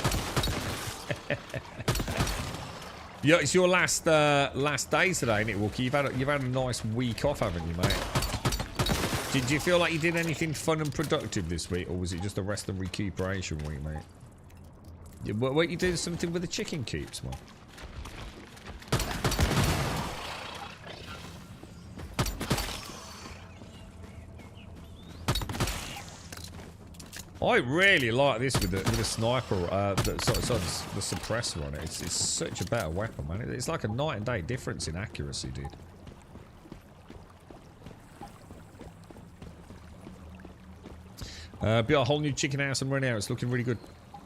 Yeah, it's your last day today, isn't it, Wookie? You've had a nice week off, haven't you, mate? Did you feel like you did anything fun and productive this week, or was it just a rest and recuperation week, mate? Weren't you doing something with the chicken coops, man? I really like this with the sniper, the suppressor on it. It's such a better weapon, man. It's like a night and day difference in accuracy, dude. Built a whole new chicken house and running out. It's looking really good.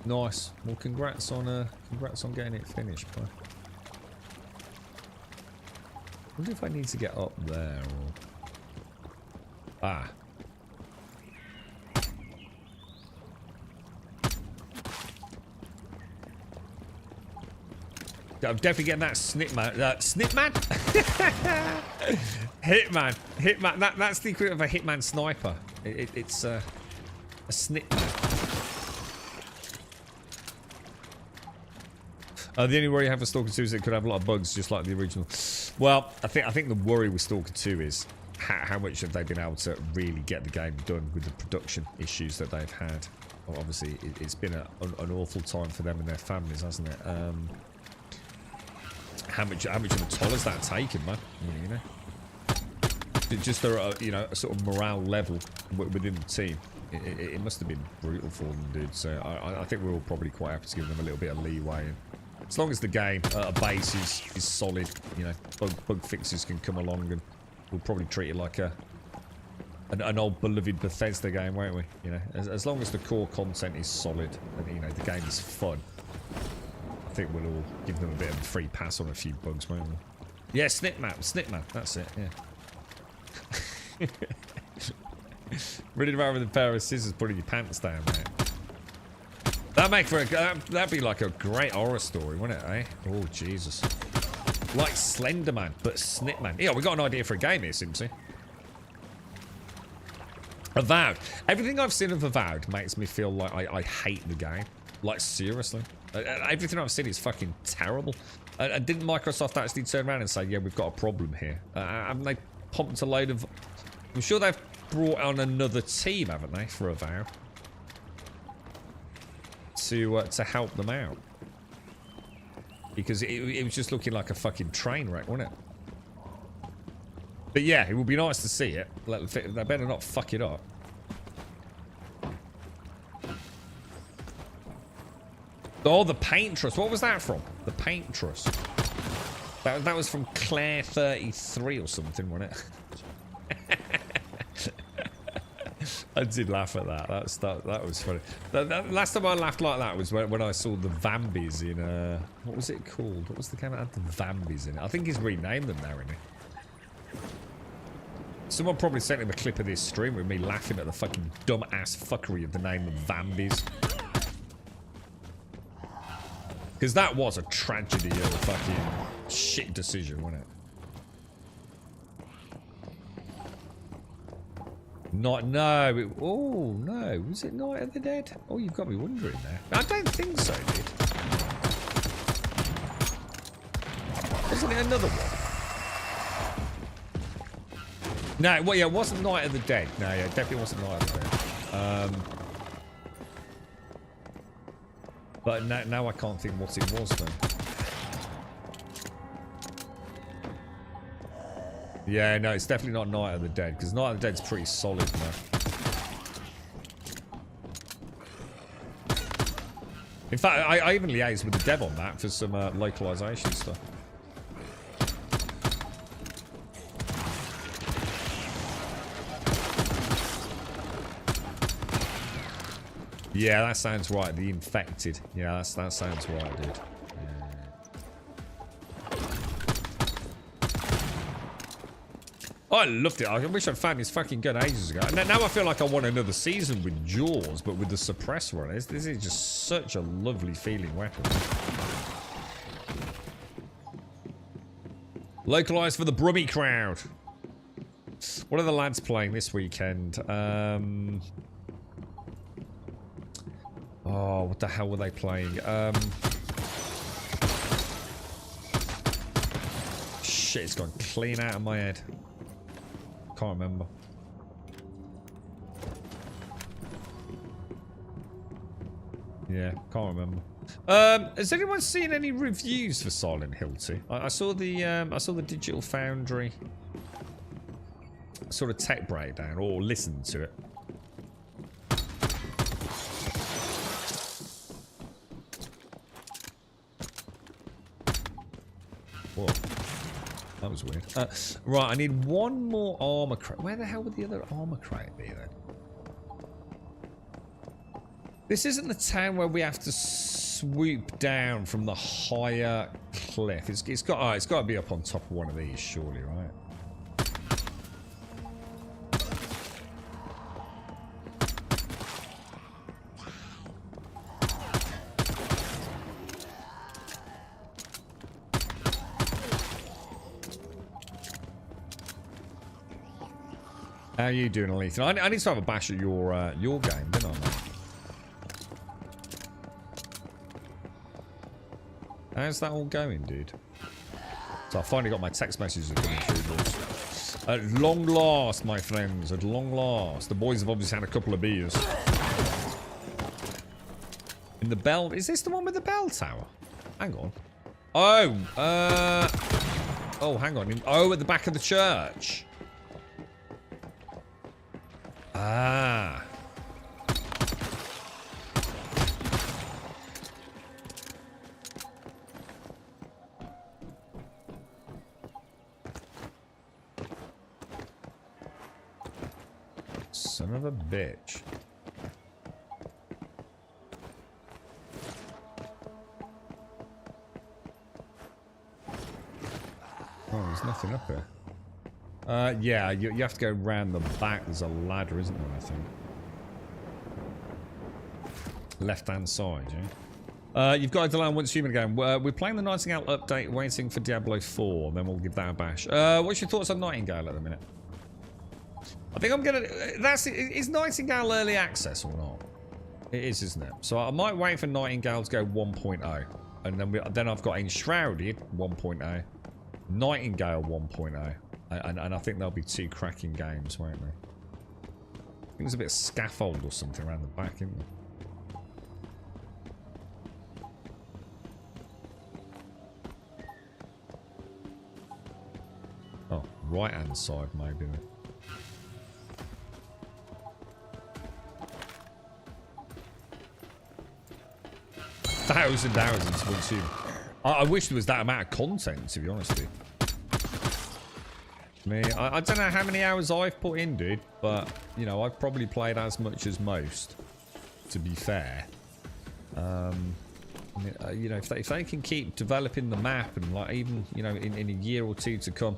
Nice. Well, congrats on getting it finished, bro. I wonder if I need to get up there or... Ah. I'm definitely getting that snipman. Snipman? Hitman. That's the equivalent of a hitman sniper. It's a snipman. The only worry you have for Stalker 2 is it could have a lot of bugs, just like the original. Well, I think the worry with Stalker 2 is how much have they been able to really get the game done with the production issues that they've had. Well, obviously, it's been an awful time for them and their families, hasn't it? How much of a toll has that taken, man? You know, just a sort of morale level within the team. It must have been brutal for them, dude. So I think we're all probably quite happy to give them a little bit of leeway. And as long as the game at a base is solid, you know, bug fixes can come along, and we'll probably treat it like an old beloved Bethesda game, won't we? You know, as long as the core content is solid and you know the game is fun. I think we'll all give them a bit of a free pass on a few bugs, won't we? Yeah, Snipman, that's it, yeah. Running around with a pair of scissors putting your pants down, mate. That'd be like a great horror story, wouldn't it, eh? Oh, Jesus. Like Slenderman, but Snipman. Yeah, we got an idea for a game here, Simpsy. Avowed. Everything I've seen of Avowed makes me feel like I hate the game. Like, seriously. Everything I've seen is fucking terrible. And didn't Microsoft actually turn around and say, yeah, we've got a problem here? Haven't they pumped a load of... I'm sure they've brought on another team, haven't they, for a vow? To help them out. Because it was just looking like a fucking train wreck, wasn't it? But yeah, it would be nice to see it. They better not fuck it up. Oh, the paint trust. What was that from? The paint trust. That was from Claire 33 or something, wasn't it? I did laugh at that. That was funny. Last time I laughed like that was when I saw the Vambies in what was it called? What was the game that had the Vambies in it? I think he's renamed them now, isn't he? Someone probably sent him a clip of this stream with me laughing at the fucking dumb-ass fuckery of the name of Vambies. Because that was a tragedy of a fucking shit decision, wasn't it? No. Oh, no. Was it Night of the Dead? Oh, you've got me wondering there. I don't think so, dude. Wasn't it another one? No, well, yeah, it wasn't Night of the Dead. No, yeah, it definitely wasn't Night of the Dead. But now I can't think what it was, though. Yeah, no, it's definitely not Night of the Dead, because Night of the Dead's pretty solid now. In fact, I even liaised with the dev on that for some localization stuff. Yeah, that sounds right. The Infected. Yeah, that sounds right, dude. I loved it. I wish I'd found this fucking gun ages ago. Now I feel like I want another season with Jaws, but with the suppressor on it. This is just such a lovely feeling weapon. Localized for the Brummy crowd. What are the lads playing this weekend? Oh, what the hell were they playing? Shit, it's gone clean out of my head. Can't remember. Yeah, can't remember. Has anyone seen any reviews for Silent Hill 2? I saw the Digital Foundry sort of tech breakdown, or listened to it. Whoa. That was weird. Right, I need one more armor crate. Where the hell would the other armor crate be then? This isn't the town where we have to swoop down from the higher cliff. It's got to be up on top of one of these, surely, right? How are you doing, Aletha? I need to have a bash at your game, don't I, mate? How's that all going, dude? So I finally got my text messages coming through, boys. At long last, my friends, at long last. The boys have obviously had a couple of beers. In the bell... Is this the one with the bell tower? Hang on. Oh, oh, hang on. Oh, at the back of the church. Ah. Son of a bitch. Oh, there's nothing up here. Yeah, you have to go around the back. There's a ladder, isn't there, I think? Left-hand side, yeah? You've got a delay on Once Human again. We're playing the Nightingale update, waiting for Diablo 4, and then we'll give that a bash. What's your thoughts on Nightingale at the minute? I think I'm gonna... Is Nightingale early access or not? It is, isn't it? So I might wait for Nightingale to go 1.0. And then I've got Enshrouded 1.0. Nightingale 1.0. And I think there'll be two cracking games, won't they? think there's a bit of scaffold or something around the back, isn't there? Oh, right hand side maybe. 1,000 hours into one season. I wish there was that amount of content, to be honest with you. I don't know how many hours I've put in, dude, but, you know, I've probably played as much as most, to be fair. You know, if they can keep developing the map and, like, even, you know, in a year or two to come,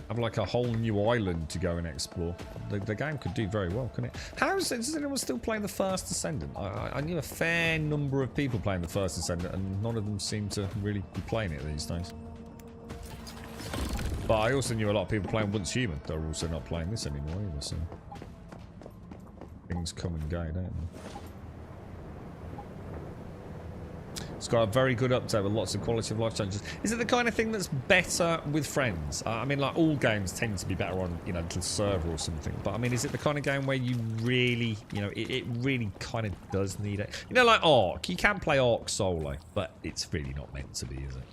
have, like, a whole new island to go and explore, the game could do very well, couldn't it? Does anyone still play the First Ascendant? I knew a fair number of people playing the First Ascendant, and none of them seem to really be playing it these days. But I also knew a lot of people playing Once Human. They're also not playing this anymore either, so... things come and go, don't they? It's got a very good update with lots of quality of life changes. Is it the kind of thing that's better with friends? I mean, like, all games tend to be better on, you know, a little server or something. But, I mean, is it the kind of game where you really, you know, it really kind of does need it? You know, like Ark. You can play Ark solo, but it's really not meant to be, is it?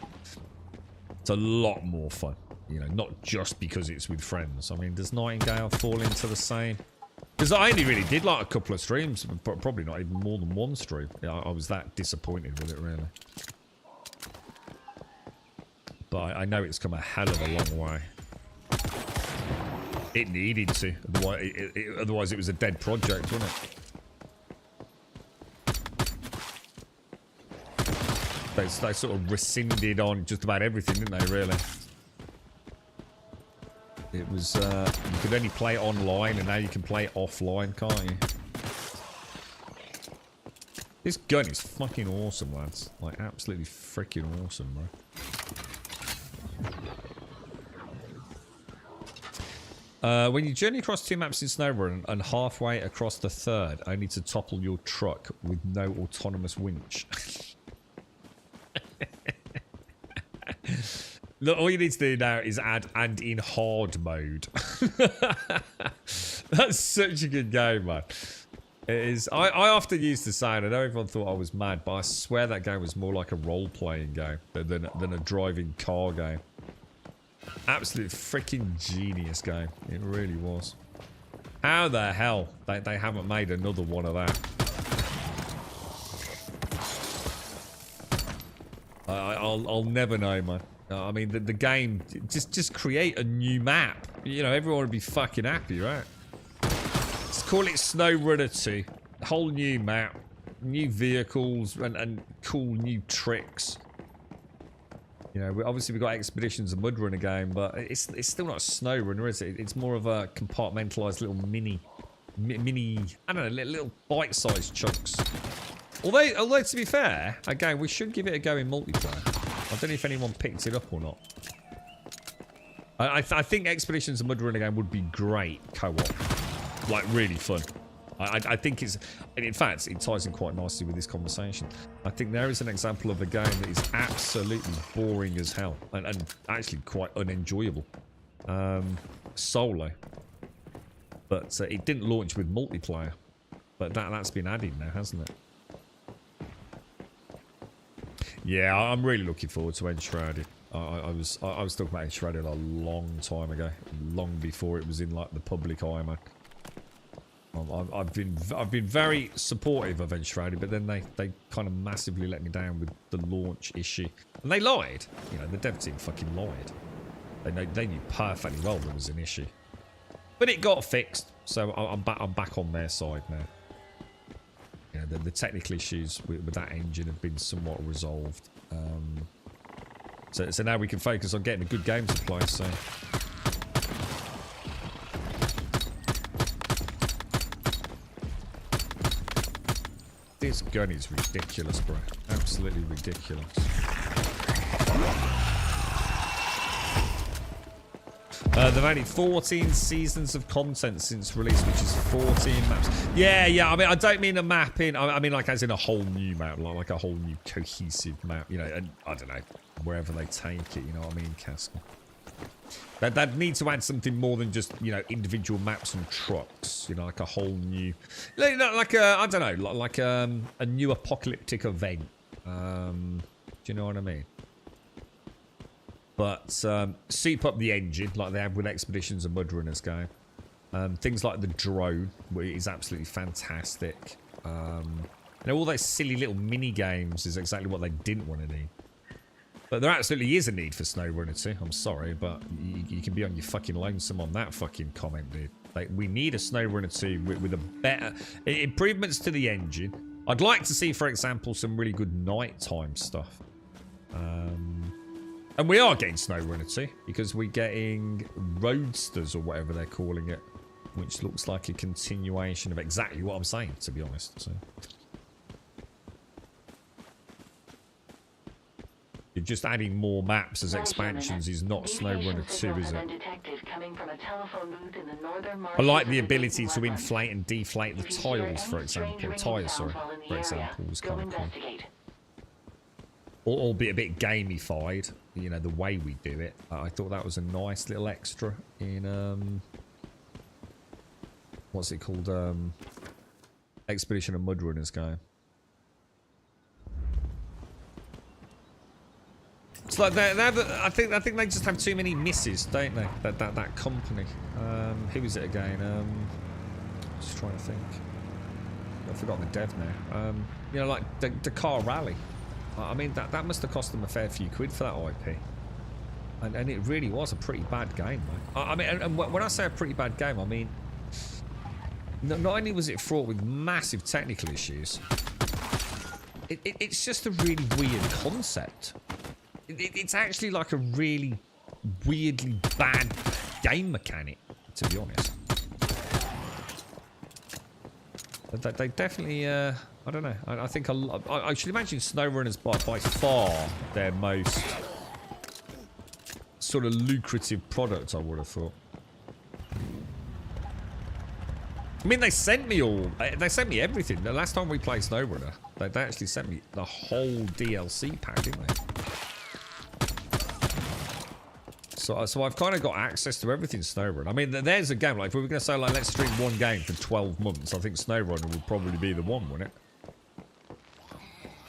It's a lot more fun. You know, not just because it's with friends. I mean, does Nightingale fall into the same? Because I only really did like a couple of streams, but probably not even more than one stream. I was that disappointed with it, really. But I know it's come a hell of a long way. It needed to, otherwise it was a dead project, wasn't it? They sort of rescinded on just about everything, didn't they, really? It was, you could only play it online, and now you can play it offline, can't you? This gun is fucking awesome, lads. Like, absolutely freaking awesome, bro. When you journey across 2 maps in Snowrun and halfway across the third, only to topple your truck with no autonomous winch. Look, all you need to do now is add "and in hard mode." That's such a good game, man. It is. I often used to say, and I know everyone thought I was mad, but I swear that game was more like a role-playing game than a driving car game. Absolute freaking genius game. It really was. How the hell they haven't made another one of that? I'll never know, man. I mean, the game, just create a new map. You know, everyone would be fucking happy, right? Let's call it SnowRunner 2. Whole new map, new vehicles, and cool new tricks. You know, obviously we've got Expeditions and Mudrunner game, but it's still not a SnowRunner, is it? It's more of a compartmentalized little mini, I don't know, little bite-sized chunks. Although, to be fair, again, we should give it a go in multiplayer. I don't know if anyone picked it up or not. I think Expeditions and Mudrunner game would be great co-op. Like, really fun. I think it's... In fact, it ties in quite nicely with this conversation. I think there is an example of a game that is absolutely boring as hell. And actually quite unenjoyable. Solo. But it didn't launch with multiplayer. But that's been added now, hasn't it? Yeah, I'm really looking forward to Enshrouded. I was talking about Enshrouded a long time ago, long before it was in like the public eye, man. I've been very supportive of Enshrouded, but then they kind of massively let me down with the launch issue, and they lied. You know, the dev team fucking lied. They knew perfectly well there was an issue, but it got fixed, so I'm back on their side now. You know, the technical issues with that engine have been somewhat resolved. So now we can focus on getting a good game to play, so... This gun is ridiculous, bro. Absolutely ridiculous. They've only 14 seasons of content since release, which is 14 maps. Yeah, I mean, I don't mean a map in... I mean, like, as in a whole new map, like a whole new cohesive map, you know, and I don't know, wherever they take it, you know what I mean, Casper? They'd need to add something more than just, you know, individual maps and trucks. You know, like a whole new, like a, I don't know, like a new apocalyptic event. Do you know what I mean? But soup up the engine like they have with Expeditions and Mudrunners game. Things like the drone, which is absolutely fantastic. You know, all those silly little mini games is exactly what they didn't want to need. But there absolutely is a need for SnowRunner 2. I'm sorry, but you can be on your fucking lonesome on that fucking comment, dude. Like, we need a SnowRunner 2 with a better improvements to the engine. I'd like to see, for example, some really good nighttime stuff. And we are getting SnowRunner 2 because we're getting Roadsters or whatever they're calling it, which looks like a continuation of exactly what I'm saying, to be honest. So. Just adding more maps as expansions is not SnowRunner 2, is it? I like the ability to inflate and deflate the tiles, for example. Tires, sorry, for example, was kind of cool. Albeit a bit gamified, you know, the way we do it. I thought that was a nice little extra in, what's it called? Expedition of Mudrunners game. It's like they have, I think they just have too many misses, don't they? That company. Who is it again? Just trying to think. I've forgotten the dev now. You know, like Dakar Rally. I mean, that must have cost them a fair few quid for that IP. And it really was a pretty bad game, though. I mean, and when I say a pretty bad game, I mean, not only was it fraught with massive technical issues, it's just a really weird concept. It's actually like a really weirdly bad game mechanic, to be honest. But they definitely, I don't know. I think I should imagine SnowRunners by far their most sort of lucrative product, I would have thought. I mean, they sent me everything. The last time we played SnowRunner, they actually sent me the whole DLC pack, didn't they? So I've kind of got access to everything SnowRunner. I mean, there's a game, like, if we were going to say, like, let's stream one game for 12 months, I think SnowRunner would probably be the one, wouldn't it?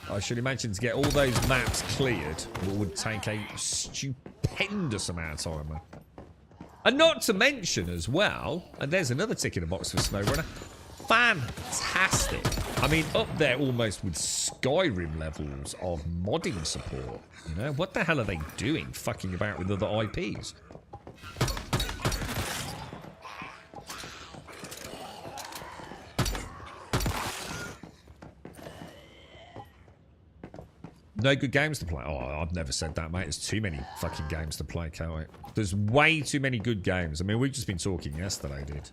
I should imagine to get all those maps cleared would take a stupendous amount of time, man. And not to mention as well, and there's another tick in the box for SnowRunner, fantastic. I mean, up there almost with Skyrim levels of modding support. You know, what the hell are they doing fucking about with other IPs? No good games to play. Oh, I've never said that, mate. There's too many fucking games to play, can't I? There's way too many good games. I mean, we've just been talking yesterday, dude.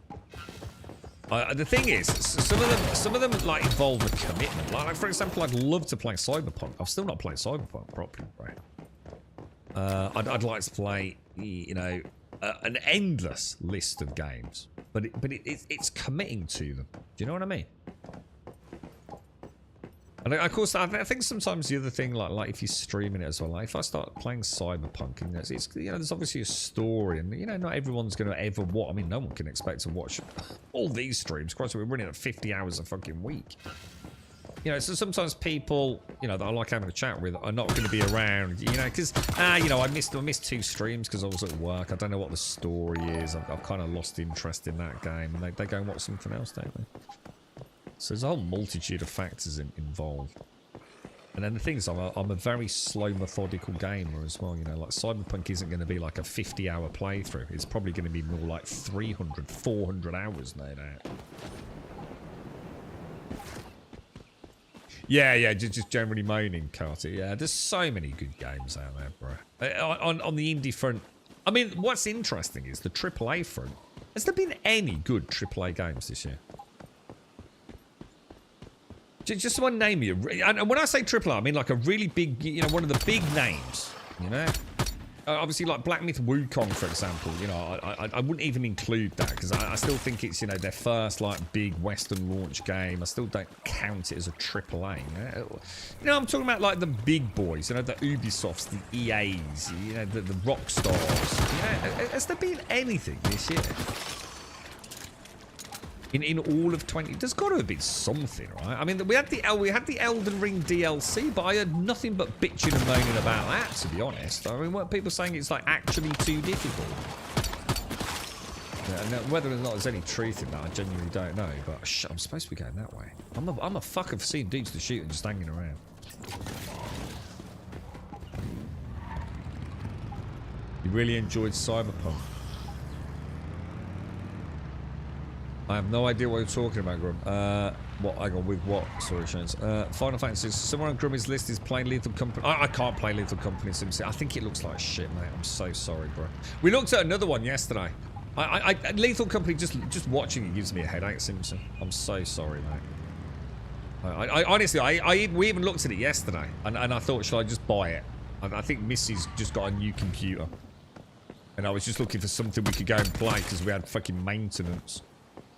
The thing is, some of them like involve a commitment. Like for example, I'd love to play Cyberpunk. I've still not played Cyberpunk properly, right? I'd like to play, you know, an endless list of games, but it's committing to them. Do you know what I mean? And of course, I think sometimes the other thing, like if you're streaming it as well, like if I start playing Cyberpunk, and it's you know, there's obviously a story, and you know, not everyone's going to ever watch. I mean, no one can expect to watch all these streams. Christ, we're running at 50 hours a fucking week. You know, so sometimes people, you know, that I like having a chat with are not going to be around, you know, because you know, I missed 2 streams because I was at work. I don't know what the story is. I've kind of lost interest in that game, and they go and watch something else, don't they? So there's a whole multitude of factors involved. And then the thing is, I'm a very slow, methodical gamer as well. You know, like Cyberpunk isn't going to be like a 50-hour playthrough. It's probably going to be more like 300, 400 hours, no doubt. Yeah, just generally moaning, Carter. Yeah, there's so many good games out there, bro. On the indie front, I mean, what's interesting is the AAA front. Has there been any good AAA games this year? Just someone name me. And when I say AAA, I mean like a really big, you know, one of the big names, you know? obviously, like Black Myth Wukong, for example, you know, I wouldn't even include that because I still think it's, you know, their first like big Western launch game. I still don't count it as a AAA. You know, I'm talking about like the big boys, you know, the Ubisofts, the EAs, you know, the Rockstars. You know, has there been anything this year? In all of 20, there's got to have been something, right? I mean, we had the Elden Ring DLC, but I heard nothing but bitching and moaning about that, to be honest. I mean, weren't people saying it's like actually too difficult? Yeah, now, whether or not there's any truth in that, I genuinely don't know. But I'm supposed to be going that way. I'm a fucker for seeing dudes to shoot and just hanging around. You really enjoyed Cyberpunk. I have no idea what you're talking about, Grum. What? Hang on, with what? Sorry, Shans. Final Fantasy. Someone on Grummy's list is playing Lethal Company. I can't play Lethal Company SimCity. I think it looks like shit, mate. I'm so sorry, bro. We looked at another one yesterday. Lethal Company, just watching it gives me a headache, Simpson. I'm so sorry, mate. Honestly, we even looked at it yesterday, and I thought, should I just buy it? And I think Missy's just got a new computer, and I was just looking for something we could go and play because we had fucking maintenance.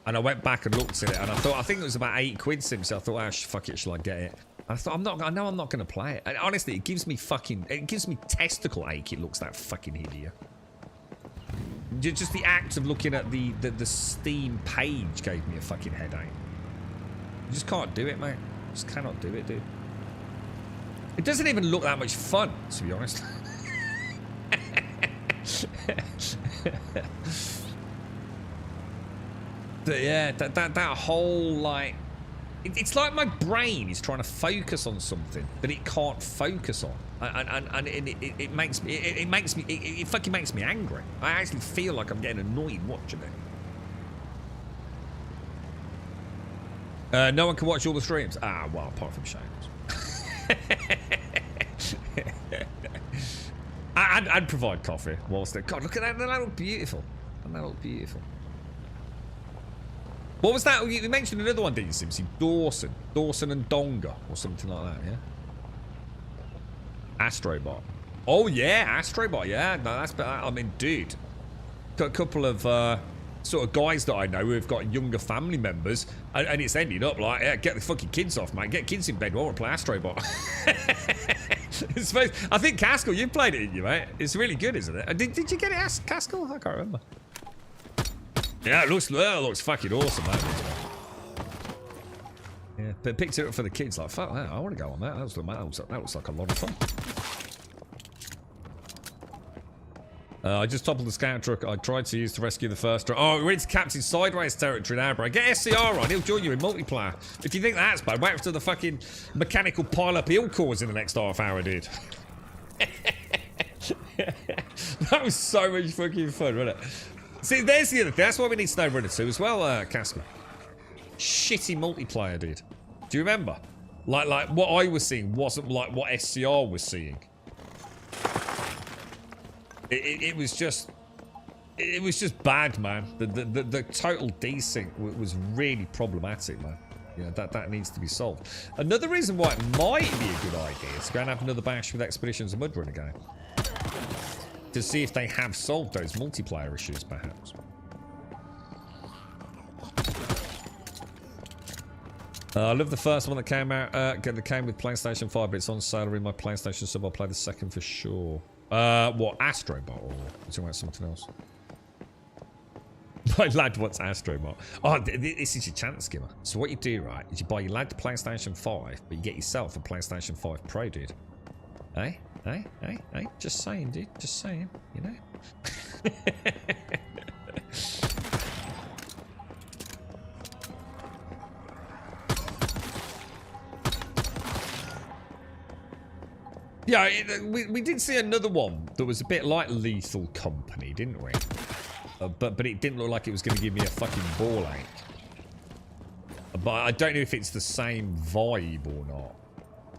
And I went back and looked at it, and I think it was about £8, Sim. So I thought, oh, fuck it, shall I get it? And I thought, I know I'm not going to play it. And honestly, it gives me testicle ache. It looks that fucking hideous. Just the act of looking at the Steam page gave me a fucking headache. You just can't do it, mate. Just cannot do it, dude. It doesn't even look that much fun, to be honest. But yeah, that whole like, it's like my brain is trying to focus on something that it can't focus on, and it fucking makes me angry. I actually feel like I'm getting annoyed watching it. No one can watch all the streams. Ah, well, apart from Shames. I'd provide coffee whilst they. God, look at that! That look beautiful. That look beautiful. What was that? You mentioned another one, didn't you, Simpsy? Dawson and Donga, or something like that, yeah? Astrobot. Oh, yeah, Astrobot, yeah. No, that's better. I mean, dude. Got a couple of sort of guys that I know who have got younger family members, and it's ended up like, yeah, get the fucking kids off, mate. Get kids in bed while we play Astrobot. I think, Caskell, you've played it, didn't you, mate? It's really good, isn't it? Did you get it, Caskell? I can't remember. Yeah, it looks fucking awesome, man. Yeah, but picked it up for the kids. Like, fuck that, I want to go on that. That looks like a lot of fun. I just toppled the scout truck I tried to use to rescue the first truck. Oh, we're into Captain Sideways territory now, bro. Get SCR on, he'll join you in multiplayer. If you think that's bad, wait until the fucking mechanical pile-up he'll cause in the next half hour, dude. That was so much fucking fun, wasn't it? See, there's the other thing. That's why we need SnowRunner 2 as well, Casper. Shitty multiplayer, dude. Do you remember? Like what I was seeing wasn't like what SCR was seeing. It was just bad, man. The total desync was really problematic, man. Yeah, that needs to be solved. Another reason why it might be a good idea is to go and have another bash with Expeditions and Mudrun again. To see if they have solved those multiplayer issues, perhaps. I love the first one that came out. That came with PlayStation 5, but it's on sale in my PlayStation sub. I'll play the second for sure. What, Astrobot, or talking about something else? My lad wants Astrobot. Oh, this is your chance, Skimmer. So what you do, right, is you buy your lad the PlayStation 5, but you get yourself a PlayStation 5 Pro, dude. Eh? Hey, just saying, dude. Just saying, you know. Yeah, we did see another one that was a bit like Lethal Company, didn't we? But it didn't look like it was going to give me a fucking ball ache. But I don't know if it's the same vibe or not,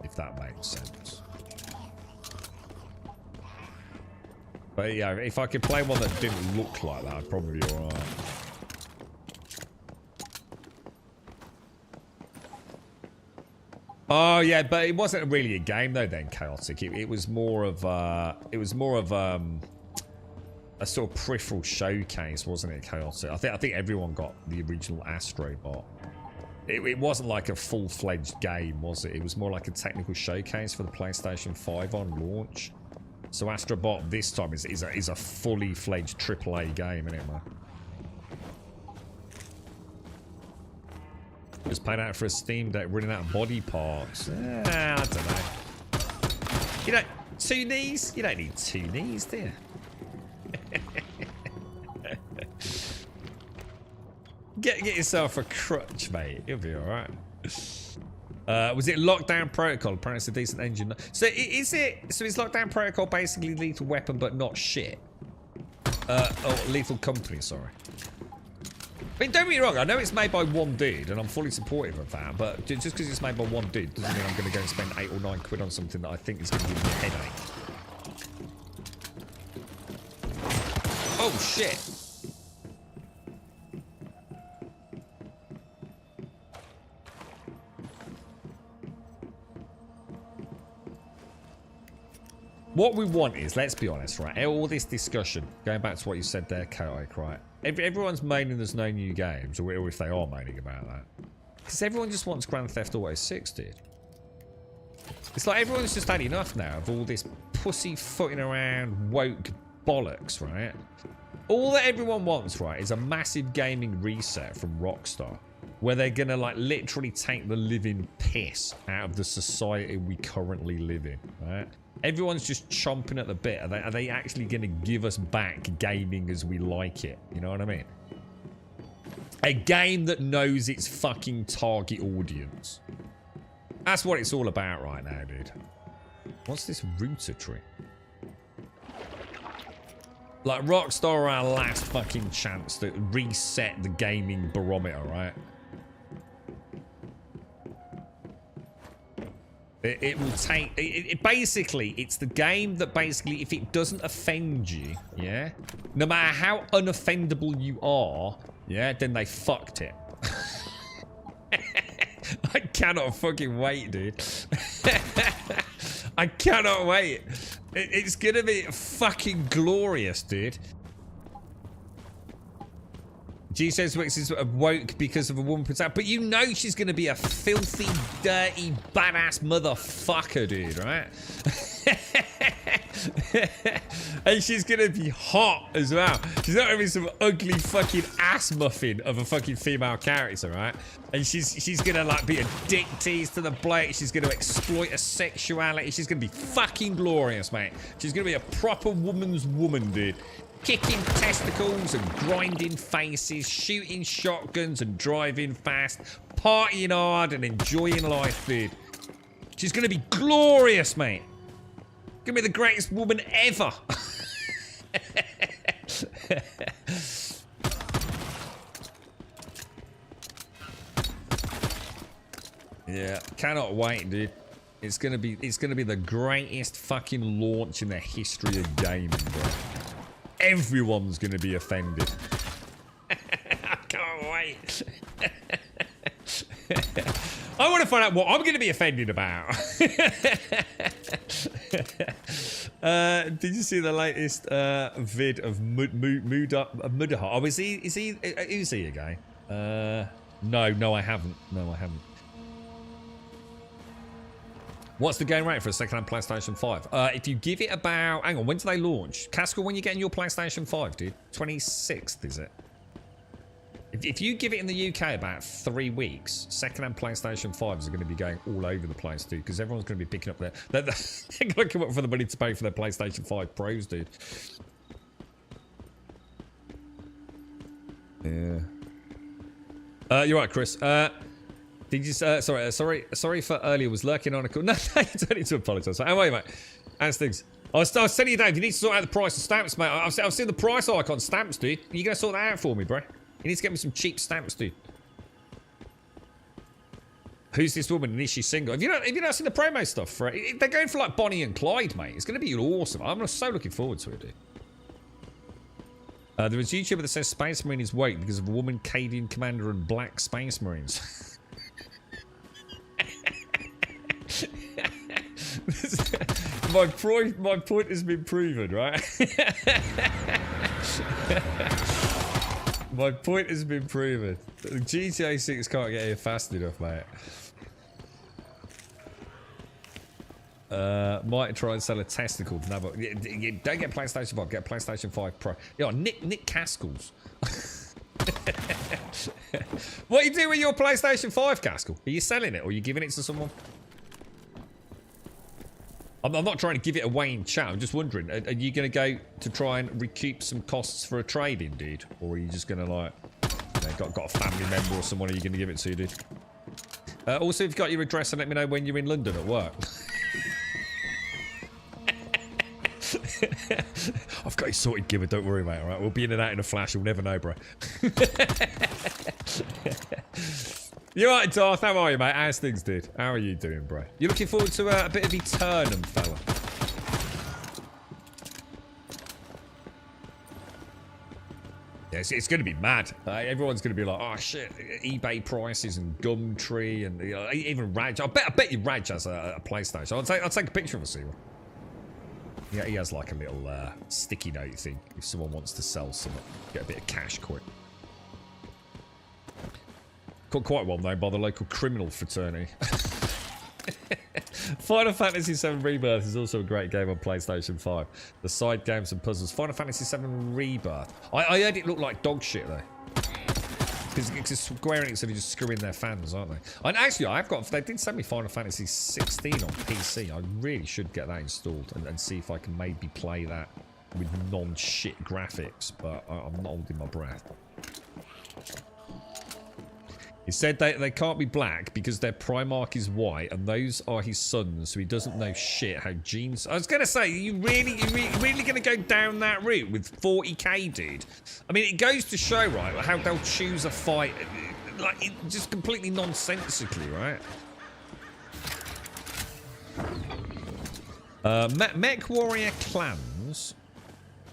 if that makes sense. But yeah, if I could play one that didn't look like that, I'd probably be alright. Oh yeah, but it wasn't really a game though. Then Chaotic. It was more of a sort of peripheral showcase, wasn't it? Chaotic. I think everyone got the original Astrobot. It wasn't like a full-fledged game, was it? It was more like a technical showcase for the PlayStation 5 on launch. So Astrobot this time is a fully fledged AAA game, isn't it, man? Just paid out for a Steam Deck running out of body parts. I don't know. You know, 2 knees? You don't need 2 knees, do you? Get yourself a crutch, mate. You'll be alright. Was it Lockdown Protocol? Apparently it's a decent engine. So is it... So is Lockdown Protocol basically Lethal Weapon but not shit? Oh, Lethal Company, sorry. I mean, don't get me wrong, I know it's made by one dude, and I'm fully supportive of that, but just because it's made by one dude doesn't mean I'm going to go and spend 8 or 9 quid on something that I think is going to give me a headache. Oh, shit. What we want is, let's be honest, right? All this discussion, going back to what you said there, Chaotic, right? Everyone's moaning there's no new games, or if they are moaning about that. Because everyone just wants Grand Theft Auto 6, dude. It's like everyone's just had enough now of all this pussyfooting around woke bollocks, right? All that everyone wants, right, is a massive gaming reset from Rockstar. Where they're gonna, like, literally take the living piss out of the society we currently live in, right? Everyone's just chomping at the bit. Are they actually going to give us back gaming as we like it? You know what I mean? A game that knows its fucking target audience. That's what it's all about right now, dude. What's this router tree? Like, Rockstar are our last fucking chance to reset the gaming barometer, right? It will take... basically, it's the game that basically, if it doesn't offend you, yeah? No matter how unoffendable you are, yeah, then they fucked it. I cannot fucking wait, dude. I cannot wait. It's gonna be fucking glorious, dude. G says Wix is woke because of a woman protect, but you know she's gonna be a filthy, dirty, badass motherfucker, dude, right? And she's gonna be hot as well. She's not gonna be some ugly fucking ass muffin of a fucking female character, right? And she's gonna like be a dick tease to the bloke. She's gonna exploit her sexuality. She's gonna be fucking glorious, mate. She's gonna be a proper woman's woman, dude. Kicking testicles and grinding faces, shooting shotguns and driving fast, partying hard and enjoying life, dude. She's gonna be glorious, mate. Gonna be the greatest woman ever. Yeah, cannot wait, dude. It's gonna be the greatest fucking launch in the history of gaming, bro. Everyone's gonna be offended. I can't wait. I want to find out what I'm gonna be offended about. Did you see the latest vid of Mudaha? Oh, is he again? No, I haven't. No, I haven't. What's the game rate for a second-hand PlayStation 5? If you give it about... Hang on, when do they launch? Cascal, when you getting your PlayStation 5, dude? 26th, is it? If you give it in the UK about 3 weeks, second-hand PlayStation 5s are going to be going all over the place, dude, because everyone's going to be picking up their... They're going to come up for the money to pay for their PlayStation 5 Pros, dude. Yeah. You're right, Chris. Did you sorry for earlier, was lurking on a call. No, you don't need to apologise. How are you, mate? How's things? I was telling you, Dave, you need to sort out the price of stamps, mate. I've seen the price icon stamps, dude. You gonna sort that out for me, bro? You need to get me some cheap stamps, dude. Who's this woman and is she single? Have you not seen the promo stuff for it? They're going for like Bonnie and Clyde, mate. It's gonna be awesome. I'm so looking forward to it, dude. There was a YouTuber that says Space Marine is woke because of a woman, Cadian Commander, and black Space Marines. My point has been proven, right? My point has been proven. GTA 6 can't get here fast enough, mate. Might try and sell a testicle. No, but don't get PlayStation 5. Get PlayStation 5 Pro. Yo, Nick Caskell's. What you do with your PlayStation 5, Caskell? Are you selling it or are you giving it to someone? I'm not trying to give it away in chat. I'm just wondering, are you going to go to try and recoup some costs for a trade-in, dude? Or are you just going to, like, you know, got a family member or someone are you going to give it to, dude? Also, if you've got your address, and let me know when you're in London at work. I've got you sorted, Gibber. Don't worry, mate. All right, we'll be in and out in a flash. You'll never know, bro. You all right, Darth? How are you, mate? How's things, dude? How are you doing, bro? You looking forward to a bit of Eternum, fella? Yeah, it's going to be mad. Everyone's going to be like, oh, shit, eBay prices and Gumtree and you know, even Raj. I bet you Raj has a PlayStation. I'll take a picture of a see one. Yeah, he has like a little sticky note thing if someone wants to sell something. Get a bit of cash quick. Caught quite well known by the local criminal fraternity. Final Fantasy VII Rebirth is also a great game on PlayStation 5. The side games and puzzles. Final Fantasy VII Rebirth. I heard it looked like dog shit though. Because Square Enix are just screwing their fans, aren't they? And actually, they did send me Final Fantasy 16 on PC. I really should get that installed and see if I can maybe play that with non-shit graphics, but I'm not holding my breath. He said they can't be black because their Primarch is white and those are his sons, so he doesn't know shit how genes... I was going to say, you really going to go down that route with 40k, dude? I mean, it goes to show, right, how they'll choose a fight, like, just completely nonsensically, right? Mech Warrior Clans...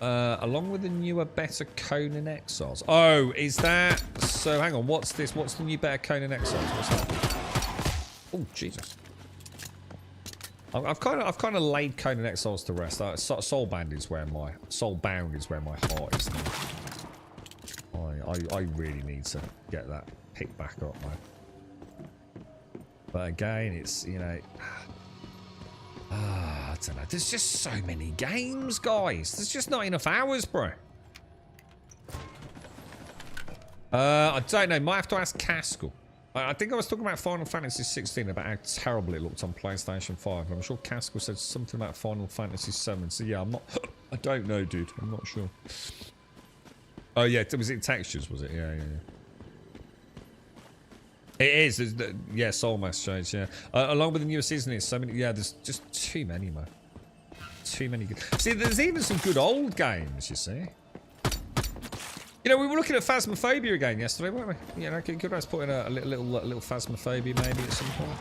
along with the newer, better Conan Exiles. Oh, is that... So, hang on, what's this? What's the new, better Conan Exiles? What's that? Oh, Jesus. I've kind of laid Conan Exiles to rest. Soulbound is where my heart is now. I really need to get that picked back up, man. But again, it's, you know... I don't know. There's just so many games, guys. There's just not enough hours, bro. I don't know. Might have to ask Caskell. I think I was talking about Final Fantasy 16, about how terrible it looked on PlayStation 5. I'm sure Caskell said something about Final Fantasy 7. So yeah, I'm not... I don't know, dude. I'm not sure. Oh yeah, was it textures, was it? Yeah. It is. Yeah, Soul Mass change, yeah. Along with the newer season, it's so many... Yeah, there's just too many, man. Too many good... See, there's even some good old games, you see. You know, we were looking at Phasmophobia again yesterday, weren't we? You know, could I put in a little Phasmophobia maybe at some point?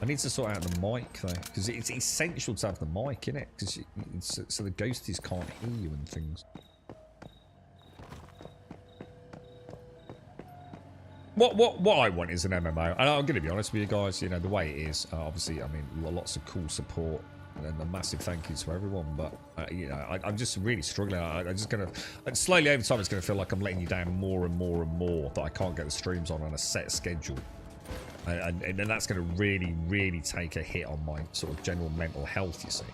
I need to sort out the mic, though, because it's essential to have the mic, innit? Because so the ghosties can't hear you and things. What I want is an MMO, and I'm going to be honest with you guys. You know the way it is. Obviously, I mean, lots of cool support and a massive thank yous for everyone. But you know, I'm just really struggling. I'm just going to slowly over time. It's going to feel like I'm letting you down more and more and more. That I can't get the streams on a set schedule, and then that's going to really take a hit on my sort of general mental health. You see.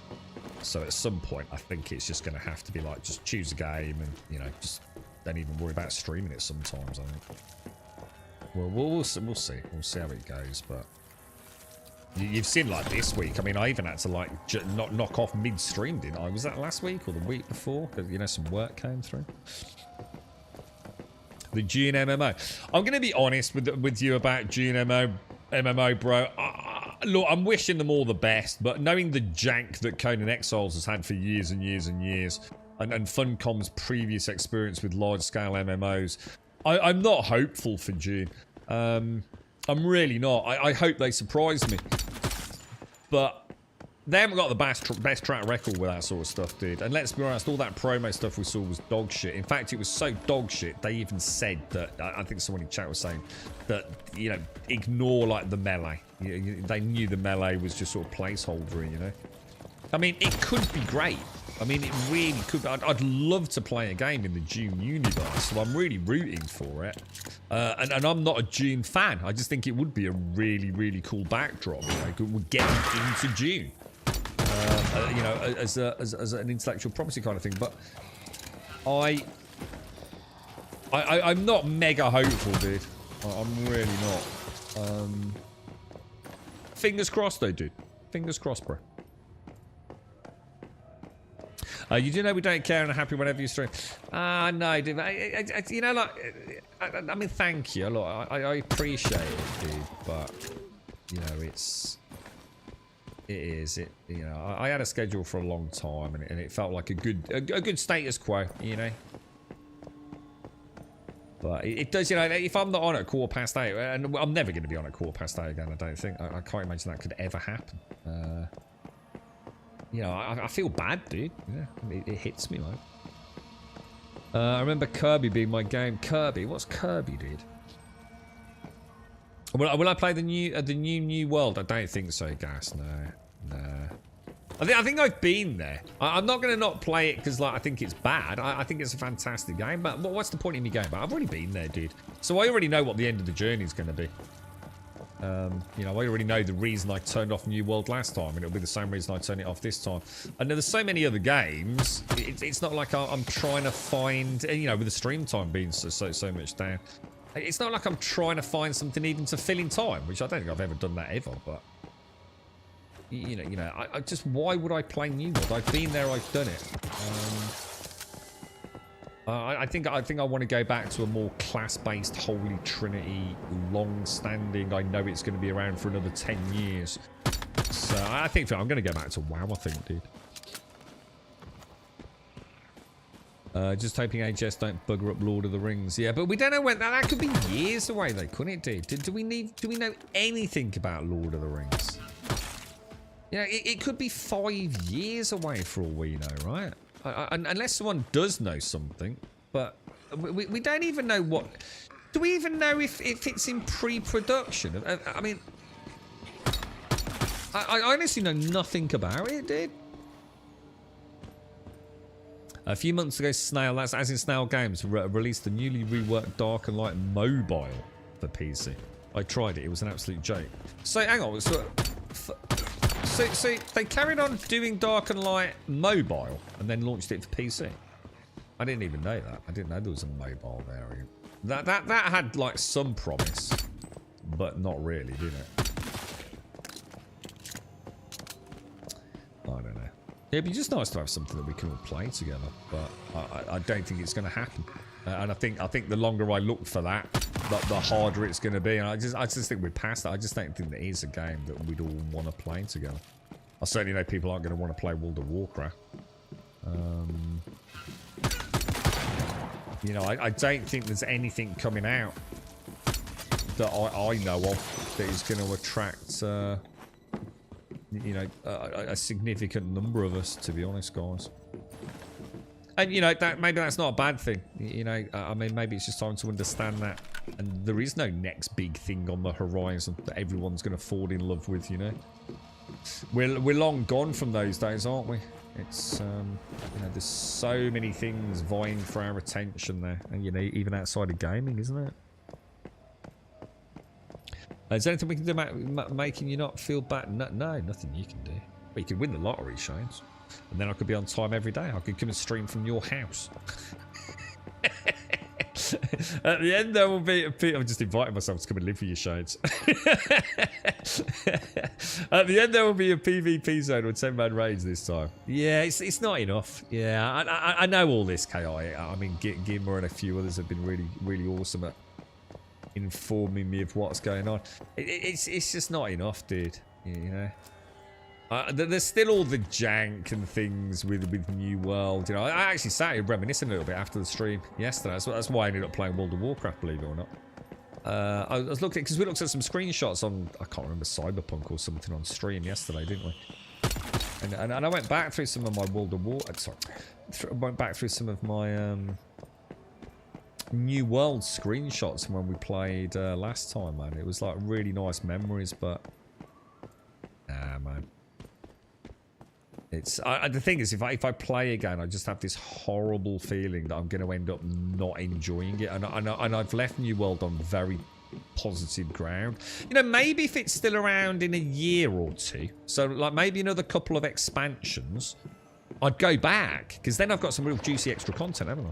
So at some point, I think it's just going to have to be like, just choose a game, and you know, just don't even worry about streaming it. Sometimes I think. Well, we'll see. We'll see how it goes. But you've seen like this week. I mean, I even had to like knock off mid-stream, didn't I? Was that last week or the week before? Because you know, some work came through. The June MMO. I'm going to be honest with you about June MMO, bro. Look, I'm wishing them all the best, but knowing the jank that Conan Exiles has had for years and years and years, and Funcom's previous experience with large-scale MMOs. I'm not hopeful for June. I'm really not. I hope they surprise me. But they haven't got the best track record with that sort of stuff, dude. And let's be honest, all that promo stuff we saw was dog shit. In fact, it was so dog shit, they even said that, I think someone in chat was saying, that, you know, ignore, like, the melee. they knew the melee was just sort of placeholder, you know. I mean, it could be great. I mean, it really could. I'd love to play a game in the Dune universe, so I'm really rooting for it. And I'm not a Dune fan. I just think it would be a really, really cool backdrop. You know, it would get into Dune. You know, as an intellectual property kind of thing. But I'm not mega hopeful, dude. I'm really not. Fingers crossed, though, dude. Fingers crossed, bro. You do know we don't care and are happy whenever you stream. No, dude. You know, like, I mean, thank you. Look, I appreciate it, dude. But, you know, you know, I had a schedule for a long time, and it felt like a good status quo, you know. But it does, you know, if I'm not on at 8:15, and I'm never going to be on at 8:15 again, I don't think. I can't imagine that could ever happen. You know, I feel bad, dude. Yeah, it hits me, like. I remember Kirby being my game. Kirby? What's Kirby, dude? Will I play the new world? I don't think so, Gas. No. I think I've been there. I'm not going to not play it because, like, I think it's bad. I think it's a fantastic game. But what's the point in me going back? I've already been there, dude. So I already know what the end of the journey is going to be. You know, I already know the reason I turned off New World last time, and it'll be the same reason I turn it off this time. And there's so many other games. It's not like I'm trying to find, you know, with the stream time being so much down. It's not like I'm trying to find something even to fill in time, which I don't think I've ever done that ever. But you know, I just, why would I play New World? I've been there, I've done it. I think I want to go back to a more class-based Holy Trinity, long-standing. I know it's going to be around for another 10 years. So I think I'm going to go back to WoW, I think, dude. Just hoping HS don't bugger up Lord of the Rings. Yeah, but we don't know when that could be years away, though, couldn't it, dude? Do we know anything about Lord of the Rings? Yeah, it could be 5 years away for all we know, right? Unless someone does know something, but we don't even know what. Do we even know if it's in pre-production? I mean, I honestly know nothing about it, dude. A few months ago, Snail, that's as in Snail Games, released the newly reworked Dark and Light mobile for PC. I tried it; it was an absolute joke. So hang on, So they carried on doing Dark and Light mobile and then launched it for PC. I didn't even know that. I didn't know there was a mobile variant. That had like some promise, but not really, did it? I don't know. It'd be just nice to have something that we can all play together, but I don't think it's going to happen. And I think the longer I look for that, the harder it's going to be. And I just think we're past that. I just don't think there is a game that we'd all want to play together. I certainly know people aren't going to want to play World of Warcraft. You know, I don't think there's anything coming out that I know of that is going to attract, you know, a significant number of us, to be honest, guys. And, you know, maybe that's not a bad thing. You know, I mean, maybe it's just time to understand that. And there is no next big thing on the horizon that everyone's going to fall in love with, you know. We're long gone from those days, aren't we? It's, you know, there's so many things vying for our attention there. And, you know, even outside of gaming, isn't it? Is there anything we can do about making you not feel bad? No, nothing you can do. Well, you can win the lottery, Shanes. And then I could be on time every day. I could come and stream from your house. At the end, there will be I'm just inviting myself to come and live for you, Shades. At the end, there will be a PvP zone with 10-man raids this time. Yeah, it's not enough. Yeah, I know all this, KI. I mean, Gimmer and a few others have been really awesome at informing me of what's going on. It's just not enough, dude. You know. There's still all the jank and things with New World. You know, I actually sat here reminiscing a little bit after the stream yesterday. That's why I ended up playing World of Warcraft, believe it or not. I was looking because we looked at some screenshots on, I can't remember, Cyberpunk or something on stream yesterday, didn't we? And I went back through some of my World of War. Sorry, went back through some of my New World screenshots from when we played last time, man. It was like really nice memories, but man. It's the thing is, if I play again, I just have this horrible feeling that I'm going to end up not enjoying it, and I've left New World on very positive ground. You know, maybe if it's still around in a year or two, so like maybe another couple of expansions, I'd go back, because then I've got some real juicy extra content, haven't I?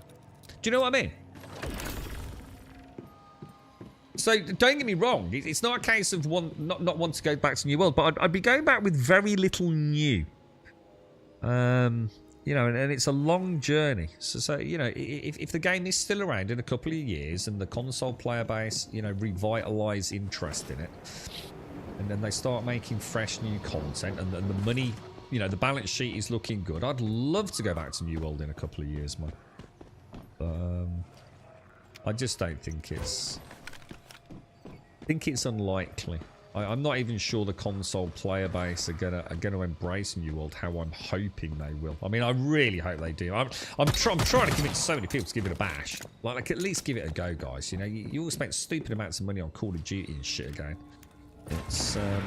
Do you know what I mean? So don't get me wrong, it's not a case of not want to go back to New World, but I'd be going back with very little new. You know, and it's a long journey. So you know, if the game is still around in a couple of years and the console player base, you know, revitalise interest in it, and then they start making fresh new content, and the money, you know, the balance sheet is looking good, I'd love to go back to New World in a couple of years, man. I just don't think it's... I think it's unlikely. I'm not even sure the console player base are gonna embrace New World how I'm hoping they will. I mean, I really hope they do. I'm trying to convince so many people to give it a bash. Like at least give it a go, guys. You know, you all spent stupid amounts of money on Call of Duty and shit again. It's you know,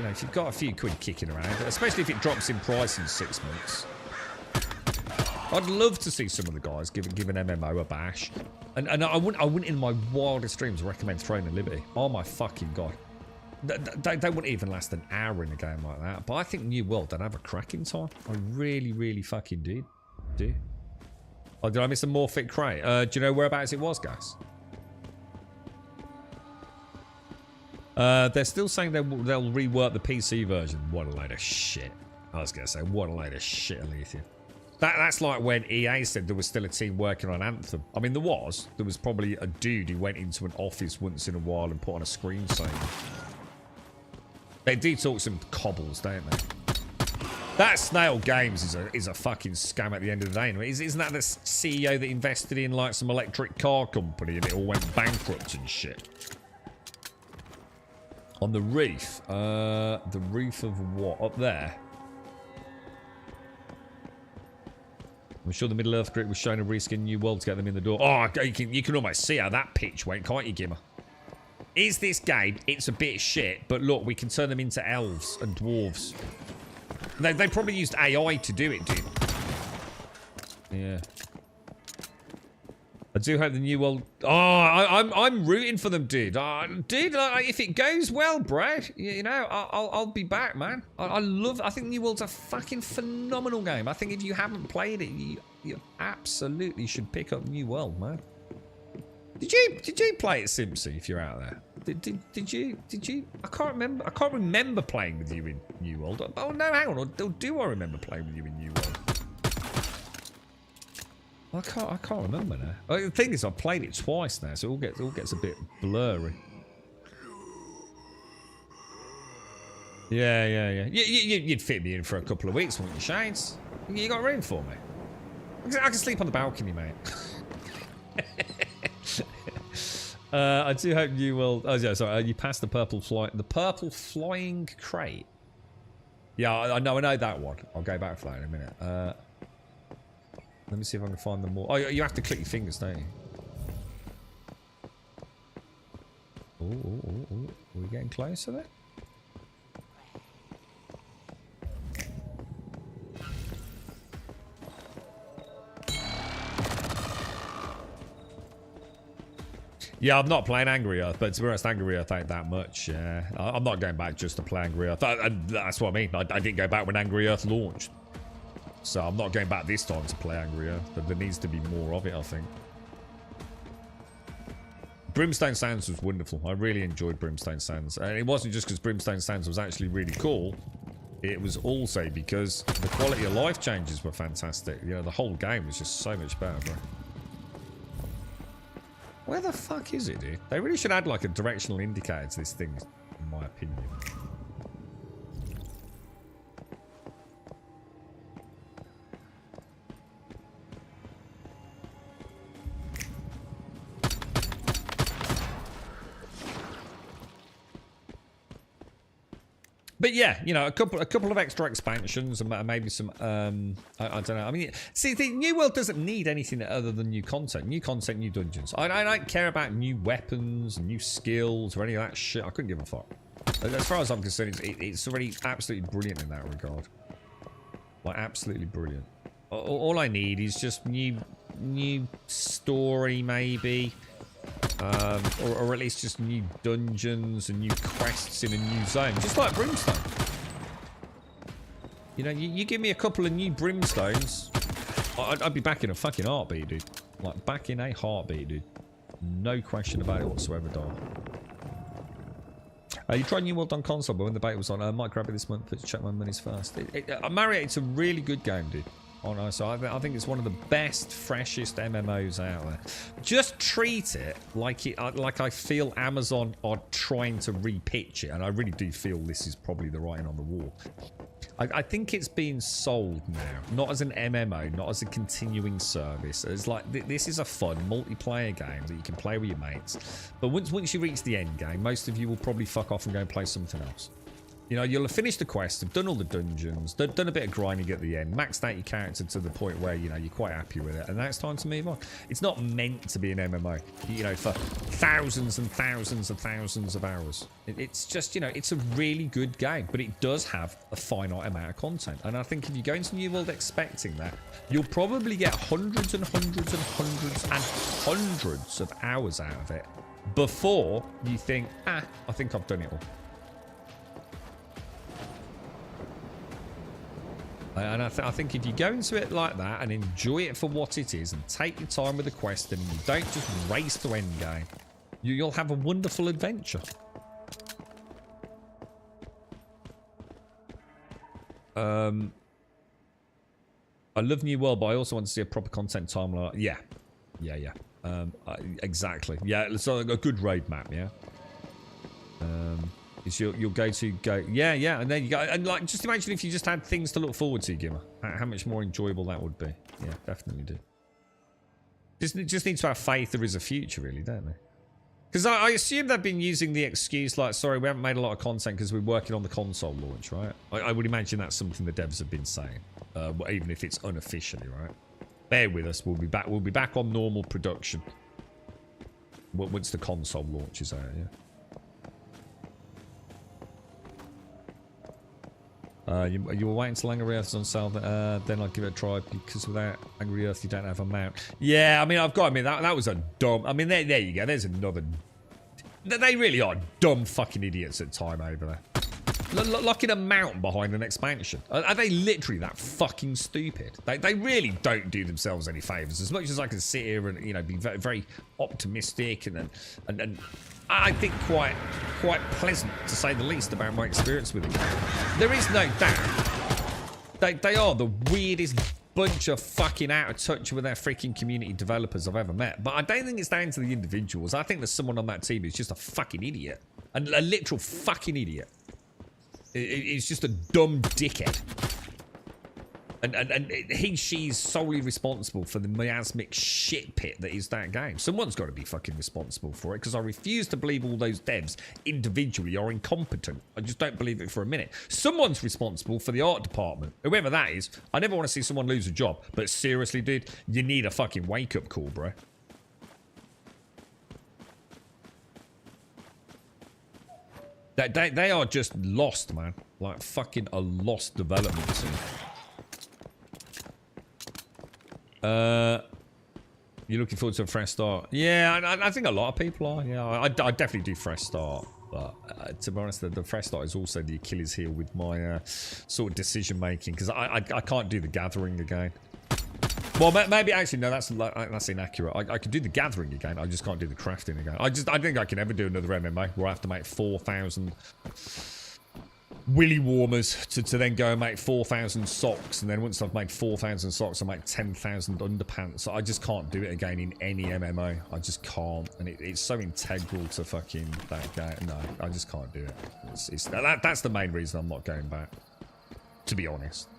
if you've got a few quid kicking around, especially if it drops in price in 6 months. I'd love to see some of the guys give an MMO a bash, and I wouldn't in my wildest dreams recommend Throne of Liberty. Oh my fucking god, they wouldn't even last an hour in a game like that. But I think New World don't have a cracking time. I really fucking do. Oh, did I miss a Morphic crate? Do you know whereabouts it was, guys? They're still saying they'll rework the PC version. What a load of shit. I was gonna say, what a load of shit, Alethea. That's like when EA said there was still a team working on Anthem. I mean, there was probably a dude who went into an office once in a while and put on a screensaver. They do talk some cobbles, don't they? That Snail Games is a fucking scam at the end of the day. Isn't that the CEO that invested in like some electric car company and it all went bankrupt and shit? On the reef, the reef of what? Up there. I'm sure the Middle-earth group was showing a reskin New World to get them in the door. Oh, you can almost see how that pitch went, can't you, Gimmer? Is this game? It's a bit shit, but look, we can turn them into elves and dwarves. They probably used AI to do it, dude. Yeah. I do hope the New World... Oh, I'm rooting for them, dude. Dude, if it goes well, bro, you know, I'll be back, man. I think New World's a fucking phenomenal game. I think if you haven't played it, you absolutely should pick up New World, man. Did you play it, Simpsy? If you're out there, did you? I can't remember. I can't remember playing with you in New World. Oh no, hang on. Or do I remember playing with you in New World? I can't remember now. The thing is, I've played it twice now, so it all gets a bit blurry. Yeah. You'd fit me in for a couple of weeks, wouldn't you, Shades? You got room for me? I can sleep on the balcony, mate. I do hope you will. Oh yeah, sorry. You passed the purple flying crate. Yeah, I know that one. I'll go back for that in a minute. Let me see if I can find them more. Oh, you have to click your fingers, don't you? Oh. Are we getting closer there? Yeah, I'm not playing Angry Earth, but to be honest, Angry Earth ain't that much. Yeah, I'm not going back just to play Angry Earth. That's what I mean. I didn't go back when Angry Earth launched. So I'm not going back this time to play Angry Earth, but there needs to be more of it, I think. Brimstone Sands was wonderful. I really enjoyed Brimstone Sands. And it wasn't just because Brimstone Sands was actually really cool. It was also because the quality of life changes were fantastic. You know, the whole game was just so much better, bro. Where the fuck is it, dude? They really should add like a directional indicator to this thing, in my opinion. But yeah, you know, a couple of extra expansions and maybe some I don't know. I mean, see, the New World doesn't need anything other than new content, new dungeons. I don't care about new weapons, new skills, or any of that shit. I couldn't give a fuck. As far as I'm concerned, it's already absolutely brilliant in that regard. Like, absolutely brilliant. All I need is just new story, maybe. Or at least just new dungeons and new quests in a new zone. Just like Brimstone. You know, you give me a couple of new Brimstones, I'd be back in a fucking heartbeat, dude. Like, back in a heartbeat, dude. No question about it whatsoever, dog. You tried New World on console, but when the beta was on, I might grab it this month, but check my monies first. Mario, it's a really good game, dude. Honestly, I think it's one of the best, freshest MMOs out there. Just treat it like I feel Amazon are trying to repitch it, and I really do feel this is probably the writing on the wall. I think it's being sold now, not as an MMO, not as a continuing service. It's like, this is a fun multiplayer game that you can play with your mates. But once you reach the end game, most of you will probably fuck off and go and play something else. You know, you'll have finished the quest, have done all the dungeons, done a bit of grinding at the end, maxed out your character to the point where, you know, you're quite happy with it, and now it's time to move on. It's not meant to be an MMO, you know, for thousands and thousands and thousands of hours. It's just, you know, it's a really good game, but it does have a finite amount of content. And I think if you go into New World expecting that, you'll probably get hundreds and hundreds and hundreds and hundreds of hours out of it before you think, I think I've done it all. And I think if you go into it like that and enjoy it for what it is and take your time with the quest and you don't just race to endgame, you'll have a wonderful adventure. I love New World, but I also want to see a proper content timeline. Yeah. Exactly. Yeah, it's a good raid map, yeah. You'll go, yeah, and then you go, and like, just imagine if you just had things to look forward to, Gimmer. How much more enjoyable that would be. Yeah, definitely do. Just need to have faith there is a future, really, don't they? Because I assume they've been using the excuse like, sorry, we haven't made a lot of content because we're working on the console launch, right? I would imagine that's something the devs have been saying, even if it's unofficially, right? Bear with us, we'll be back. We'll be back on normal production once the console launches out, yeah. You were waiting till Angry Earth's on sale, then I'll give it a try, because without Angry Earth you don't have a mount. Yeah, I mean, I've got to admit, that was a dumb... I mean, there you go, there's another... They really are dumb fucking idiots at time over there. Locking a mount behind an expansion. Are they literally that fucking stupid? They really don't do themselves any favours. As much as I can sit here and, you know, be very, very optimistic and I think quite pleasant, to say the least, about my experience with it. There is no doubt they are the weirdest bunch of fucking out of touch with their freaking community developers I've ever met. But I don't think it's down to the individuals. I think there's someone on that team who's just a fucking idiot. A literal fucking idiot. It's just a dumb dickhead. And she's solely responsible for the miasmic shit pit that is that game. Someone's got to be fucking responsible for it, because I refuse to believe all those devs individually are incompetent. I just don't believe it for a minute. Someone's responsible for the art department. Whoever that is, I never want to see someone lose a job. But seriously, dude, you need a fucking wake-up call, bro. They are just lost, man. Like fucking a lost development team. You're looking forward to a fresh start? Yeah, I think a lot of people are. Yeah, I definitely do fresh start. But to be honest, the fresh start is also the Achilles heel with my sort of decision making, because I can't do the gathering again. Well, maybe actually no, that's inaccurate. I can do the gathering again. I just can't do the crafting again. I don't think I can ever do another MMA where I have to make 4,000 willy warmers to then go and make 4,000 socks, and then once I've made 4,000 socks, I make 10,000 underpants. I just can't do it again in any MMO. I just can't, and it's so integral to fucking that game. No, I just can't do it. That's the main reason I'm not going back, to be honest.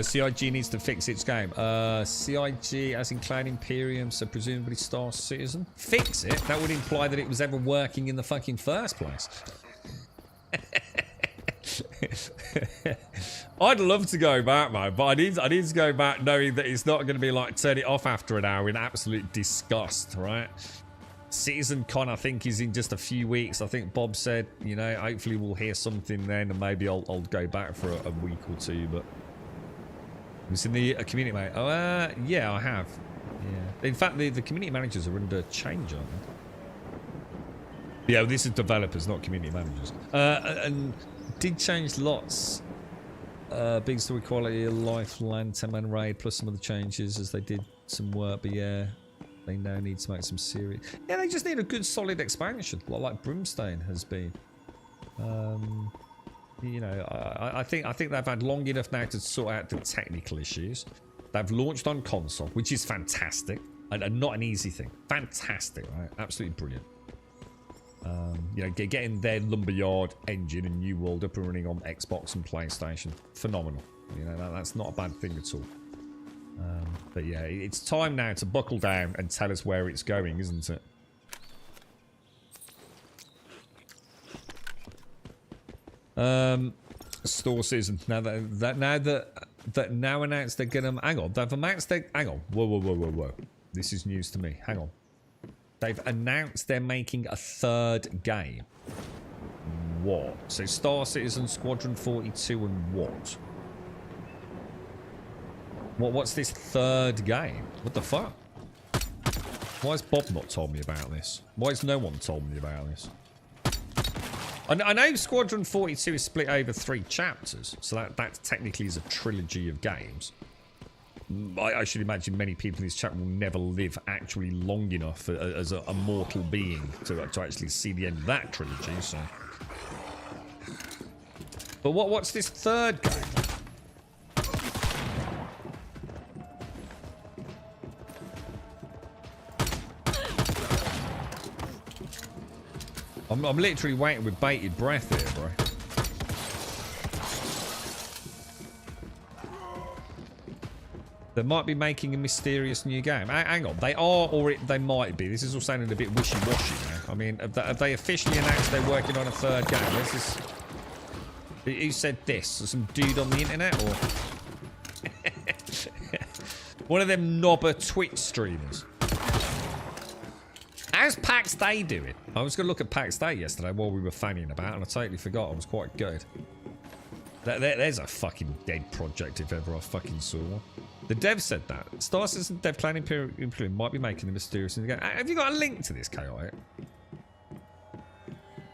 CIG needs to fix its game. CIG as in Cloud Imperium, so presumably Star Citizen. Fix it? That would imply that it was ever working in the fucking first place. I'd love to go back, man, but I need to go back knowing that it's not going to be like turn it off after an hour in absolute disgust, right? Citizen Con, I think, is in just a few weeks. I think Bob said, you know, hopefully we'll hear something then, and maybe I'll go back for a week or two. But it's in the community, mate. Oh, yeah, I have. Yeah. In fact, the community managers are under change, aren't they? Yeah, well, this is developers, not community managers. And did change lots. Big story quality of life, land, 10-man raid, plus some other changes as they did some work. But yeah, they now need to make some serious. Yeah, they just need a good, solid expansion, like Brimstone has been. You know, I think they've had long enough now to sort out the technical issues. They've launched on console, which is fantastic, and not an easy thing. Fantastic, right? Absolutely brilliant. You know, getting their Lumberyard engine and New World up and running on Xbox and PlayStation, phenomenal. You know, that's not a bad thing at all. But yeah, it's time now to buckle down and tell us where it's going, isn't it? Store season. Now that now announced they're gonna hang on. They've announced they hang on. Whoa. This is news to me. Hang on. They've announced they're making a third game. What? So Star Citizen, Squadron 42, and what? What's this third game? What the fuck? Why has Bob not told me about this? Why has no one told me about this? I know Squadron 42 is split over 3 chapters, so that technically is a trilogy of games. I should imagine many people in this chat will never live actually long enough as a mortal being to actually see the end of that trilogy. So, but what's this third game? I'm literally waiting with bated breath here, bro. They might be making a mysterious new game. Hang on, they are, or they might be. This is all sounding a bit wishy-washy now. I mean, have they officially announced they're working on a third game? Where's this? Who said this? Some dude on the internet, or one of them knobber Twitch streamers? How's PAX Day doing? I was going to look at PAX Day yesterday while we were fanning about, and I totally forgot. I was quite good. There's a fucking dead project if ever I fucking saw one. The dev said that. Star Citizen Dev Clan Imperium might be making a mysterious in the game. Have you got a link to this, Chaotic?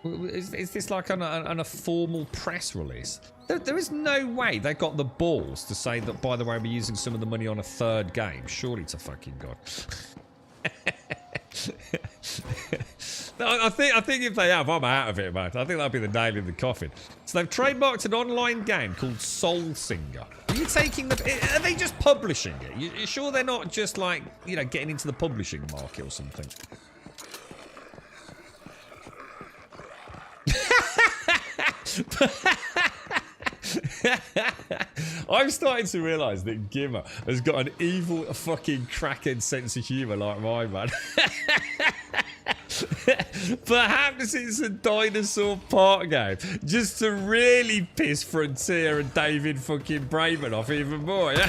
Is this like on a formal press release? There is no way they got the balls to say that, by the way, we're using some of the money on a third game. Surely to fucking God. No, I think if they have, I'm out of it, man. I think that'll be the nail in the coffin. So they've trademarked an online game called Soul Singer. Are you taking the? Are they just publishing it? You sure they're not just like, you know, getting into the publishing market or something? I'm starting to realise that Gimmer has got an evil fucking crackhead sense of humour like mine, man. Perhaps it's a dinosaur park game just to really piss Frontier and David fucking Braben off even more, yeah?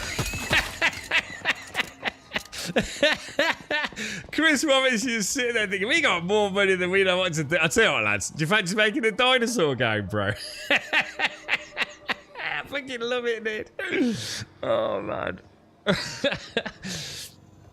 Chris Robinson is sitting there thinking, we got more money than we know what to do. I tell you what, lads, do you fancy making a dinosaur game, bro? I fucking love it, dude. Oh, man.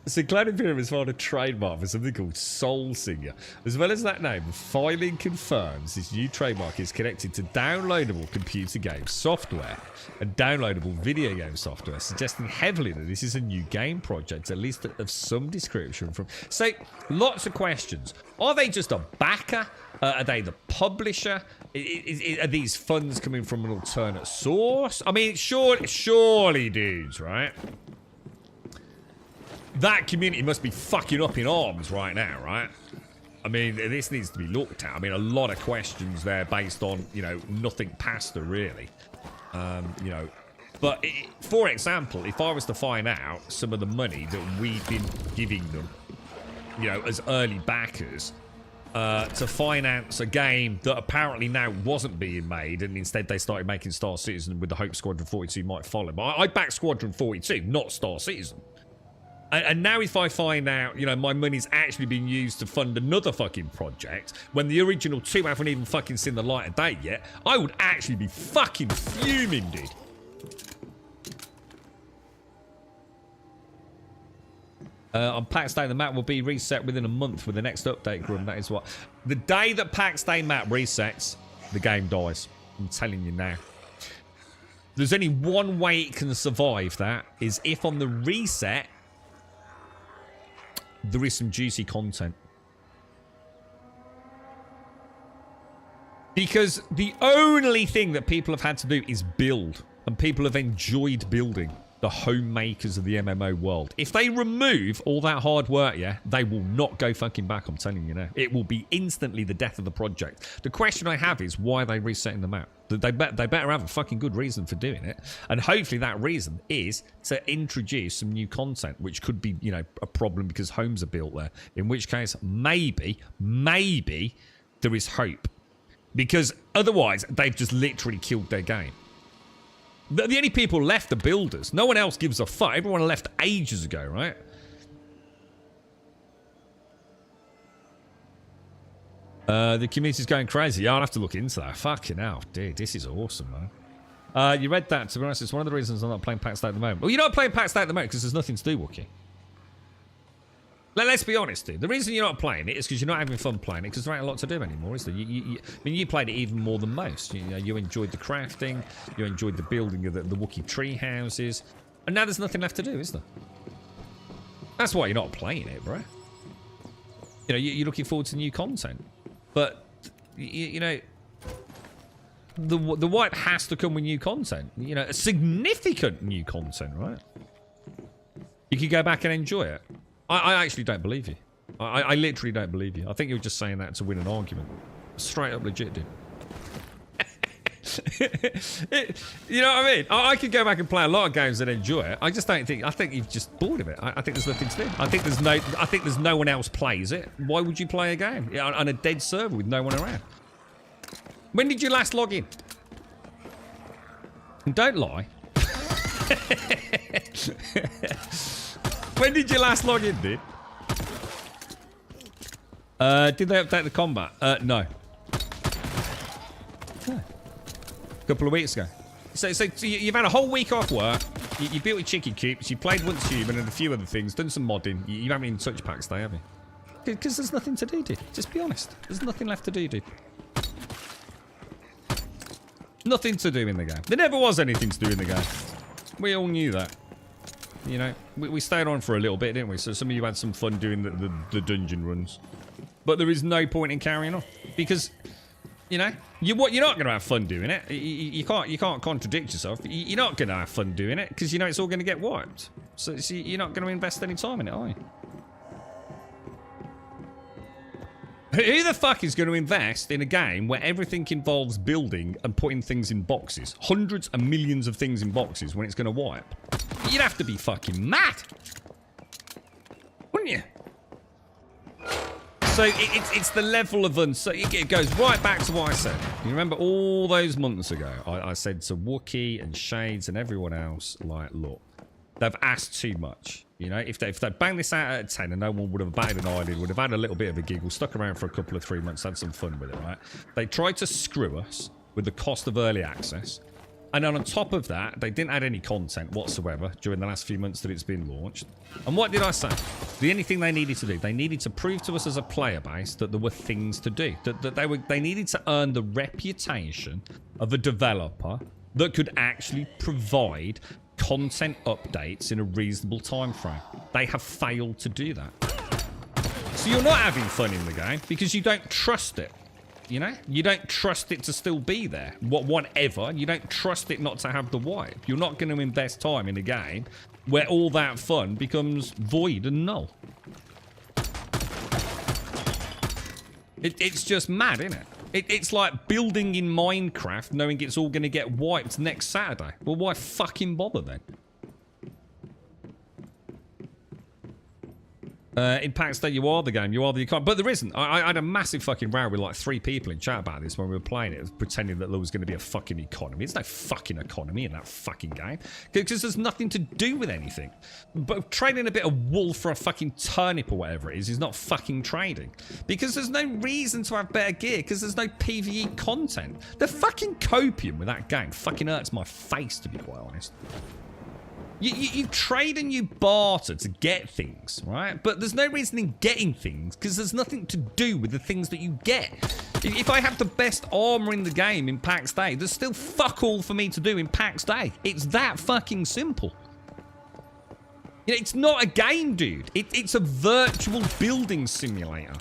So Clan Imperium has filed a trademark for something called Soul Singer. As well as that name, the filing confirms this new trademark is connected to downloadable computer game software and downloadable video game software, suggesting heavily that this is a new game project, at least of some description from... So, lots of questions. Are they just a backer? Are they the publisher? Are these funds coming from an alternate source? I mean, surely dudes, right? That community must be fucking up in arms right now, right? I mean, this needs to be looked at. I mean, a lot of questions there based on, you know, nothing past her, really. You know, but for example, if I was to find out some of the money that we've been giving them, you know, as early backers, to finance a game that apparently now wasn't being made, and instead they started making Star Citizen with the hope Squadron 42 might follow. But I backed Squadron 42, not Star Citizen. And now if I find out, you know, my money's actually being used to fund another fucking project, when the original 2 haven't even fucking seen the light of day yet, I would actually be fucking fuming, dude. On Pax Day, the map will be reset within a month with the next update, Grum. That is what. The day that Pax Day map resets, the game dies. I'm telling you now. There's only one way it can survive that, is if on the reset, there is some juicy content. Because the only thing that people have had to do is build. And people have enjoyed building. The homemakers of the MMO world. If they remove all that hard work, yeah, they will not go fucking back, I'm telling you now. It will be instantly the death of the project. The question I have is, why are they resetting the map? They better have a fucking good reason for doing it. And hopefully that reason is to introduce some new content, which could be, you know, a problem because homes are built there. In which case, maybe there is hope. Because otherwise, they've just literally killed their game. The only people left are builders. No one else gives a fuck. Everyone left ages ago, right? The community's going crazy. Yeah, I'll have to look into that. Fucking hell, dude. This is awesome, man. You read that. To be honest, it's one of the reasons I'm not playing Pax Day at the moment. Well, you're not playing Pax Day at the moment because there's nothing to do, Wookie. Let's be honest, dude. The reason you're not playing it is because you're not having fun playing it because there ain't a lot to do anymore, is there? I mean, you played it even more than most. You know, you enjoyed the crafting, you enjoyed the building of the Wookiee tree houses, and now there's nothing left to do, is there? That's why you're not playing it, bro. You know, you're looking forward to new content, but you know, the wipe has to come with new content. You know, a significant new content, right? You can go back and enjoy it. I actually don't believe you. I literally don't believe you. I think you're just saying that to win an argument. Straight up legit, dude. You know what I mean? I could go back and play a lot of games and enjoy it. I just don't think. I think you've just bored of it. I think there's nothing to do. I think there's no one else plays it. Why would you play a game on a dead server with no one around? When did you last log in? And don't lie. When did you last log in, dude? Did they update the combat? No. A couple of weeks ago. So you've had a whole week off work. You built your chicken coops. You played Once Human and a few other things. Done some modding. You haven't even touched Pax Day, have you? Because there's nothing to do, dude. Just be honest. There's nothing left to do, dude. Nothing to do in the game. There never was anything to do in the game. We all knew that. You know, we stayed on for a little bit, didn't we? So some of you had some fun doing the dungeon runs. But there is no point in carrying on. Because, you know, you're not going to have fun doing it. You can't contradict yourself. You're not going to have fun doing it because you know it's all going to get wiped. So you're not going to invest any time in it, are you? Who the fuck is going to invest in a game where everything involves building and putting things in boxes? Hundreds and millions of things in boxes when it's going to wipe? You'd have to be fucking mad. Wouldn't you? So it's the level of uncertainty. It goes right back to what I said. You remember all those months ago, I said to Wookie and Shades and everyone else, like, look, they've asked too much. You know, if they banged this out at 10 and no one would have batted an eyelid, would have had a little bit of a giggle, stuck around for a couple of 3 months, had some fun with it, right? They tried to screw us with the cost of early access. And on top of that, they didn't add any content whatsoever during the last few months that it's been launched. And what did I say? The only thing they needed to do, they needed to prove to us as a player base that there were things to do. That they needed to earn the reputation of a developer that could actually provide content updates in a reasonable time frame. They have failed to do that. So you're not having fun in the game because you don't trust it. You know, you don't trust it to still be there. Whatever. You don't trust it not to have the wipe. You're not going to invest time in a game where all that fun becomes void and null. It's just mad, isn't it? It's like building in Minecraft knowing it's all going to get wiped next Saturday. Well, why fucking bother then? In PAX Day, you are the game. You are the economy. But there isn't. I had a massive fucking row with like 3 people in chat about this when we were playing it, pretending that there was going to be a fucking economy. There's no fucking economy in that fucking game. Because there's nothing to do with anything. But trading a bit of wool for a fucking turnip or whatever it is not fucking trading. Because there's no reason to have better gear, because there's no PvE content. The fucking copium with that game fucking hurts my face, to be quite honest. You trade and you barter to get things, right? But there's no reason in getting things because there's nothing to do with the things that you get. If I have the best armor in the game in PAX Day, there's still fuck all for me to do in PAX Day. It's that fucking simple. It's not a game, dude. It's a virtual building simulator.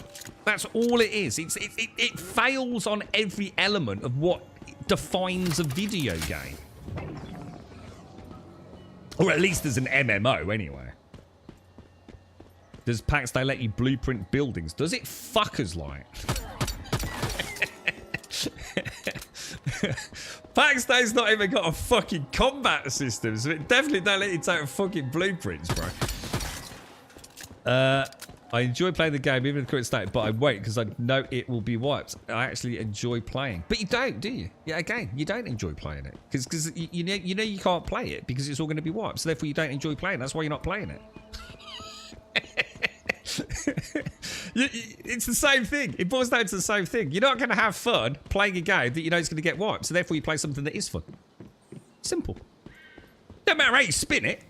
That's all it is. It fails on every element of what defines a video game. Or at least as an MMO, anyway. Does PAX Day let you blueprint buildings? Does it fuckers like? PAX Day's not even got a fucking combat system, so it definitely don't let you take fucking blueprints, bro. I enjoy playing the game, even in the current state, but I wait because I know it will be wiped. I actually enjoy playing. But you don't, do you? Yeah, again, you don't enjoy playing it. Because you know you can't play it because it's all going to be wiped. So therefore you don't enjoy playing. That's why you're not playing it. It's the same thing. It boils down to the same thing. You're not going to have fun playing a game that you know is going to get wiped. So therefore you play something that is fun. Simple. No matter how you spin it.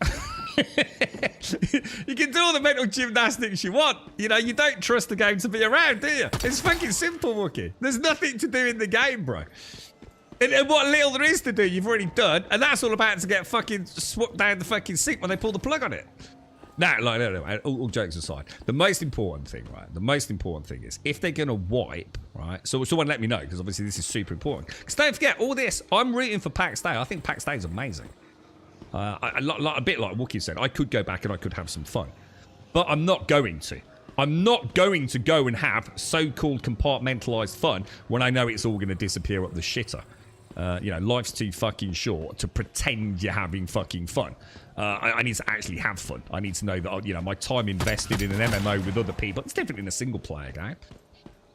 You can do all the mental gymnastics you want. You know, you don't trust the game to be around, do you? It's fucking simple, Wookie. There's nothing to do in the game, bro. And what little there is to do, you've already done. And that's all about to get fucking swapped down the fucking sink when they pull the plug on it. No, all jokes aside. The most important thing, right? The most important thing is if they're going to wipe, right? So someone let me know, because obviously this is super important. Because don't forget, all this, I'm rooting for PAX Day. I think PAX Day is amazing. A bit like Wookie said, I could go back and I could have some fun. But I'm not going to. I'm not going to go and have so-called compartmentalised fun when I know it's all going to disappear up the shitter. You know, life's too fucking short to pretend you're having fucking fun. I need to actually have fun. I need to know that, you know, my time invested in an MMO with other people, it's different in a single-player game.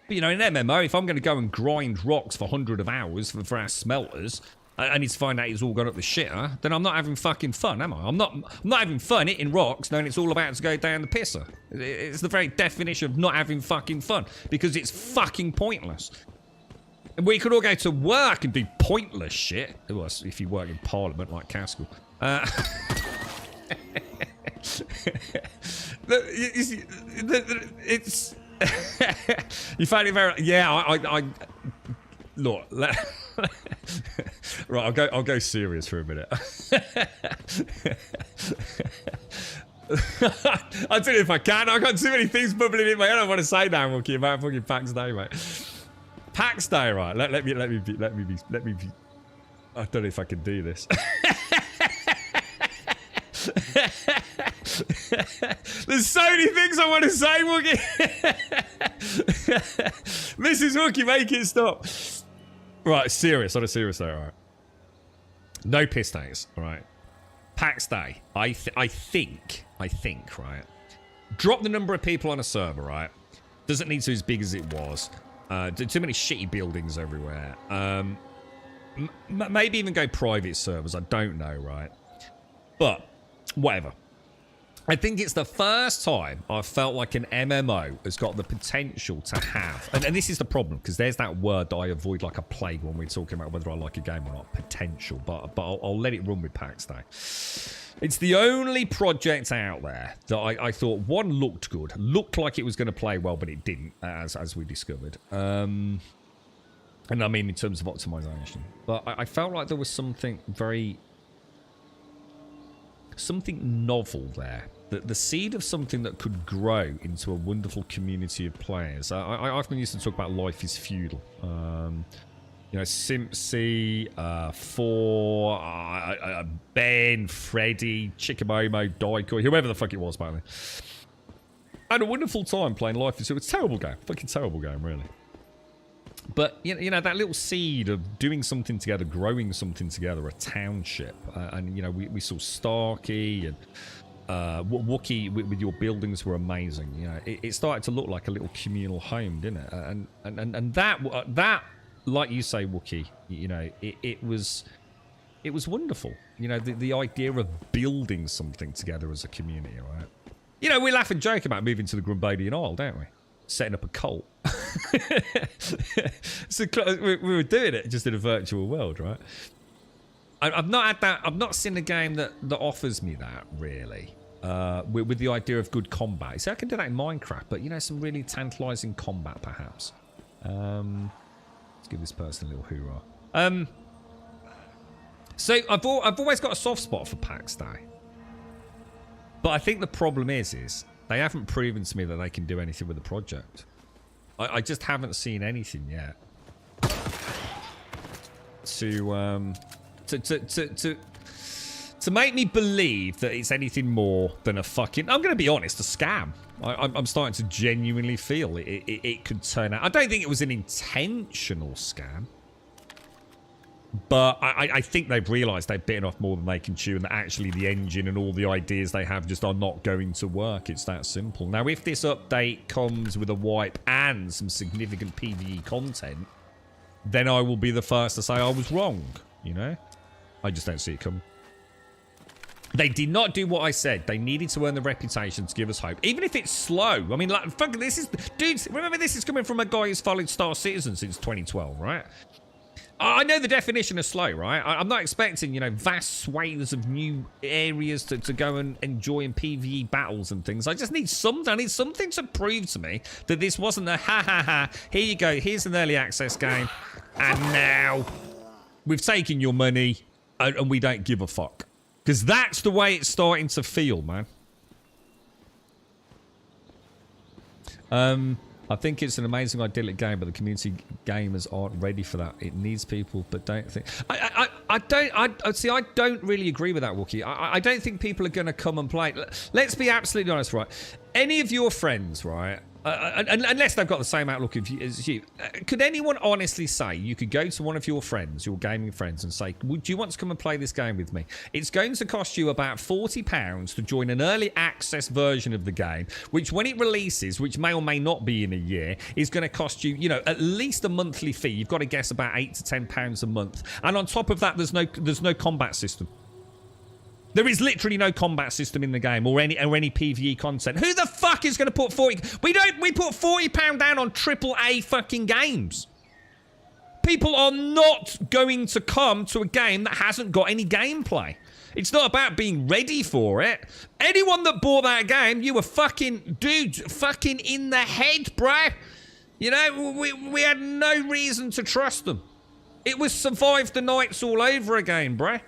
But, you know, in an MMO, if I'm going to go and grind rocks for hundreds of hours for our smelters, I need to find out it's all gone up the shitter, then I'm not having fucking fun, am I? I'm not having fun hitting rocks knowing it's all about to go down the pisser. It's the very definition of not having fucking fun, because it's fucking pointless. And we could all go to work and do pointless shit. Well, if you work in Parliament like Caskell. It's... You find it very... Yeah, I look, right, I'll go serious for a minute. I don't know if I can. I've got too many things bubbling in my head I want to say now, Wookie, about fucking PAX Day, mate. PAX Day, right? Let me be. I don't know if I can do this. There's so many things I want to say, Wookie. Mrs. Wookie, make it stop. Right, serious. On a serious note, right? No piss days, all right? PAX Day, I think, right? Drop the number of people on a server, right? Doesn't need to be as big as it was. Too many shitty buildings everywhere. Maybe even go private servers. I don't know, right? But whatever. I think it's the first time I've felt like an MMO has got the potential to have, and this is the problem, because there's that word that I avoid like a plague when we're talking about whether I like a game or not, potential, but I'll let it run with PAX Day. It's the only project out there that I thought, one, looked good, looked like it was going to play well, but it didn't, as we discovered. And I mean in terms of optimization. But I felt like there was something novel there. The seed of something that could grow into a wonderful community of players. I often used to talk about Life is Feudal. You know, Simpsy, Ben, Freddy, Chikamomo, Daikoi, whoever the fuck it was back then. I had a wonderful time playing Life is Feudal. It's a terrible game. Fucking terrible game, really. But, you know, that little seed of doing something together, growing something together, a township. And, you know, we saw Starkey and Wookiee with your buildings were amazing. You know, it started to look like a little communal home, didn't it? And that, like you say, Wookiee, you know, it was wonderful. You know, the idea of building something together as a community, right? You know, we laugh and joke about moving to the Grumbadian Isle, don't we? Setting up a cult. So we were doing it just in a virtual world, right? I've not had that. I've not seen a game that offers me that, really. With the idea of good combat. So I can do that in Minecraft, but, you know, some really tantalizing combat, perhaps. Let's give this person a little hoorah. So I've always got a soft spot for PAX Day. But I think the problem is they haven't proven to me that they can do anything with the project. I just haven't seen anything yet to make me believe that it's anything more than a fucking, I'm going to be honest, a scam. I'm starting to genuinely feel it could turn out. I don't think it was an intentional scam. But I think they've realised they've bitten off more than they can chew, and that actually the engine and all the ideas they have just are not going to work. It's that simple. Now, if this update comes with a wipe and some significant PvE content, then I will be the first to say I was wrong, you know? I just don't see it coming. They did not do what I said. They needed to earn the reputation to give us hope. Even if it's slow. I mean, like, fuck, this is... Dudes, remember this is coming from a guy who's followed Star Citizen since 2012, right? I know the definition of slow, right? I'm not expecting, you know, vast swathes of new areas to go and enjoy in PvE battles and things. I just need something. I need something to prove to me that this wasn't a ha-ha-ha. Here you go. Here's an early access game. And now we've taken your money and we don't give a fuck. Because that's the way it's starting to feel, man. I think it's an amazing idyllic game, but the community gamers aren't ready for that. It needs people, but don't think... I don't really agree with that, Wookiee. I don't think people are going to come and play. Let's be absolutely honest, right? Any of your friends, right? Unless they've got the same outlook as you. Could anyone honestly say you could go to one of your friends, your gaming friends, and say, would you want to come and play this game with me? It's going to cost you about £40 to join an early access version of the game, which when it releases, which may or may not be in a year, is going to cost you, you know, at least a monthly fee. You've got to guess about £8 to £10 a month. And on top of that, there's no combat system. There is literally no combat system in the game or any PvE content. Who the fuck is going to put 40... We put £40 down on AAA fucking games. People are not going to come to a game that hasn't got any gameplay. It's not about being ready for it. Anyone that bought that game, you were fucking... Dude, fucking in the head, bruh. You know, we had no reason to trust them. It was Survive the Nights all over again, bruh.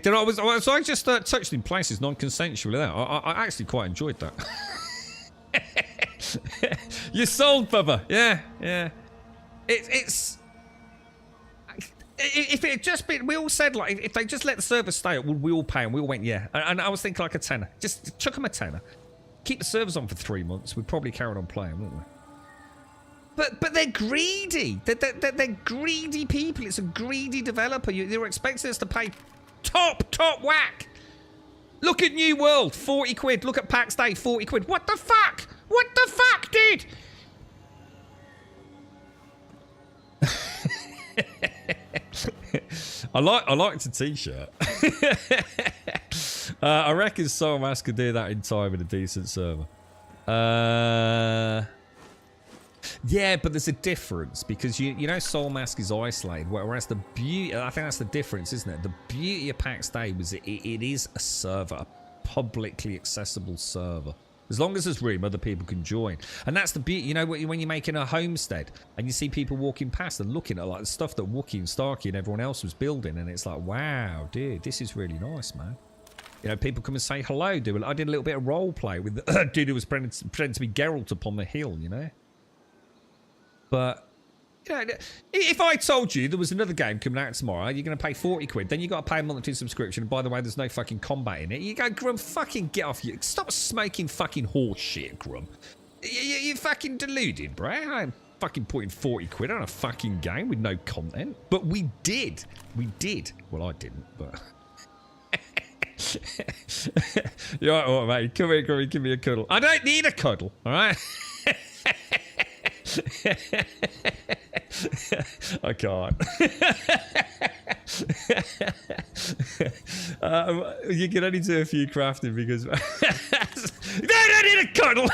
So I just touched in places non-consensually there. I actually quite enjoyed that. You're sold, Bubba. Yeah. It's... If it had just been... We all said, like, if they just let the servers stay up, we all pay? And we all went, yeah. And I was thinking like a tenner. Just chuck them a tenner. Keep the servers on for 3 months. We'd probably carry on playing, wouldn't we? But they're greedy. They're greedy people. It's a greedy developer. They're expecting us to pay... Top whack. Look at New World, 40 quid. Look at PAX Day, 40 quid. What the fuck? What the fuck, dude? I liked the t-shirt. I reckon Soul Mask could do that in time in a decent server. Yeah, but there's a difference because you know Soul Mask is isolated, whereas the beauty, I think that's the difference, isn't it? The beauty of PAX Day was it is a server, a publicly accessible server. As long as there's room, other people can join. And that's the beauty, you know, when you're making a homestead and you see people walking past and looking at like the stuff that Wookiee and Starkey and everyone else was building, and it's like, wow, dude, this is really nice, man. You know, people come and say hello. I did a little bit of role play with the dude who was pretending to be Geralt upon the hill, you know. But, you know, if I told you there was another game coming out tomorrow, you're going to pay 40 quid, then you got to pay a monthly subscription, and by the way, there's no fucking combat in it, you go, Grum, fucking get off you. Stop smoking fucking horse shit, Grum. You're fucking deluded, bro. I'm fucking putting 40 quid on a fucking game with no content. But we did. We did. Well, I didn't, but... You're right, all right, mate. Come here, give me a cuddle. I don't need a cuddle, all right? I can't. You can only do a few crafting because you don't need a cuddle.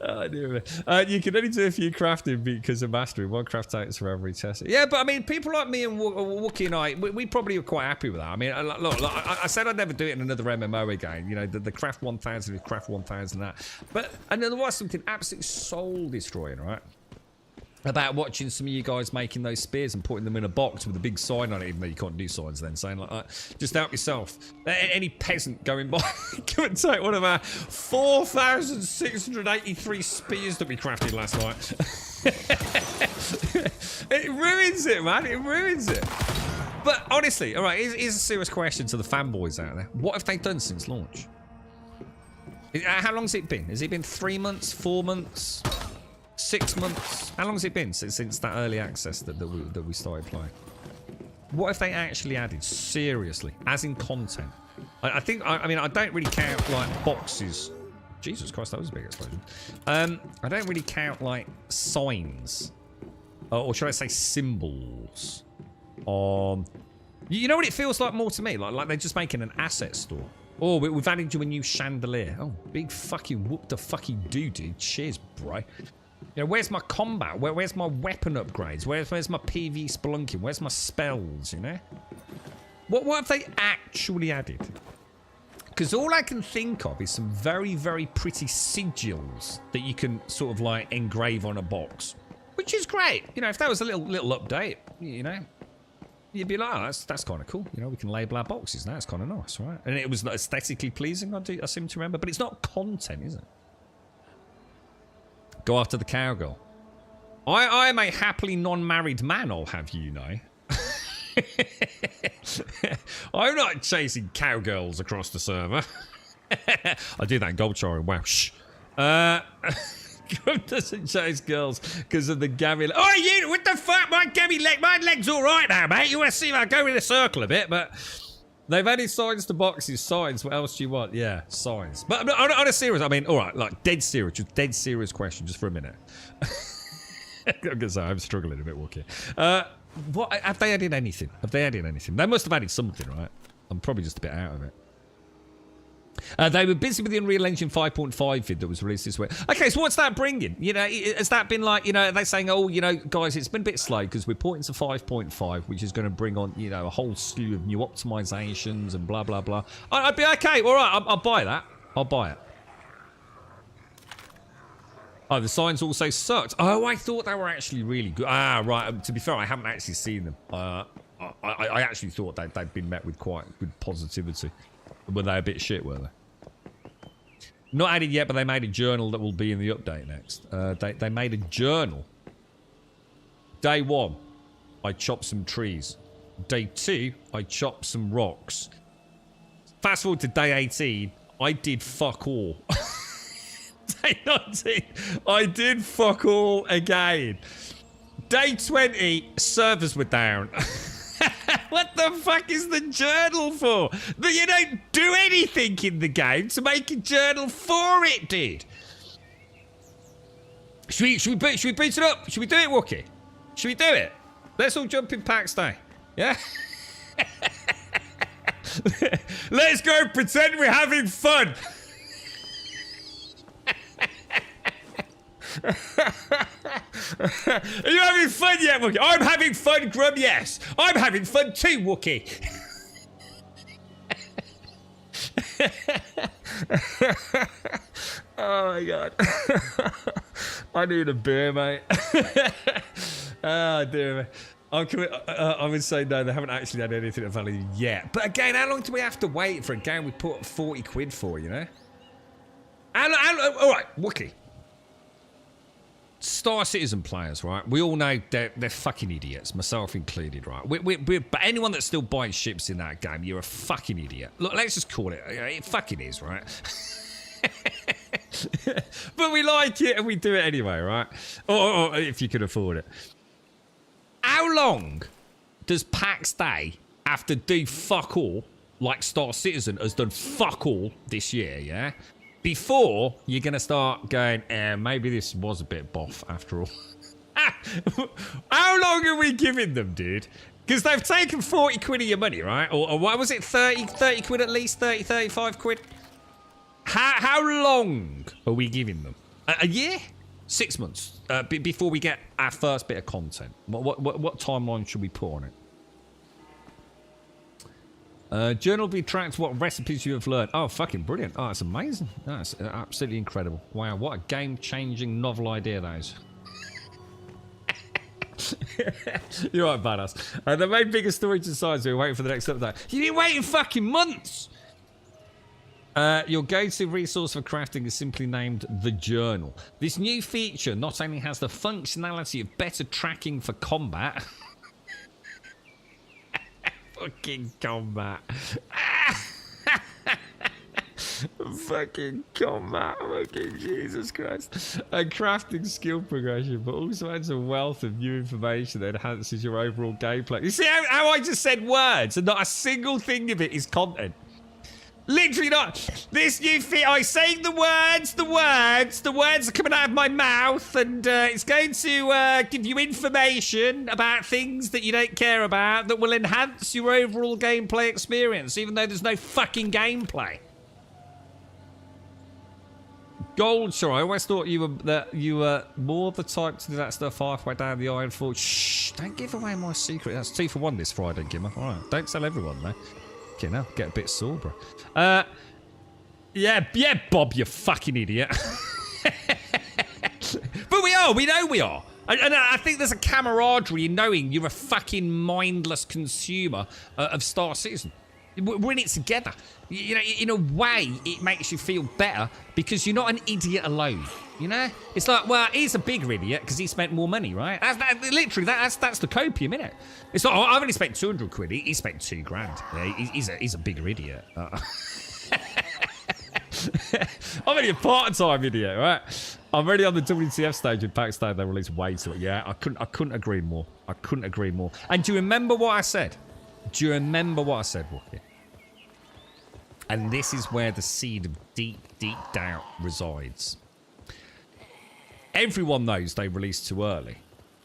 Oh, dear. You can only do a few crafting because of mastery. One craft takes for every test. Yeah, but I mean, people like me and Wookie and I, we probably were quite happy with that. I mean, look, I said I'd never do it in another MMO again. You know, the craft 1000 is craft 1000 that. But and there was something absolutely soul destroying, right? About watching some of you guys making those spears and putting them in a box with a big sign on it, even though you can't do signs then, saying like, just help yourself. Any peasant going by, come and take one of our 4,683 spears that we crafted last night. It ruins it, man. It ruins it. But honestly, all right, here's a serious question to the fanboys out there. What have they done since launch? How long's it been? Has it been 3 months, 4 months? 6 months? How long has it been since that early access that we started playing? What have they actually added? Seriously, as in content. I think, I mean, I don't really count like boxes. Jesus Christ, that was a big explosion. I don't really count like signs, or should I say symbols. You know what it feels like more to me? Like they're just making an asset store. Oh, we've added you a new chandelier. Oh, big fucking whoop the fucking do, dude. Cheers, bro. You know, where's my combat? Where's my weapon upgrades? Where's my PV spelunking? Where's my spells, you know? What have they actually added? Because all I can think of is some very, very pretty sigils that you can sort of like engrave on a box. Which is great. You know, if that was a little update, you know, you'd be like, oh, that's kind of cool. You know, we can label our boxes now. It's kind of nice, right? And it was aesthetically pleasing, I seem to remember. But it's not content, is it? Go after the cowgirl. I am a happily non-married man, I'll have you know. I'm not chasing cowgirls across the server. I do that in Goldshire in Welsh. Grub doesn't chase girls because of the gammy. Oh, you! What the fuck? My gammy leg. My leg's all right now, mate. You want to see if I go in a circle a bit, but they've added signs to boxes. Signs. What else do you want? Yeah, signs. But on a serious, I mean, all right, like dead serious question, just for a minute. I'm gonna say I'm struggling a bit, Wookie. What have they added anything? Have they added anything? They must have added something, right? I'm probably just a bit out of it. They were busy with the Unreal Engine 5.5 vid that was released this week. Okay, so what's that bringing? You know, has that been like, you know, are they saying, oh, you know, guys, it's been a bit slow because we're porting to 5.5, which is going to bring on, you know, a whole slew of new optimizations and blah, blah, blah. I'd be okay. All right, I'll buy that. I'll buy it. Oh, the signs also sucked. Oh, I thought they were actually really good. Ah, right. To be fair, I haven't actually seen them. I actually thought they'd been met with quite good positivity. Were they a bit shit, were they? Not added yet, but they made a journal that will be in the update next. They made a journal. Day 1, I chopped some trees. Day 2, I chopped some rocks. Fast forward to day 18, I did fuck all. Day 19, I did fuck all again. Day 20, servers were down. What the fuck is the journal for? That you don't do anything in the game to make a journal for it, dude. Should we boot it up? Should we do it, Wookie? Should we do it? Let's all jump in Pax Day. Yeah? Let's go pretend we're having fun. Are you having fun yet, Wookie? I'm having fun, Grub, yes. I'm having fun too, Wookie. Oh my god. I need a beer, mate. Oh dear me. I would say no, they haven't actually done anything of value yet. But again, how long do we have to wait for a game we put 40 quid for, you know? Alright, Wookie. Star Citizen players, right? We all know they're fucking idiots, myself included, right? But anyone that's still buying ships in that game, you're a fucking idiot. Look, let's just call it. It fucking is, right? But we like it and we do it anyway, right? Or if you can afford it. How long does PAX Day have to do fuck all, like Star Citizen has done fuck all this year, yeah? Before you're going to start going, maybe this was a bit boff after all. How long are we giving them, dude? Because they've taken 40 quid of your money, right? Or what was it, 30 quid at least? 30, 35 quid? How long are we giving them? A year? 6 months before we get our first bit of content. What timeline should we put on it? Journal be tracked what recipes you have learned. Oh, fucking brilliant. Oh, that's amazing. That's absolutely incredible. Wow, what a game-changing novel idea that is. You're right, badass. The main biggest storage inside, so we're waiting for the next update. You've been waiting fucking months! Your go-to resource for crafting is simply named The Journal. This new feature not only has the functionality of better tracking for combat... fucking combat. Fucking combat. Fucking Jesus Christ. A crafting skill progression, but also adds a wealth of new information that enhances your overall gameplay. You see how I just said words and not a single thing of it is content? Literally not. This new fit. I saying the words are coming out of my mouth, and it's going to give you information about things that you don't care about that will enhance your overall gameplay experience, even though there's no fucking gameplay. Gold, sure. I always thought you were more the type to do that stuff halfway down the Iron Forge. Shh! Don't give away my secret. That's 2 for 1 this Friday, Gimmer. All right, don't tell everyone, though. Okay, now get a bit sore, bro. Yeah, Bob, you fucking idiot. But we are. We know we are. And I think there's a camaraderie in knowing you're a fucking mindless consumer of Star Citizen. We're in it together. You know, in a way, it makes you feel better because you're not an idiot alone. You know, it's like, well, he's a bigger idiot because he spent more money, right? Literally, that's the copium, innit? It's like, oh, I've only spent 200 quid. He spent 2 grand. Yeah, he's a bigger idiot. I'm only a part-time idiot, right? I'm already on the WTF stage in Pakistan. They released way too. Yeah, I couldn't agree more. I couldn't agree more. And do you remember what I said? Do you remember what I said, Wookie? And this is where the seed of deep, deep doubt resides. Everyone knows they released too early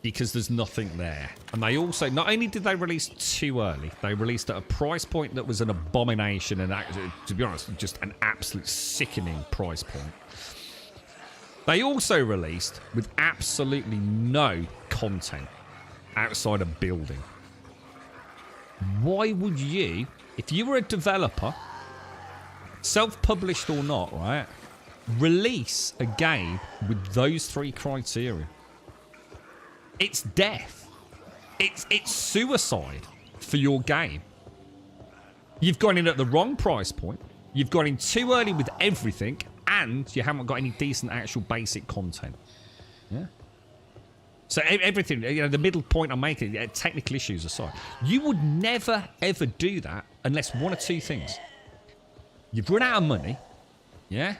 because there's nothing there. And they also, not only did they release too early, they released at a price point that was an abomination and, to be honest, just an absolute sickening price point. They also released with absolutely no content outside of building. Why would you, if you were a developer, self-published or not, right, release a game with those 3 criteria? It's death. It's suicide for your game. You've gone in at the wrong price point. You've gone in too early with everything, and you haven't got any decent actual basic content. Yeah. So everything, you know, the middle point I'm making, technical issues aside, you would never ever do that unless one or 2 things. You've run out of money, yeah,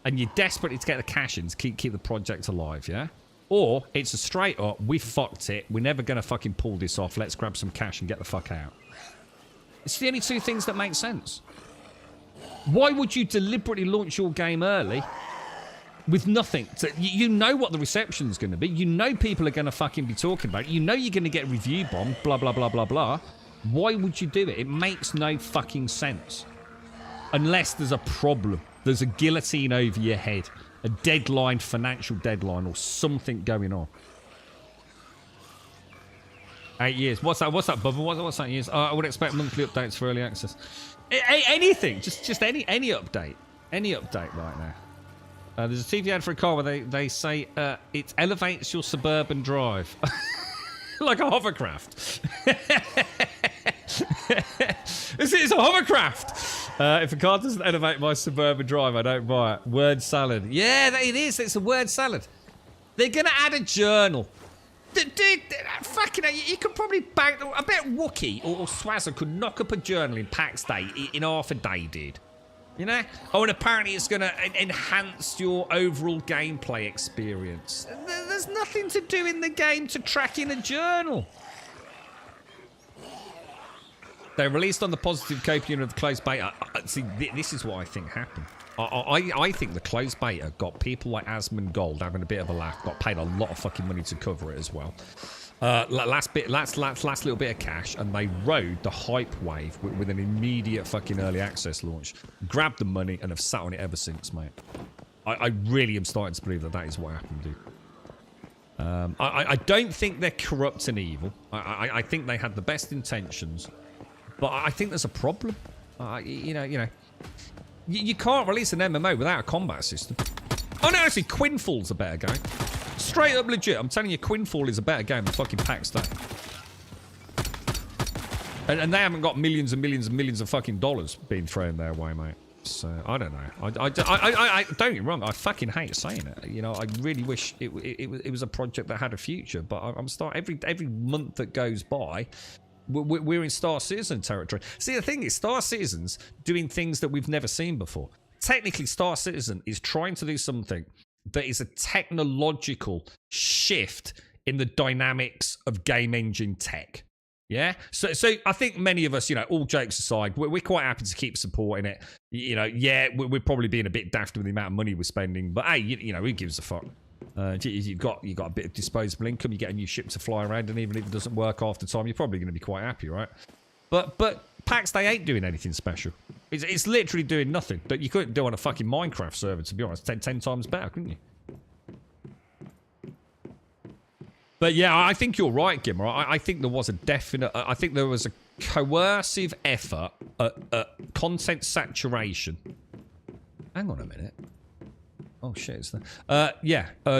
and you're desperate to get the cash in to keep the project alive, yeah? Or it's a straight up, we fucked it, we're never going to fucking pull this off, let's grab some cash and get the fuck out. It's the only 2 things that make sense. Why would you deliberately launch your game early with nothing? You know what the reception's going to be. You know people are going to fucking be talking about it. You know you're going to get review bombed, blah, blah, blah, blah, blah. Why would you do it? It makes no fucking sense. Unless there's a problem. There's a guillotine over your head. A deadline, financial deadline, or something going on. 8 years. What's that, Bubba? What's that years? I would expect monthly updates for early access. Anything. Just any update. Any update right now. There's a TV ad for a car where they say it elevates your suburban drive. Like a hovercraft. It's a hovercraft. If a car doesn't elevate my suburban drive, I don't buy it. Word salad. Yeah, it is. It's a word salad. They're going to add a journal. Dude, fucking hell, you could probably bank... I bet Wookie or Swazzer could knock up a journal in PAX Day in half a day, dude. You know? Oh, and apparently it's going to enhance your overall gameplay experience. There's nothing to do in the game to track in a journal. They released on the positive coping of the closed beta. See, this is what I think happened. I think the closed beta got people like Asmund Gold having a bit of a laugh, got paid a lot of fucking money to cover it as well. Last little bit of cash, and they rode the hype wave with an immediate fucking early access launch, grabbed the money, and have sat on it ever since, mate. I really am starting to believe that that is what happened, dude. I don't think they're corrupt and evil. I think they had the best intentions, but I think there's a problem. You know, you can't release an MMO without a combat system. Oh no, actually, Quinfall's a better game. Straight up legit, I'm telling you, Quinfall is a better game than fucking Pax Day. And they haven't got millions and millions and millions of fucking dollars being thrown their way, mate. So, I don't know. I don't get me wrong, I fucking hate saying it. You know, I really wish it was a project that had a future, but I'm starting, every month that goes by, we're in Star Citizen territory. See, the thing is, Star Citizen's doing things that we've never seen before. Technically, Star Citizen is trying to do something that is a technological shift in the dynamics of game engine tech. Yeah? So I think many of us, you know, all jokes aside, we're quite happy to keep supporting it. You know, yeah, we're probably being a bit daft with the amount of money we're spending, but hey, you know, who gives a fuck? You've got a bit of disposable income, you get a new ship to fly around, and even if it doesn't work half the time, you're probably going to be quite happy, right? But PAX, they ain't doing anything special. It's literally doing nothing that you couldn't do on a fucking Minecraft server, to be honest. 10 times better, couldn't you? But yeah, I think you're right, Gimmer. I think there was a definite... I think there was a coercive effort at content saturation. Hang on a minute. Oh, shit. It's there.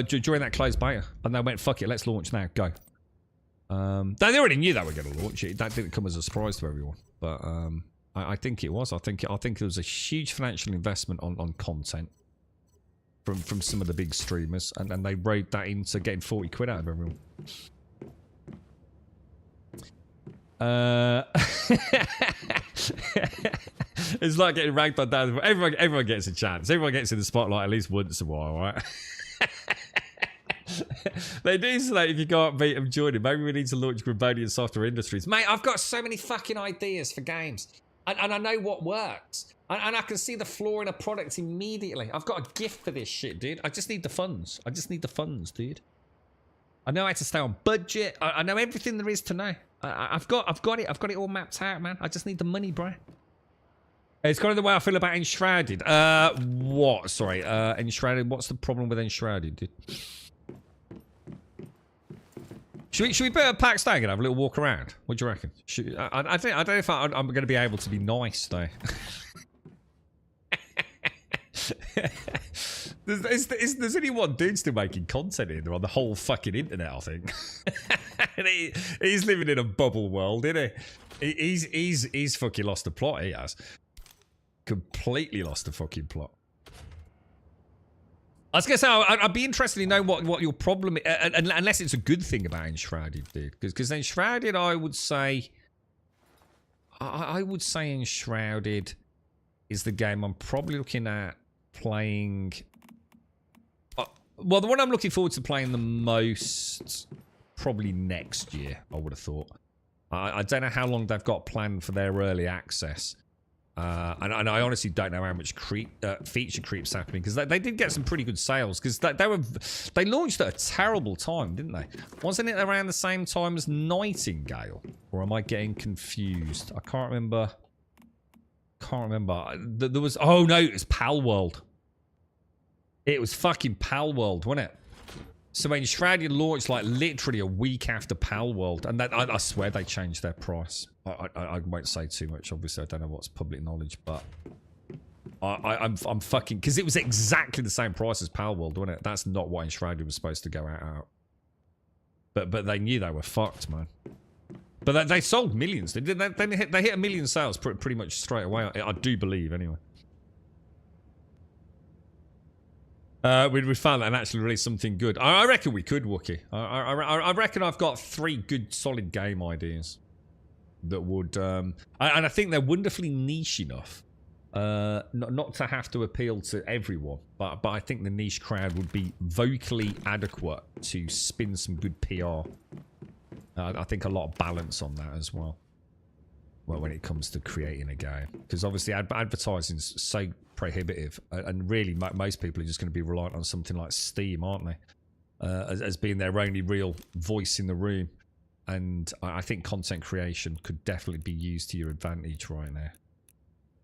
During that closed beta. And they went, fuck it, let's launch now. Go. They already knew they were going to launch it. That didn't come as a surprise to everyone. But I think it was. I think there was a huge financial investment on content from some of the big streamers, and they rode that into getting 40 quid out of everyone. It's like getting ranked on down. Everyone gets a chance. Everyone gets in the spotlight at least once in a while, right? They do say if you can't beat them, join it. Maybe we need to launch Grabonian Software Industries. Mate, I've got so many fucking ideas for games. And I know what works. And I can see the flaw in a product immediately. I've got a gift for this shit, dude. I just need the funds. I just need the funds, dude. I know how to stay on budget. I know everything there is to know. I've got it. I've got it all mapped out, man. I just need the money, bro. It's kind of the way I feel about Enshrouded. What? Sorry. Enshrouded. What's the problem with Enshrouded, dude? Should we put a PAX Day and have a little walk around? What do you reckon? I don't know if I'm going to be able to be nice, though. There's only one dude still making content in there on the whole fucking internet, I think. And he's living in a bubble world, isn't he? He's fucking lost the plot, he has. Completely lost the fucking plot. I was going to say, I'd be interested to know what your problem is, unless it's a good thing about Enshrouded, dude. Because Enshrouded, I would say Enshrouded is the game I'm probably looking at playing. Well, the one I'm looking forward to playing the most, probably next year, I would have thought. I don't know how long they've got planned for their early access. And I honestly don't know how much feature creep's happening, because they did get some pretty good sales, because they launched at a terrible time, didn't they? Wasn't it around the same time as Nightingale? Or am I getting confused? I can't remember. There was... Oh no, it was Pal World. It was fucking Pal World, wasn't it? So when Enshrouded launched like literally a week after Pal World, and that, I swear they changed their price. I won't say too much, obviously I don't know what's public knowledge, but I'm fucking, because it was exactly the same price as Pal World, wasn't it? That's not what Enshrouded was supposed to go out. But they knew they were fucked, man. But they sold millions. They hit 1 million sales pretty much straight away. I do believe, anyway. We found that and actually released something good. I reckon we could, Wookie. I reckon I've got 3 good, solid game ideas that would... and I think they're wonderfully niche enough not to have to appeal to everyone, but I think the niche crowd would be vocally adequate to spin some good PR. I think a lot of balance on that as well. well, when it comes to creating a game, because obviously advertising's so prohibitive, and really most people are just going to be reliant on something like Steam, aren't they? As being their only real voice in the room. And I think content creation could definitely be used to your advantage right now.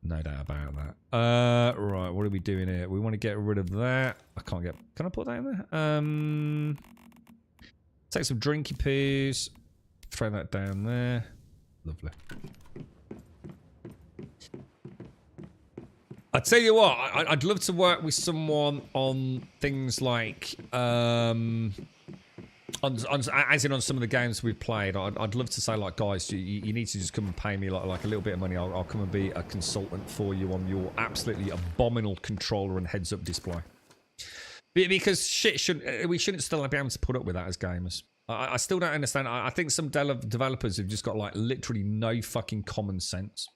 No doubt about that. Right, what are we doing here? We want to get rid of that. Can I put that in there? Take some drinky poos. Throw that down there. Lovely. I tell you what, I'd love to work with someone on things like, as in on some of the games we've played. I'd love to say, like, guys, you need to just come and pay me like a little bit of money. I'll come and be a consultant for you on your absolutely abominable controller and heads-up display. Because we shouldn't still be able to put up with that as gamers. I still don't understand. I think some developers have just got like literally no fucking common sense.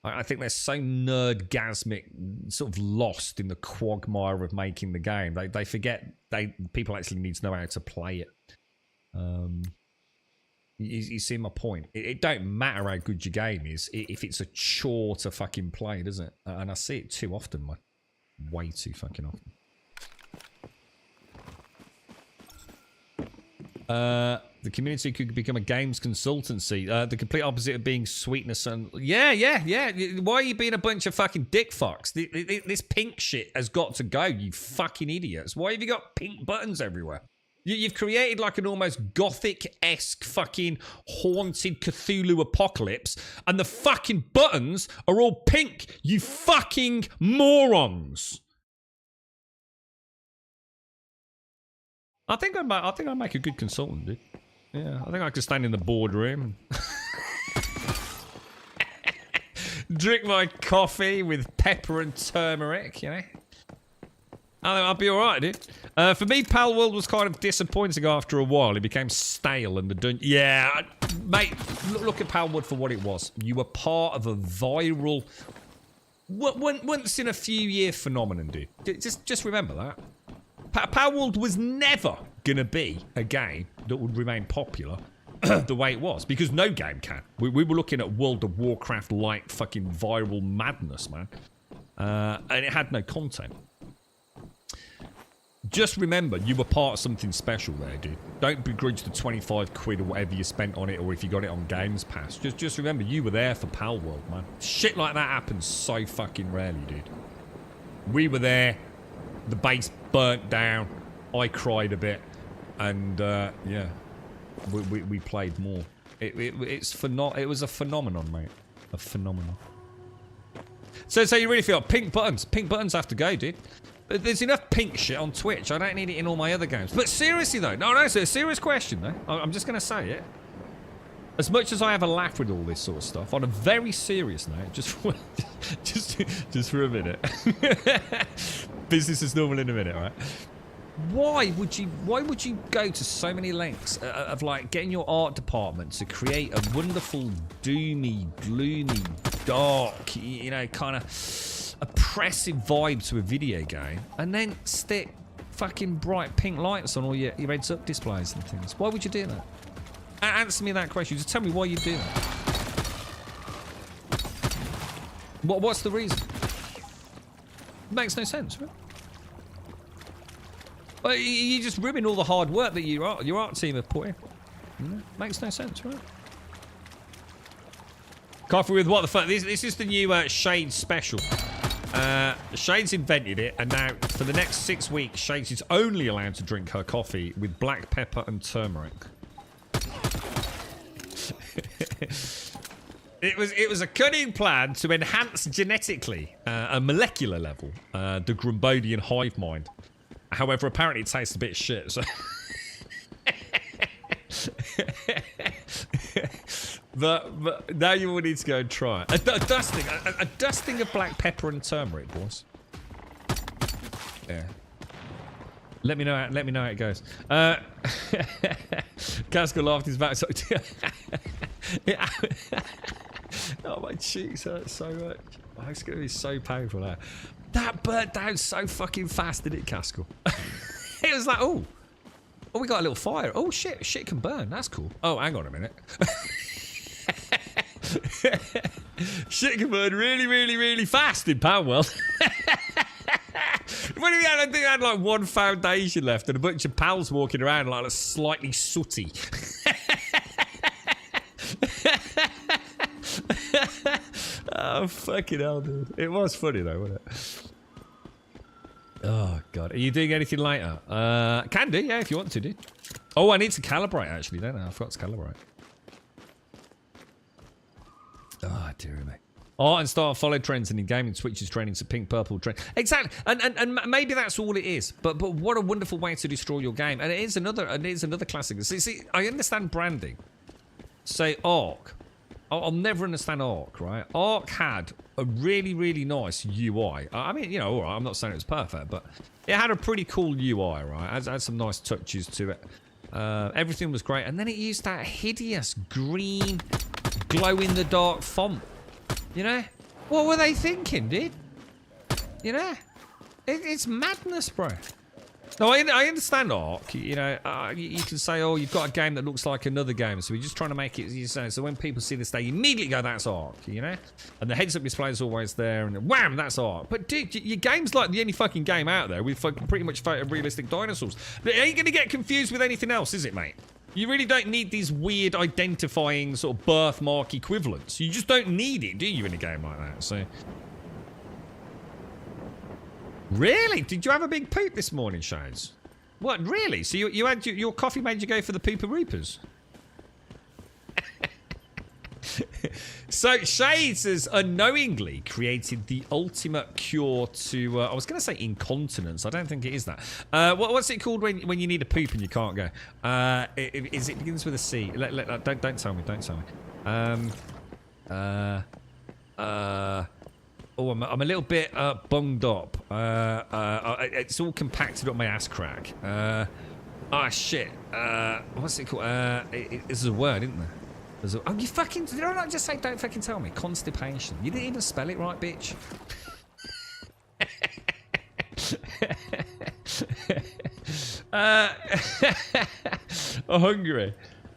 I think they're so nerdgasmic, sort of lost in the quagmire of making the game. They forget people actually need to know how to play it. You see my point? It don't matter how good your game is if it's a chore to fucking play, does it? And I see it too often, man. Way too fucking often. The community could become a games consultancy. The complete opposite of being sweetness and... Yeah. Why are you being a bunch of fucking dick fucks? This pink shit has got to go, you fucking idiots. Why have you got pink buttons everywhere? You've created like an almost gothic-esque fucking haunted Cthulhu apocalypse, and the fucking buttons are all pink, you fucking morons. I think I'd make a good consultant, dude. Yeah, I think I could stand in the boardroom and drink my coffee with pepper and turmeric, you know. I think I'd be alright, dude. For me, Pal World was kind of disappointing after a while. It became stale and the dungeon... Yeah, mate, look at Pal World for what it was. You were part of a viral... once in a few year phenomenon, dude. Just remember that. Pal World was never going to be a game that would remain popular the way it was, because no game can. We were looking at World of Warcraft-like fucking viral madness, man. And it had no content. Just remember, you were part of something special there, dude. Don't begrudge the 25 quid or whatever you spent on it, or if you got it on Games Pass. Just remember, you were there for Pal World, man. Shit like that happens so fucking rarely, dude. We were there. The base burnt down. I cried a bit. And, yeah. We played more. It was a phenomenon, mate. A phenomenon. So you really feel pink buttons. Pink buttons have to go, dude. There's enough pink shit on Twitch. I don't need it in all my other games. But seriously, though. No, it's a serious question, though. I'm just going to say it. As much as I have a laugh with all this sort of stuff, on a very serious note, just for a minute. Business as normal in a minute, all right? Why would you go to so many lengths of like getting your art department to create a wonderful, doomy, gloomy, dark, you know, kind of oppressive vibe to a video game, and then stick fucking bright pink lights on all your heads-up displays and things? Why would you do that? Answer me that question. Just tell me why you do that. What's the reason? Makes no sense, right? Well, you just ruin all the hard work that your art team have put in. Makes no sense, right? Coffee with what the fuck? This is the new Shades special. Shades invented it, and now for the next 6 weeks, Shades is only allowed to drink her coffee with black pepper and turmeric. It was a cunning plan to enhance genetically, a molecular level, the Grumbodian hive mind. However, apparently it tastes a bit shit, so... but now you all need to go and try it. A dusting of black pepper and turmeric, boys. Yeah. Let me know how it goes. Casco laughed his back. Oh, my cheeks hurt so much. Oh, it's going to be so painful now. That burnt down so fucking fast, didn't it, Casco? It was like, oh, we got a little fire. Oh, shit can burn. That's cool. Oh, hang on a minute. Shit can burn really, really, really fast in Poundwell. When we had, I think I had like one foundation left and a bunch of pals walking around like slightly sooty. Oh, fucking hell, dude. It was funny though, wasn't it? Oh, God. Are you doing anything later? Can do, yeah, if you want to, dude. Oh, I need to calibrate, actually, don't I? I forgot to calibrate. Oh, dear me. Art and style follow trends, and in gaming, Twitch is trending to pink, purple trend. Exactly, and maybe that's all it is. But what a wonderful way to destroy your game. And it is another classic. See, I understand branding. Say Ark. I'll never understand Ark, right? Ark had a really, really nice UI. I mean, you know, all right, I'm not saying it was perfect, but it had a pretty cool UI, right? It had some nice touches to it. Everything was great, and then it used that hideous green, glow-in-the-dark font. You know? What were they thinking, dude? You know? It's madness, bro. No, I understand Ark. You know, you can say, oh, you've got a game that looks like another game, so we're just trying to make it, you know, so when people see this, they immediately go, that's Ark, you know? And the heads-up display is always there, and then, wham, that's Ark. But, dude, your game's like the only fucking game out there with fucking pretty much photorealistic dinosaurs. It ain't going to get confused with anything else, is it, mate? You really don't need these weird identifying sort of birthmark equivalents. You just don't need it, do you, in a game like that? So, really? Did you have a big poop this morning, Shades? What, really? So you had your coffee made you go for the pooper-roopers? So Shades has unknowingly created the ultimate cure to, I was going to say incontinence. I don't think it is that. What's it called when you need a poop and you can't go? It begins with a C. Don't tell me. Don't tell me. Oh, I'm a little bit bunged up. It's all compacted up my ass crack. Oh, shit. What's it called? It's a word, isn't there? Oh, you fucking... Did I not just say don't fucking tell me? Constipation. You didn't even spell it right, bitch. Hungry.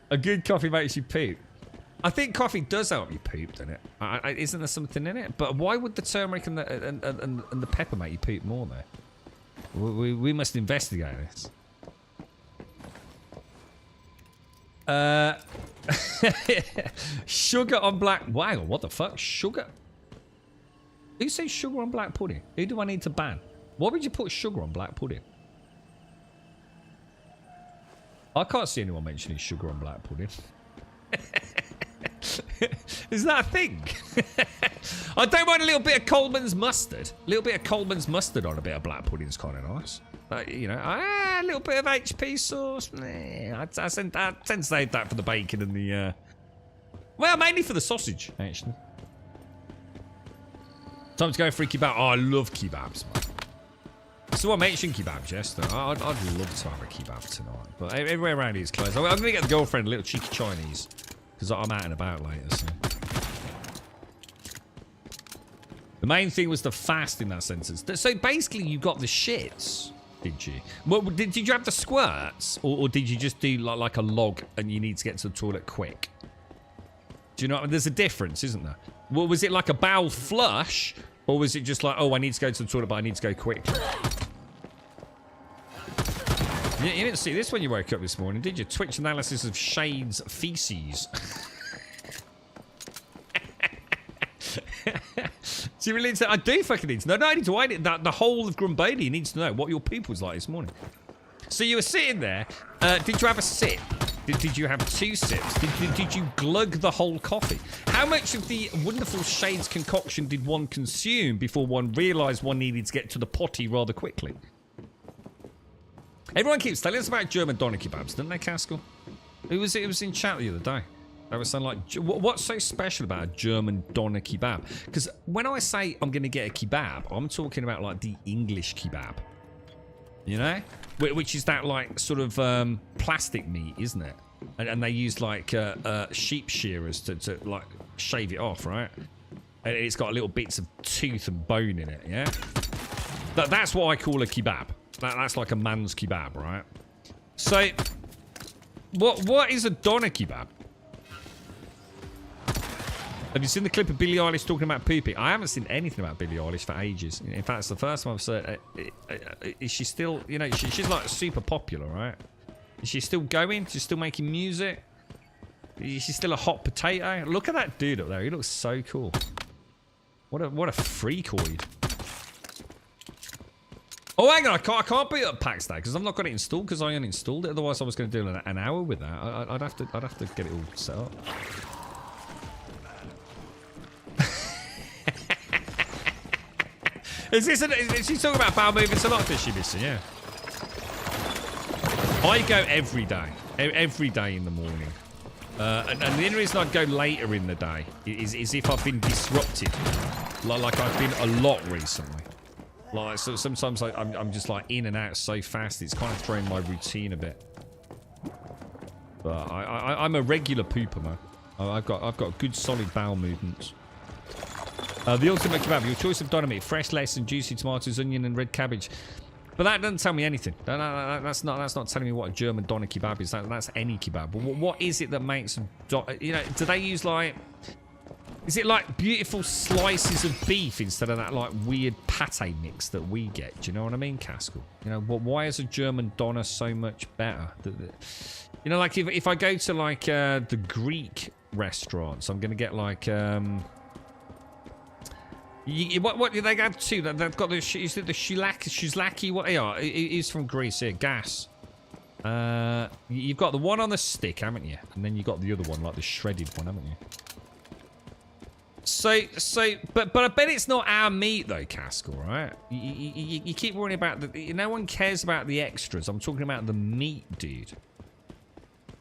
A good coffee makes you poop. I think coffee does help you poop, doesn't it? Isn't there something in it? But why would the turmeric and the pepper make you poop more, though? We must investigate this. Sugar on black... Wow, what the fuck? Sugar? Who says sugar on black pudding? Who do I need to ban? Why would you put sugar on black pudding? I can't see anyone mentioning sugar on black pudding. Is that a thing? I don't mind a little bit of Coleman's mustard. A little bit of Coleman's mustard on a bit of black pudding is kind of nice. You know, a little bit of HP sauce. I tend to save that for the bacon and the... Well, mainly for the sausage, actually. Time to go for a kebab. Oh, I love kebabs, man. So I mentioned kebabs yesterday. I'd love to have a kebab tonight. But everywhere around here is closed. I'm going to get the girlfriend a little cheeky Chinese. Because I'm out and about later, so... The main thing was the fast in that sentence. So basically you got the shits, did you? Well, did you have the squirts? Or did you just do like a log and you need to get to the toilet quick? Do you know? There's a difference, isn't there? Well, was it like a bowel flush? Or was it just like, oh, I need to go to the toilet, but I need to go quick? You didn't see this when you woke up this morning, did you? Twitch analysis of Shade's feces. Do you really need to? I do fucking need to know. No, I need to wait it. The whole of Grumbody needs to know what your poop was like this morning. So you were sitting there. Did you have a sip? Did you have 2 sips? Did you glug the whole coffee? How much of the wonderful Shade's concoction did one consume before one realised one needed to get to the potty rather quickly? Everyone keeps telling us about German doner kebabs, didn't they, Caskell? It was in chat the other day. They were saying, like, what's so special about a German doner kebab? Because when I say I'm going to get a kebab, I'm talking about, like, the English kebab. You know? Which is that, like, sort of plastic meat, isn't it? And they use, like, sheep shearers to, like, shave it off, right? And it's got little bits of tooth and bone in it, yeah? That's what I call a kebab. That's like a man's kebab, right? So, what is a doner kebab? Have you seen the clip of Billie Eilish talking about pooping? I haven't seen anything about Billie Eilish for ages. In fact, it's the first time I've said, is she still, you know, she's like super popular, right? Is she still going? She's still making music? Is she still a hot potato? Look at that dude up there. He looks so cool. What a freakoid. Oh, hang on. I can't put it up Paxtag because I've not got it installed because I uninstalled it. Otherwise, I was going to do an hour with that. I'd have to get it all set up. Is she talking about bowel movements a lot, does she, Missy? Yeah. I go every day in the morning. And the only reason I'd go later in the day is if I've been disrupted. Like I've been a lot recently. Like, so sometimes I'm just like in and out so fast, it's kind of throwing my routine a bit. But I'm a regular pooper, man. I've got good solid bowel movements. The ultimate kebab, your choice of dynamite, fresh lettuce and juicy tomatoes, onion and red cabbage. But that doesn't tell me anything. That's not telling me what a German doner kebab is. That's any kebab. But what is it that makes, you know, do they use like, is it like beautiful slices of beef instead of that like weird pate mix that we get? Do you know what I mean, Caskell? You know, why is a German doner so much better? You know, like if I go to like the Greek restaurants, I'm going to get like, what do they have too? They've got the, is it the shizlaki? What they are? It's from Greece here. Gas. You've got the one on the stick, haven't you? And then you got the other one, like the shredded one, haven't you? But I bet it's not our meat though, Caskell, right? You keep worrying about the. No one cares about the extras. I'm talking about the meat, dude.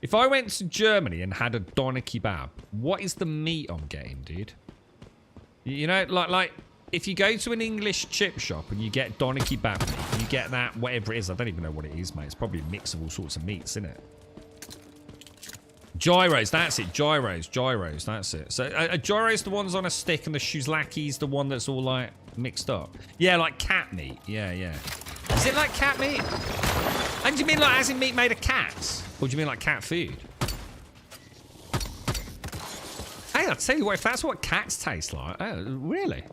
If I went to Germany and had a doner kebab, what is the meat I'm getting, dude? You know, like if you go to an English chip shop and you get doner kebab meat, you get that, whatever it is. I don't even know what it is, mate. It's probably a mix of all sorts of meats, isn't it? Gyros, that's it. Gyros, that's it. So a gyro's the ones on a stick and the shizlaki's the one that's all like mixed up. Yeah, like cat meat. Yeah. Is it like cat meat? And do you mean like as in meat made of cats? Or do you mean like cat food? Hey, I'll tell you what, if that's what cats taste like, oh, really?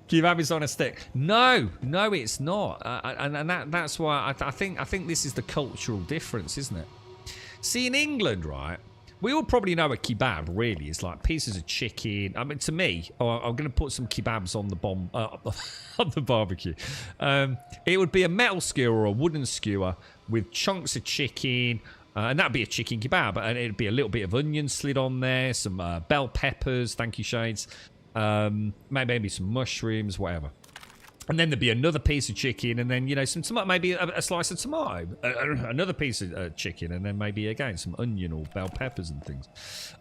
Kebab is on a stick. No, it's not. And that's why I think this is the cultural difference, isn't it? See, in England, right, we all probably know a kebab really is like pieces of chicken. I mean, to me, I'm going to put some kebabs on the on the barbecue. It would be a metal skewer or a wooden skewer with chunks of chicken. And that'd be a chicken kebab, and it'd be a little bit of onion slid on there, some bell peppers, thank you, Shades, maybe some mushrooms, whatever. And then there'd be another piece of chicken, and then, you know, some tomato, maybe a slice of tomato, another piece of chicken, and then maybe, again, some onion or bell peppers and things.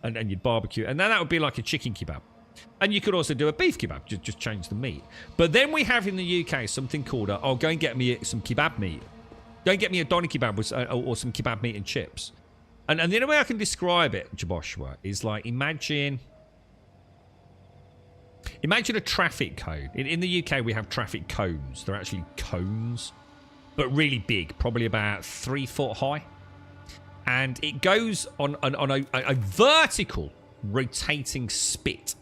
And you'd barbecue, and then that would be like a chicken kebab. And you could also do a beef kebab, just change the meat. But then we have in the UK something called, go and get me some kebab meat. Go and get me a doner kebab with, or some kebab meat and chips. And the only way I can describe it, Jaboshua, is like imagine a traffic cone. In the UK, we have traffic cones. They're actually cones, but really big, probably about 3 foot high. And it goes on a vertical rotating spit.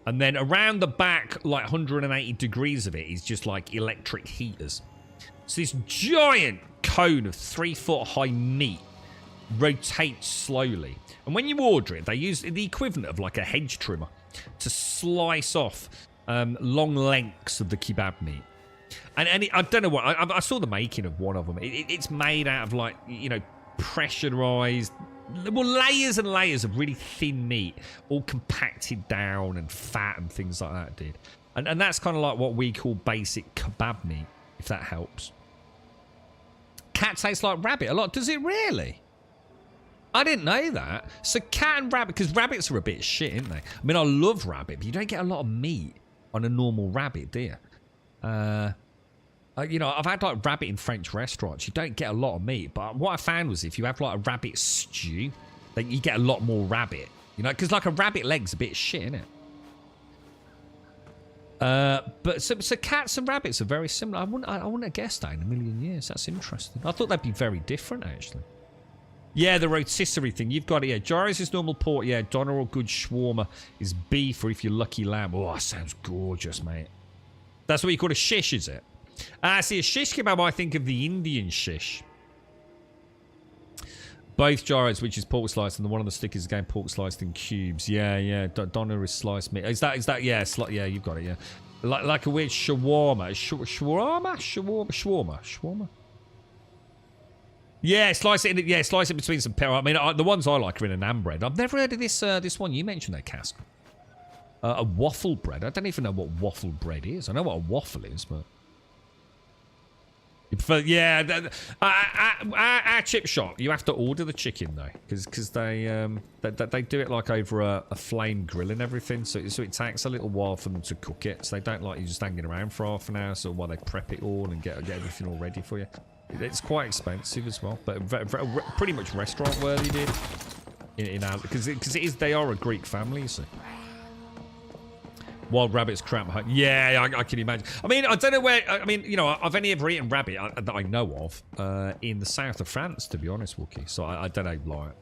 And then around the back, like 180 degrees of it is just like electric heaters. So this giant cone of 3 foot high meat rotates slowly. And when you order it, they use the equivalent of like a hedge trimmer to slice off long lengths of the kebab meat. And I don't know what, I saw the making of one of them. It's made out of like, you know, pressurized, well, layers and layers of really thin meat, all compacted down and fat and things like that, dude. And that's kind of like what we call basic kebab meat, if that helps. Cat tastes like rabbit a lot. Does it really? I didn't know that. So cat and rabbit, because rabbits are a bit shit, aren't they? I mean, I love rabbit, but you don't get a lot of meat on a normal rabbit, do you? You know, I've had like rabbit in French restaurants. You don't get a lot of meat, but what I found was if you have like a rabbit stew, then you get a lot more rabbit. You know, because like a rabbit leg's a bit shit, isn't it? But so cats and rabbits are very similar. I wouldn't have guessed that in a million years. That's interesting. I thought they'd be very different, actually. Yeah, the rotisserie thing. You've got it, yeah. Gyros is normal pork, yeah. Doner or good shawarma is beef, or if you're lucky, lamb. Oh, that sounds gorgeous, mate. That's what you call a shish, is it? See, a shish kebab, I think of the Indian shish. Both gyros, which is pork sliced, and the one on the stick is again pork sliced in cubes. Yeah, yeah. Doner is sliced meat. Is that? Yeah, yeah. You've got it. Yeah, like a weird shawarma. Shawarma. Yeah, slice it. Slice it between some pepper. I mean, the ones I like are in a naan bread. I've never heard of this. This one you mentioned there, Cask. A waffle bread. I don't even know what waffle bread is. I know what a waffle is, but. Yeah, our chip shop, you have to order the chicken though, because they do it like over a flame grill and everything, so it takes a little while for them to cook it. So they don't like you just hanging around for half an hour, so while they prep it all and get everything all ready for you. It's quite expensive as well, but pretty much restaurant worthy, dude. Because they are a Greek family, you see. Wild rabbit's crap. Yeah, I can imagine. I mean, I don't know where. I mean, you know, I've only ever eaten rabbit that I know of in the south of France, to be honest, Wookie. So I don't know, like,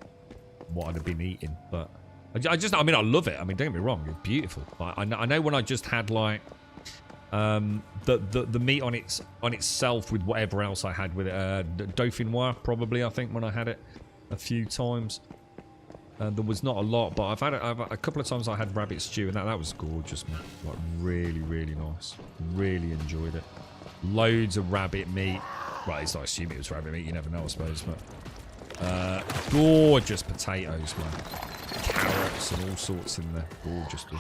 what I'd have been eating, but I mean, I love it. I mean, don't get me wrong, it's beautiful. I know when I just had like the meat on itself with whatever else I had with it, Dauphinois probably. I think when I had it a few times. There was not a lot, but I've had a couple of times I had rabbit stew, and that was gorgeous, man. Like, really, really nice. Really enjoyed it. Loads of rabbit meat. Right, I assume it was rabbit meat. You never know, I suppose. But gorgeous potatoes, man. Carrots and all sorts in there. Gorgeous, dude.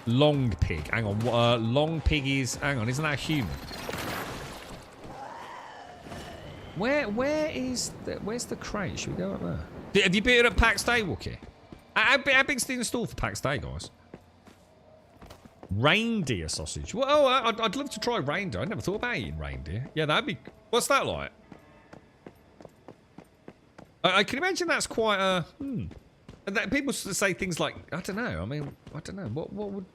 Long pig. Hang on. Long pig is... Hang on, isn't that human? Where's the crate? Should we go up there? Have you been at PAX Day, Wookie? How big's the install for PAX Day, guys? Reindeer sausage. Well, I'd love to try reindeer. I never thought about eating reindeer. Yeah, that'd be... What's that like? I can imagine that's quite a... People say things like, I don't know. I mean, I don't know. What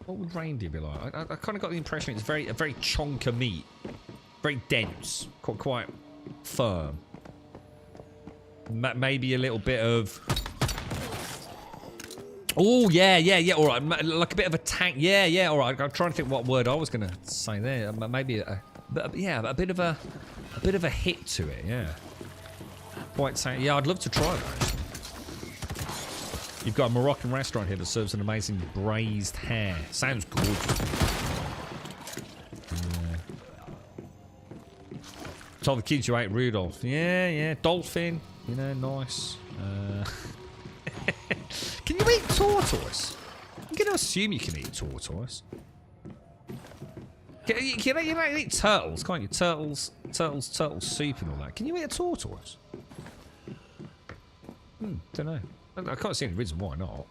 would reindeer be like? I kind of got the impression it's a very chunk of meat. Very dense. Quite firm. Maybe a little bit of... Oh, yeah, all right. Like a bit of a tank. Yeah, all right. I'm trying to think what word I was going to say there. Maybe a bit of a hit to it, yeah. Quite tank. Yeah, I'd love to try that. You've got a Moroccan restaurant here that serves an amazing braised hare. Sounds gorgeous. Told the kids you ate Rudolph. Yeah. Dolphin. You know, nice. Can you eat tortoise? I'm going to assume you can eat tortoise. You eat turtles, can't you? Turtle soup and all that. Can you eat a tortoise? Don't know. I can't see any reason why not.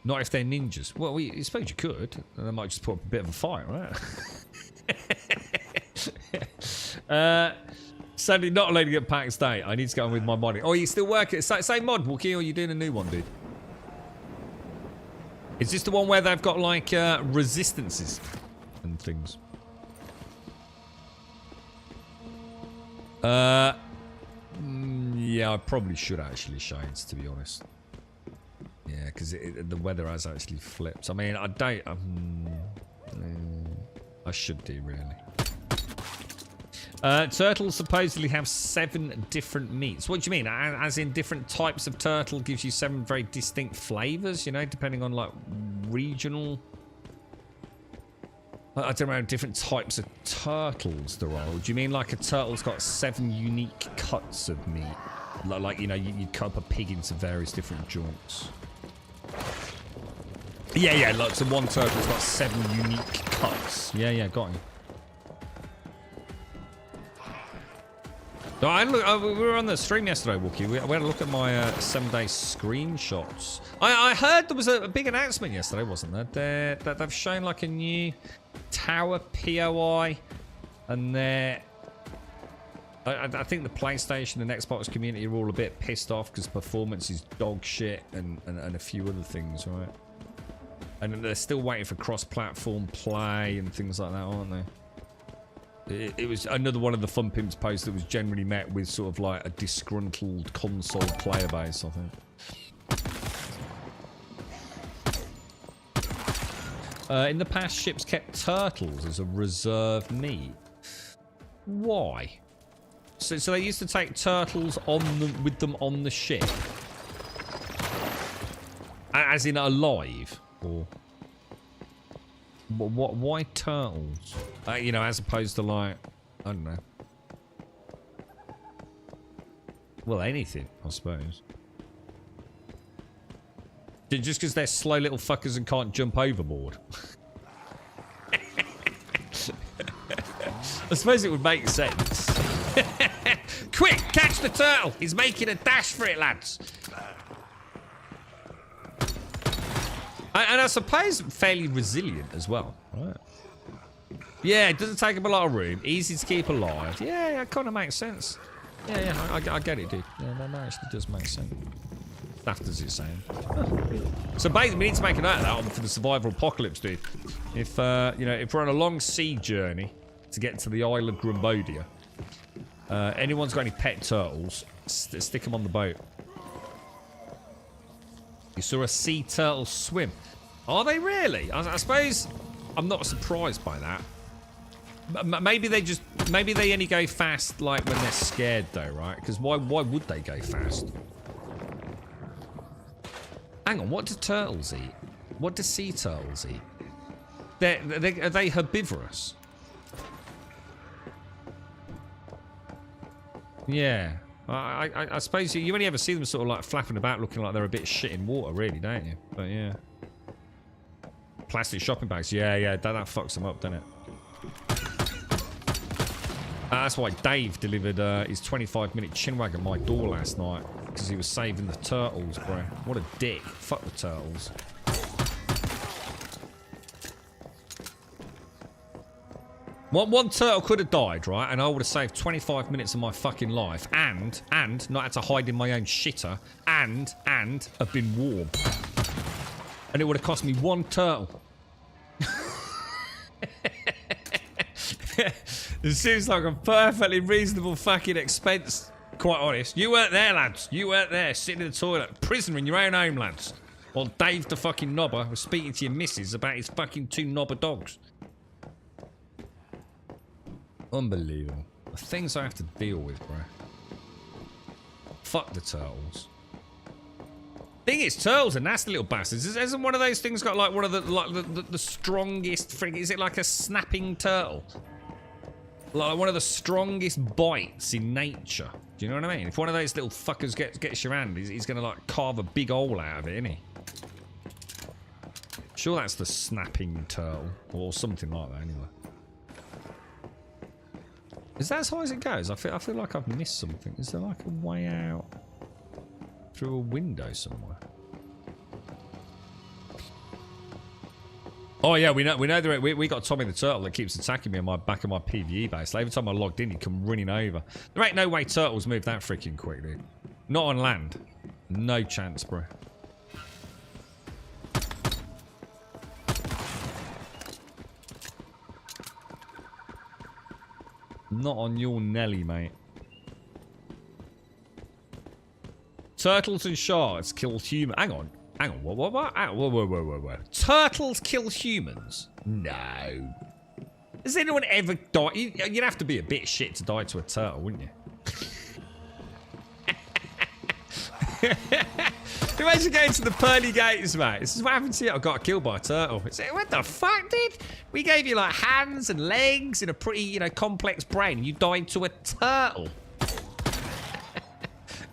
Not if they're ninjas. Well, I suppose you could. And they might just put up a bit of a fight, right? Sadly, not loading at PAX Day. I need to go on with my modding. Oh, you still working? Same mod, Wookie, or are you doing a new one, dude? Is this the one where they've got, like, resistances and things? Yeah, I probably should actually, Shades, to be honest. Yeah, because the weather has actually flipped. I mean, I don't... I should do, really. Turtles supposedly have 7 different meats. What do you mean? As in different types of turtle gives you 7 very distinct flavors, you know, depending on, like, regional... I don't know, different types of turtles there are. Do you mean like a turtle's got 7 unique cuts of meat? Like, you know, you'd cut up a pig into various different joints. Yeah, look, so one turtle's got 7 unique cuts. Yeah, got him. No, we were on the stream yesterday, Wookie. We had a look at my 7-day screenshots. I heard there was a big announcement yesterday, wasn't there? That they've shown like a new tower POI, and I think the PlayStation and Xbox community are all a bit pissed off because performance is dog shit and a few other things, right? And they're still waiting for cross-platform play and things like that, aren't they? It was another one of the Fun Pimps posts that was generally met with sort of like a disgruntled console player base, I think. In the past, ships kept turtles as a reserve meat. Why? So they used to take turtles with them on the ship, as in alive, or what? Why turtles? You know, as opposed to like, I don't know. Well, anything, I suppose. Just because they're slow little fuckers and can't jump overboard. I suppose it would make sense. Quick, catch the turtle! He's making a dash for it, lads. And I suppose fairly resilient as well. Right. Yeah, it doesn't take up a lot of room. Easy to keep alive. Yeah, it kind of makes sense. Yeah, I get it, dude. Yeah, that actually does make sense. Daft as it's saying. So basically, we need to make a note of that one for the survival apocalypse, dude. If you know, if we're on a long sea journey to get to the Isle of Grumbodia, anyone's got any pet turtles, stick them on the boat. You saw a sea turtle swim. Are they really? I suppose I'm not surprised by that. Maybe they only go fast like when they're scared, though, right? Because why would they go fast? Hang on, what do turtles eat? What do sea turtles eat? Are they herbivorous? Yeah. I suppose you only ever see them sort of like flapping about looking like they're a bit shit in water, really, don't you? But yeah. Plastic shopping bags. Yeah, that fucks them up, doesn't it? That's why Dave delivered his 25-minute Chinwag at my door last night. Because he was saving the turtles, bro. What a dick. Fuck the turtles. One turtle could have died, right? And I would have saved 25 minutes of my fucking life. And not had to hide in my own shitter. And have been warm. And it would have cost me one turtle. It seems like a perfectly reasonable fucking expense. Quite honest. You weren't there, lads. You weren't there, sitting in the toilet. Prisoner in your own home, lads. While Dave the fucking knobber was speaking to your missus about his fucking 2 knobber dogs. Unbelievable. The things I have to deal with, bro. Fuck the turtles. Thing is, turtles are nasty little bastards. Isn't one of those things got like one of the strongest frig? Is it like a snapping turtle? Like one of the strongest bites in nature. Do you know what I mean? If one of those little fuckers gets your hand, he's gonna like carve a big hole out of it, isn't he? Sure, that's the snapping turtle or something like that. Anyway, is that as high as it goes? I feel like I've missed something. Is there like a way out through a window somewhere? Oh yeah, we know we got Tommy the turtle that keeps attacking me on my back of my PvE base. Like, every time I logged in, he'd come running over. There ain't no way turtles move that freaking quick, dude. Not on land. No chance, bro. Not on your Nelly, mate. Turtles and sharks kill human. Hang on. What? Whoa. Turtles kill humans? No. Has anyone ever died? You'd have to be a bit shit to die to a turtle, wouldn't you? Imagine going to the pearly gates, mate. This is what happened to you. I got killed by a turtle. It's like, what the fuck, dude? We gave you like hands and legs and a pretty, complex brain. You died to a turtle.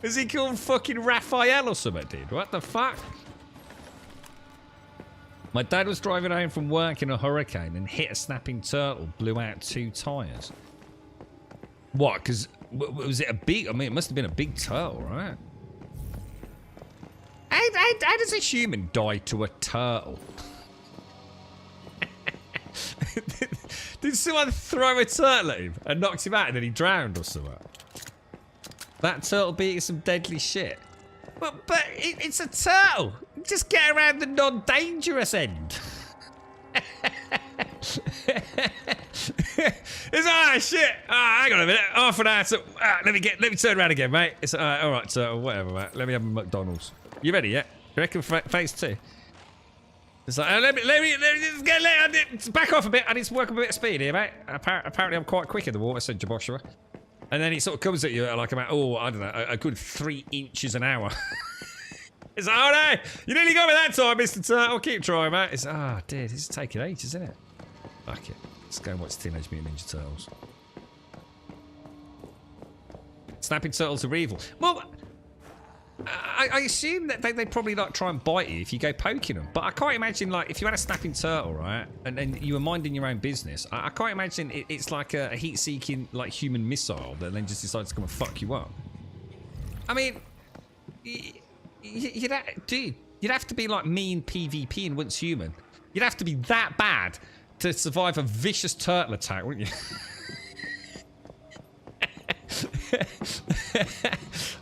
Is he called fucking Raphael or something, dude? What the fuck? My dad was driving home from work in a hurricane and hit a snapping turtle, blew out 2 tyres. What? Because was it a big? I mean, it must have been a big turtle, right? How does a human die to a turtle? Did someone throw a turtle at him and knocked him out and then he drowned or something? That turtle being some deadly shit. But it's a turtle. Just get around the non-dangerous end. It's Ah, shit. Ah, hang on a minute. Half an hour. So, let me turn around again, mate. It's all right. So whatever, mate. Let me have a McDonald's. You ready yet? You reckon phase 2? It's like, let me just get back off a bit. I need to work up a bit of speed here, mate. Apparently, I'm quite quick in the water, said Joshua. And then he sort of comes at you at like about, I don't know, a good 3 inches an hour. It's like, oh no, you nearly got me that time, Mr. Turtle. Keep trying, mate. It's dude, this is taking ages, isn't it? Fuck it. Let's go and watch Teenage Mutant Ninja Turtles. Snapping turtles are evil. Well, I assume that they probably like try and bite you if you go poking them. But I can't imagine, like, if you had a snapping turtle, right, and you were minding your own business, I can't imagine it's like a heat-seeking, like, human missile that then just decides to come and fuck you up. I mean, you'd have to be like me in PvP and once human. You'd have to be that bad to survive a vicious turtle attack, wouldn't you?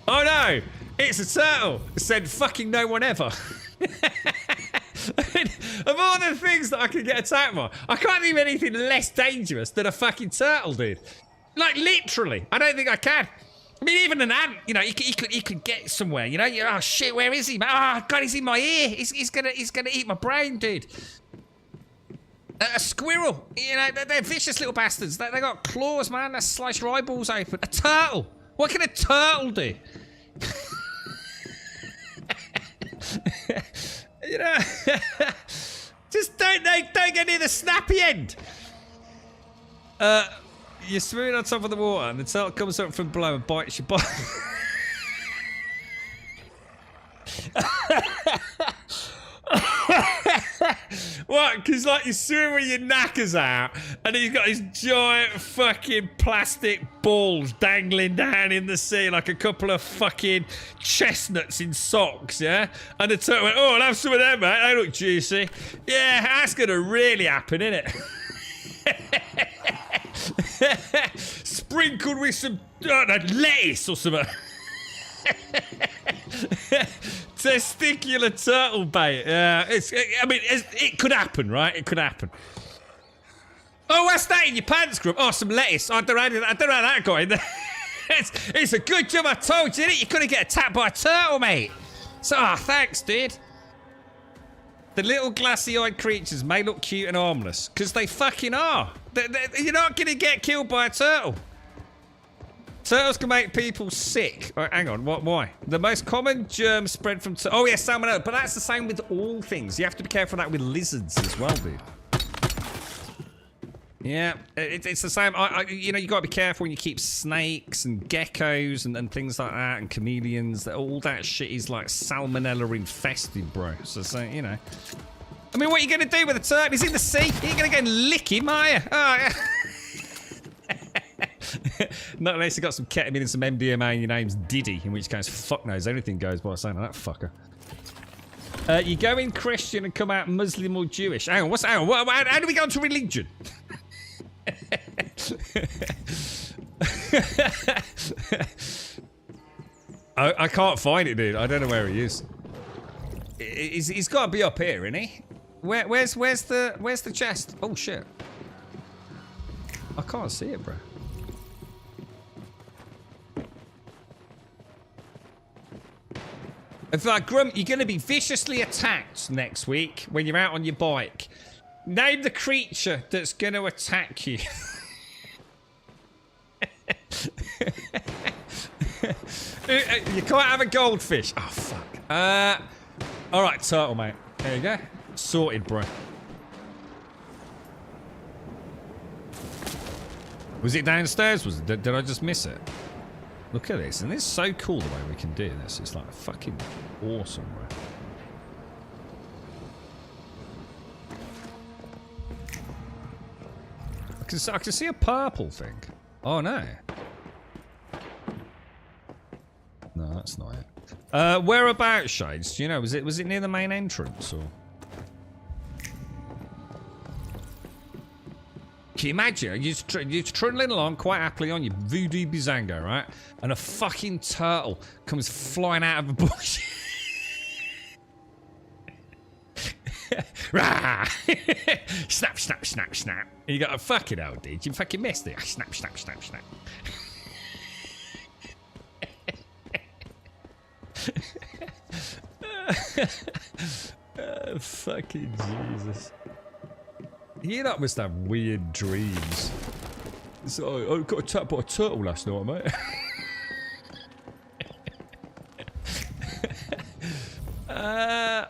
Oh no! It's a turtle! Said fucking no one ever. I mean, of all the things that I could get attacked by, I can't think of anything less dangerous than a fucking turtle, dude. Like, literally. I don't think I can. I mean, even an ant, you know, he could get somewhere, you know? Oh shit, where is he, man? Oh god, he's in my ear. He's gonna eat my brain, dude. A squirrel, you know, they're vicious little bastards. They got claws, man. They slice your eyeballs open. A turtle. What can a turtle do? You know, just don't get near the snappy end. You're swimming on top of the water, and the turtle comes up from below and bites your butt. What? Because, like, you're swimming with your knackers out, and he's got his giant fucking plastic balls dangling down in the sea like a couple of fucking chestnuts in socks, yeah? And the turtle went, oh, I'll have some of them, mate. They look juicy. Yeah, that's going to really happen, isn't it? Sprinkled with some lettuce or something. Testicular turtle bait. Yeah, it could happen, right? It could happen. Oh, what's that in your pants, Grub? Oh, some lettuce. I don't know how that got in there. It's a good job I told you, innit? You couldn't get attacked by a turtle, mate. So, thanks, dude. The little glassy-eyed creatures may look cute and harmless, because they fucking are. You're not going to get killed by a turtle. Turtles can make people sick. Oh, hang on, why? The most common germ spread from... Oh, yeah, salmonella. But that's the same with all things. You have to be careful of that with lizards as well, dude. Yeah, it's the same. You know, you got to be careful when you keep snakes and geckos and things like that and chameleons. All that shit is, like, salmonella infested, bro. So, you know. I mean, what are you going to do with a turtle? He's in the sea. You're going to go and lick him, are you? Oh, yeah. Not unless you got some ketamine and some MDMA and your name's Diddy, in which case, fuck knows, anything goes by saying that fucker. You go in Christian and come out Muslim or Jewish. Hang on, how do we go into religion? I can't find it, dude. I don't know where he is. He's got to be up here, isn't he? Where's the chest? Oh shit! I can't see it, bro. In fact, Grump, you're going to be viciously attacked next week when you're out on your bike. Name the creature that's going to attack you. You can't have a goldfish. Oh, fuck. All right, turtle, mate. There you go. Sorted, bro. Was it downstairs? Did I just miss it? Look at this, and it's so cool the way we can do this. It's like fucking awesome, bro. I can see a purple thing. Oh no. No, that's not it. Whereabouts, Shades? Do you know? Was it near the main entrance or? Can you imagine? You're trundling along quite happily on your voodoo bizango, right? And a fucking turtle comes flying out of a bush. Rah! Snap, snap, snap, snap. And you go, oh, fucking hell, dude. You fucking missed it. Snap, snap, snap, snap. Fucking Jesus. You lot must have weird dreams. So I got attacked by a turtle last night, mate.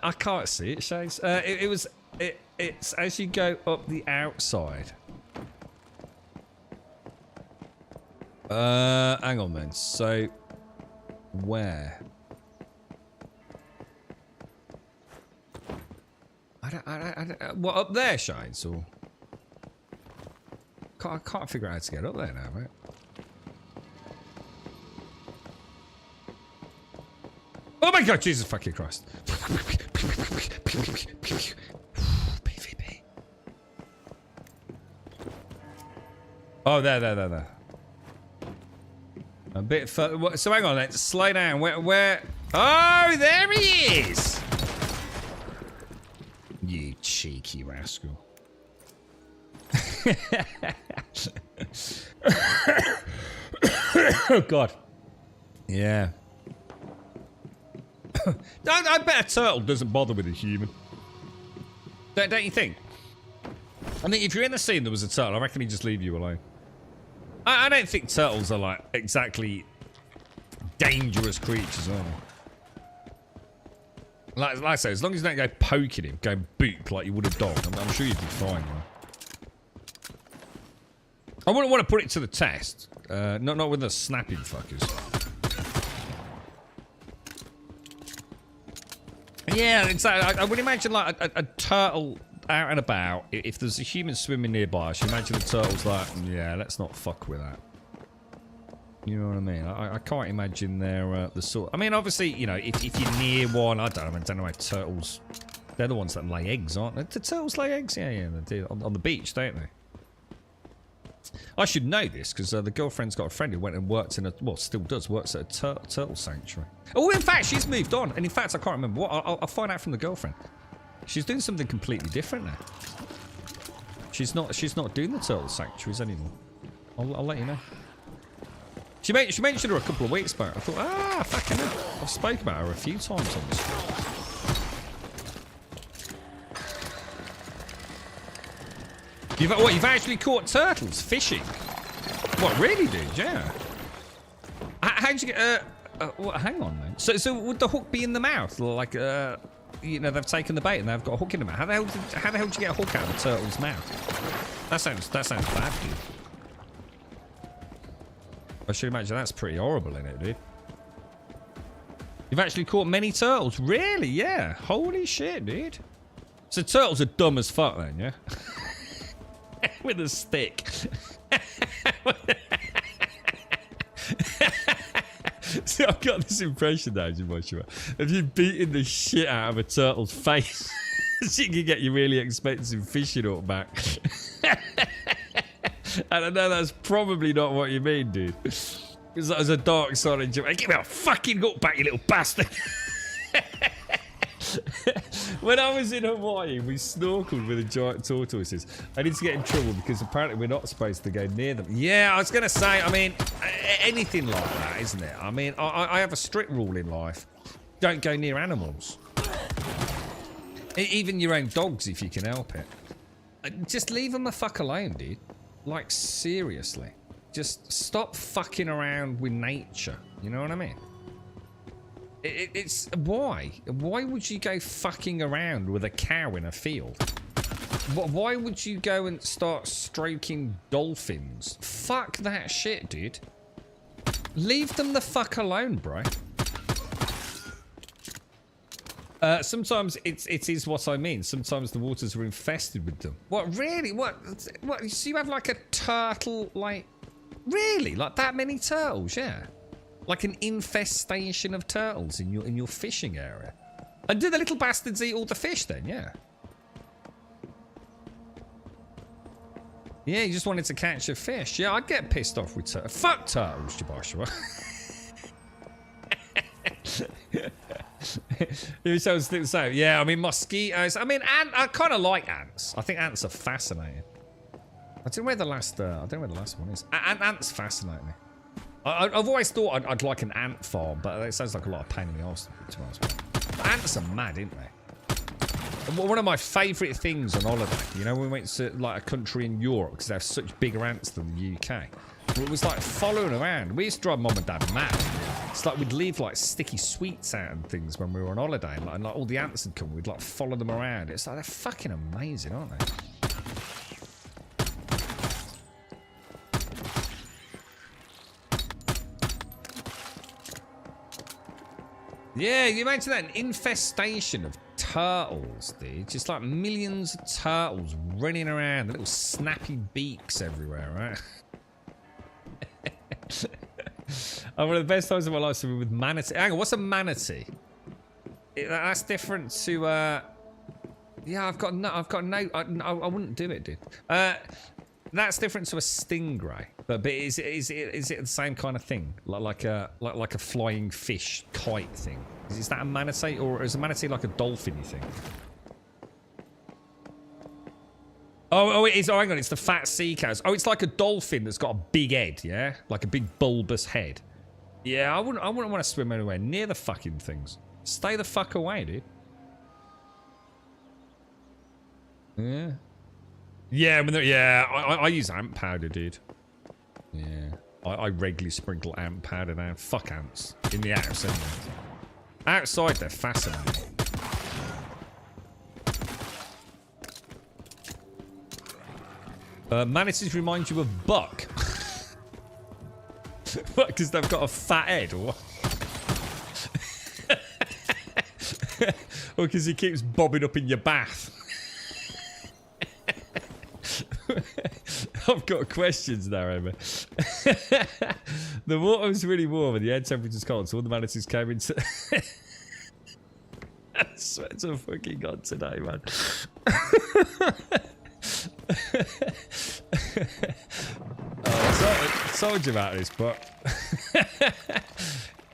I can't see it, Shades. It's as you go up the outside. Hang on then. So where? I don't, what, up there, Shines, or? I can't figure out how to get up there now, mate. Oh my god, Jesus fucking Christ. PvP. Oh, there. A bit further. So hang on, let's slow down. Where? Oh, there he is! You cheeky rascal. Oh god. Yeah. I bet a turtle doesn't bother with a human. Don't you think? I think if you're in the scene there was a turtle, I reckon he'd just leave you alone. I don't think turtles are like exactly dangerous creatures, are they? Like I say, as long as you don't go poking him, go boop like you would a dog, I'm sure you'd be fine, right? I wouldn't want to put it to the test. Not with the snapping fuckers. Yeah, exactly. I would imagine like a turtle out and about. If there's a human swimming nearby, I should imagine the turtle's like, yeah, let's not fuck with that. You know what I mean? I can't imagine they're the sort. I mean, obviously, you know, if you're near one, I don't know how turtles. They're the ones that lay eggs, aren't they? Do turtles lay eggs? Yeah, they do on the beach, don't they? I should know this because the girlfriend's got a friend who went and worked in a, well, still does, works at a turtle sanctuary. Oh, in fact, she's moved on, and in fact, I can't remember what. I'll find out from the girlfriend. She's doing something completely different now. She's not doing the turtle sanctuaries anymore. I'll let you know. She mentioned her a couple of weeks back. I thought, fucking hell. I've spoken about her a few times on this show. You've actually caught turtles fishing? What, really, dude? Yeah. How'd you get? What, hang on, then. So would the hook be in the mouth, like you know, they've taken the bait and they've got a hook in the mouth? How the hell did you get a hook out of the turtle's mouth? That sounds bad, dude. I should imagine that's pretty horrible, innit, dude? You've actually caught many turtles, really? Yeah. Holy shit, dude. So turtles are dumb as fuck, then, yeah. With a stick. See, I've got this impression now, Joshua, of you beating the shit out of a turtle's face so you can get your really expensive fishing hook back. And I know that's probably not what you mean, dude. Because that was a dark side of joke. Give me a fucking hook back, you little bastard. When I was in Hawaii, we snorkeled with the giant tortoises. I need to get in trouble because apparently we're not supposed to go near them. Yeah, I was going to say, I mean, anything like that, isn't it? I mean, I have a strict rule in life. Don't go near animals. Even your own dogs, if you can help it. Just leave them the fuck alone, dude. Like, seriously. Just stop fucking around with nature. You know what I mean? It's why? Why would you go fucking around with a cow in a field? Why would you go and start stroking dolphins? Fuck that shit, dude. Leave them the fuck alone, bro. Sometimes it is what I mean. Sometimes the waters are infested with them. What, really? What? So you have like a turtle, like... Really? Like that many turtles? Yeah. Like an infestation of turtles in your fishing area. And do the little bastards eat all the fish then? Yeah. Yeah, you just wanted to catch a fish. Yeah, I'd get pissed off with turtles. Fuck turtles, Joshua. You sounds the same. Yeah, I mean mosquitoes. I mean, I kind of like ants. I think ants are fascinating. I don't know where the last. I don't know where the last one is. Ants fascinate me. I've always thought I'd like an ant farm, but it sounds like a lot of pain in the arse, to be honest. But ants are mad, aren't they? And one of my favourite things on holiday, you know, when we went to like a country in Europe because they have such bigger ants than the UK. It was like following around. We used to drive mum and dad mad. It's like we'd leave like sticky sweets out and things when we were on holiday, and like all the ants would come. We'd like follow them around. It's like they're fucking amazing, aren't they? Yeah, you mentioned that, an infestation of turtles, dude. Just like millions of turtles running around, the little snappy beaks everywhere, right? One of the best times of my life has been with manatee. Hang on, what's a manatee? That's different to. Yeah, I've got no. I wouldn't do it, dude. That's different to a stingray. But is it the same kind of thing? Like a flying fish kite thing? Is that a manatee, or is a manatee like a dolphin, you think? Oh, it is. Oh, hang on. It's the fat sea cows. Oh, it's like a dolphin that's got a big head, yeah? Like a big bulbous head. Yeah, I wouldn't want to swim anywhere near the fucking things. Stay the fuck away, dude. Yeah. Yeah, I use ant powder, dude. Yeah. I regularly sprinkle ant powder down. Fuck ants. In the house, anyway. Outside, they're fascinating. Manatees remind you of Buck. What, because they've got a fat head, or what? Or because he keeps bobbing up in your bath? I've got questions there, Emma. The water was really warm and the air temperature's cold, so all the manatees came into... I swear to fucking God today, man. I told you about this, but...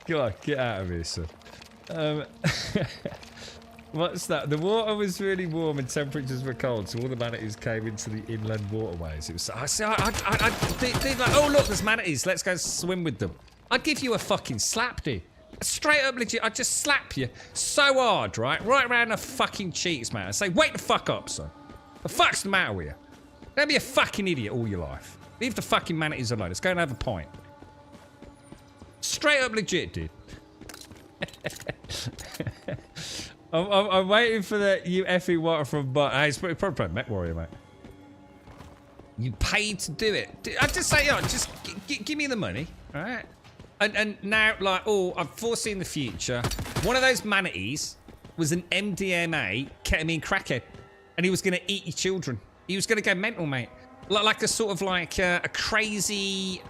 Come on, get out of here, son. What's that? The water was really warm and temperatures were cold, so all the manatees came into the inland waterways. It was. I'd like, oh look, there's manatees. Let's go swim with them. I'd give you a fucking slap, dude. Straight up legit. I'd just slap you so hard, right around the fucking cheeks, man. I'd say, wake the fuck up, son. The fuck's the matter with you? Don't be a fucking idiot all your life. Leave the fucking manatees alone. Let's go and have a pint. Straight up legit, dude. I'm waiting for the you effing water from but hey, it's probably Mech Warrior, mate. You paid to do it. I just say, just give me the money, all right? And now, like, oh, I've foreseen the future. One of those manatees was an MDMA ketamine crackhead, and he was gonna eat your children. He was gonna go mental, mate. Like a sort of like a crazy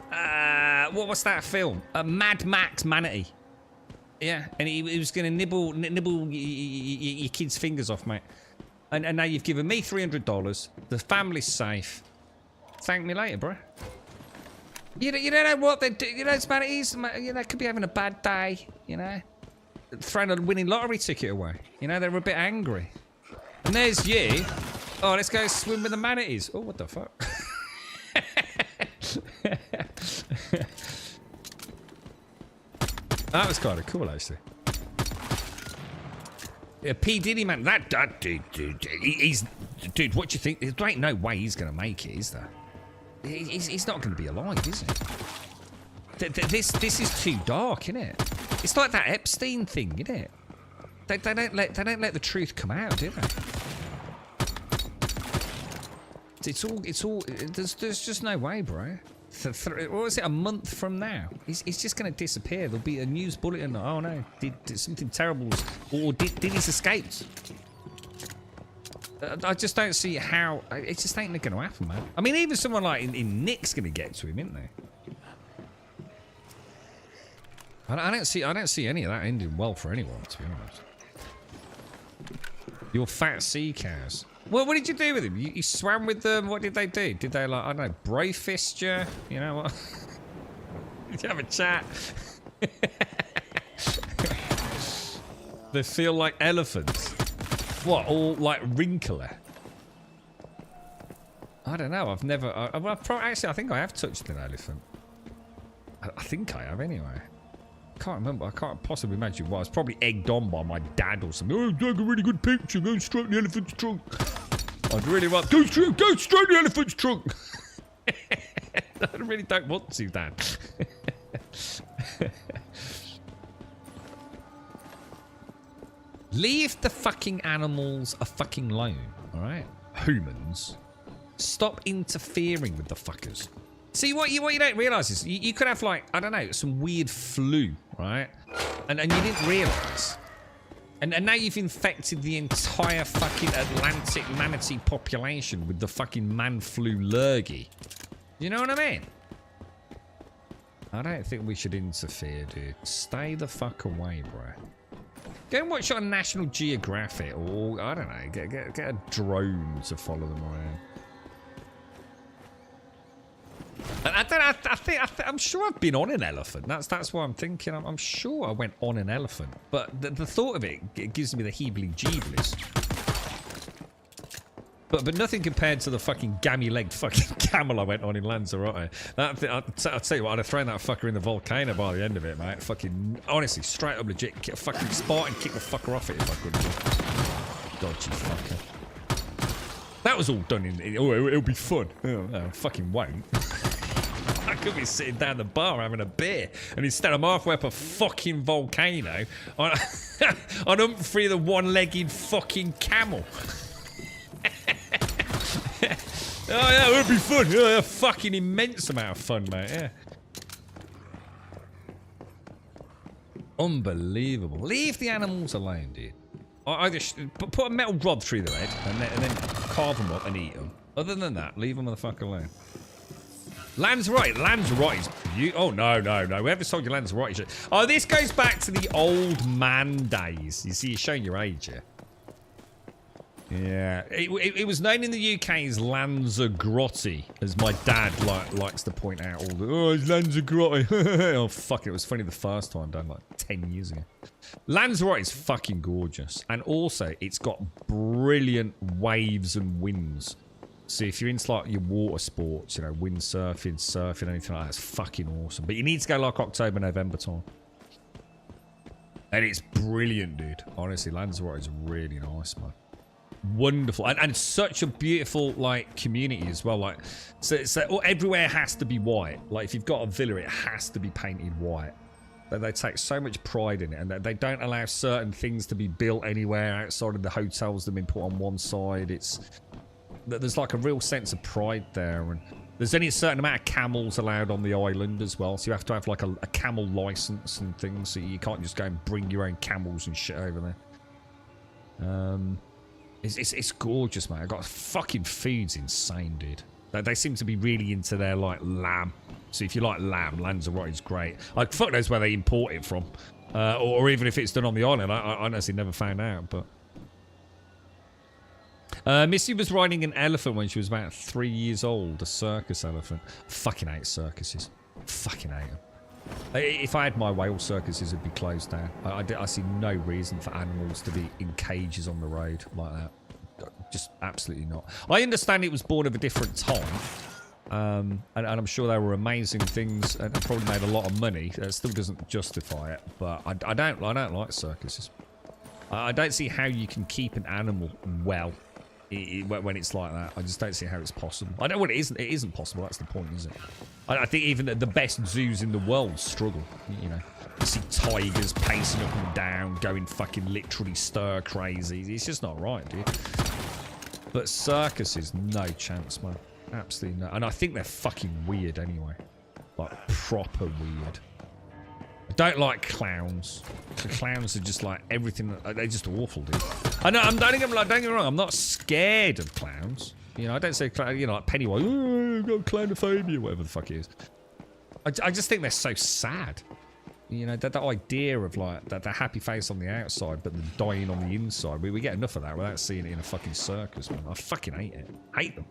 what's that film? A Mad Max manatee. Yeah, and he was going to nibble your kids' fingers off, mate. And now you've given me $300. The family's safe. Thank me later, bro. You don't know what they do. You know, it's manatees. You know, they could be having a bad day. You know, throwing a winning lottery ticket away. You know, they're a bit angry. And there's you. Oh, let's go swim with the manatees. Oh, what the fuck? That was kind of cool, actually. Yeah, P. Diddy, man. That dude, dude, what do you think? There ain't no way he's going to make it, is there? He's not going to be alive, is he? This is too dark, isn't it? It's like that Epstein thing, isn't it? They don't let the truth come out, do they? It's all. There's just no way, bro. What was it? A month from now, he's just going to disappear. There'll be a news bulletin. Oh no, did something terrible, or did he's escaped? I just don't see how. It just ain't going to happen, man. I mean, even someone like in Nick's going to get to him, isn't they? I don't see any of that ending well for anyone, to be honest. Your fat sea cows. Well, what did you do with them? You swam with them? What did they do? Did they, like, I don't know, bro fist you? You know what? Did you have a chat? They feel like elephants. What, all like wrinkly? I don't know. I've never. Actually, I think I have touched an elephant. I think I have anyway. Can't remember. I can't possibly imagine why. I was probably egged on by my dad or something. Oh, take a really good picture. Go and stroke the elephant's trunk. I'd really want. Go stroke the elephant's trunk. I really don't want to, Dad. Leave the fucking animals a fucking alone, alright? Humans. Stop interfering with the fuckers. See, what you don't realise is, you could have, like, I don't know, some weird flu, right? And you didn't realise. And now you've infected the entire fucking Atlantic manatee population with the fucking man flu lurgy. You know what I mean? I don't think we should interfere, dude. Stay the fuck away, bro. Go and watch it on National Geographic, or I don't know, get a drone to follow them around. I'm sure I've been on an elephant. That's what I'm thinking. I'm sure I went on an elephant, but the thought of it gives me the heebly-jeeblies. But nothing compared to the fucking gammy-legged fucking camel I went on in Lanzarote. I'll tell you what, I'd have thrown that fucker in the volcano by the end of it, mate. Fucking, honestly, straight up legit. Fucking Spartan kick the fucker off it if I could. Dodgy fucker. That was all done in... Oh, it'll be fun. Oh, no, fucking won't. I could be sitting down the bar having a beer, and instead I'm halfway up a fucking volcano on Humphrey the one-legged fucking camel. Oh yeah, it would be fun. Yeah, a fucking immense amount of fun, mate. Yeah. Unbelievable. Leave the animals alone, dude. Either put a metal rod through their head and then carve them up and eat them. Other than that, leave them the fuck alone. Lanzarote is beautiful. Oh no. Whoever told you Lanzarote shit. Oh, this goes back to the old man days. You see, you're showing your age here. Yeah, it was known in the UK as Lanzarote, as my dad likes to point out all the, oh, it's Lanzarote. Oh, fuck, it was funny the first time, done like 10 years ago. Lanzarote is fucking gorgeous. And also, it's got brilliant waves and winds. So if you're into like your water sports, you know, windsurfing, surfing, anything like that, it's fucking awesome. But you need to go like October, November time. And it's brilliant, dude. Honestly, Lanzarote is really nice, man. Wonderful, and such a beautiful like community as well. Like, so everywhere has to be white. Like, if you've got a villa, it has to be painted white. They take so much pride in it, and they don't allow certain things to be built anywhere outside of the hotels that have been put on one side. There's like a real sense of pride there, and there's only a certain amount of camels allowed on the island as well. So you have to have like a camel license and things. So you can't just go and bring your own camels and shit over there. It's gorgeous, man. I got fucking food's insane, dude. They seem to be really into their like lamb. So if you like lamb, Lanzarote is great. Like, fuck knows where they import it from, or even if it's done on the island. I honestly never found out. But Missy was riding an elephant when she was about 3 years old, a circus elephant. I fucking hate circuses. Fucking hate them. If I had my way, all circuses would be closed down. I see no reason for animals to be in cages on the road like that. Just absolutely not. I understand it was born of a different time, and I'm sure they were amazing things and probably made a lot of money. That still doesn't justify it, but I don't like circuses. I don't see how you can keep an animal well when it's like that. I just don't see how it's possible. I know what it isn't. It isn't possible. That's the point, isn't it? I think even the best zoos in the world struggle. You know, you see tigers pacing up and down, going fucking literally stir crazy. It's just not right, dude. But circuses, no chance, man. Absolutely no. And I think they're fucking weird anyway. Like, proper weird. I don't like clowns. The clowns are just like everything. They're just awful, dude. I know. Don't get me wrong. I'm not scared of clowns. You know, I don't say, you know, like Pennywise. Oh, I've got clownophobia, whatever the fuck it is. I just think they're so sad. You know, that idea of like that happy face on the outside, but the dying on the inside. We get enough of that without seeing it in a fucking circus, man. I fucking hate it. Hate them.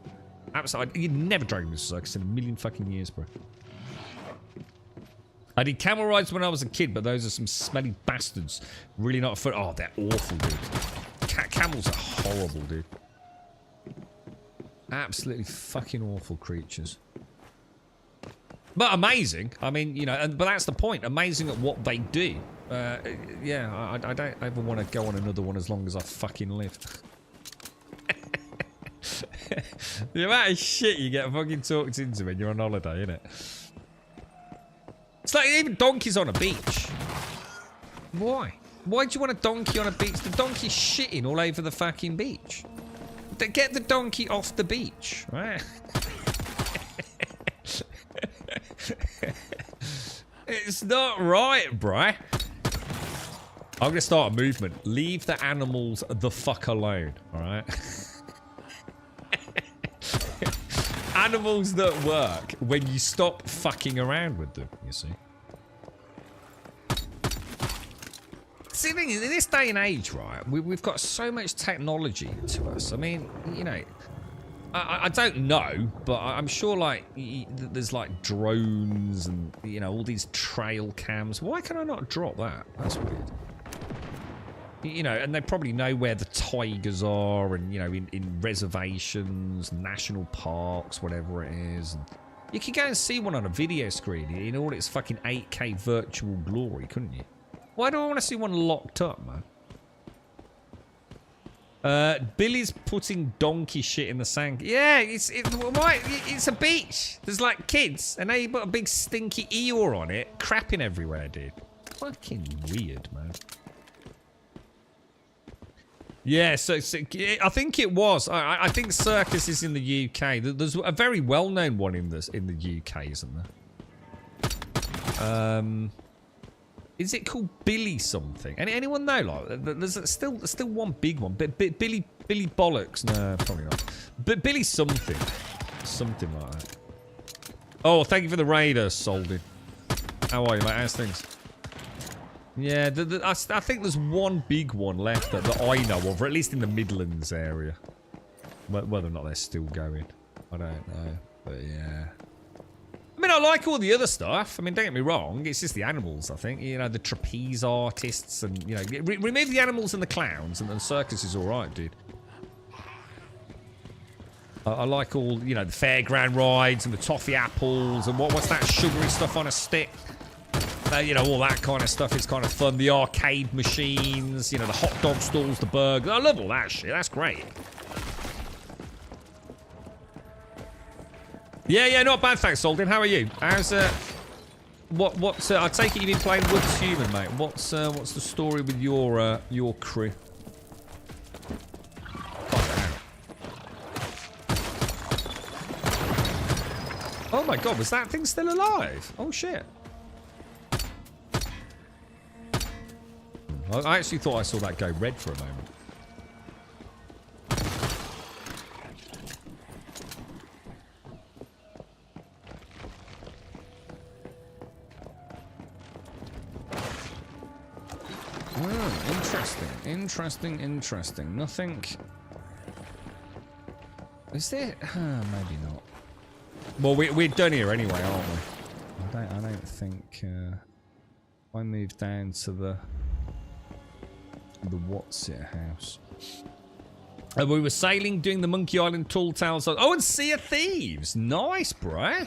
Absolutely. You'd never drag me to a circus in a million fucking years, bro. I did camel rides when I was a kid, but those are some smelly bastards. Really not fun. Oh, they're awful, dude. Camels are horrible, dude. Absolutely fucking awful creatures. But amazing. I mean, you know, but that's the point. Amazing at what they do. Yeah, I don't ever want to go on another one as long as I fucking live. The amount of shit you get fucking talked into when you're on holiday, innit? It's like even donkeys on a beach. Why? Why do you want a donkey on a beach? The donkey's shitting all over the fucking beach. Get the donkey off the beach, right? It's not right, bruh. I'm going to start a movement. Leave the animals the fuck alone, alright? Animals that work when you stop fucking around with them, you see. See, in this day and age, right, we've got so much technology to us. I mean, you know, I don't know, but I'm sure, like, there's, like, drones and, you know, all these trail cams. Why can I not drop that? That's weird. You know, and they probably know where the tigers are and, you know, in reservations, national parks, whatever it is. And you could go and see one on a video screen in all its fucking 8K virtual glory, couldn't you? Why do I want to see one locked up, man? Billy's putting donkey shit in the sand. Yeah, it's a beach. There's like kids, and now you put a big stinky Eeyore on it, crapping everywhere, dude. Fucking weird, man. Yeah, so I think it was. I think Circus is in the UK. There's a very well-known one in the UK, isn't there? Is it called Billy something? Anyone know? Like, there's still one big one. Billy Bollocks? No, probably not. But Billy something like that. Oh, thank you for the raider, Soldy. How are you, mate? How's things? Yeah, I think there's one big one left that I know of, or at least in the Midlands area. Whether or not they're still going, I don't know. But yeah. I mean, I like all the other stuff. I mean, don't get me wrong. It's just the animals, I think. You know, the trapeze artists and, you know, remove the animals and the clowns and the circus is all right, dude. I like all, you know, the fairground rides and the toffee apples and what's that sugary stuff on a stick. You know, all that kind of stuff is kind of fun. The arcade machines, you know, the hot dog stalls, the burgers. I love all that shit. That's great. Yeah, not bad, thanks, Soldin. How are you? How's, what's, I take it you've been playing Woods Human, mate. What's the story with your crew? Oh my god, was that thing still alive? Oh shit. I actually thought I saw that go red for a moment. Interesting. Nothing. Is there? Maybe not. Well, we're done here anyway, aren't we? I don't think. I moved down to the what's it house. We were sailing, doing the Monkey Island Tall Tales. Oh, and Sea of Thieves. Nice, bruh.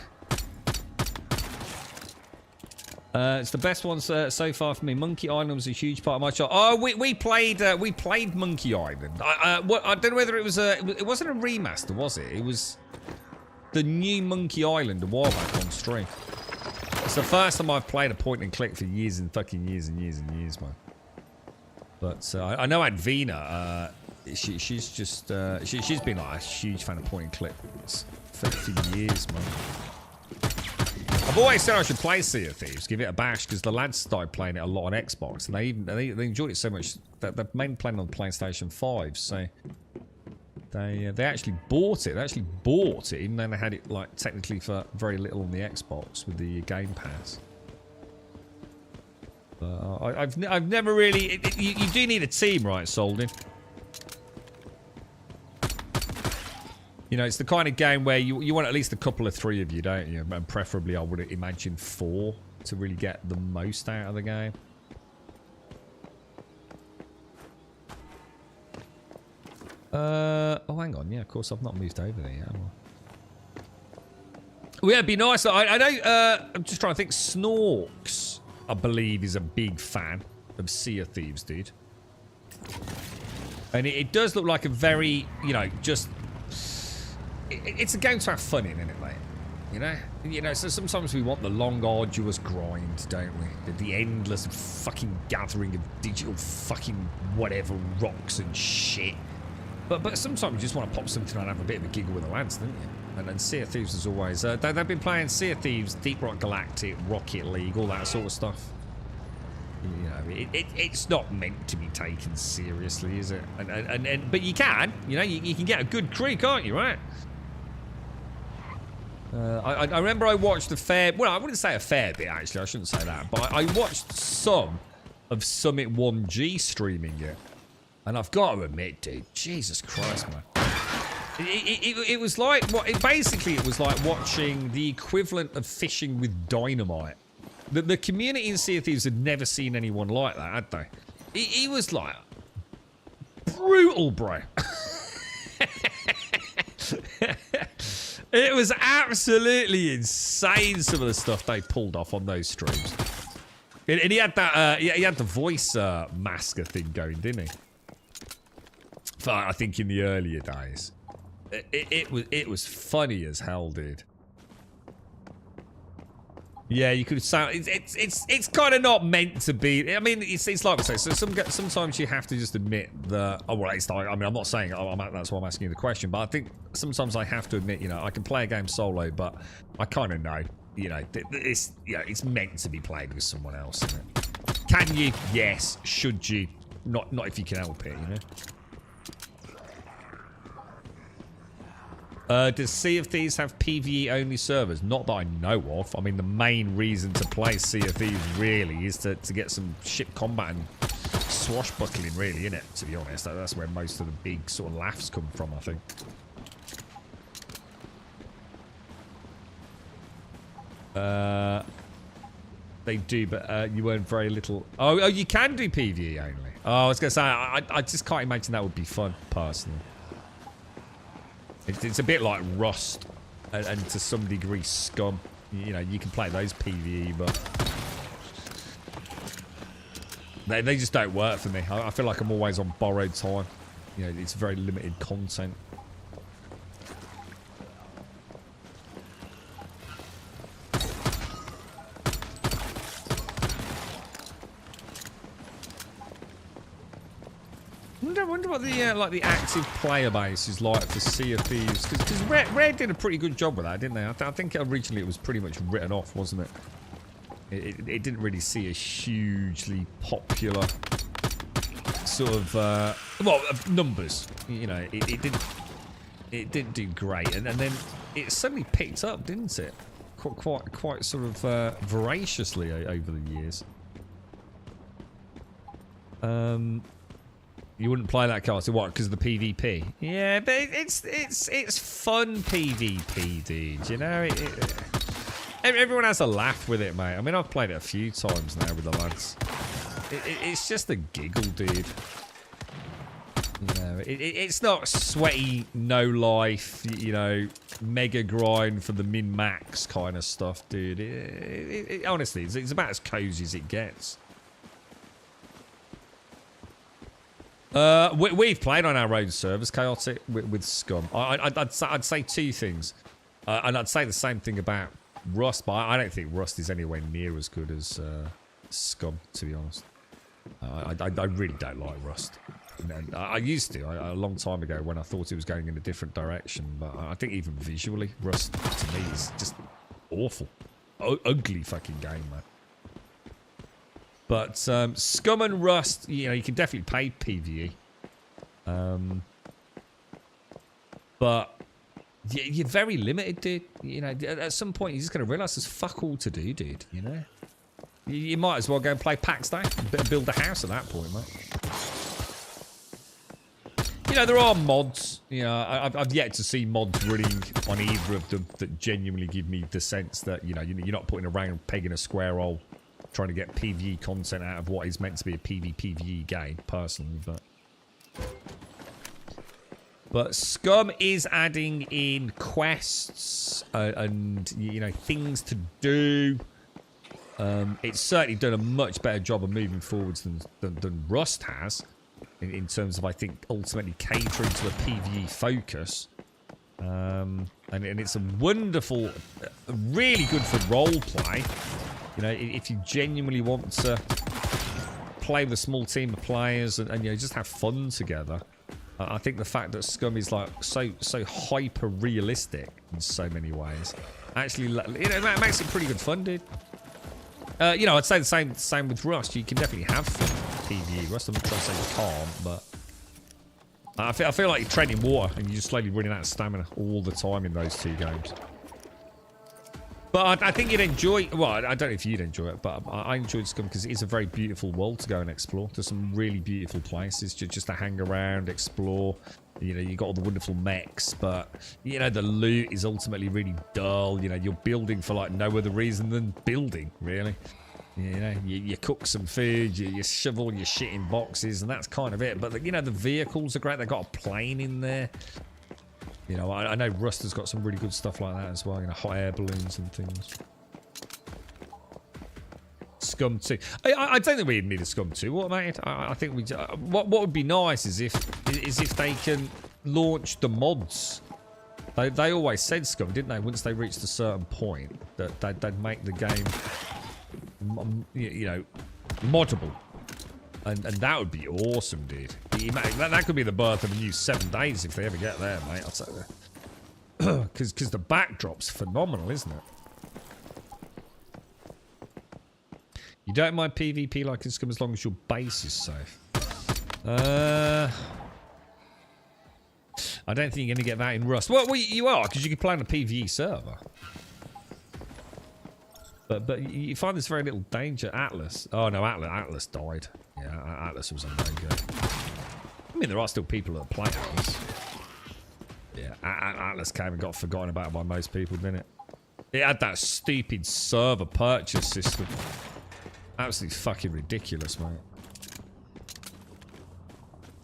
It's the best one so far for me. Monkey Island was a huge part of my childhood. Oh, we played Monkey Island. I don't know whether it was it wasn't a remaster, was it? It was the new Monkey Island a while back on stream. It's the first time I've played a point and click for years and fucking years and years and years, man. But I know Advina, she's just she's been like a huge fan of point and click for years, man. I've always said I should play Sea of Thieves, give it a bash, because the lads started playing it a lot on Xbox, and they enjoyed it so much that they've mainly playing on PlayStation 5. So they actually bought it. They actually bought it, even though they had it like technically for very little on the Xbox with the Game Pass. I've never really. You do need a team, right, Soldin? You know, it's the kind of game where you want at least a couple of three of you, don't you? And preferably, I would imagine 4. to really get the most out of the game. Oh, hang on. Yeah, of course, I've not moved over there yet, have I? Well, yeah, it'd be nice. I know, I'm just trying to think. Snorks, I believe, is a big fan of Sea of Thieves, dude. And it does look like a very, you know, just... It's a game to have fun in, isn't it, mate? You know, so sometimes we want the long, arduous grind, don't we? The endless fucking gathering of digital fucking whatever rocks and shit. But sometimes you just want to pop something on and have a bit of a giggle with the lads, don't you? And then Sea of Thieves is always... they've been playing Sea of Thieves, Deep Rock Galactic, Rocket League, all that sort of stuff. You know, it's not meant to be taken seriously, is it? But you can, you know, you can get a good crew, can't you, right? I remember I watched a fair... Well, I wouldn't say a fair bit, actually. I shouldn't say that. But I watched some of Summit 1G streaming it. And I've got to admit, dude, Jesus Christ, man. It was like... Basically, it was like watching the equivalent of fishing with dynamite. The community in Sea of Thieves had never seen anyone like that, had they? He was like... brutal, bro. It was absolutely insane, some of the stuff they pulled off on those streams. And he had that, he had the voice masker thing going, didn't he? I think in the earlier days. It was funny as hell, dude. Yeah, you could sound... It's kind of not meant to be... I mean, it's like I say, so sometimes you have to just admit that... Oh, well, it's like... I mean, I'm not saying... that's why I'm asking you the question, but I think sometimes I have to admit, you know, I can play a game solo, but I kind of know, you know, it's meant to be played with someone else, isn't it? Can you? Yes. Should you? Not if you can help it, you know? Does Sea of Thieves have PvE only servers? Not that I know of. I mean, the main reason to play Sea of Thieves really is to get some ship combat and swashbuckling, really, innit? To be honest, that's where most of the big sort of laughs come from, I think. They do, but you earn very little. Oh, you can do PvE only. Oh, I was gonna say, I just can't imagine that would be fun, personally. It's a bit like Rust, and to some degree Scum. You know, you can play those PvE, but they just don't work for me. I feel like I'm always on borrowed time. You know, it's very limited content. I wonder what the like the active player base is like for Sea of Thieves, because Rare did a pretty good job with that, didn't they? I think originally it was pretty much written off, wasn't it? It didn't really see a hugely popular sort of numbers. You know, it didn't do great, and then it suddenly picked up, didn't it? Quite sort of voraciously over the years. You wouldn't play that card, so what? Because of the PvP? Yeah, but it's fun PvP, dude. You know, everyone has a laugh with it, mate. I mean, I've played it a few times now with the lads. It's just a giggle, dude. You know, it's not sweaty, no life. You know, mega grind for the min max kind of stuff, dude. Honestly, it's about as cozy as it gets. We've played on our own servers, Chaotic, with Scum. I'd say two things. And I'd say the same thing about Rust, but I don't think Rust is anywhere near as good as Scum, to be honest. I really don't like Rust. And I used to, a long time ago, when I thought it was going in a different direction. But I think even visually, Rust, to me, is just awful. Ugly fucking game, man. But Scum and Rust, you know, you can definitely play PvE. But you're very limited, dude. You know, at some point, you're just going to realise there's fuck all to do, dude, you know? You might as well go and play Pax Day and build a house at that point, mate. you know, there are mods. You know, I've yet to see mods running on either of them that genuinely give me the sense that, you know, you're not putting a round peg in a square hole trying to get PvE content out of what is meant to be a PvPvE game, personally, But Scum is adding in quests and, you know, things to do. It's certainly done a much better job of moving forwards than Rust has. In terms of, I think, ultimately catering to a PvE focus. And it's a wonderful, really good for roleplay. You know, if you genuinely want to play with a small team of players and you know, just have fun together. I think the fact that Scum is like so hyper realistic in so many ways actually, you know, it makes it pretty good fun, dude. You know, I'd say the same with Rust. You can definitely have fun with PvE. Rust, I'm not trying to say you can't, but I feel like you're treading water and you're just slowly running out of stamina all the time in those two games. But I think you'd enjoy... Well, I don't know if you'd enjoy it, but I enjoyed Scum because it is a very beautiful world to go and explore. There's some really beautiful places just to hang around, explore. You know, you got all the wonderful mechs, but, you know, the loot is ultimately really dull. You know, you're building for, like, no other reason than building, really. You know, you cook some food, you shovel your shit in boxes, and that's kind of it. But, you know, the vehicles are great. They've got a plane in there. You know, I know Rust has got some really good stuff like that as well. You know, hot air balloons and things. Scum 2. I don't think we need a Scum 2. What, mate? I think we... what would be nice is if they can launch the mods. They always said, Scum, didn't they? Once they reached a certain point, that they'd make the game, you know, moddable. And that would be awesome, dude. That could be the birth of a new 7 Days if they ever get there, mate. I'll tell you. Because the backdrop's phenomenal, isn't it? You don't mind PvP like in Scum as long as your base is safe. I don't think you're going to get that in Rust. Well, you are, because you can play on a PvE server. But you find there's very little danger. Atlas. Oh, no, Atlas died. Yeah, Atlas was a no-go. I mean, there are still people that play Atlas. Yeah, Atlas came and got forgotten about by most people, didn't it? It had that stupid server purchase system. Absolutely fucking ridiculous, mate.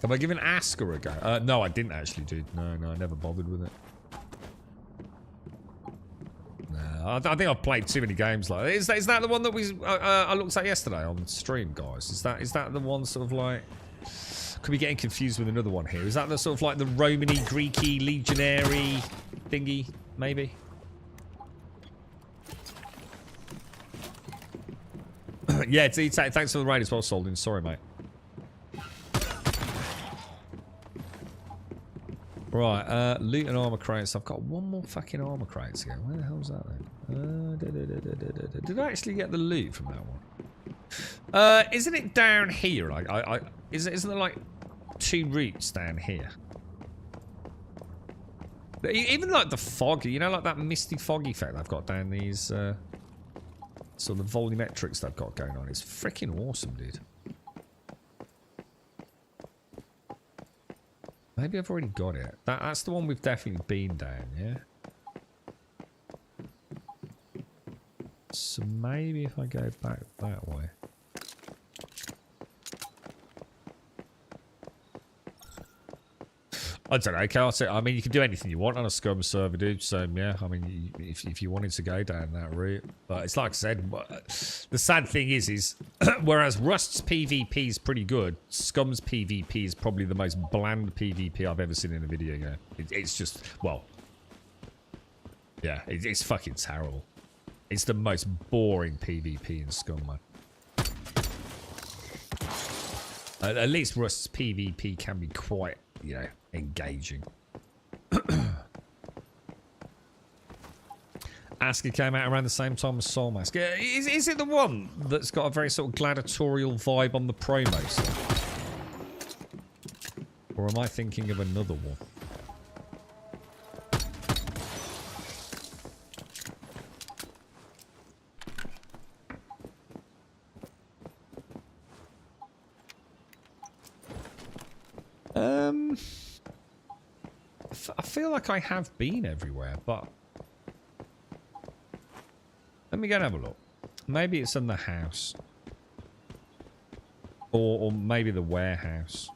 Have I given Asker a go? No, I didn't actually, dude. No, I never bothered with it. No, I think I've played too many games like that. Is that the one that I looked at yesterday on stream, guys? Is that the one sort of like... Could be getting confused with another one here. Is that the sort of like the Romany, Greeky, legionary thingy, maybe? Yeah, thanks for the raid as well, Soldin. Sorry, mate. Right, loot and armor crates. I've got one more fucking armor crate to go. Where the hell's that then? Did I actually get the loot from that one? Isn't it down here? Like, isn't there like 2 routes down here? Even like the fog, you know, like that misty fog effect I've got down these, sort of volumetrics they've got going on. It's freaking awesome, dude. Maybe I've already got it. That's the one we've definitely been down, yeah? So maybe if I go back that way. I don't know, Carl. I mean, you can do anything you want on a Scum server, dude. So, yeah, I mean, if you wanted to go down that route. But it's like I said, the sad thing is whereas Rust's PvP is pretty good, Scum's PvP is probably the most bland PvP I've ever seen in a video game. It's just, well, yeah, it's fucking terrible. It's the most boring PvP in Scum, man. At least Rust's PvP can be quite, you know, engaging. Asker came out around the same time as Soul Mask. Is it the one that's got a very sort of gladiatorial vibe on the promo stuff? Or am I thinking of another one? I feel like I have been everywhere, but let me go and have a look. Maybe it's in the house, or maybe the warehouse.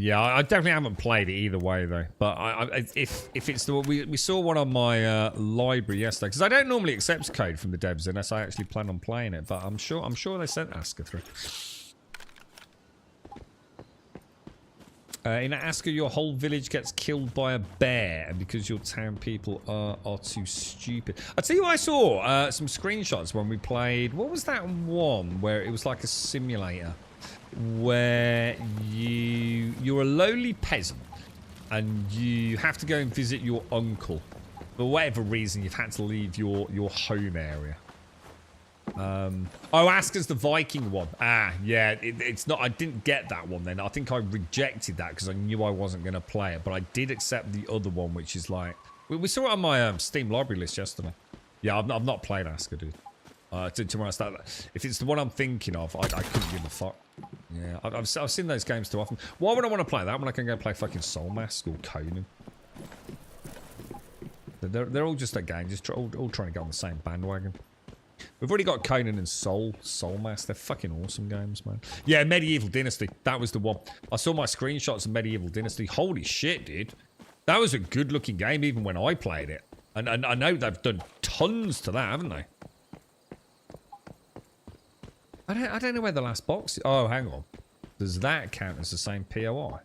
Yeah, I definitely haven't played it either way though. But if it's the we saw one on my library yesterday, because I don't normally accept code from the devs unless I actually plan on playing it. But I'm sure they sent Asker through. In Asker, your whole village gets killed by a bear, and because your town people are too stupid. I tell you what, I saw some screenshots when we played. What was that one where it was like a simulator? Where you're a lowly peasant and you have to go and visit your uncle. For whatever reason, you've had to leave your home area. Oh, Asker's the Viking one. Ah, yeah, it's not. I didn't get that one then. I think I rejected that because I knew I wasn't going to play it. But I did accept the other one, which is like... We saw it on my Steam library list yesterday. Yeah, I've not played Asker, dude. To be honest, if it's the one I'm thinking of, I couldn't give a fuck. Yeah, I've seen those games too often. Why would I want to play that when I can go play fucking Soul Mask or Conan? They're all just a game, just all trying to get on the same bandwagon. We've already got Conan and Soul Mask. They're fucking awesome games, man. Yeah, Medieval Dynasty. That was the one. I saw my screenshots of Medieval Dynasty. Holy shit, dude. That was a good-looking game even when I played it. And I know they've done tons to that, haven't they? I don't know where the last box is. Oh, hang on. Does that count as the same POI?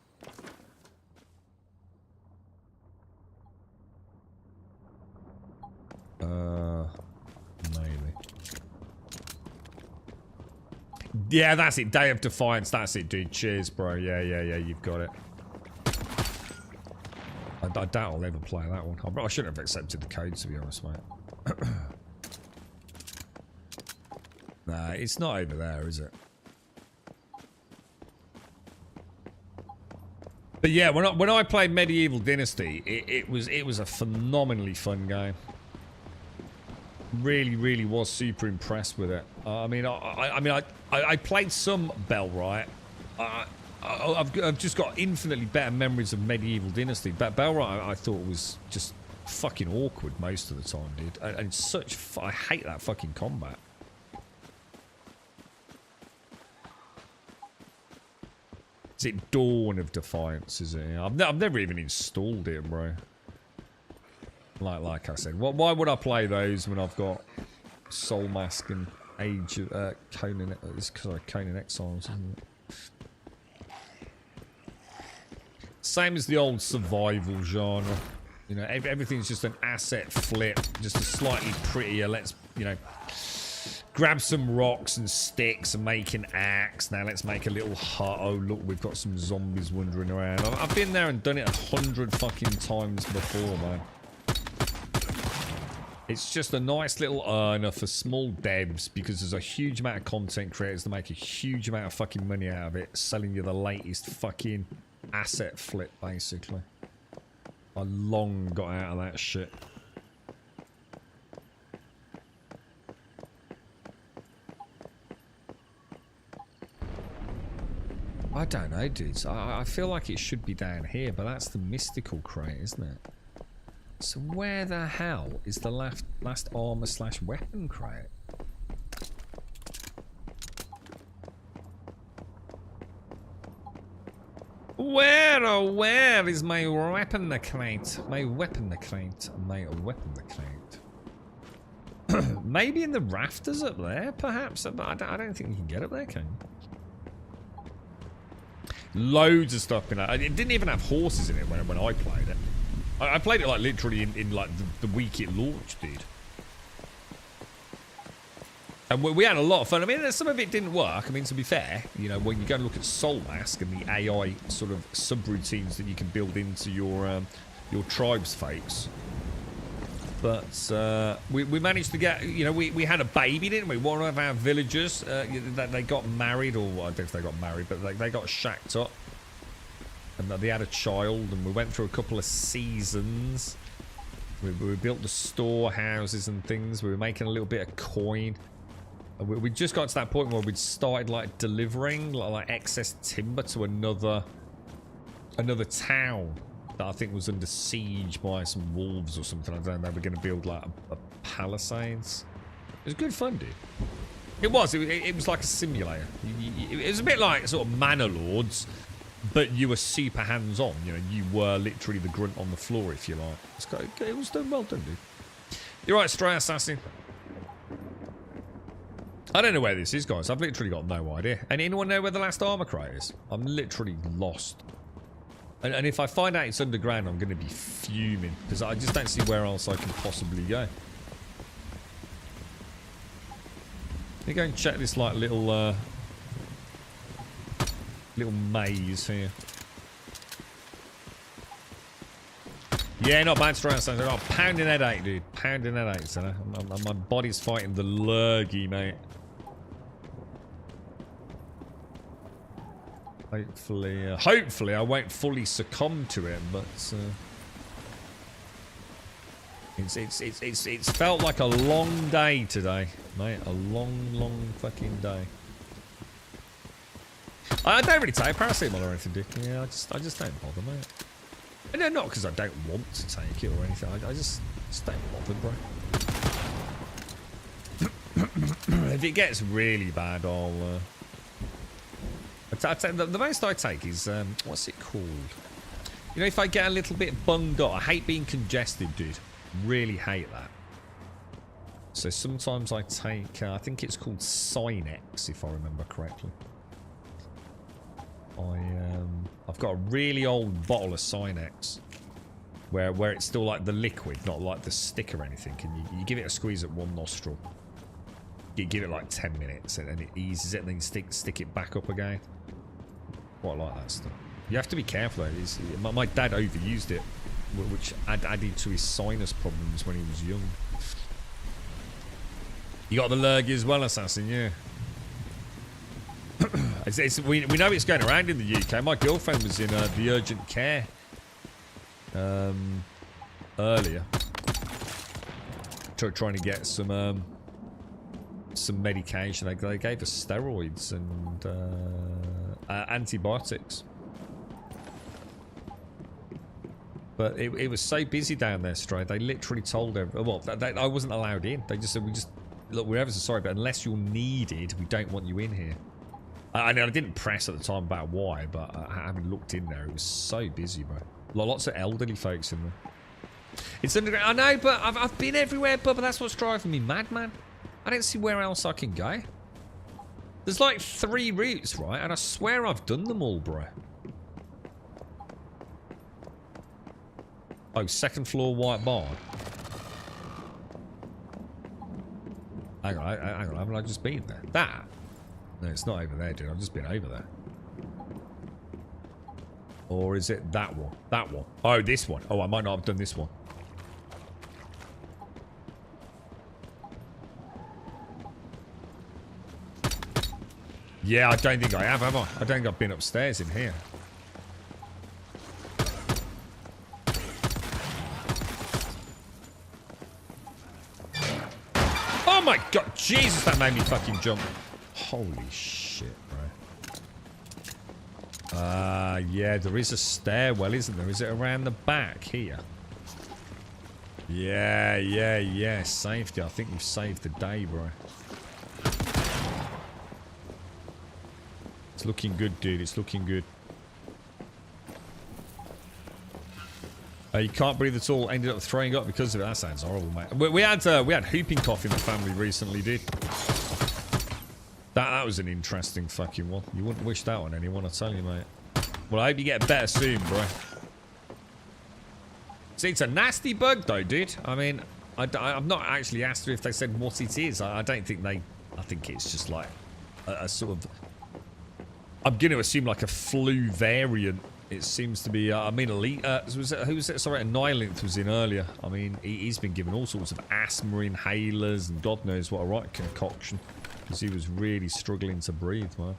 Maybe. Yeah, that's it. Day of Defiance. That's it, dude. Cheers, bro. Yeah, you've got it. I doubt I'll ever play that one. I shouldn't have accepted the code, to be honest, mate. Nah, it's not over there, is it? But yeah, when I played Medieval Dynasty, it was a phenomenally fun game. Really was super impressed with it. I mean, I played some Bellwright. I've just got infinitely better memories of Medieval Dynasty. But Bellwright, I thought was just fucking awkward most of the time, dude. And such, I hate that fucking combat. Is it Dawn of Defiance, is it? I've never even installed it, bro. Like I said, why would I play those when I've got Soul Mask and Age of Conan? It's because of Conan Exiles, isn't it? Same as the old survival genre. You know, everything's just an asset flip, just a slightly prettier. Let's, you know, grab some rocks and sticks and make an axe. Now let's make a little hut. Oh look, we've got some zombies wandering around. I've been there and done it 100 fucking times before, man. It's just a nice little earner for small devs because there's a huge amount of content creators that make a huge amount of fucking money out of it, selling you the latest fucking asset flip, basically. I long got out of that shit. I don't know, dudes. I feel like it should be down here, but that's the mystical crate, isn't it? So where the hell is the last armor/weapon crate? Where is my weapon crate? My weapon crate. My weapon crate. Maybe in the rafters up there, perhaps. But I don't think you can get up there, can you? Loads of stuff in it. It didn't even have horses in it when I played it. I played it like literally in like the week it launched, dude. And we had a lot of fun. I mean, some of it didn't work. I mean, to be fair, you know, when you go and look at Soul Mask and the AI sort of subroutines that you can build into your tribe's fates. But we managed to get, you know, we had a baby, didn't we? One of our villagers, they got married, or I don't know if they got married, but they got shacked up. And they had a child, and we went through a couple of seasons. We built the storehouses and things. We were making a little bit of coin. We just got to that point where we'd started like delivering like excess timber to another town that I think was under siege by some wolves or something. I don't know. They were going to build like a palisades. It was good fun, dude. It was. It was like a simulator. It was a bit like sort of Manor Lords, but you were super hands-on. You know, you were literally the grunt on the floor, if you like. It was done well done, dude. You're right, Stray Assassin. I don't know where this is, guys. I've literally got no idea. And anyone know where the last armor crate is? I'm literally lost. And if I find out it's underground, I'm going to be fuming because I just don't see where else I can possibly go. Let me go and check this like little maze here. Yeah, not bad, Stray Assassin. I've got a pounding headache, dude. Pounding headache, so my body's fighting the lurgy, mate. Hopefully I won't fully succumb to it, but it's felt like a long day today, mate. A long fucking day. I don't really take paracetamol or anything, Dick. Yeah, I just don't bother, mate. And no, not because I don't want to take it or anything. I just don't bother, bro. If it gets really bad, I'll the most I take is what's it called? You know, if I get a little bit bunged up, I hate being congested, dude. Really hate that. So sometimes I take I think it's called Sinex, if I remember correctly. I've got a really old bottle of Sinex where it's still like the liquid, not like the stick or anything, and you give it a squeeze at one nostril. You give it like 10 minutes and it eases it, and then you stick it back up again. Quite like that stuff. You have to be careful though. My dad overused it, which added to his sinus problems when he was young. You got the lurgy as well, Assassin, yeah. We know it's going around in the UK. My girlfriend was in the urgent care earlier, trying to get some medication. They gave her steroids and antibiotics, but it was so busy down there, Stray. They literally told everyone, well, I wasn't allowed in. They just said, look, we're ever so sorry, but unless you're needed, we don't want you in here. I didn't press at the time about why, but having looked in there, it was so busy, bro. Lots of elderly folks in there. It's underground. I know, but I've been everywhere, but that's what's driving me mad, man. I don't see where else I can go. There's like 3 routes, right? And I swear I've done them all, bro. Oh, 2nd floor white barn. Hang on, haven't I just been there? That? No, it's not over there, dude. I've just been over there. Or is it that one? That one. Oh, this one. Oh, I might not have done this one. Yeah, I don't think I have I? I don't think I've been upstairs in here. Oh my god, Jesus, that made me fucking jump. Holy shit, bro. Yeah, there is a stairwell, isn't there? Is it around the back here? Yeah. Safety. I think we've saved the day, bro. It's looking good, dude. It's looking good. You can't breathe at all. Ended up throwing up because of it. That sounds horrible, mate. We had whooping cough in the family recently, dude. That was an interesting fucking one. You wouldn't wish that on anyone, I tell you, mate. Well, I hope you get better soon, bro. See, it's a nasty bug, though, dude. I mean, I've not actually asked if they said what it is. I don't think they... I think it's just like a sort of... I'm going to assume like a flu variant. It seems to be... I mean, Elite... who was it? Sorry, Annihilant was in earlier. I mean, he's been given all sorts of asthma inhalers and God knows what a right concoction. Because he was really struggling to breathe, man.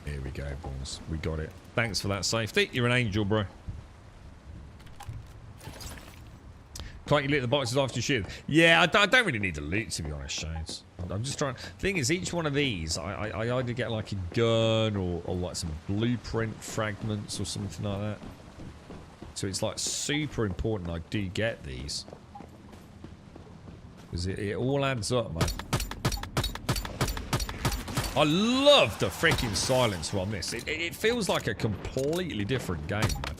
Here we go, boys. We got it. Thanks for that safety. You're an angel, bro. Can't you loot the boxes after you shoot them? Yeah, I don't really need to loot, to be honest, Shades. I'm just trying... Thing is, each one of these, I either get like a gun or like some blueprint fragments or something like that. So it's like super important I do get these. Because it all adds up, man. I love the freaking silence from this. It feels like a completely different game, man.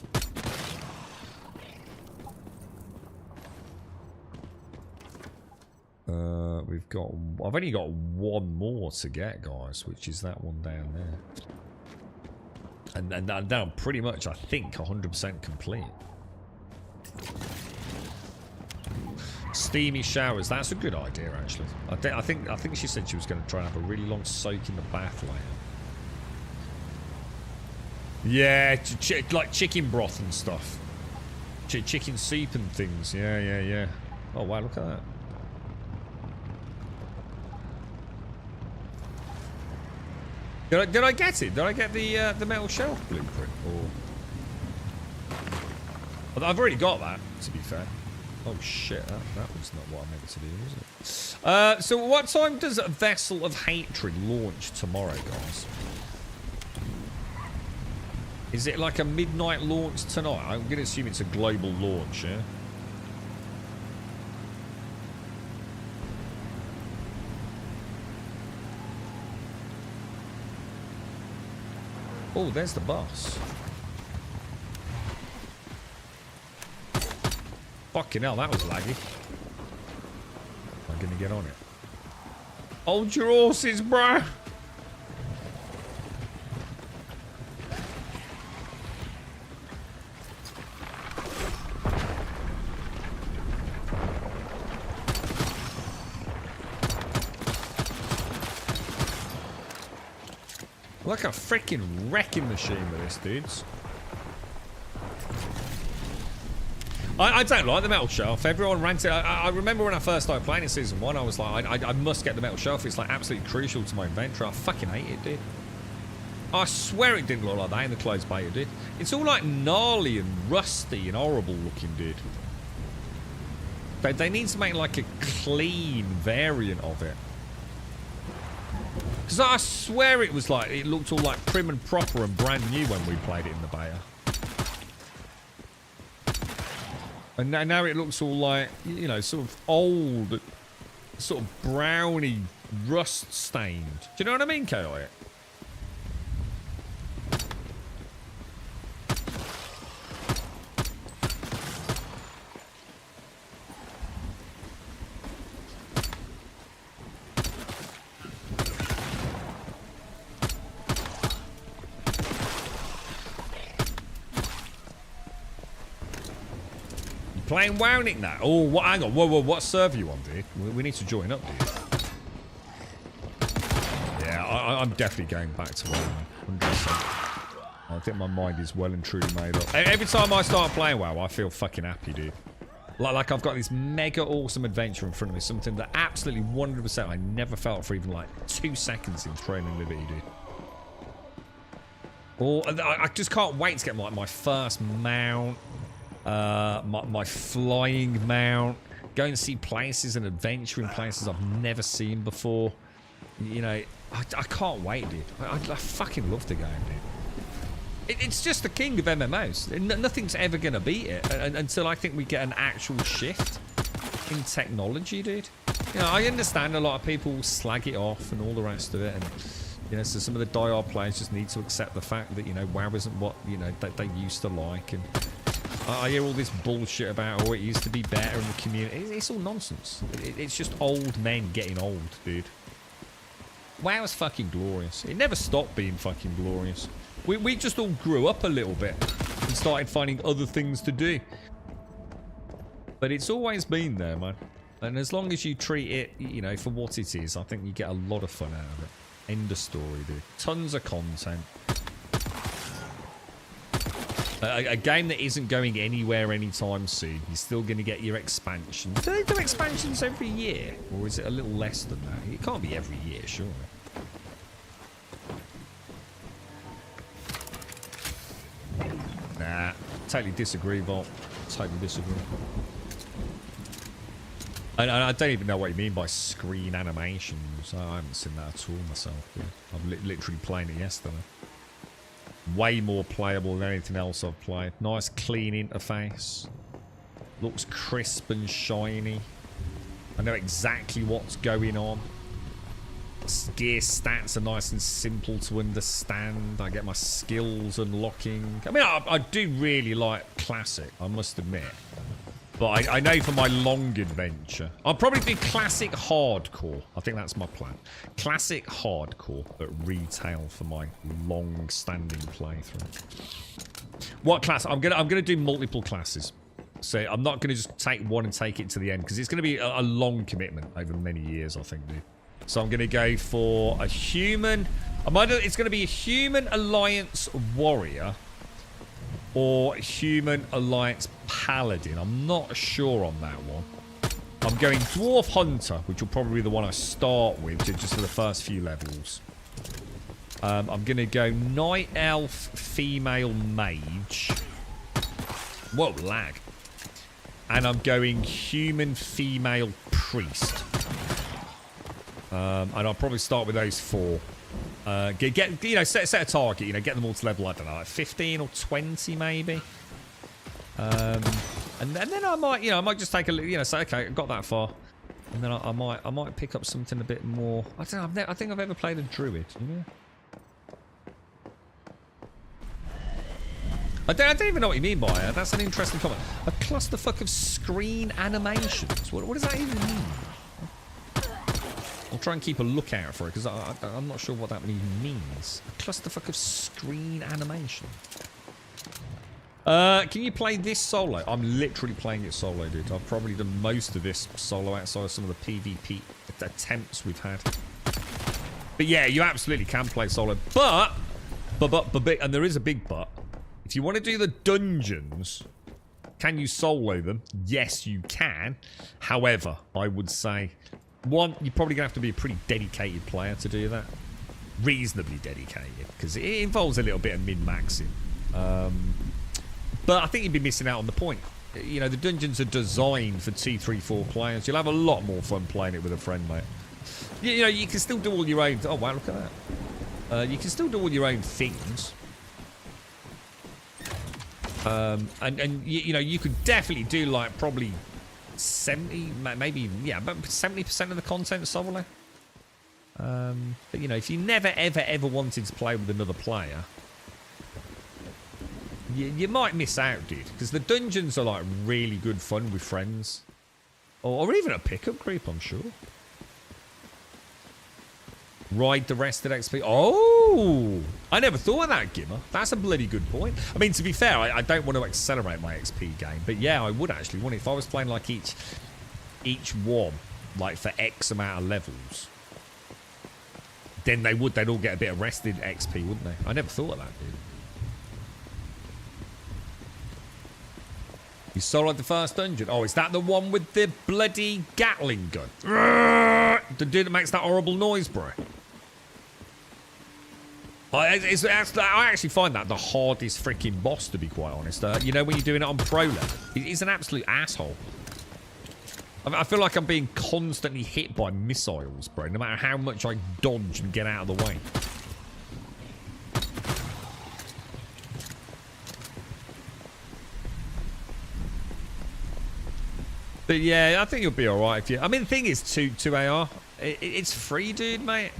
We've got... I've only got one more to get, guys, which is that one down there. And now I'm pretty much, I think, 100% complete. Steamy showers. That's a good idea, actually. I think she said she was going to try and have a really long soak in the bath later. Yeah, like chicken broth and stuff. Chicken soup and things. Yeah. Oh, wow, look at that. Did I get it? Did I get the metal shelf blueprint? Or I've already got that, to be fair. Oh shit, that was not what I meant to do, was it? So what time does Vessel of Hatred launch tomorrow, guys? Is it like a midnight launch tonight? I'm going to assume it's a global launch, yeah? Oh, there's the bus. Fucking hell, that was laggy. I'm gonna get on it. Hold your horses, bro. Like a freaking wrecking machine with this, dudes. I don't like the metal shelf. Everyone ranted. I remember when I first started playing in Season 1, I was like, I must get the metal shelf. It's like absolutely crucial to my inventory. I fucking hate it, dude. I swear it didn't look like that in the closed beta, dude. It's all like gnarly and rusty and horrible looking, dude. They need to make like a clean variant of it. Because I swear it was like, it looked all like prim and proper and brand new when we played it in the beta. And now it looks all like, you know, sort of old, sort of browny, rust stained. Do you know what I mean, Chaotic? Playing Wownick now. Oh, what? Hang on. Whoa. What server you on, dude? We need to join up, dude. Yeah, I'm definitely going back to WoW, 100%. I think my mind is well and truly made up. Every time I start playing WoW, I feel fucking happy, dude. Like I've got this mega awesome adventure in front of me. Something that absolutely 100% I never felt for even like 2 seconds in Training Liberty, dude. Or I just can't wait to get my first mount. My flying mount, go and see places and adventure in places I've never seen before. You know, I can't wait, dude. I fucking love the game, dude. It's just the king of MMOs. Nothing's ever gonna beat it until I think we get an actual shift in technology, dude. You know, I understand a lot of people will slag it off and all the rest of it, and you know, so some of the die-hard players just need to accept the fact that, you know, WoW isn't what, you know, they used to like. And I hear all this bullshit about, oh, it used to be better in the community. It's all nonsense. It's just old men getting old, dude. WoW is fucking glorious. It never stopped being fucking glorious. We just all grew up a little bit and started finding other things to do. But it's always been there, man. And as long as you treat it, you know, for what it is, I think you get a lot of fun out of it. End of story, dude. Tons of content. A game that isn't going anywhere anytime soon. You're still going to get your expansions. Do they do expansions every year? Or is it a little less than that? It can't be every year, surely. Nah. Totally disagree, Volt. Totally disagree. I don't even know what you mean by screen animations. I haven't seen that at all myself, dude. I'm literally playing it yesterday. Way more playable than anything else I've played. Nice clean interface. Looks crisp and shiny. I know exactly what's going on. Gear stats are nice and simple to understand. I get my skills unlocking. I mean, I do really like Classic, I must admit. But I know for my long adventure, I'll probably do Classic Hardcore. I think that's my plan. Classic Hardcore at retail for my long-standing playthrough. What class? I'm gonna do multiple classes. So I'm not gonna just take one and take it to the end because it's gonna be a long commitment over many years, I think, dude. So I'm gonna go for a human. It's gonna be a human alliance warrior. Or Human Alliance Paladin. I'm not sure on that one. I'm going Dwarf Hunter, which will probably be the one I start with, just for the first few levels. I'm going to go Night Elf Female Mage. Whoa, lag. And I'm going Human Female Priest. And I'll probably start with those 4. Set a target, get them all to level, I don't know, like 15 or 20 maybe. And then I might just take a look, say, okay, I got that far. And then I might pick up something a bit more. I don't know, I think I've ever played a druid, I don't even know what you mean by it. That's an interesting comment. A clusterfuck of screen animations. What does that even mean? I'll try and keep a lookout for it because I'm not sure what that even means. A clusterfuck of screen animation. Can you play this solo? I'm literally playing it solo, dude. I've probably done most of this solo outside of some of the PvP attempts we've had. But yeah, you absolutely can play solo. But, and there is a big but. If you want to do the dungeons, can you solo them? Yes, you can. However, I would say... One, you're probably going to have to be a pretty dedicated player to do that. Reasonably dedicated, because it involves a little bit of min-maxing. But I think you'd be missing out on the point. The dungeons are designed for 2, 3, 4 players. You'll have a lot more fun playing it with a friend, mate. You can still do all your own... Oh, wow, look at that. You can still do all your own things. And you could definitely do, like, probably... 70, maybe, yeah, about 70% of the content solo. But if you never ever wanted to play with another player, you might miss out, dude, because the dungeons are like really good fun with friends, or even a pickup group, I'm sure. Ride the rested XP. Oh, I never thought of that, Gimmer. That's a bloody good point. I mean, to be fair, I don't want to accelerate my XP game, but yeah, I would actually want it if I was playing like each one, like for X amount of levels. Then they'd all get a bit of rested XP, wouldn't they? I never thought of that, dude. You soloed the first dungeon. Oh, is that the one with the bloody Gatling gun? The dude that makes that horrible noise, bro. I actually find that the hardest freaking boss, to be quite honest. When you're doing it on pro level. He's an absolute asshole. I feel like I'm being constantly hit by missiles, bro, no matter how much I dodge and get out of the way. But yeah, I think you'll be alright if you... I mean, the thing is, 2 AR, it's free, dude, mate.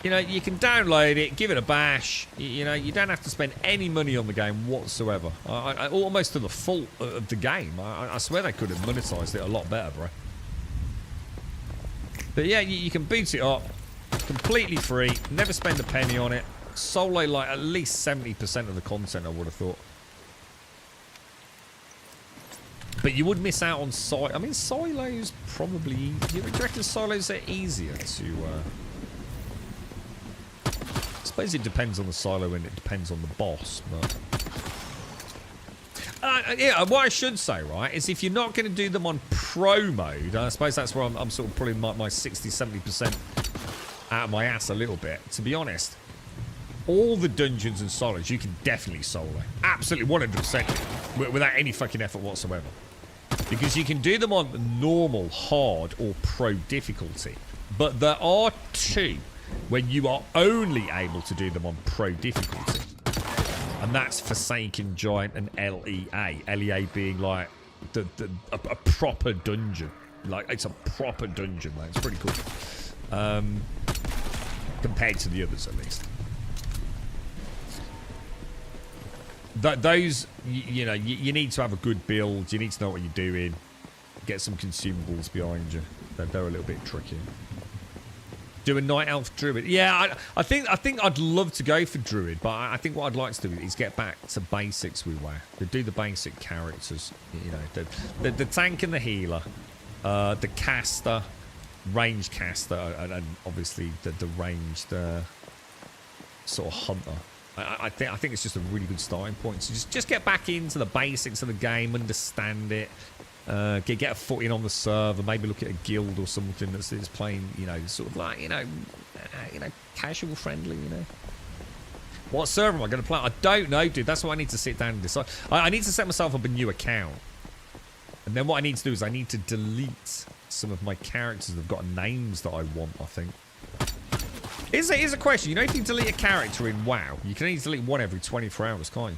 You can download it, give it a bash. You don't have to spend any money on the game whatsoever. Almost to the fault of the game. I swear they could have monetized it a lot better, bro. But yeah, you can boot it up. Completely free. Never spend a penny on it. Solo, like, at least 70% of the content, I would have thought. But you would miss out on solo. I mean, solos probably... Do you reckon solos are easier to... I suppose it depends on the solo and it depends on the boss, but... yeah, what I should say, right, is if you're not going to do them on pro mode, I suppose that's where I'm sort of pulling my 60-70% out of my ass a little bit. To be honest, all the dungeons and solos you can definitely solo. Absolutely, 100%. Without any fucking effort whatsoever. Because you can do them on normal, hard, or pro difficulty. But there are two when you are only able to do them on pro difficulty. And that's Forsaken Giant and LEA. LEA being like a proper dungeon. Like, it's a proper dungeon, mate. It's pretty cool. Compared to the others, at least. Those, you know, you need to have a good build. You need to know what you're doing. Get some consumables behind you. They're a little bit tricky. Do a Night Elf Druid. Yeah, I think I'd love to go for Druid, but I think what I'd like to do is get back to basics with WoW. Do the basic characters. You know, the tank and the healer, the caster, ranged caster, and obviously the ranged sort of hunter. I think it's just a really good starting point. So just get back into the basics of the game, understand it, get a foot in on the server, maybe look at a guild or something that's playing, you know, sort of like, you know, casual friendly, you know. What server am I going to play? I don't know, dude. That's what I need to sit down and decide. I need to set myself up a new account. And then what I need to do is I need to delete some of my characters that have got names that I want, I think. Here's a question. You know, if you delete a character in WoW, you can only delete one every 24 hours, can't you?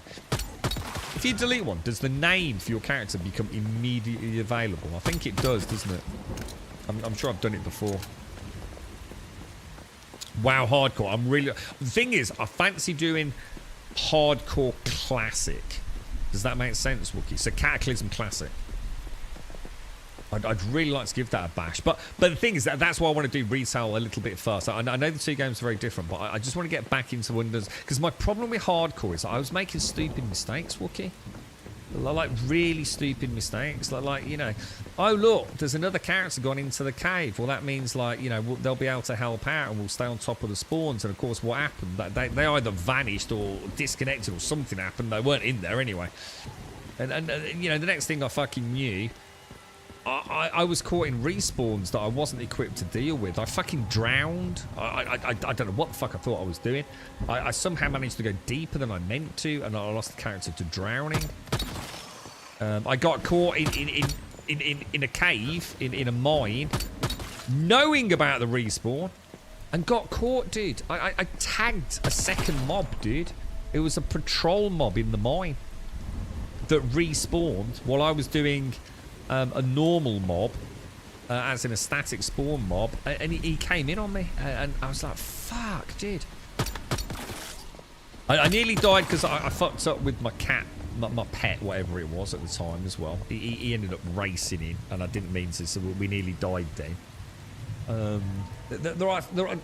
If you delete one, does the name for your character become immediately available? I think it does, doesn't it? I'm sure I've done it before. WoW Hardcore. I'm really... The thing is, I fancy doing Hardcore Classic. Does that make sense, Wookie? So Cataclysm Classic. I'd really like to give that a bash. But the thing is, that's why I want to do retail a little bit first. I know the two games are very different, but I just want to get back into Wonders. Because my problem with Hardcore is I was making stupid mistakes, Wookie. Like really stupid mistakes. Like, you know, oh, look, there's another character gone into the cave. Well, that means, like, you know, they'll be able to help out and we'll stay on top of the spawns. And, of course, what happened? They either vanished or disconnected or something happened. They weren't in there anyway. And you know, the next thing I fucking knew... I was caught in respawns that I wasn't equipped to deal with. I fucking drowned. I don't know what the fuck I thought I was doing. I somehow managed to go deeper than I meant to, and I lost the character to drowning. I got caught in a cave, in a mine, knowing about the respawn, and got caught, dude. I tagged a second mob, dude. It was a patrol mob in the mine that respawned while I was doing... a normal mob, as in a static spawn mob, and he came in on me, and I was like, fuck, dude. I nearly died because I fucked up with my cat, my pet, whatever it was at the time as well. He ended up racing in, and I didn't mean to, so we nearly died then.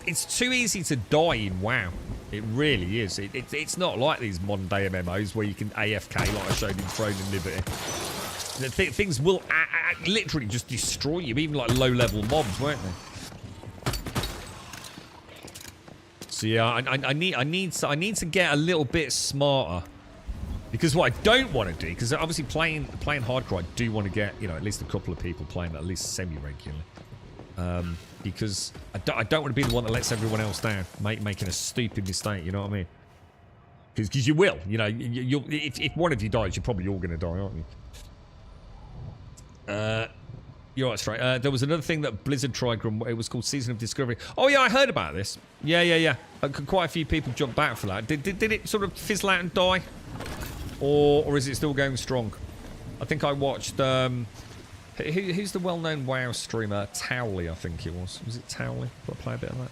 It's too easy to die in WoW. It really is. It's not like these modern day MMOs where you can AFK like I showed in Throne and Liberty. Things will literally just destroy you, even like low-level mobs, won't they? So yeah, I need to get a little bit smarter, because what I don't want to do, because obviously playing hardcore, I do want to get, you know, at least a couple of people playing at least semi-regularly, because I don't want to be the one that lets everyone else down, making a stupid mistake. You know what I mean? Because you will, you know, if one of you dies, you're probably all going to die, aren't you? You're right, straight. There was another thing that Blizzard tried. It was called Season of Discovery. Oh yeah, I heard about this. Yeah. Quite a few people jumped back for that. Did it sort of fizzle out and die, or is it still going strong? I think I watched. Who's the well-known WoW streamer? Towley, I think it was. Was it Towley? Got to play a bit of that.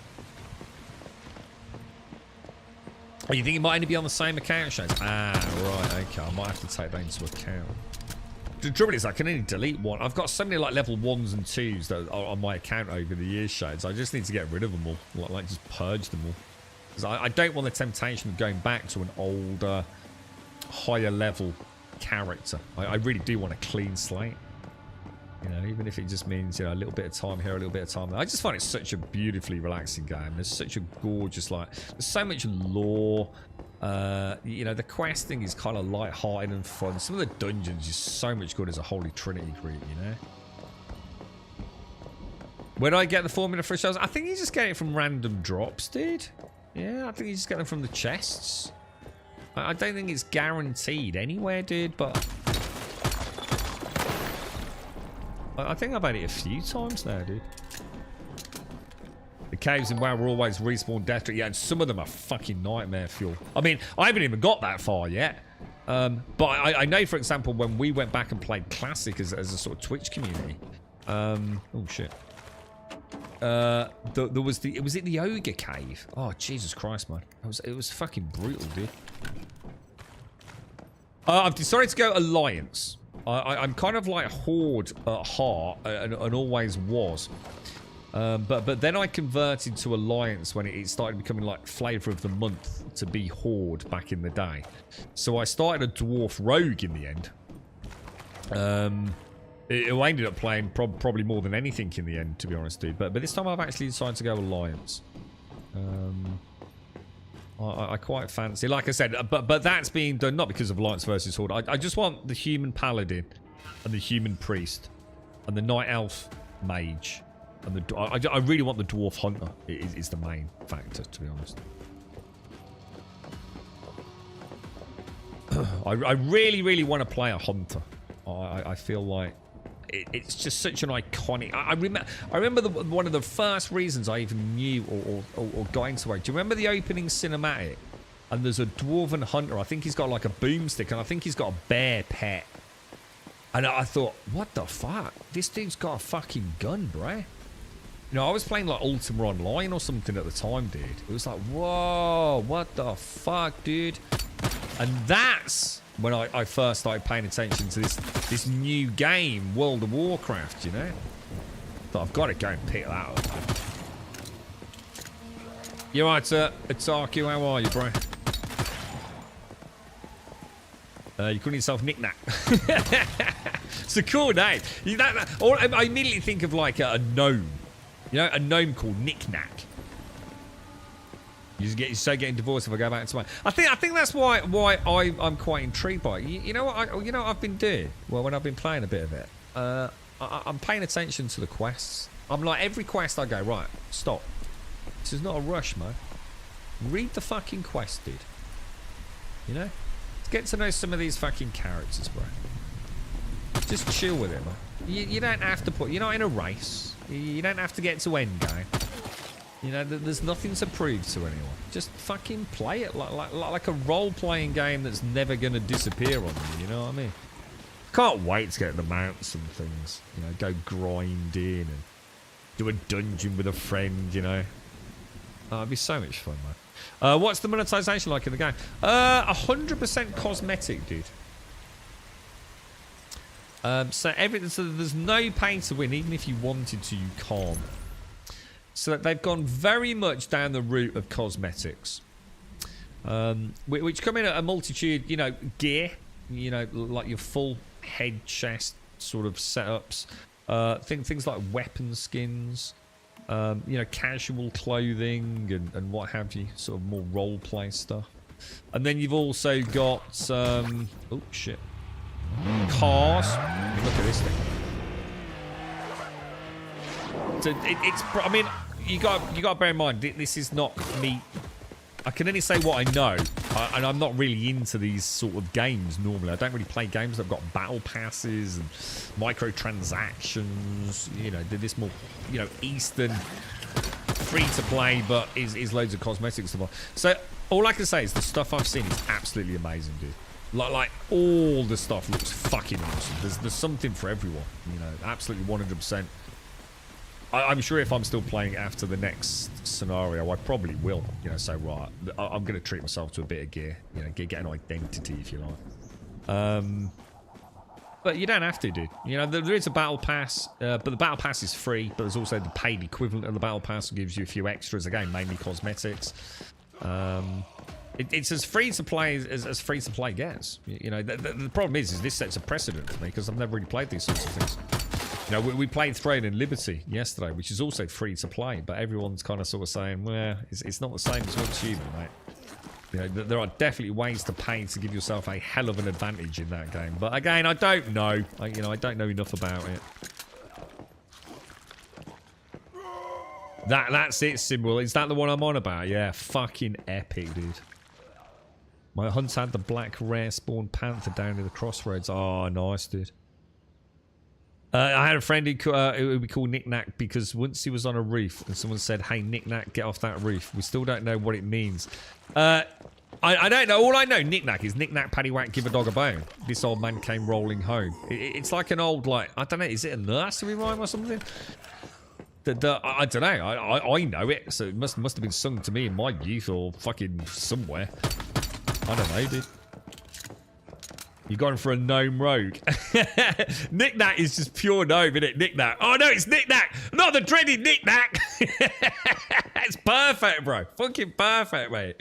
Oh, you think it might only be on the same account, Shane? Ah, right. Okay, I might have to take that into account. The trouble is, I can only delete one. I've got so many like level 1s and 2s that are on my account over the years, Shades. I just need to get rid of them all. Like just purge them all. Because I don't want the temptation of going back to an older, higher level character. I really do want a clean slate. You know, even if it just means, you know, a little bit of time here, a little bit of time there. I just find it such a beautifully relaxing game. There's such a gorgeous, like, there's so much lore. You know, the questing is kind of light-hearted and fun. Some of the dungeons are so much good as a Holy Trinity group, you know. Where do I get the formula for shells? I think you just get it from random drops, dude. Yeah, I think you just get them from the chests. I don't think it's guaranteed anywhere, dude, but... I think I've had it a few times now, dude. The caves in WoW were always respawn death trap. Yeah, and some of them are fucking nightmare fuel. I mean, I haven't even got that far yet. But I know, for example, when we went back and played Classic as a sort of Twitch community. Oh, shit. There was the... Was it the Ogre Cave? Oh, Jesus Christ, man. It was fucking brutal, dude. I've decided to go Alliance. I'm kind of like Horde at heart, and always was. But then I converted to Alliance when it started becoming like flavour of the month to be Horde back in the day. So I started a Dwarf Rogue in the end. It ended up playing probably more than anything in the end, to be honest, dude. But this time I've actually decided to go Alliance. I quite fancy, like I said, but that's being done not because of Alliance versus Horde. I just want the human paladin and the human priest and the night elf mage and the I really want the dwarf hunter is the main factor, to be honest. I really want to play a hunter. I feel like it's just such an iconic. I remember one of the first reasons I even knew or got into it. Do you remember the opening cinematic? And there's a dwarven hunter. I think he's got like a boomstick, and I think he's got a bear pet. And I thought, what the fuck? This dude's got a fucking gun, bruh. You know, I was playing like Ultima Online or something at the time, dude. It was like, whoa, what the fuck, dude? And that's when I first started paying attention to this new game, World of Warcraft, you know? Thought I've got to go and pick that up. You right, Itaku, how are you, bro? You call yourself Knick-Knack. It's a cool name. I immediately think of like a gnome. You know, a gnome called Knick-Knack. You start getting divorced if I go back to mine. I think that's why I'm quite intrigued by it. You know what I've been doing? Well, when I've been playing a bit of it, I'm paying attention to the quests. I'm like, every quest I go, right, stop. This is not a rush, man. Read the fucking quest, dude. You know? Get to know some of these fucking characters, bro. Just chill with it, man. You don't have to you're not in a race. You don't have to get to endgame. You know, there's nothing to prove to anyone. Just fucking play it like a role-playing game that's never going to disappear on you, you know what I mean? Can't wait to get the mounts and things. You know, go grinding and do a dungeon with a friend, you know. Oh, it'd be so much fun, man. What's the monetization like in the game? 100% cosmetic, dude. So there's no pay to win. Even if you wanted to, you can't. So they've gone very much down the route of cosmetics, which come in at a multitude, you know, gear, you know, like your full head, chest sort of setups, things like weapon skins, you know, casual clothing and what have you, sort of more role play stuff. And then you've also got oh shit, cars. Look at this thing. So I mean, you got to bear in mind, this is not me. I can only say what I know, and I'm not really into these sort of games normally. I don't really play games that've got battle passes and microtransactions. You know, this more, you know, Eastern free to play, but is loads of cosmetics to buy. So all I can say is the stuff I've seen is absolutely amazing, dude. Like all the stuff looks fucking awesome. There's something for everyone. You know, absolutely 100%. I'm sure if I'm still playing after the next scenario, I probably will. You know, say, right, I'm going to treat myself to a bit of gear. You know, get an identity, if you like. But you don't have to, dude. You know, there is a battle pass, but the battle pass is free. But there's also the paid equivalent of the battle pass, that gives you a few extras. Again, mainly cosmetics. It's as free to play as free to play gets. You know, the problem is this sets a precedent for me because I've never really played these sorts of things. You know, we played Throne and Liberty yesterday, which is also free to play, but everyone's kind of sort of saying, well, it's not the same as what's human, mate. You know, there are definitely ways to pay to give yourself a hell of an advantage in that game. But again, I don't know. I don't know enough about it. That's it, Simwell. Is that the one I'm on about? Yeah, fucking epic, dude. My hunt had the black rare spawn panther down in the crossroads. Oh, nice, dude. I had a friend who we call Knick Knack because once he was on a roof and someone said, "Hey, Knick Knack, get off that roof." We still don't know what it means. I don't know. All I know, Knick Knack, is Knick Knack, Paddywhack, give a dog a bone. This old man came rolling home. It's like an old, like, I don't know, is it a nursery rhyme or something? I don't know. I know it, so it must have been sung to me in my youth or fucking somewhere. I don't know, dude. You got him for a gnome rogue. Knick Knack is just pure gnome, isn't it? Knick Knack. Oh no, it's Knick Knack, not the dreaded Knick Knack. It's perfect, bro. Fucking perfect, mate.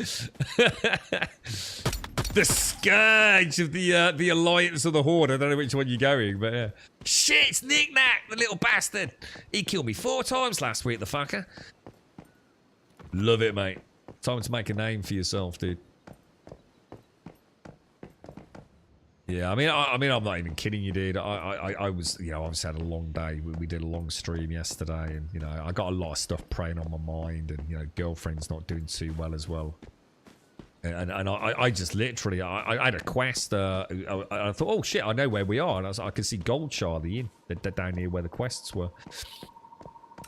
The scourge of the Alliance of the Horde. I don't know which one you're going, but yeah. Shit, it's Knick Knack, the little bastard. He killed me 4 times last week, the fucker. Love it, mate. Time to make a name for yourself, dude. Yeah, I mean, I'm not even kidding you, dude. I was, you know, obviously had a long day. We did a long stream yesterday, and you know, I got a lot of stuff preying on my mind, and you know, girlfriend's not doing too well as well. And I just literally, I had a quest. I thought, oh shit, I know where we are, and I could see Gold Charlie in down here where the quests were.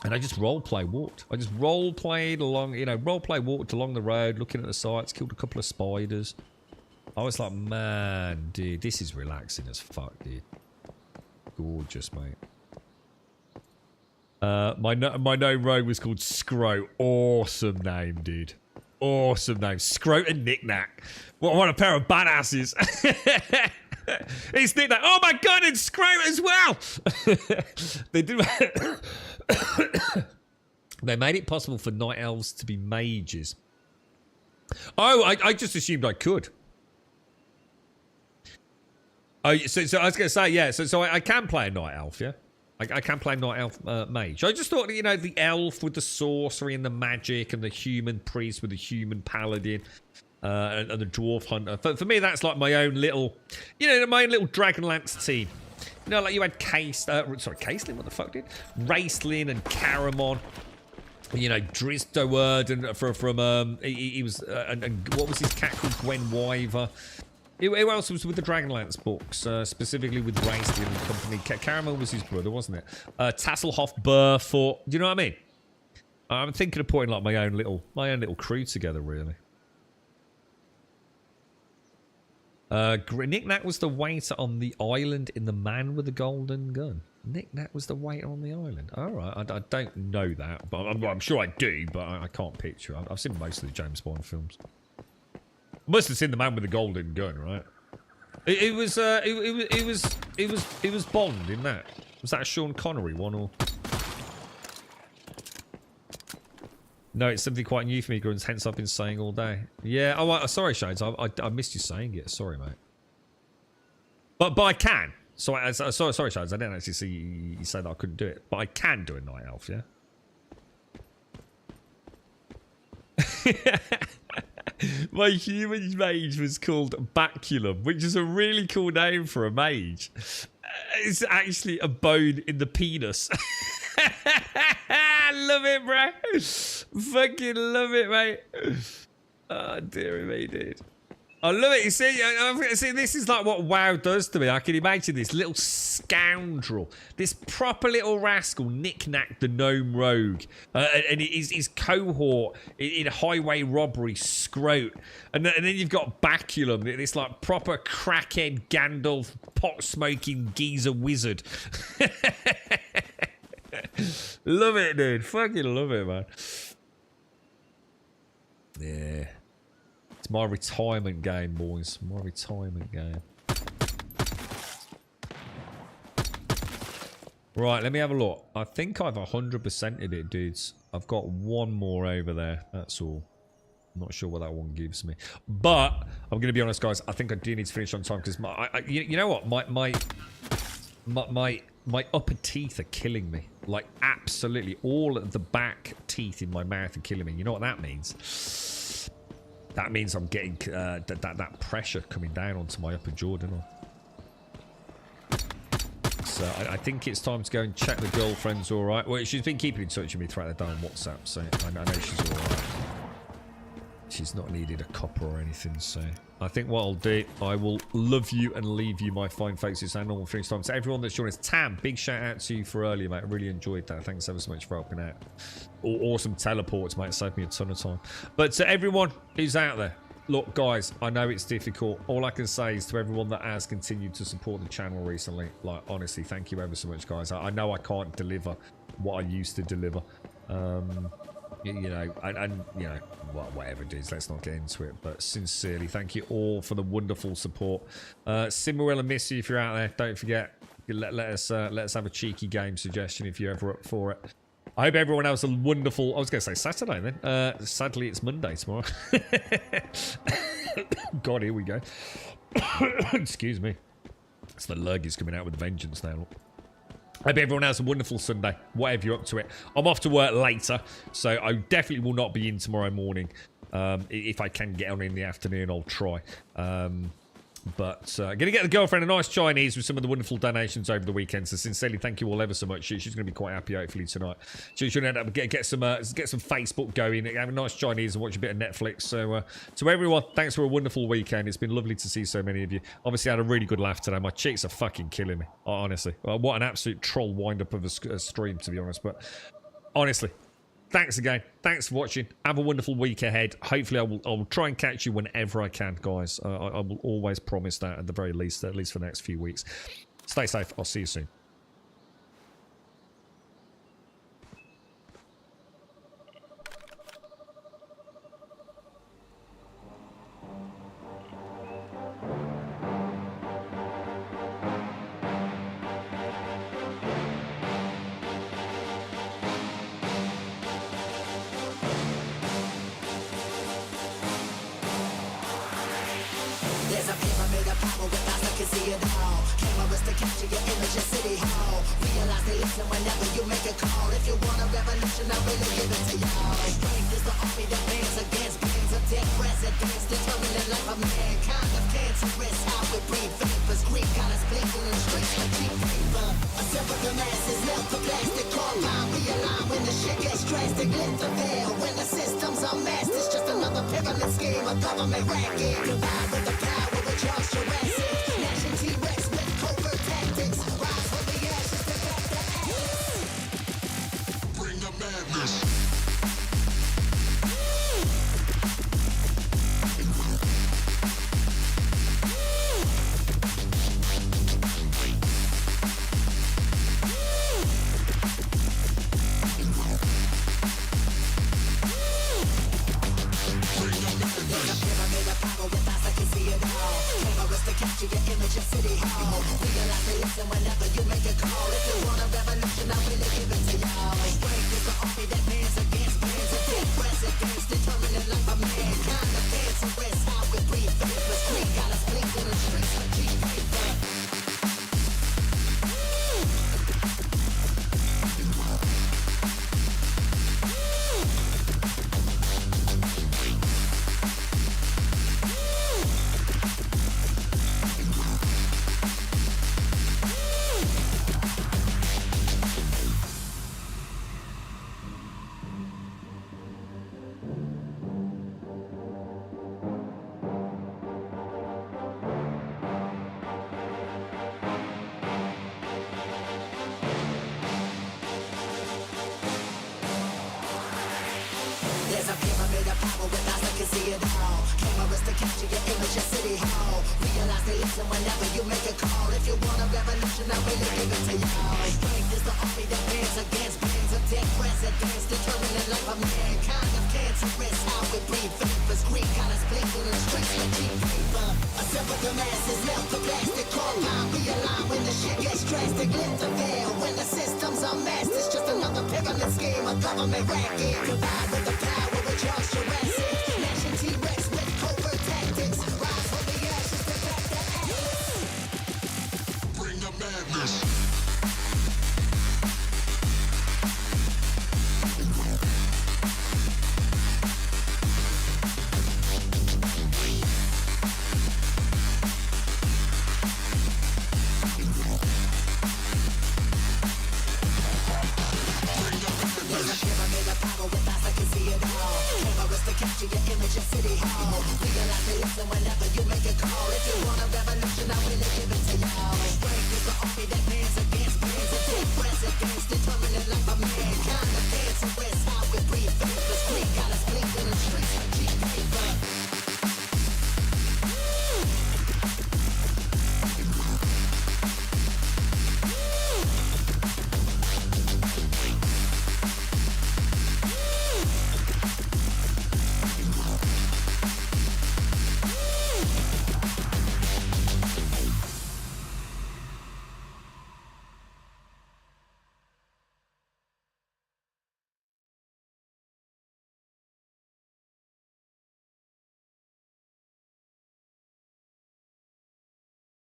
And I just roleplay walked. I just roleplayed along, you know, roleplay walked along the road, looking at the sights, killed a couple of spiders. I was like, man, dude, this is relaxing as fuck, dude. Gorgeous, mate. My gnome rogue was called Scroat. Awesome name, dude. Awesome name. Scroat and Knick Knack. What a pair of badasses. It's Knick Knack. Oh my god, and Scroat as well. They do. They made it possible for night elves to be mages. Oh, I just assumed I could. Oh, so I was going to say, yeah, so I can play a night elf, yeah? I can play night elf mage. I just thought, you know, the elf with the sorcery and the magic and the human priest with the human paladin and the dwarf hunter. For me, that's like my own little, you know, my own little Dragonlance team. You know, like you had Caselin, what the fuck, dude? Raistlin and Caramon. You know, Drizdowerd and from he was and what was his cat called? Gwen Wyver. Who else was with the Dragonlance books? Specifically with Raistlin and company. Caramel was his brother, wasn't it? Tasselhoff, Burfoot. Do you know what I mean? I'm thinking of putting like my own little crew together, really. Knick Knack was the waiter on the island in The Man with the Golden Gun. Knick Knack was the waiter on the island. All right, I don't know that, but I'm sure I do, but I can't picture it. I've seen most of the James Bond films. Must have seen The Man with the Golden Gun, right? It was Bond in that. Was that a Sean Connery one or? No, it's something quite new for me, Gruns, hence I've been saying all day. Yeah, oh, sorry, Shades, I missed you saying it. Sorry, mate. But I can. Sorry, Shades, I didn't actually see you say that I couldn't do it. But I can do a night elf, yeah? My human mage was called Baculum, which is a really cool name for a mage. It's actually a bone in the penis. Love it, bro. Fucking love it, mate. Oh, dear me, dude. I love it. You see, this is like what WoW does to me. I can imagine this little scoundrel, this proper little rascal, Knick Knack the Gnome Rogue, and his cohort in highway robbery, Scroat, and then you've got Baculum, this like proper crackhead Gandalf pot-smoking geezer wizard. Love it, dude. Fucking love it, man. Yeah. It's my retirement game, boys. My retirement game. Right, let me have a look. I think I've 100%ed it, dudes. I've got one more over there. That's all. I'm not sure what that one gives me. But, I'm going to be honest, guys. I think I do need to finish on time because you know what? My upper teeth are killing me. Like, absolutely. All of the back teeth in my mouth are killing me. You know what that means? That means I'm getting that pressure coming down onto my upper jaw, don't I? So I think it's time to go and check the girlfriend's all right. Well, she's been keeping in touch with me throughout the day on WhatsApp, so I know she's all right. she's not needed a copper or anything, so I think what I'll do, I will love you and leave you, my fine faces, and normal finish time. So everyone that's joined us, Tam, big shout out to you for earlier, mate. I really enjoyed that. Thanks ever so much for helping out. Awesome teleports, mate. It saved me a ton of time. But to everyone who's out there, look, guys, I know it's difficult. All I can say is to everyone that has continued to support the channel recently, like, honestly, thank you ever so much, guys. I know I can't deliver what I used to deliver. You know, and you know, whatever it is, let's not get into it. But sincerely, thank you all for the wonderful support. Simmerwell, and miss you if you're out there. Don't forget, let us have a cheeky game suggestion if you're ever up for it. I hope everyone has a wonderful... I was going to say Saturday then. Sadly, it's Monday tomorrow. God, here we go. Excuse me. It's the lurgies coming out with a vengeance now. I hope everyone has a wonderful Sunday, whatever you're up to it. I'm off to work later, so I definitely will not be in tomorrow morning. If I can get on in the afternoon, I'll try. But going to get the girlfriend a nice Chinese with some of the wonderful donations over the weekend. So sincerely, thank you all ever so much. She's going to be quite happy, hopefully, tonight. She's going to end up get some Facebook going, have a nice Chinese and watch a bit of Netflix. So to everyone, thanks for a wonderful weekend. It's been lovely to see so many of you. Obviously, I had a really good laugh today. My cheeks are fucking killing me, honestly. What an absolute troll wind-up of a stream, to be honest. But honestly, thanks again. Thanks for watching. Have a wonderful week ahead. Hopefully, I will try and catch you whenever I can, guys. I will always promise that at the very least, at least for the next few weeks. Stay safe. I'll see you soon. There's a pyramid of power with eyes that can see it all. Cameras to capture your image in City Hall. Realize they listen whenever you make a call. If you want a revolution, I really give it to y'all. Strength is the army that bands against brains of dead presidents, determining life of mankind of cancerous. How we breathe vapors, Greek got us blinking in streets like cheap paper. A simple the masses, melt the plastic carbine. Realign when the shit gets drastic. Lift the veil when the systems are masked. It's just another pyramid scheme, a government racket. Combined with the power with Charles Jurassic. Gnashing T-Rex with covert tactics. Rise from the ashes to back the ashes. Bring the madness. Capture your image in City Hall. Realize they listen whenever you make a call. If you want a revolution, I'll really give it to y'all. Strength is the army that bands against brands of dead presidents, determining life of mankind of cancerous. How we breathe vapors, Greek got us blinking in streets like cheap paper. There's a pyramid of power with eyes that can see it all. Cameras to capture your image in City Hall. Realize they listen whenever you make a call. If you want a revolution, I'll really give it to y'all. Strength is the army that bands against brains of dead presidents, determining life of mankind of cancerous. How we breathe vapors, Greek got us blinking in streets like cheap paper. Assemble the masses, melt the plastic carbine. Realign when the shit gets drastic. Lift the veil when the systems are masked. It's just another pyramid scheme, a government racket. Combined with the power